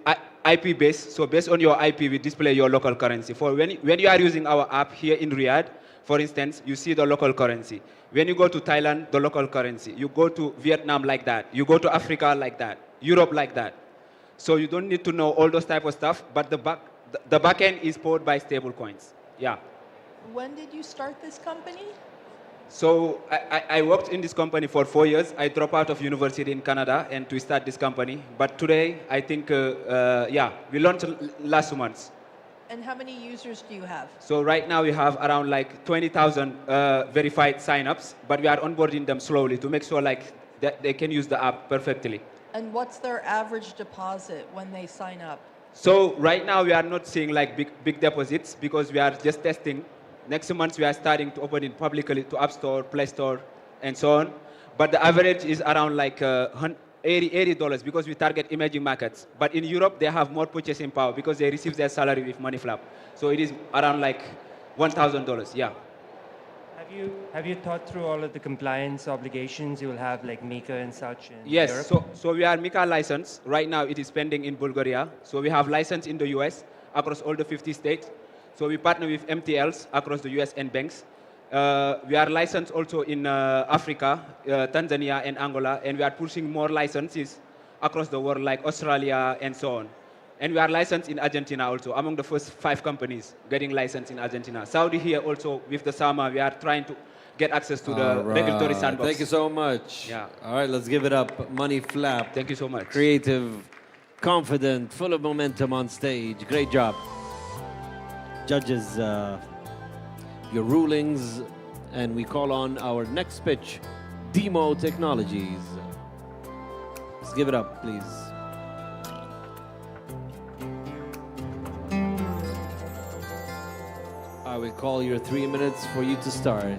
IP based. So based on your IP, we display your local currency. For when you are using our app here in Riyadh, for instance, you see the local currency. When you go to Thailand, the local currency. You go to Vietnam like that. You go to Africa like that. Europe like that. So you don't need to know all those type of stuff, but the back end is powered by stable coins. Yeah. When did you start this company? So I worked in this company for 4 years. I dropped out of university in Canada and to start this company. But today, I think, yeah, we launched last 2 months. And how many users do you have? So right now we have around like 20,000 verified signups, but we are onboarding them slowly to make sure like that they can use the app perfectly. And what's their average deposit when they sign up? So right now we are not seeing like big deposits because we are just testing. Next month we are starting to open it publicly to App Store, Play Store, and so on. But the average is around like $80 because we target emerging markets. But in Europe they have more purchasing power because they receive their salary with MoneyFlap. So it is around like $1,000. Yeah. Have you thought through all of the compliance obligations you will have, like MiCA and such in Yes, Europe? so we are MiCA licensed. Right now it is pending in Bulgaria. So we have license in the US across all the 50 states. So we partner with MTLs across the US and banks. We are licensed also in Africa, Tanzania and Angola, and we are pushing more licenses across the world like Australia and so on. And we are licensed in Argentina also, among the first 5 companies getting licensed in Argentina. Saudi here also, with the SAMA, we are trying to get access to the regulatory sandbox. Thank you so much. Yeah. All right, let's give it up. Money Flap. Thank you so much. Creative, confident, full of momentum on stage. Great job. Judges, your rulings, and we call on our next pitch, Demo Technologies. Let's give it up, please. I will call your 3 minutes for you to start.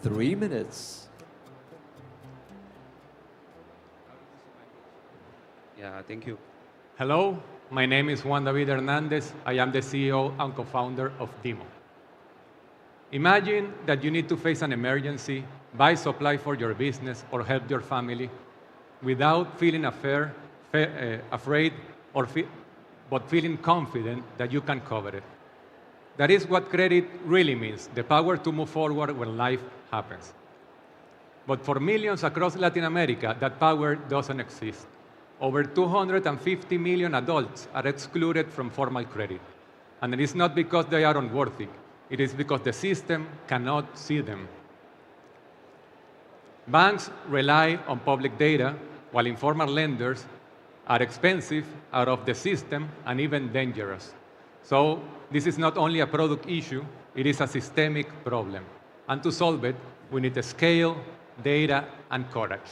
3 minutes. Yeah, thank you. Hello, my name is Juan David Hernandez. I am the CEO and co-founder of Demo. Imagine that you need to face an emergency, buy supply for your business, or help your family without feeling afraid, but feeling confident that you can cover it. That is what credit really means, the power to move forward when life happens. But for millions across Latin America, that power doesn't exist. Over 250 million adults are excluded from formal credit. And it is not because they are unworthy. It is because the system cannot see them. Banks rely on public data, while informal lenders are expensive, out of the system, and even dangerous. So this is not only a product issue, it is a systemic problem. And to solve it, we need scale, data, and courage.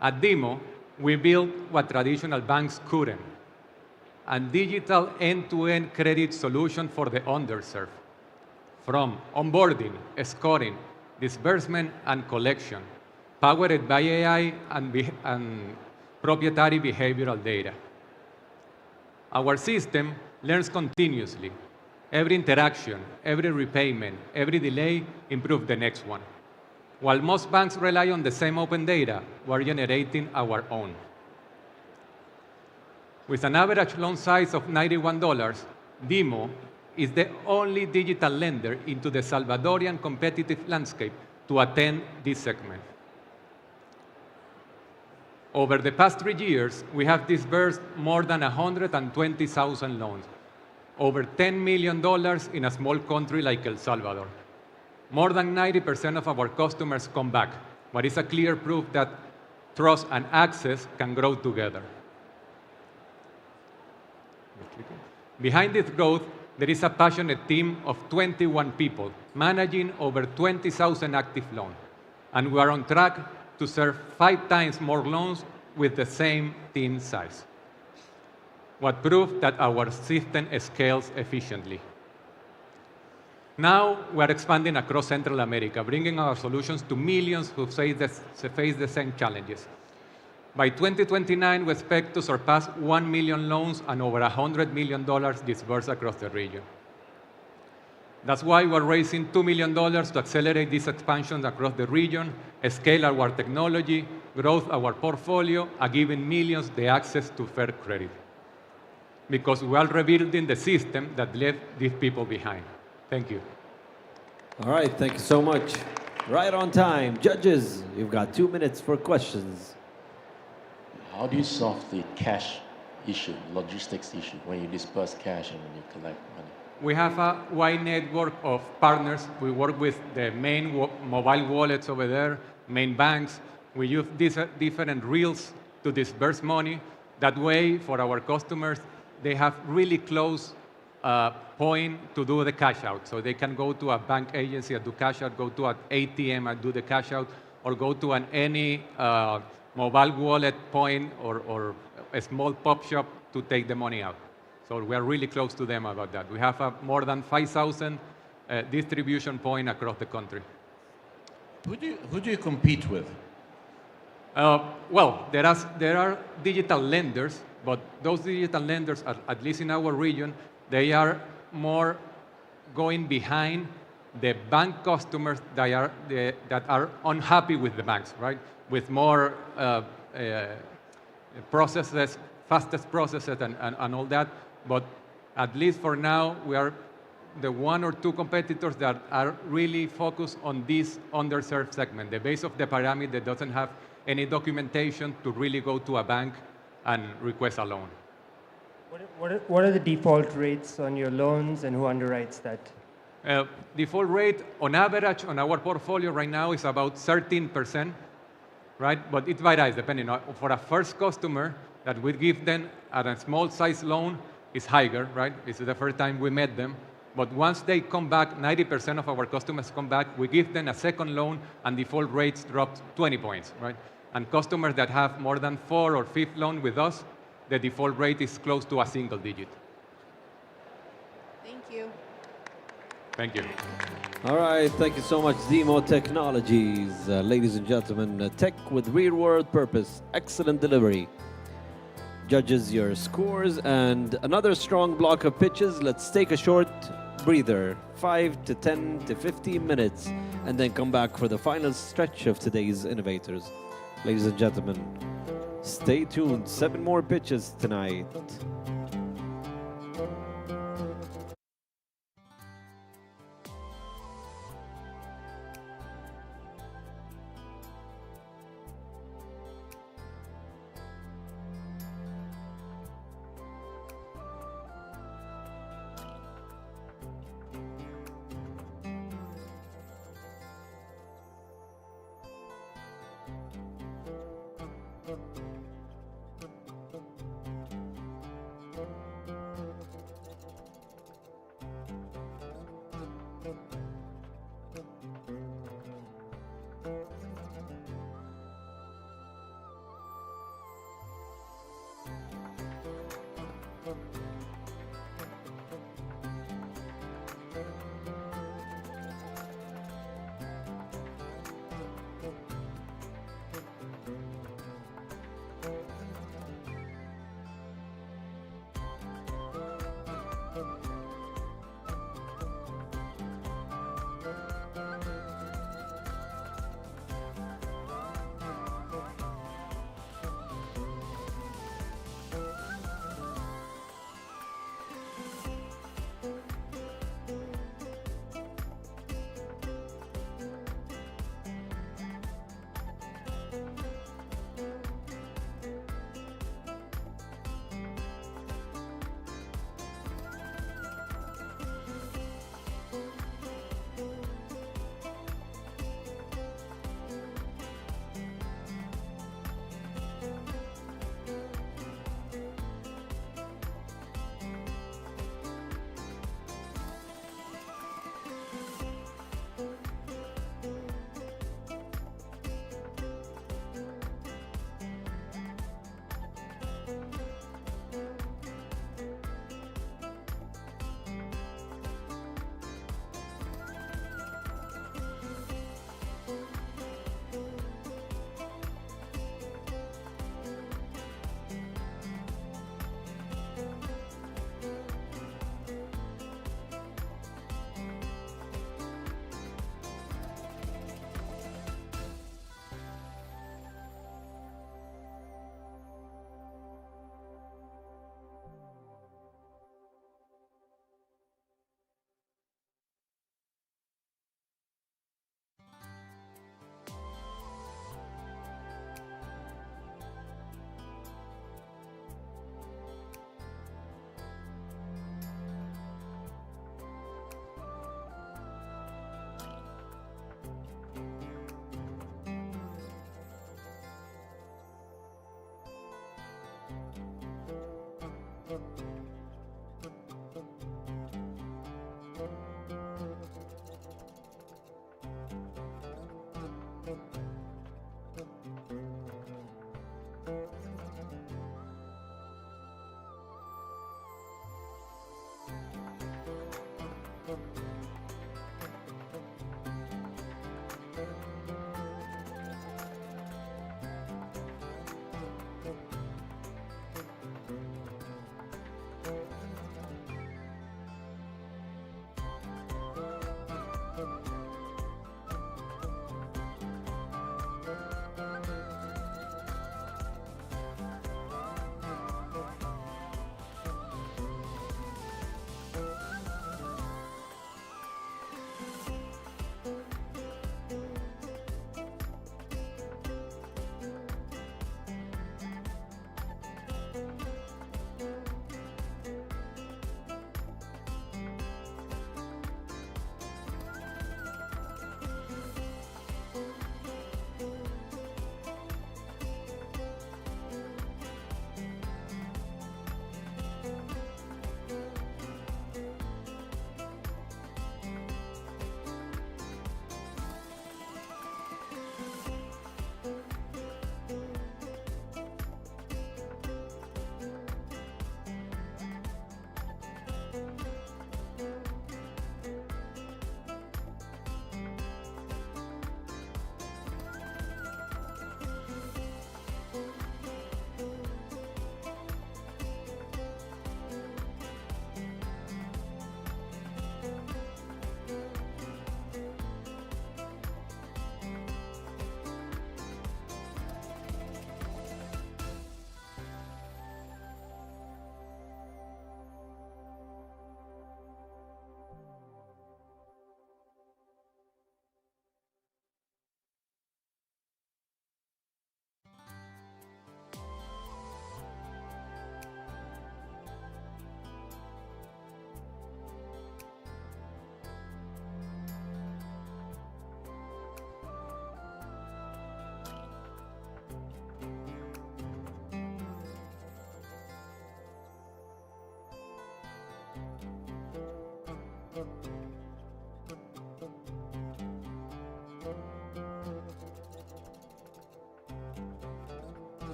At Demo, we built what traditional banks couldn't, a digital end-to-end credit solution for the underserved. From onboarding, scoring, disbursement, and collection, powered by AI and proprietary behavioral data. Our system learns continuously. Every interaction, every repayment, every delay improves the next one. While most banks rely on the same open data, we're generating our own. With an average loan size of $91, Demo is the only digital lender into the Salvadorian competitive landscape to attend this segment. Over the past 3 years, we have disbursed more than 120,000 loans, over $10 million in a small country like El Salvador. More than 90% of our customers come back, but it's a clear proof that trust and access can grow together. Behind this growth, there is a passionate team of 21 people managing over 20,000 active loans, and we are on track to serve 5 times more loans with the same team size. What proves that our system scales efficiently. Now we are expanding across Central America, bringing our solutions to millions who face the same challenges. By 2029, we expect to surpass 1 million loans and over $100 million disbursed across the region. That's why we're raising $2 million to accelerate this expansion across the region, scale our technology, grow our portfolio, and giving millions the access to fair credit. Because we are rebuilding the system that left these people behind. Thank you. All right, thank you so much. Right on time. Judges, you've got 2 minutes for questions. How do you solve the cash issue, logistics issue, when you disperse cash and when you collect money? We have a wide network of partners. We work with the main mobile wallets over there, main banks. We use these different rails to disperse money. That way, for our customers, they have really close point to do the cash out. So they can go to a bank agency and do cash out, go to an ATM and do the cash out, or go to any mobile wallet point or a small pop shop to take the money out. So we are really close to them about that. We have more than 5,000 distribution points across the country. Who do you compete with? Well, there are digital lenders, but those digital lenders, at least in our region, they are more going behind the bank customers that are unhappy with the banks, right? With more processes, fastest processes and all that. But at least for now, we are the 1 or 2 competitors that are really focused on this underserved segment, the base of the pyramid that doesn't have any documentation to really go to a bank and request a loan. What are the default rates on your loans and who underwrites that? Default rate on average on our portfolio right now is about 13%, right? But it varies depending on, for a first customer that we give them at a small size loan is higher, right? This is the first time we met them. But once they come back, 90% of our customers come back, we give them a second loan and default rates drop 20 points, right? And customers that have more than 4th or 5th loan with us, the default rate is close to a single digit. Thank you. Thank you. All right, thank you so much, Demo Technologies. Ladies and gentlemen, tech with real-world purpose, excellent delivery. Judges your scores and another strong block of pitches. Let's take a short breather, 5 to 10 to 15 minutes, and then come back for the final stretch of today's innovators. Ladies and gentlemen, stay tuned. 7 more pitches tonight.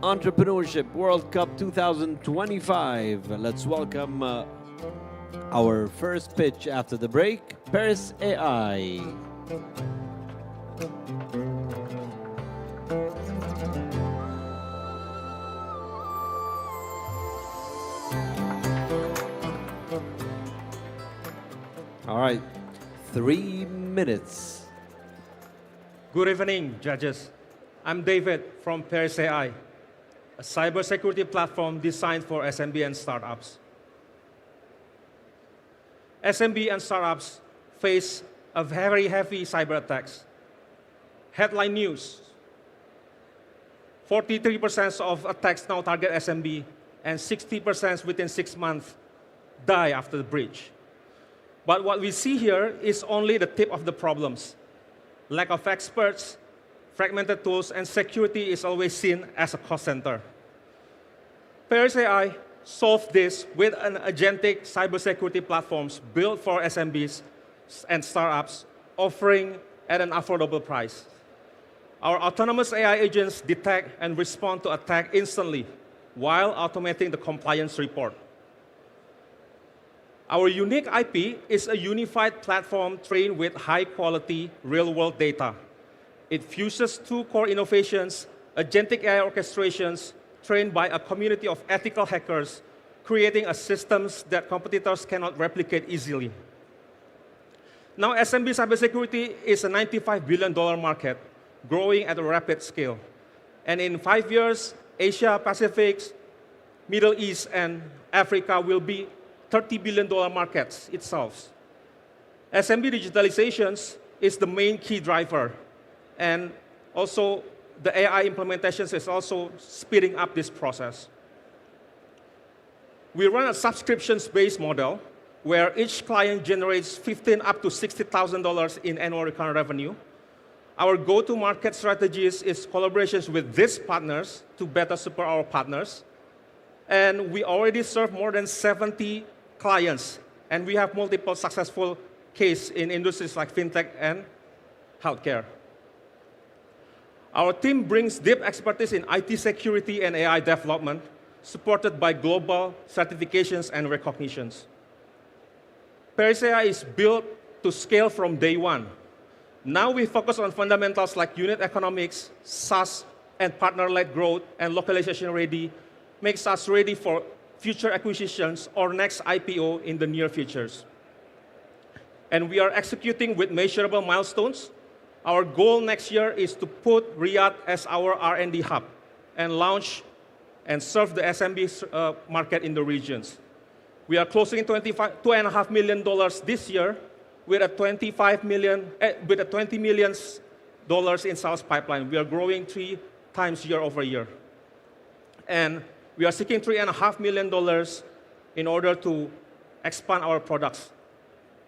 Entrepreneurship World Cup 2025. Let's welcome our first pitch after the break, Paris AI. All right, 3 minutes. Good evening, judges. I'm David from Paris AI, a cybersecurity platform designed for SMB and startups. SMB and startups face a very heavy cyber attacks. Headline news, 43% of attacks now target SMB, and 60% within 6 months die after the breach. But what we see here is only the tip of the problems. Lack of experts, fragmented tools, and security is always seen as a cost center. Paris AI solved this with an agentic cybersecurity platforms built for SMBs and startups, offering at an affordable price. Our autonomous AI agents detect and respond to attack instantly while automating the compliance report. Our unique IP is a unified platform trained with high-quality, real-world data. It fuses two core innovations, agentic AI orchestrations, trained by a community of ethical hackers, creating a systems that competitors cannot replicate easily. Now, SMB cybersecurity is a $95 billion market, growing at a rapid scale. And in 5 years, Asia, Pacific, Middle East, and Africa will be $30 billion markets itself. SMB digitalizations is the main key driver. And also, the AI implementations is also speeding up this process. We run a subscriptions-based model where each client generates $15,000 up to $60,000 in annual recurring revenue. Our go-to-market strategies is collaborations with these partners to better support our partners. And we already serve more than 70 clients, and we have multiple successful cases in industries like fintech and healthcare. Our team brings deep expertise in IT security and AI development, supported by global certifications and recognitions. Paris AI is built to scale from day one. Now we focus on fundamentals like unit economics, SaaS, and partner-led growth, and localization ready, makes us ready for future acquisitions or next IPO in the near futures. And we are executing with measurable milestones. Our goal next year is to put Riyadh as our R&D hub and launch and serve the SMB market in the regions. We are closing $2.5 million this year with a $20 million in sales pipeline. We are growing 3 times year over year. And we are seeking $3.5 million in order to expand our products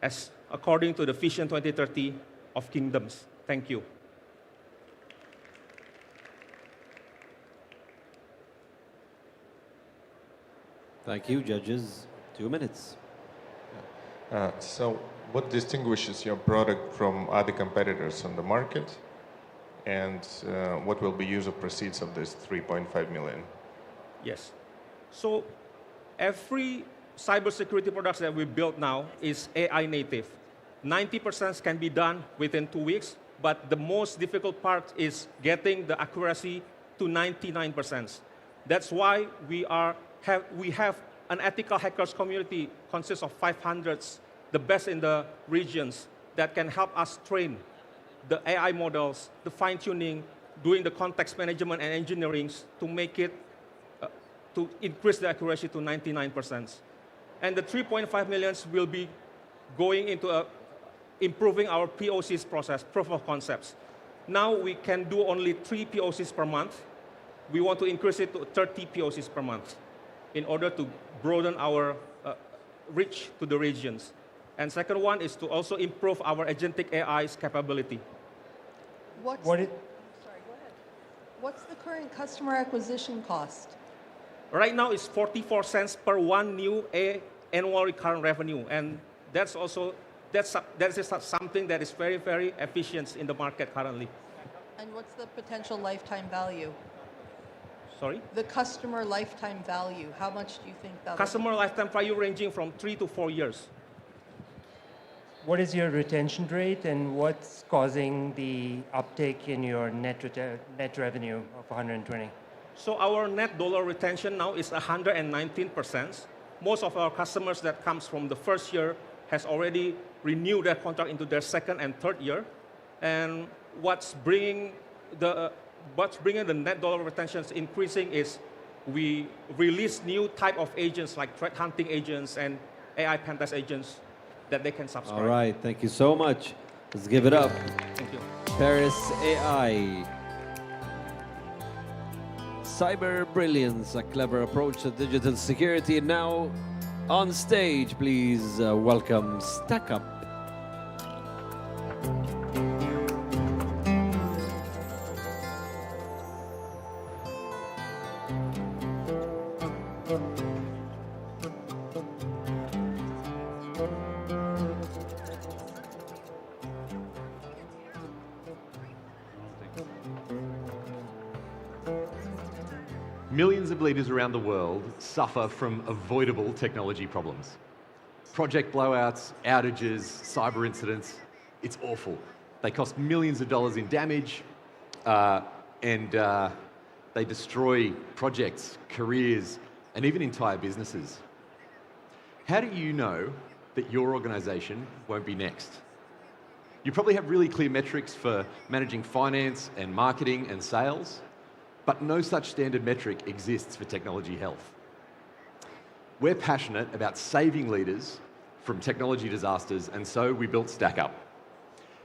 as according to the Vision 2030 of Kingdoms. Thank you. Thank you, judges. 2 minutes. So what distinguishes your product from other competitors on the market? And what will be use of proceeds of this $3.5 million? Yes. So every cybersecurity product that we build now is AI native. 90% can be done within 2 weeks, but the most difficult part is getting the accuracy to 99%. That's why we have an ethical hackers community consists of 500, the best in the regions, that can help us train the AI models, the fine-tuning, doing the context management and engineering to make it to increase the accuracy to 99%. And the 3.5 millions will be going into improving our POCs process, proof of concepts. Now we can do only 3 POCs per month. We want to increase it to 30 POCs per month in order to broaden our reach to the regions. And second one is to also improve our agentic AI's capability. Sorry, go ahead. What's the current customer acquisition cost? Right now it's 44 cents per one new annual recurrent revenue, and that's something that is very, very efficient in the market currently. And what's the potential lifetime value? Sorry? The customer lifetime value. How much do you think that? Customer lifetime value ranging from 3 to 4 years. What is your retention rate, and what's causing the uptake in your net revenue of 120? So our net dollar retention now is 119%. Most of our customers that comes from the first year has already renewed their contract into their second and third year. And what's bringing the net dollar retentions increasing is we release new type of agents like threat hunting agents and AI pentest agents that they can subscribe. All right, thank you so much. Let's give it up. Thank you. Paris AI. Cyber brilliance, a clever approach to digital security. And now on stage, please welcome StackUp. Millions of leaders around the world suffer from avoidable technology problems. Project blowouts, outages, cyber incidents, it's awful. They cost millions of dollars in damage, and they destroy projects, careers, and even entire businesses. How do you know that your organization won't be next? You probably have really clear metrics for managing finance and marketing and sales, but no such standard metric exists for technology health. We're passionate about saving leaders from technology disasters, and so we built StackUp,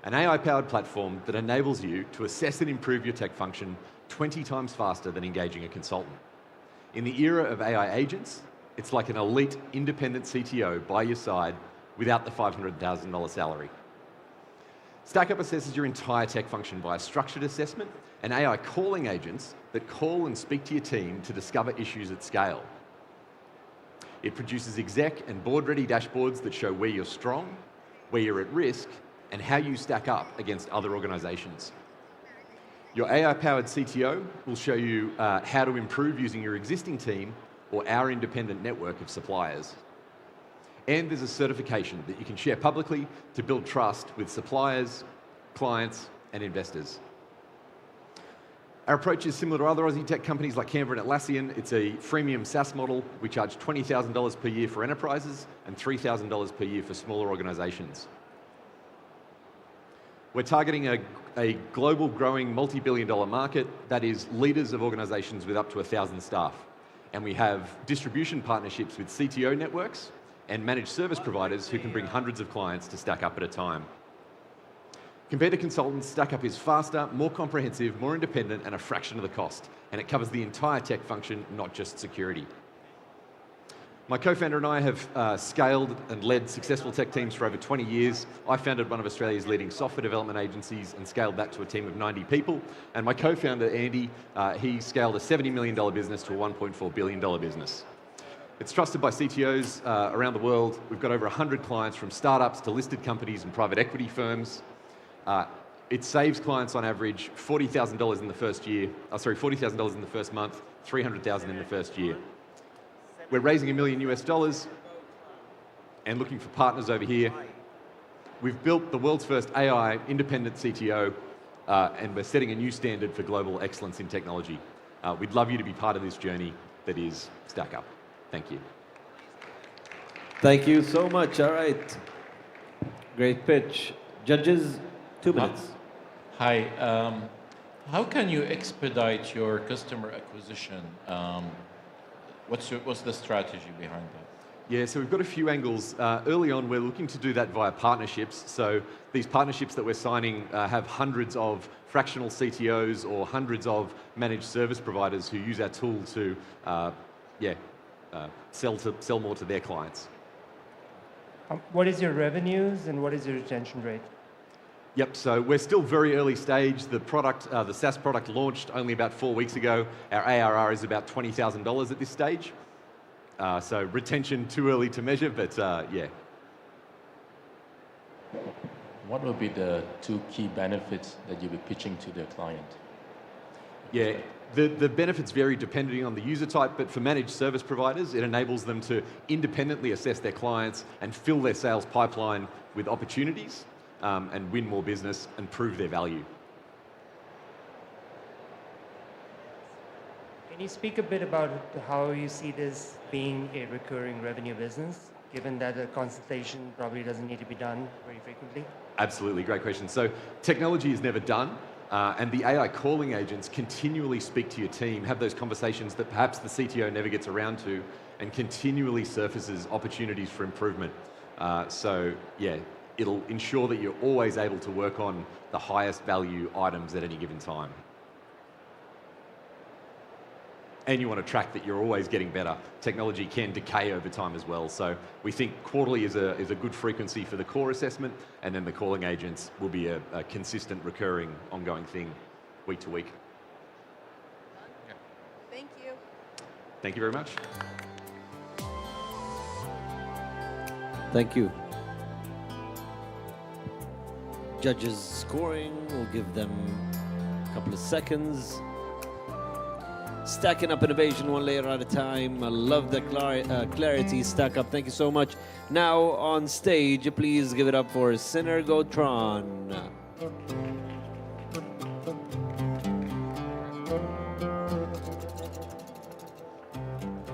an AI-powered platform that enables you to assess and improve your tech function 20 times faster than engaging a consultant. In the era of AI agents, it's like an elite independent CTO by your side without the $500,000 salary. StackUp assesses your entire tech function via structured assessment and AI calling agents that call and speak to your team to discover issues at scale. It produces exec and board-ready dashboards that show where you're strong, where you're at risk, and how you stack up against other organizations. Your AI-powered CTO will show you how to improve using your existing team or our independent network of suppliers. And there's a certification that you can share publicly to build trust with suppliers, clients, and investors. Our approach is similar to other Aussie tech companies like Canva and Atlassian. It's a freemium SaaS model. We charge $20,000 per year for enterprises and $3,000 per year for smaller organizations. We're targeting a global growing multi-billion-dollar market that is leaders of organizations with up to 1,000 staff. And we have distribution partnerships with CTO networks and managed service providers who can bring hundreds of clients to StackUp at a time. Compared to consultants, StackUp is faster, more comprehensive, more independent, and a fraction of the cost. And it covers the entire tech function, not just security. My co-founder and I have scaled and led successful tech teams for over 20 years. I founded one of Australia's leading software development agencies and scaled that to a team of 90 people. And my co-founder, Andy, he scaled a $70 million business to a $1.4 billion business. It's trusted by CTOs around the world. We've got over 100 clients from startups to listed companies and private equity firms. It saves clients on average $40,000 in the first year. $40,000 in the first month, $300,000 in the first year. We're raising $1 million US and looking for partners over here. We've built the world's first AI independent CTO, and we're setting a new standard for global excellence in technology. We'd love you to be part of this journey that is StackUp. Thank you. Thank you so much. All right. Great pitch. Judges, 2 minutes. Hi. How can you expedite your customer acquisition? What's the strategy behind that? Yeah, so we've got a few angles. Early on, we're looking to do that via partnerships. So these partnerships that we're signing have hundreds of fractional CTOs or hundreds of managed service providers who use our tool to, sell more to their clients. What is your revenues and what is your retention rate? Yep, so we're still very early stage. The product, the SaaS product launched only about 4 weeks ago. Our ARR is about $20,000 at this stage. So retention, too early to measure, but yeah. What will be the 2 key benefits that you'll be pitching to the client? Yeah, the benefits vary depending on the user type, but for managed service providers, it enables them to independently assess their clients and fill their sales pipeline with opportunities and win more business and prove their value. Can you speak a bit about how you see this being a recurring revenue business, given that the consultation probably doesn't need to be done very frequently? Absolutely, great question. So technology is never done, and the AI calling agents continually speak to your team, have those conversations that perhaps the CTO never gets around to, and continually surfaces opportunities for improvement. So yeah, it'll ensure that you're always able to work on the highest value items at any given time. And you want to track that you're always getting better. Technology can decay over time as well. So we think quarterly is a good frequency for the core assessment, and then the calling agents will be a consistent, recurring, ongoing thing week to week. Thank you. Thank you very much. Thank you. Judges scoring, we'll give them a couple of seconds. Stacking up innovation one layer at a time. I love the clarity stack up. Thank you so much. Now on stage, please give it up for Synergotron.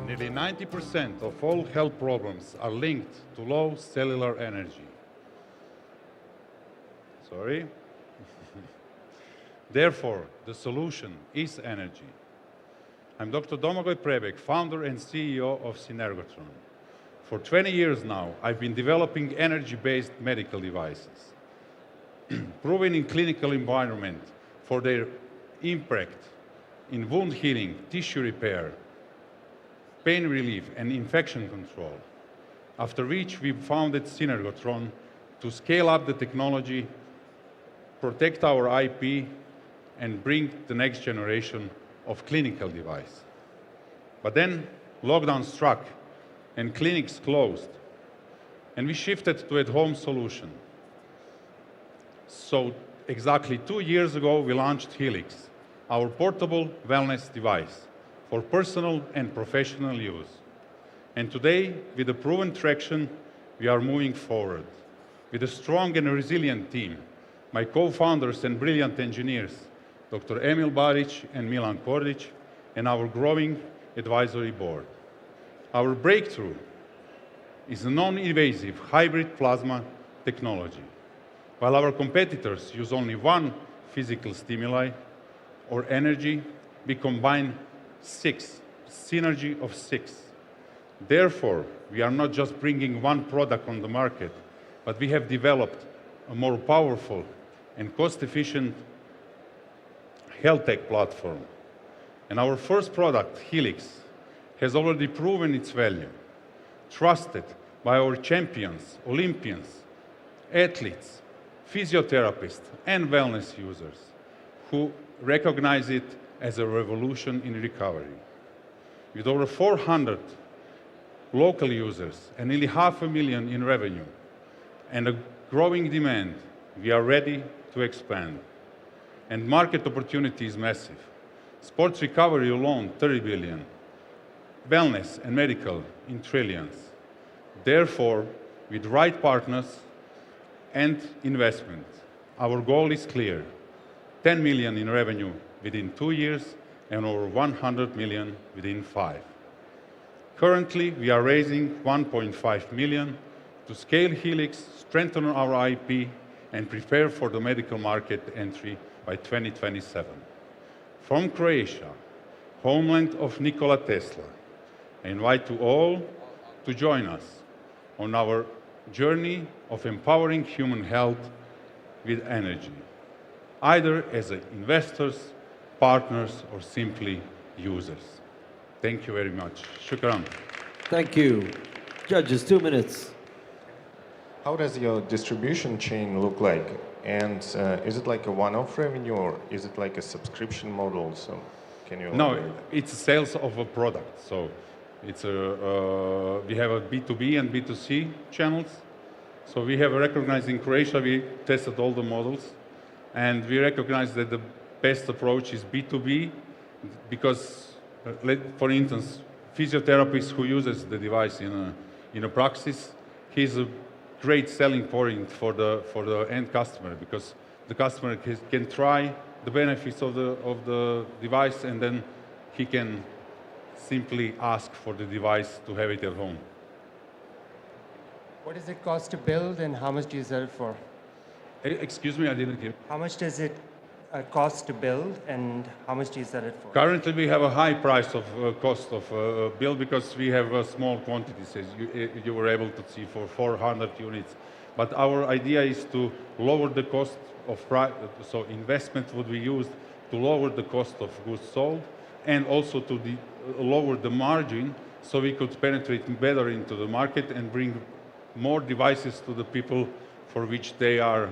Nearly 90% of all health problems are linked to low cellular energy. Sorry. Therefore, the solution is energy. I'm Dr. Domagoj Prebek, founder and CEO of Synergotron. For 20 years now, I've been developing energy-based medical devices, proven in clinical environment for their impact in wound healing, tissue repair, pain relief, and infection control. After which, we founded Synergotron to scale up the technology, protect our IP, and bring the next generation of clinical device. But then lockdown struck and clinics closed, and we shifted to at-home solution. So exactly 2 years ago, we launched Helix, our portable wellness device for personal and professional use. And today, with a proven traction, we are moving forward with a strong and resilient team, my co-founders and brilliant engineers, Dr. Emil Baric and Milan Kordic, and our growing advisory board. Our breakthrough is a non-invasive hybrid plasma technology. While our competitors use only one physical stimuli or energy, we combine 6, synergy of 6. Therefore, we are not just bringing one product on the market, but we have developed a more powerful and cost-efficient health tech platform. And our first product, Helix, has already proven its value, trusted by our champions, Olympians, athletes, physiotherapists, and wellness users who recognize it as a revolution in recovery. With over 400 local users and nearly 500,000 in revenue and a growing demand, we are ready to expand. And market opportunity is massive. Sports recovery alone, 30 billion. Wellness and medical in trillions. Therefore, with right partners and investment, our goal is clear. 10 million in revenue within 2 years and over 100 million within 5. Currently, we are raising 1.5 million to scale Helix, strengthen our IP, and prepare for the medical market entry by 2027. From Croatia, homeland of Nikola Tesla, I invite you all to join us on our journey of empowering human health with energy, either as investors, partners, or simply users. Thank you very much. Shukran. Thank you. Judges, 2 minutes. How does your distribution chain look like? And is it like a one-off revenue, or is it like a subscription model? So can you elaborate? No, it's sales of a product. So it's we have a B2B and B2C channels. So we have recognized in Croatia, we tested all the models, and we recognize that the best approach is B2B because, for instance, physiotherapist who uses the device in a practice, he's a great selling point for the end customer because the customer can try the benefits of the device, and then he can simply ask for the device to have it at home. What does it cost to build, and how much do you sell it for? Excuse me, I didn't hear. How much does it cost to build, and how much do you sell it for? Currently, we have a high price of cost of build because we have small quantities, as you were able to see, for 400 units. But our idea is to lower the cost of so investment would be used to lower the cost of goods sold, and also to lower the margin, so we could penetrate better into the market and bring more devices to the people for which they are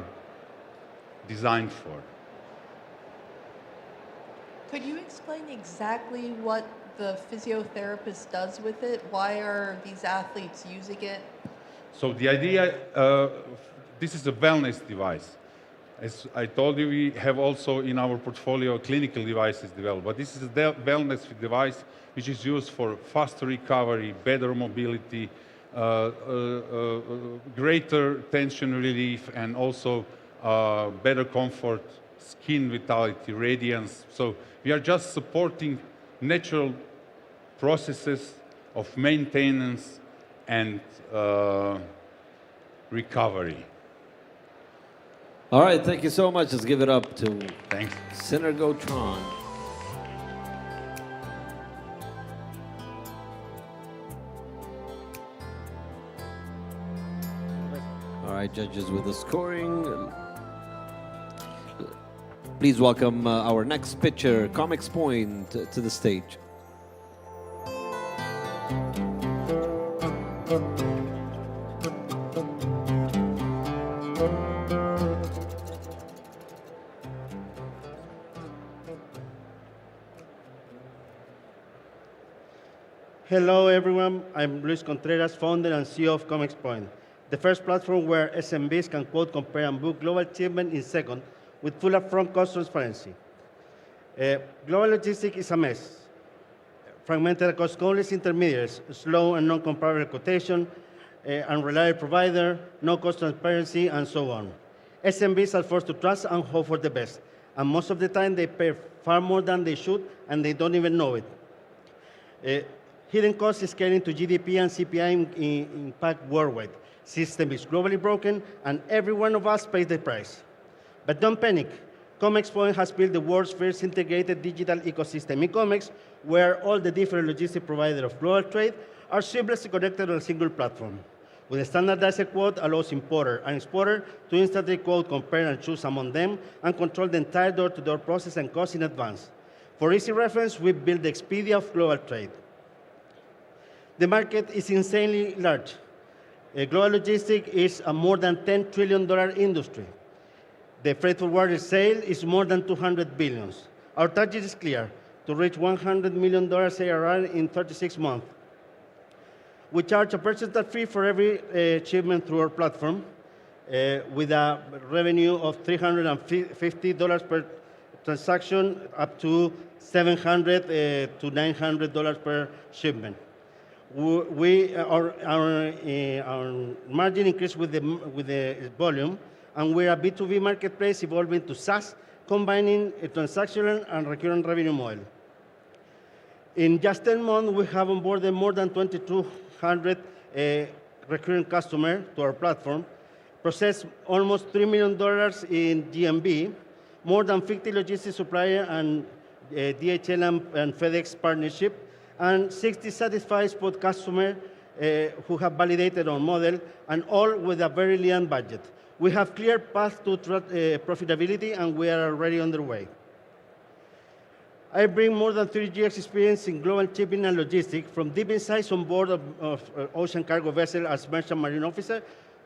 designed for. Could you explain exactly what the physiotherapist does with it? Why are these athletes using it? So the idea, this is a wellness device. As I told you, we have also in our portfolio clinical devices developed, but this is a wellness device which is used for faster recovery, better mobility, greater tension relief, and also better comfort, skin vitality, radiance. So we are just supporting natural processes of maintenance and recovery. All right, thank you so much. Let's give it up to Thanks. Synergotron. All right, judges, with the scoring. Please welcome our next pitcher, Comics Point, to the stage. Hello, everyone. I'm Luis Contreras, founder and CEO of Comics Point, the first platform where SMBs can quote, compare, and book global achievement in seconds with full upfront cost transparency. Global logistics is a mess. Fragmented across countless intermediaries, slow and non-comparable quotation, unreliable provider, no cost transparency, and so on. SMBs are forced to trust and hope for the best, and most of the time they pay far more than they should, and they don't even know it. Hidden cost is scaling to GDP and CPI impact worldwide. System is globally broken, and every one of us pays the price. But don't panic. Comics Point has built the world's first integrated digital ecosystem in comics, where all the different logistic providers of global trade are seamlessly connected on a single platform. With a standardized quote allows importer and exporter to instantly quote, compare, and choose among them, and control the entire door-to-door process and cost in advance. For easy reference, we built the Expedia of global trade. The market is insanely large. Global logistics is a more than $10 trillion industry. The freight forwarder sale is more than 200 billion. Our target is clear, to reach $100 million ARR in 36 months. We charge a percentage fee for every shipment through our platform, with a revenue of $350 per transaction, up to $700 to $900 per shipment. Our margin increased with the volume, and we're a B2B marketplace evolving to SaaS, combining a transactional and recurrent revenue model. In just 10 months, we have onboarded more than 2,200 recurrent customers to our platform, processed almost $3 million in GMV, more than 50 logistics supplier and DHL and FedEx partnership, and 60 satisfied spot customers who have validated our model, and all with a very lean budget. We have clear path to profitability, and we are already underway. I bring more than 30 years experience in global shipping and logistics, from deep insights on board of ocean cargo vessel as merchant marine officer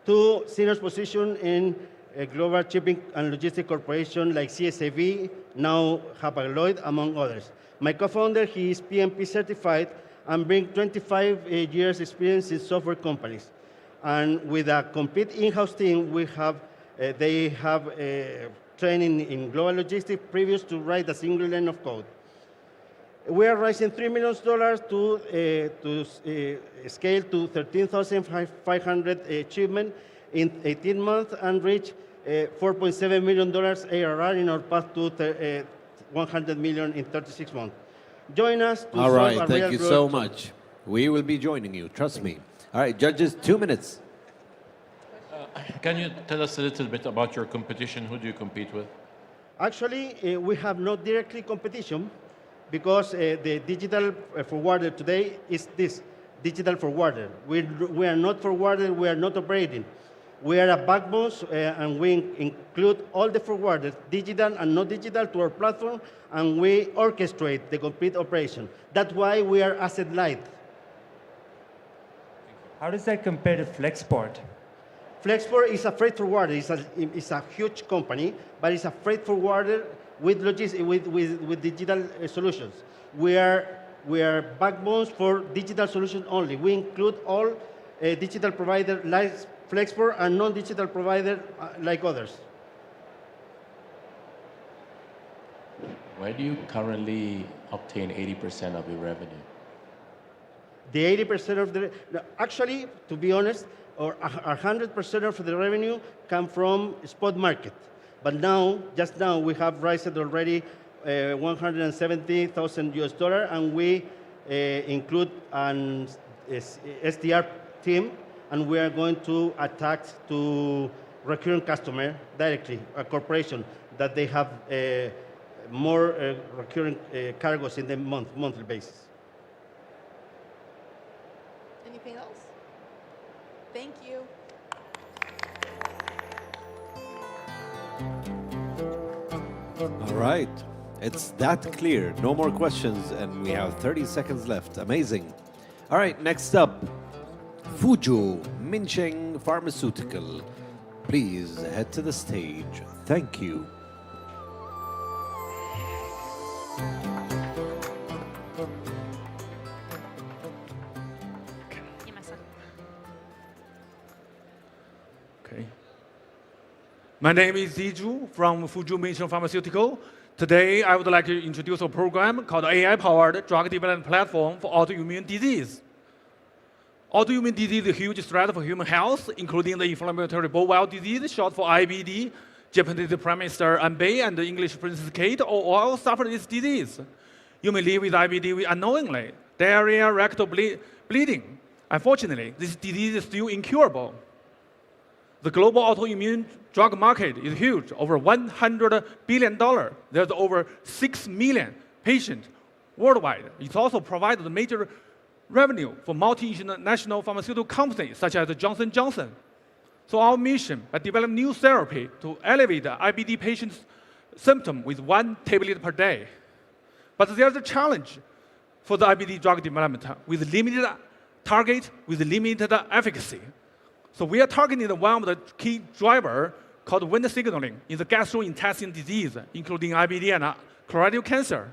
to senior position in a global shipping and logistics corporation like CSAV, now Hapag-Lloyd, among others. My co-founder, he is PMP certified and brings 25 years experience in software companies. And with a complete in-house team, they have training in global logistics previous to write a single line of code. We are raising $3 million to scale to 13,500 achievement in 18 months and reach $4.7 million ARR in our path to 100 million in 36 months. Join us to All right, solve a thank real you growth so challenge. much. We will be joining you, trust me. All right, judges, 2 minutes. Can you tell us a little bit about your competition? Who do you compete with? Actually, we have not directly competition because the digital forwarder today is this digital forwarder. We are not forwarder, we are not operating. We are a backbone, and we include all the forwarders, digital and not digital, to our platform, and we orchestrate the complete operation. That's why we are asset light. How does that compare to Flexport? Flexport is a freight forwarder. It's a huge company, but it's a freight forwarder with with digital solutions. We are backbones for digital solutions only. We include all digital providers like Flexport and non-digital providers like others. Where do you currently obtain 80% of your revenue? The 80% of the, actually, to be honest, or 100% of the revenue come from spot market. But now, just now, we have raised already $170,000 US, and we include an SDR team, and we are going to attack to recurring customer directly, a corporation that they have more recurring cargos in the monthly basis. Anything else? Thank you. All right, it's that clear. No more questions, and we have 30 seconds left. Amazing. All right, next up, Fuzhou Minsheng Pharmaceutical. Please head to the stage. Thank you. Okay. My name is Ziju from Fuzhou Minsheng Pharmaceutical. Today, I would like to introduce a program called AI-powered drug development platform for autoimmune disease. Autoimmune disease is a huge threat for human health, including the inflammatory bowel disease, short for IBD. Japanese Prime Minister Abe and the English Princess Kate all suffer this disease. You may live with IBD unknowingly, diarrhea, rectal bleeding. Unfortunately, this disease is still incurable. The global autoimmune drug market is huge, over $100 billion. There's over 6 million patients worldwide. It also provides major revenue for multinational pharmaceutical companies such as Johnson & Johnson. So our mission, by developing new therapy to elevate the IBD patient's symptom with 1 tablet per day. But there's a challenge for the IBD drug development with limited target, with limited efficacy. So we are targeting one of the key drivers called Wnt signaling in the gastrointestinal disease, including IBD and colorectal cancer.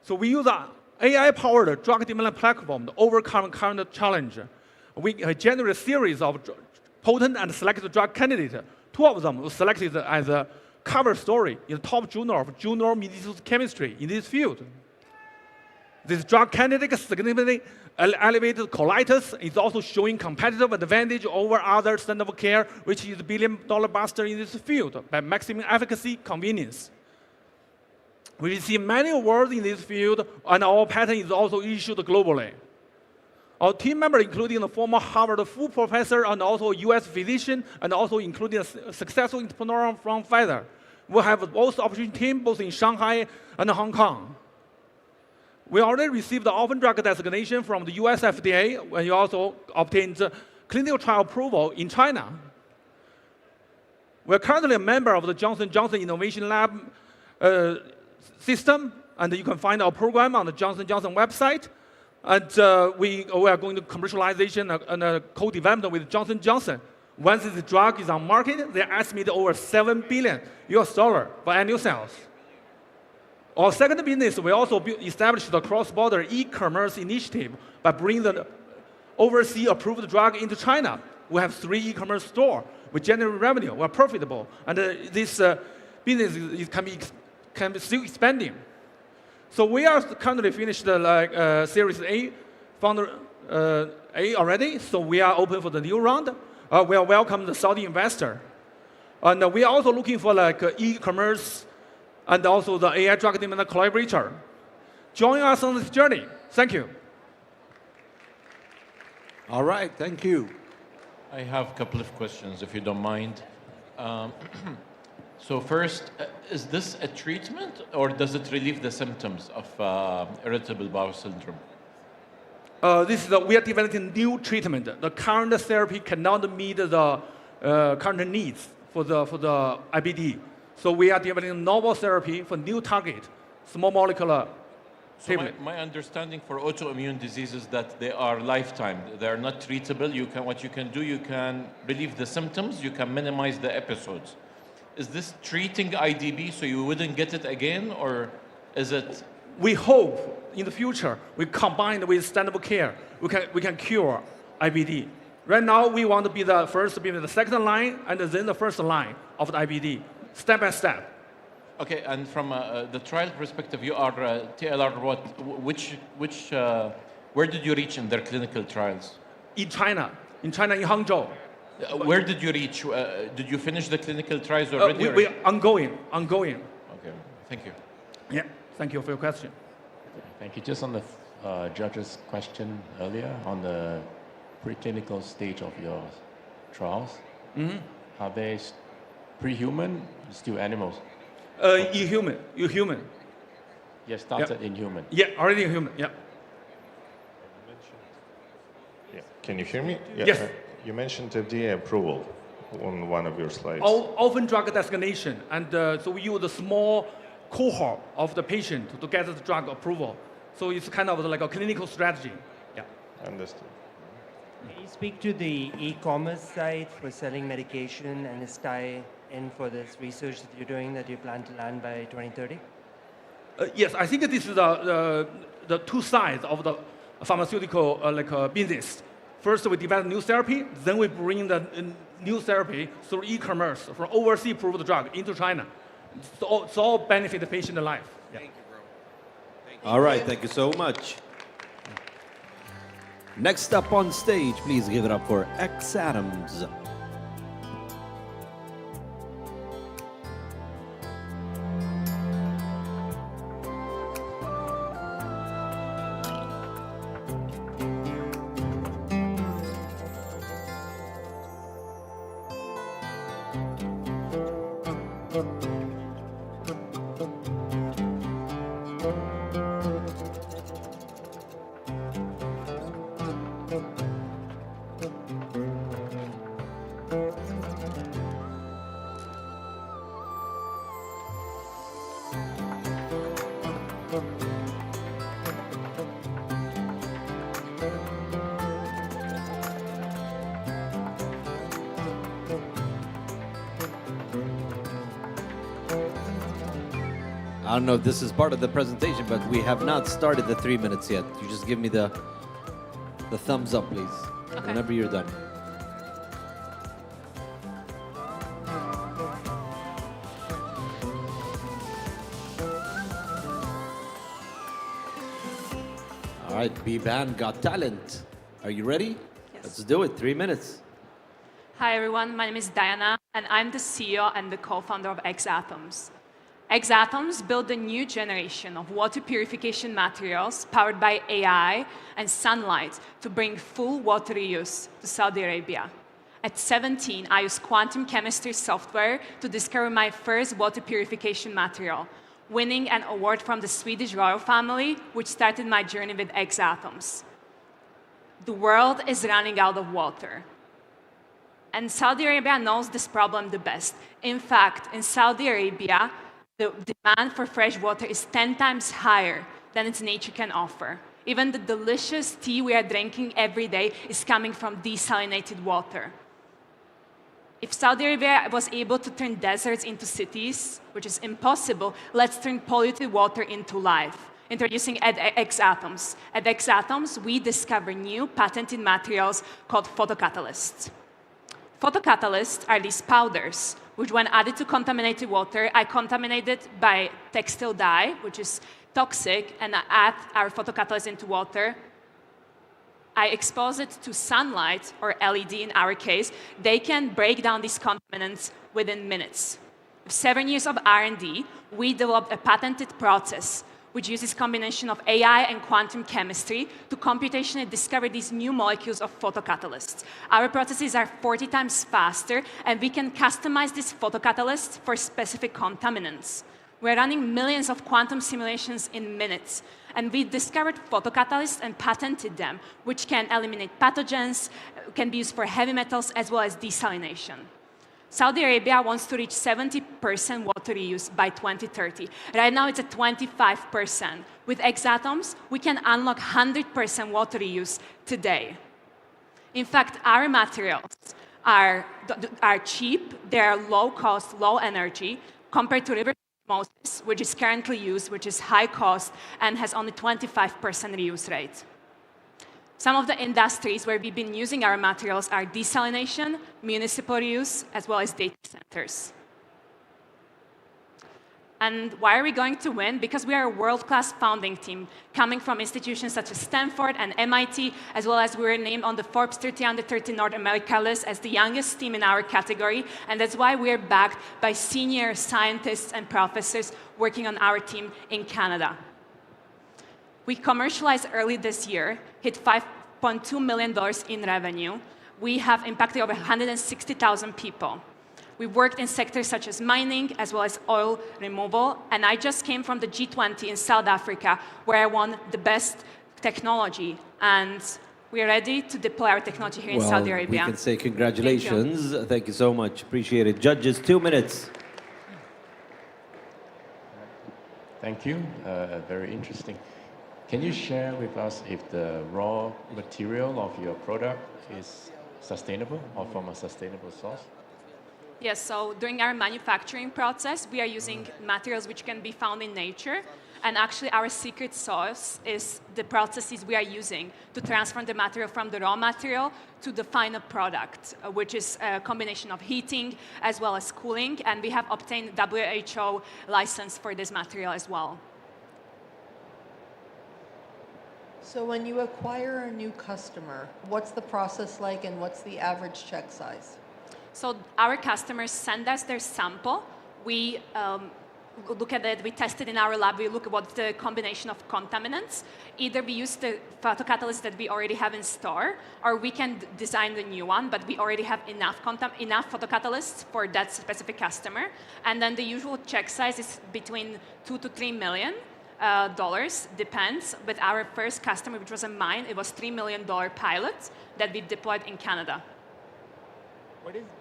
So we use an AI-powered drug development platform to overcome current challenge. We generate a series of potent and selected drug candidates. 2 of them were selected as a cover story in the top journal of Journal Medicinal Chemistry in this field. This drug candidate significantly elevated colitis is also showing competitive advantage over other standard of care, which is a billion-dollar buster in this field by maximum efficacy, convenience. We receive many awards in this field, and our patent is also issued globally. Our team member, including the former Harvard full professor and also a US physician, and also including a successful entrepreneur from Pfizer. We have both opportunity team both in Shanghai and Hong Kong. We already received the orphan drug designation from the US FDA, and you also obtained clinical trial approval in China. We're currently a member of the Johnson & Johnson Innovation Lab system, and you can find our program on the Johnson & Johnson website. And we are going to commercialization and co-development with Johnson & Johnson. Once this drug is on market, they estimate over $7 billion for annual sales. Our second business, we also established the cross-border e-commerce initiative by bringing the overseas approved drug into China. We have 3 e-commerce stores. We generate revenue. We're profitable. And this business can be still expanding. So we are currently finished Series A, founder A already. So we are open for the new round. We are welcome the Saudi investor. And we are also looking for e-commerce and also the AI drug development collaborator. Join us on this journey. Thank you. All right, thank you. I have a couple of questions, if you don't mind. So first, is this a treatment, or does it relieve the symptoms of irritable bowel syndrome? We are developing new treatment. The current therapy cannot meet the current needs for the IBD. So we are developing novel therapy for new target, small molecular. So my understanding for autoimmune diseases that they are lifetime. They are not treatable. What you can do, you can relieve the symptoms, you can minimize the episodes. Is this treating IDB so you wouldn't get it again, or is it? We hope in the future we combine with standard of care, we can cure IBD. Right now we want to be the first, to be the second line, and then the first line of the IBD, step by step. Okay, and from the trial perspective, you are TLR what? Where did you reach in their clinical trials? In China, in Hangzhou. Where did you reach? Did you finish the clinical trials already? We are ongoing. Okay, thank you. Yeah, thank you for your question. Thank you. Just on the judge's question earlier, on the preclinical stage of your trials, are they pre-human, still animals? Human. Yes, started in human. Yeah, already in human, yeah. Yeah. Can you hear me? Yeah. Yes. You mentioned FDA approval on one of your slides. Orphan drug designation, and so we use a small cohort of the patient to get the drug approval. So it's kind of like a clinical strategy. Yeah. Understood. Can you speak to the e-commerce side for selling medication and its tie-in for this research that you're doing that you plan to land by 2030? Yes, I think this is the two sides of the pharmaceutical business. First, we develop new therapy, then we bring the new therapy through e-commerce from overseas approved drug into China. So it's all benefit the patient life. Yeah. Thank you, bro. Thank you. All right, thank you so much. Next up on stage, please give it up for X Adams. I don't know if this is part of the presentation, but we have not started the 3 minutes yet. You just give me the thumbs up, please, whenever you're done. All right, Biban Got Talent. Are you ready? Yes. Let's do it, 3 minutes. Hi everyone, my name is Diana, and I'm the CEO and the co-founder of X-Atoms. X-Atoms build a new generation of water purification materials powered by AI and sunlight to bring full water reuse to Saudi Arabia. At 17, I used quantum chemistry software to discover my first water purification material, winning an award from the Swedish royal family, which started my journey with Exatoms. The world is running out of water. And Saudi Arabia knows this problem the best. In fact, in Saudi Arabia, the demand for fresh water is 10 times higher than its nature can offer. Even the delicious tea we are drinking every day is coming from desalinated water. If Saudi Arabia was able to turn deserts into cities, which is impossible, let's turn polluted water into life. Introducing Exatoms. At Exatoms, we discover new patented materials called photocatalysts. Photocatalysts are these powders, which when added to contaminated water, are contaminated by textile dye, which is toxic, and I add our photocatalyst into water. I expose it to sunlight, or LED in our case. They can break down these contaminants within minutes. With 7 years of R&D, we developed a patented process which uses combination of AI and quantum chemistry to computationally discover these new molecules of photocatalysts. Our processes are 40 times faster, and we can customize these photocatalysts for specific contaminants. We're running millions of quantum simulations in minutes, and we discovered photocatalysts and patented them, which can eliminate pathogens, can be used for heavy metals, as well as desalination. Saudi Arabia wants to reach 70% water reuse by 2030. Right now, it's at 25%. With Exatoms, we can unlock 100% water reuse today. In fact, our materials are cheap, they are low cost, low energy, compared to river osmosis, which is currently used, which is high cost, and has only 25% reuse rate. Some of the industries where we've been using our materials are desalination, municipal reuse, as well as data centers. And why are we going to win? Because we are a world-class founding team, coming from institutions such as Stanford and MIT, as well as we were named on the Forbes 30 Under 30 North America list as the youngest team in our category, and that's why we are backed by senior scientists and professors working on our team in Canada. We commercialized early this year, hit $5.2 million in revenue. We have impacted over 160,000 people. We worked in sectors such as mining, as well as oil removal. And I just came from the G20 in South Africa, where I won the best technology. And we're ready to deploy our technology here in Saudi Arabia. We can say congratulations. Thank you so much. Appreciate it. Judges, 2 minutes. Thank you. Very interesting. Can you share with us if the raw material of your product is sustainable or from a sustainable source? Yes, so during our manufacturing process, we are using materials which can be found in nature. And actually, our secret sauce is the processes we are using to transform the material from the raw material to the final product, which is a combination of heating as well as cooling. And we have obtained WHO license for this material as well. So when you acquire a new customer, what's the process like and what's the average check size? So our customers send us their sample. We look at it, we test it in our lab, we look at what's the combination of contaminants. Either we use the photocatalyst that we already have in store, or we can design the new one, but we already have enough photocatalysts for that specific customer. And then the usual check size is between $2 to $3 million. Depends. With our first customer, which was a mine, it was $3 million pilot that we deployed in Canada.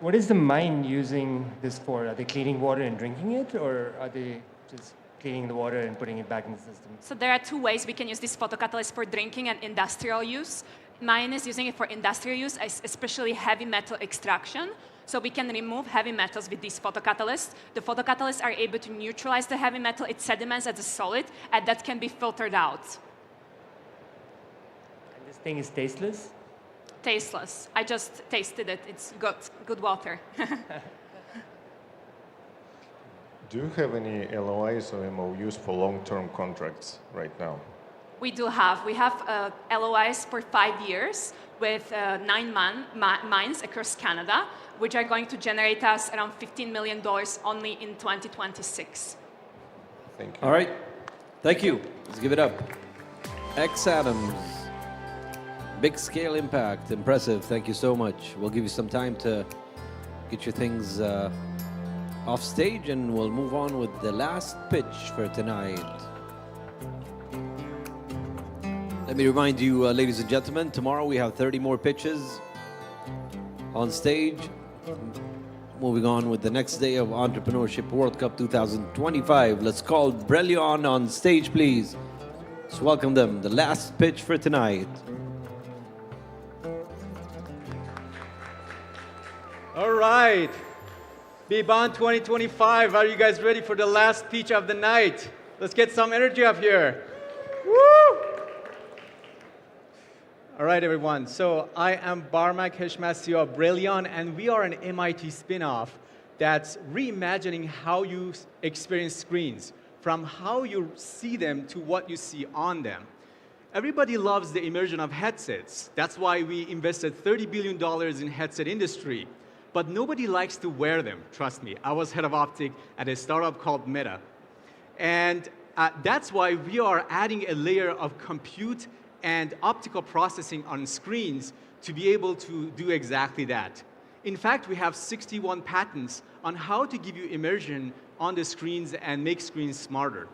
What is the mine using this for? Are they cleaning water and drinking it, or are they just cleaning the water and putting it back in the system? So there are 2 ways we can use this photocatalyst for drinking and industrial use. Mine is using it for industrial use, especially heavy metal extraction. So we can remove heavy metals with these photocatalysts. The photocatalysts are able to neutralize the heavy metal. It sediments as a solid, and that can be filtered out. And this thing is tasteless? Tasteless. I just tasted it. It's good water. Do you have any LOIs or MOUs for long-term contracts right now? We do have. We have LOIs for 5 years with 9 mines across Canada, which are going to generate us around $15 million only in 2026. Thank you. All right. Thank you. Let's give it up. Exatoms. Big scale impact. Impressive. Thank you so much. We'll give you some time to get your things off stage, and we'll move on with the last pitch for tonight. Let me remind you, ladies and gentlemen, tomorrow we have 30 more pitches on stage. Moving on with the next day of Entrepreneurship World Cup 2025. Let's call Brillion on stage, please. Let's welcome them. The last pitch for tonight. All right. Biban 2025. Are you guys ready for the last pitch of the night? Let's get some energy up here. Woo! All right, everyone. So I am Barmak Heshmat, CEO of Brillion, and we are an MIT spin-off that's reimagining how you experience screens, from how you see them to what you see on them. Everybody loves the immersion of headsets. That's why we invested $30 billion in headset industry. But nobody likes to wear them, trust me. I was head of optic at a startup called Meta. And that's why we are adding a layer of compute and optical processing on screens to be able to do exactly that. In fact, we have 61 patents on how to give you immersion on the screens and make screens smarter.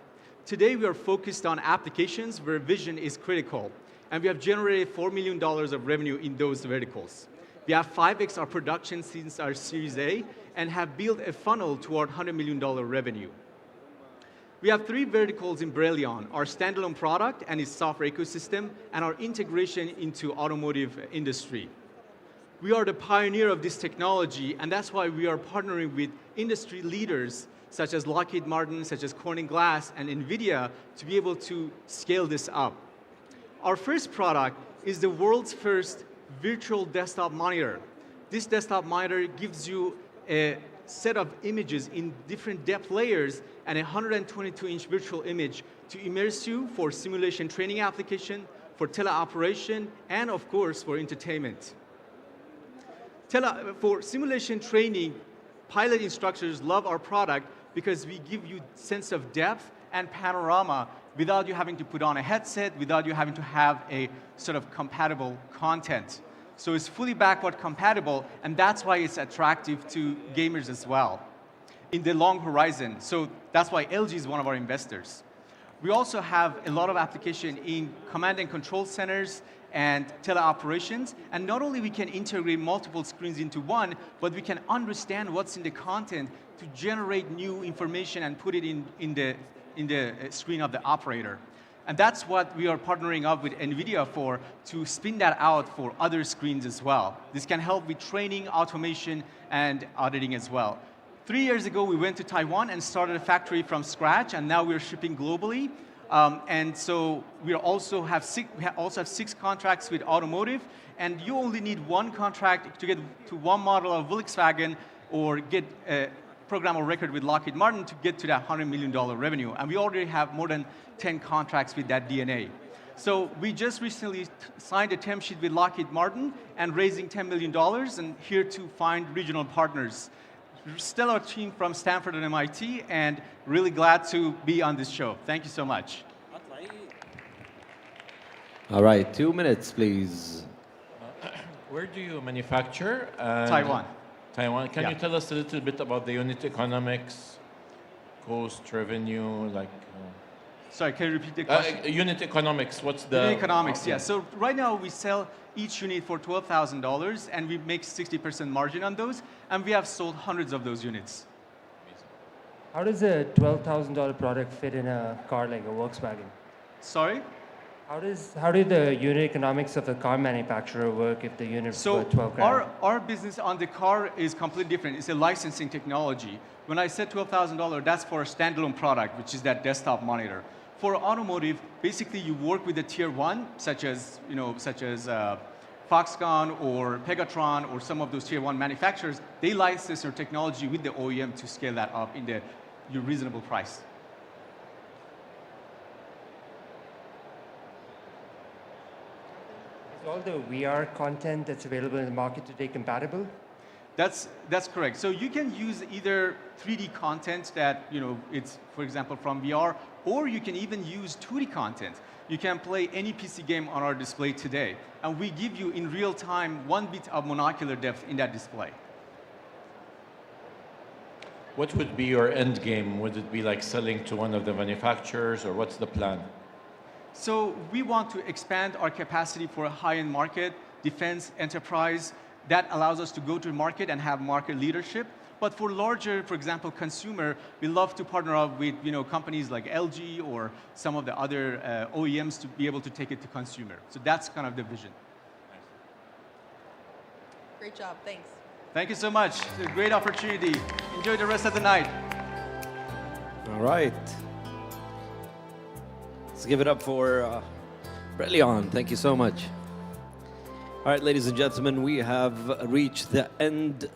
Today, we are focused on applications where vision is critical, and we have generated $4 million of revenue in those verticals. We have 5x our production since our Series A and have built a funnel toward $100 million revenue. We have 3 verticals in Brillion: our standalone product and its software ecosystem, and our integration into automotive industry. We are the pioneer of this technology, and that's why we are partnering with industry leaders such as Lockheed Martin, such as Corning Glass, and NVIDIA to be able to scale this up. Our first product is the world's first virtual desktop monitor. This desktop monitor gives you a set of images in different depth layers and a 122-inch virtual image to immerse you for simulation training application, for teleoperation, and of course, for entertainment. For simulation training, pilot instructors love our product because we give you sense of depth and panorama without you having to put on a headset, without you having to have a sort of compatible content. So it's fully backward compatible, and that's why it's attractive to gamers as well in the long horizon. So that's why LG is one of our investors. We also have a lot of application in command and control centers and teleoperations. And not only we can integrate multiple screens into one, but we can understand what's in the content to generate new information and put it in the screen of the operator. And that's what we are partnering up with NVIDIA for, to spin that out for other screens as well. This can help with training, automation, and auditing as well. 3 years ago, we went to Taiwan and started a factory from scratch, and now we're shipping globally. And so we also have 6 contracts with automotive, and you only need 1 contract to get to 1 model of Volkswagen or get a program of record with Lockheed Martin to get to that $100 million revenue. And we already have more than 10 contracts with that DNA. So we just recently signed a term sheet with Lockheed Martin and raising $10 million, and here to find regional partners. Stellar team from Stanford and MIT, and really glad to be on this show. Thank you so much. All right, 2 minutes, please. Where do you manufacture? Taiwan. Taiwan. Can you tell us a little bit about the unit economics, cost, revenue, like? Sorry, can you repeat the question? Unit economics. What's the unit economics? Yeah. So right now we sell each unit for $12,000, and we make 60% margin on those, and we have sold hundreds of those units. How does a $12,000 product fit in a car like a Volkswagen? Sorry? How do the unit economics of the car manufacturer work if the unit is worth 12 grand? Our business on the car is completely different. It's a licensing technology. When I said $12,000, that's for a standalone product, which is that desktop monitor. For automotive, basically you work with the tier 1, such as Foxconn or Pegatron or some of those tier 1 manufacturers. They license their technology with the OEM to scale that up in your reasonable price. Is all the VR content that's available in the market today compatible? That's correct. So you can use either 3D content that, it's, for example, from VR, or you can even use 2D content. You can play any PC game on our display today, and we give you in real time 1 bit of monocular depth in that display. What would be your end game? Would it be like selling to one of the manufacturers, or what's the plan? So we want to expand our capacity for a high-end market, defense, enterprise. That allows us to go to market and have market leadership. But for larger, for example, consumer, we love to partner up with companies like LG or some of the other OEMs to be able to take it to consumer. So that's kind of the vision. Great job. Thanks. Thank you so much. It's a great opportunity. Enjoy the rest of the night. All right. Let's give it up for Brilliant. Thank you so much. All right, ladies and gentlemen, we have reached the end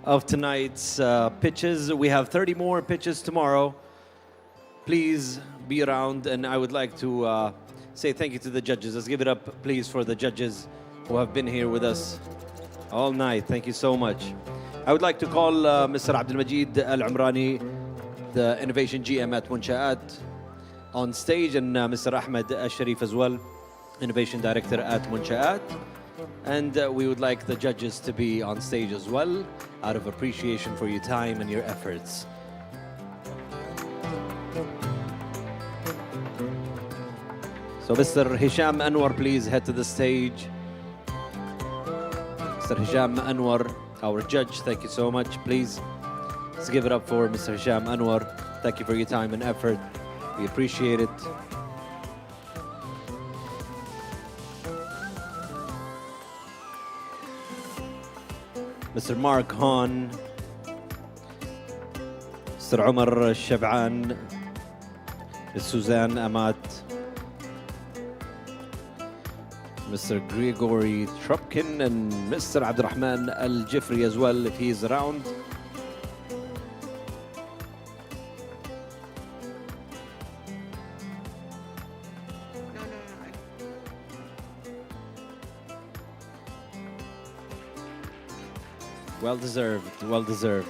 of tonight's pitches. We have 30 more pitches tomorrow. Please be around, and I would like to say thank you to the judges. Let's give it up, please, for the judges who have been here with us all night. Thank you so much. I would like to call Mr. Abdul Majid Al-Umrani, the Innovation GM at Munshaat, on stage, and Mr. Ahmed Al-Sharif as well, Innovation Director at Munshaat. And we would like the judges to be on stage as well, out of appreciation for your time and your efforts. So Mr. Hisham Anwar, please head to the stage. Mr. Hisham Anwar, our judge, thank you so much. Please, let's give it up for Mr. Hisham Anwar. Thank you for your time and effort. We appreciate it. Mr. Mark Hahn, Mr. Omar Shab'an, Ms. Suzanne Amat, Mr. Gregory Trupkin, and Mr. Abdurrahman Al-Jifri as well, if he's around. Well deserved, well deserved.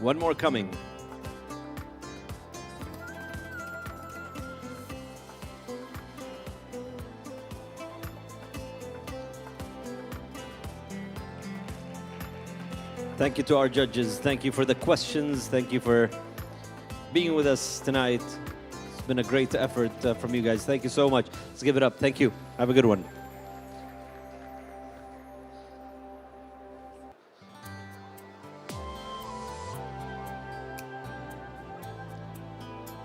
One more coming. Thank you to our judges. Thank you for the questions. Thank you for being with us tonight. It's been a great effort from you guys. Thank you so much. Let's give it up. Thank you. Have a good one.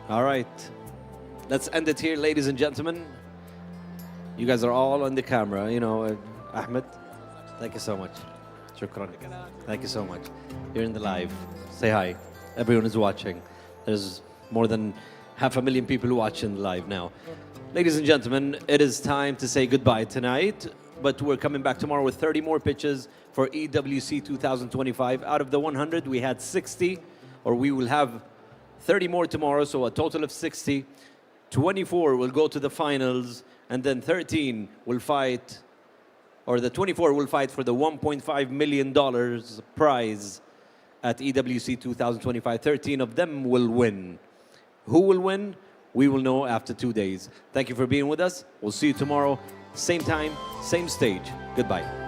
All right. Let's end it here, ladies and gentlemen. You guys are all on the camera. You know, Ahmed, thank you so much. Shukran. Thank you so much. You're in the live. Say hi. Everyone is watching. There's more than 500,000 people watching live now. Ladies and gentlemen, it is time to say goodbye tonight, but we're coming back tomorrow with 30 more pitches for EWC 2025. Out of the 100, we had 60, or we will have 30 more tomorrow, so a total of 60. 24 will go to the finals, and then 13 will fight, or the 24 will fight for the $1.5 million prize at EWC 2025. 13 of them will win. Who will win? We will know after 2 days. Thank you for being with us. We'll see you tomorrow, same time, same stage. Goodbye.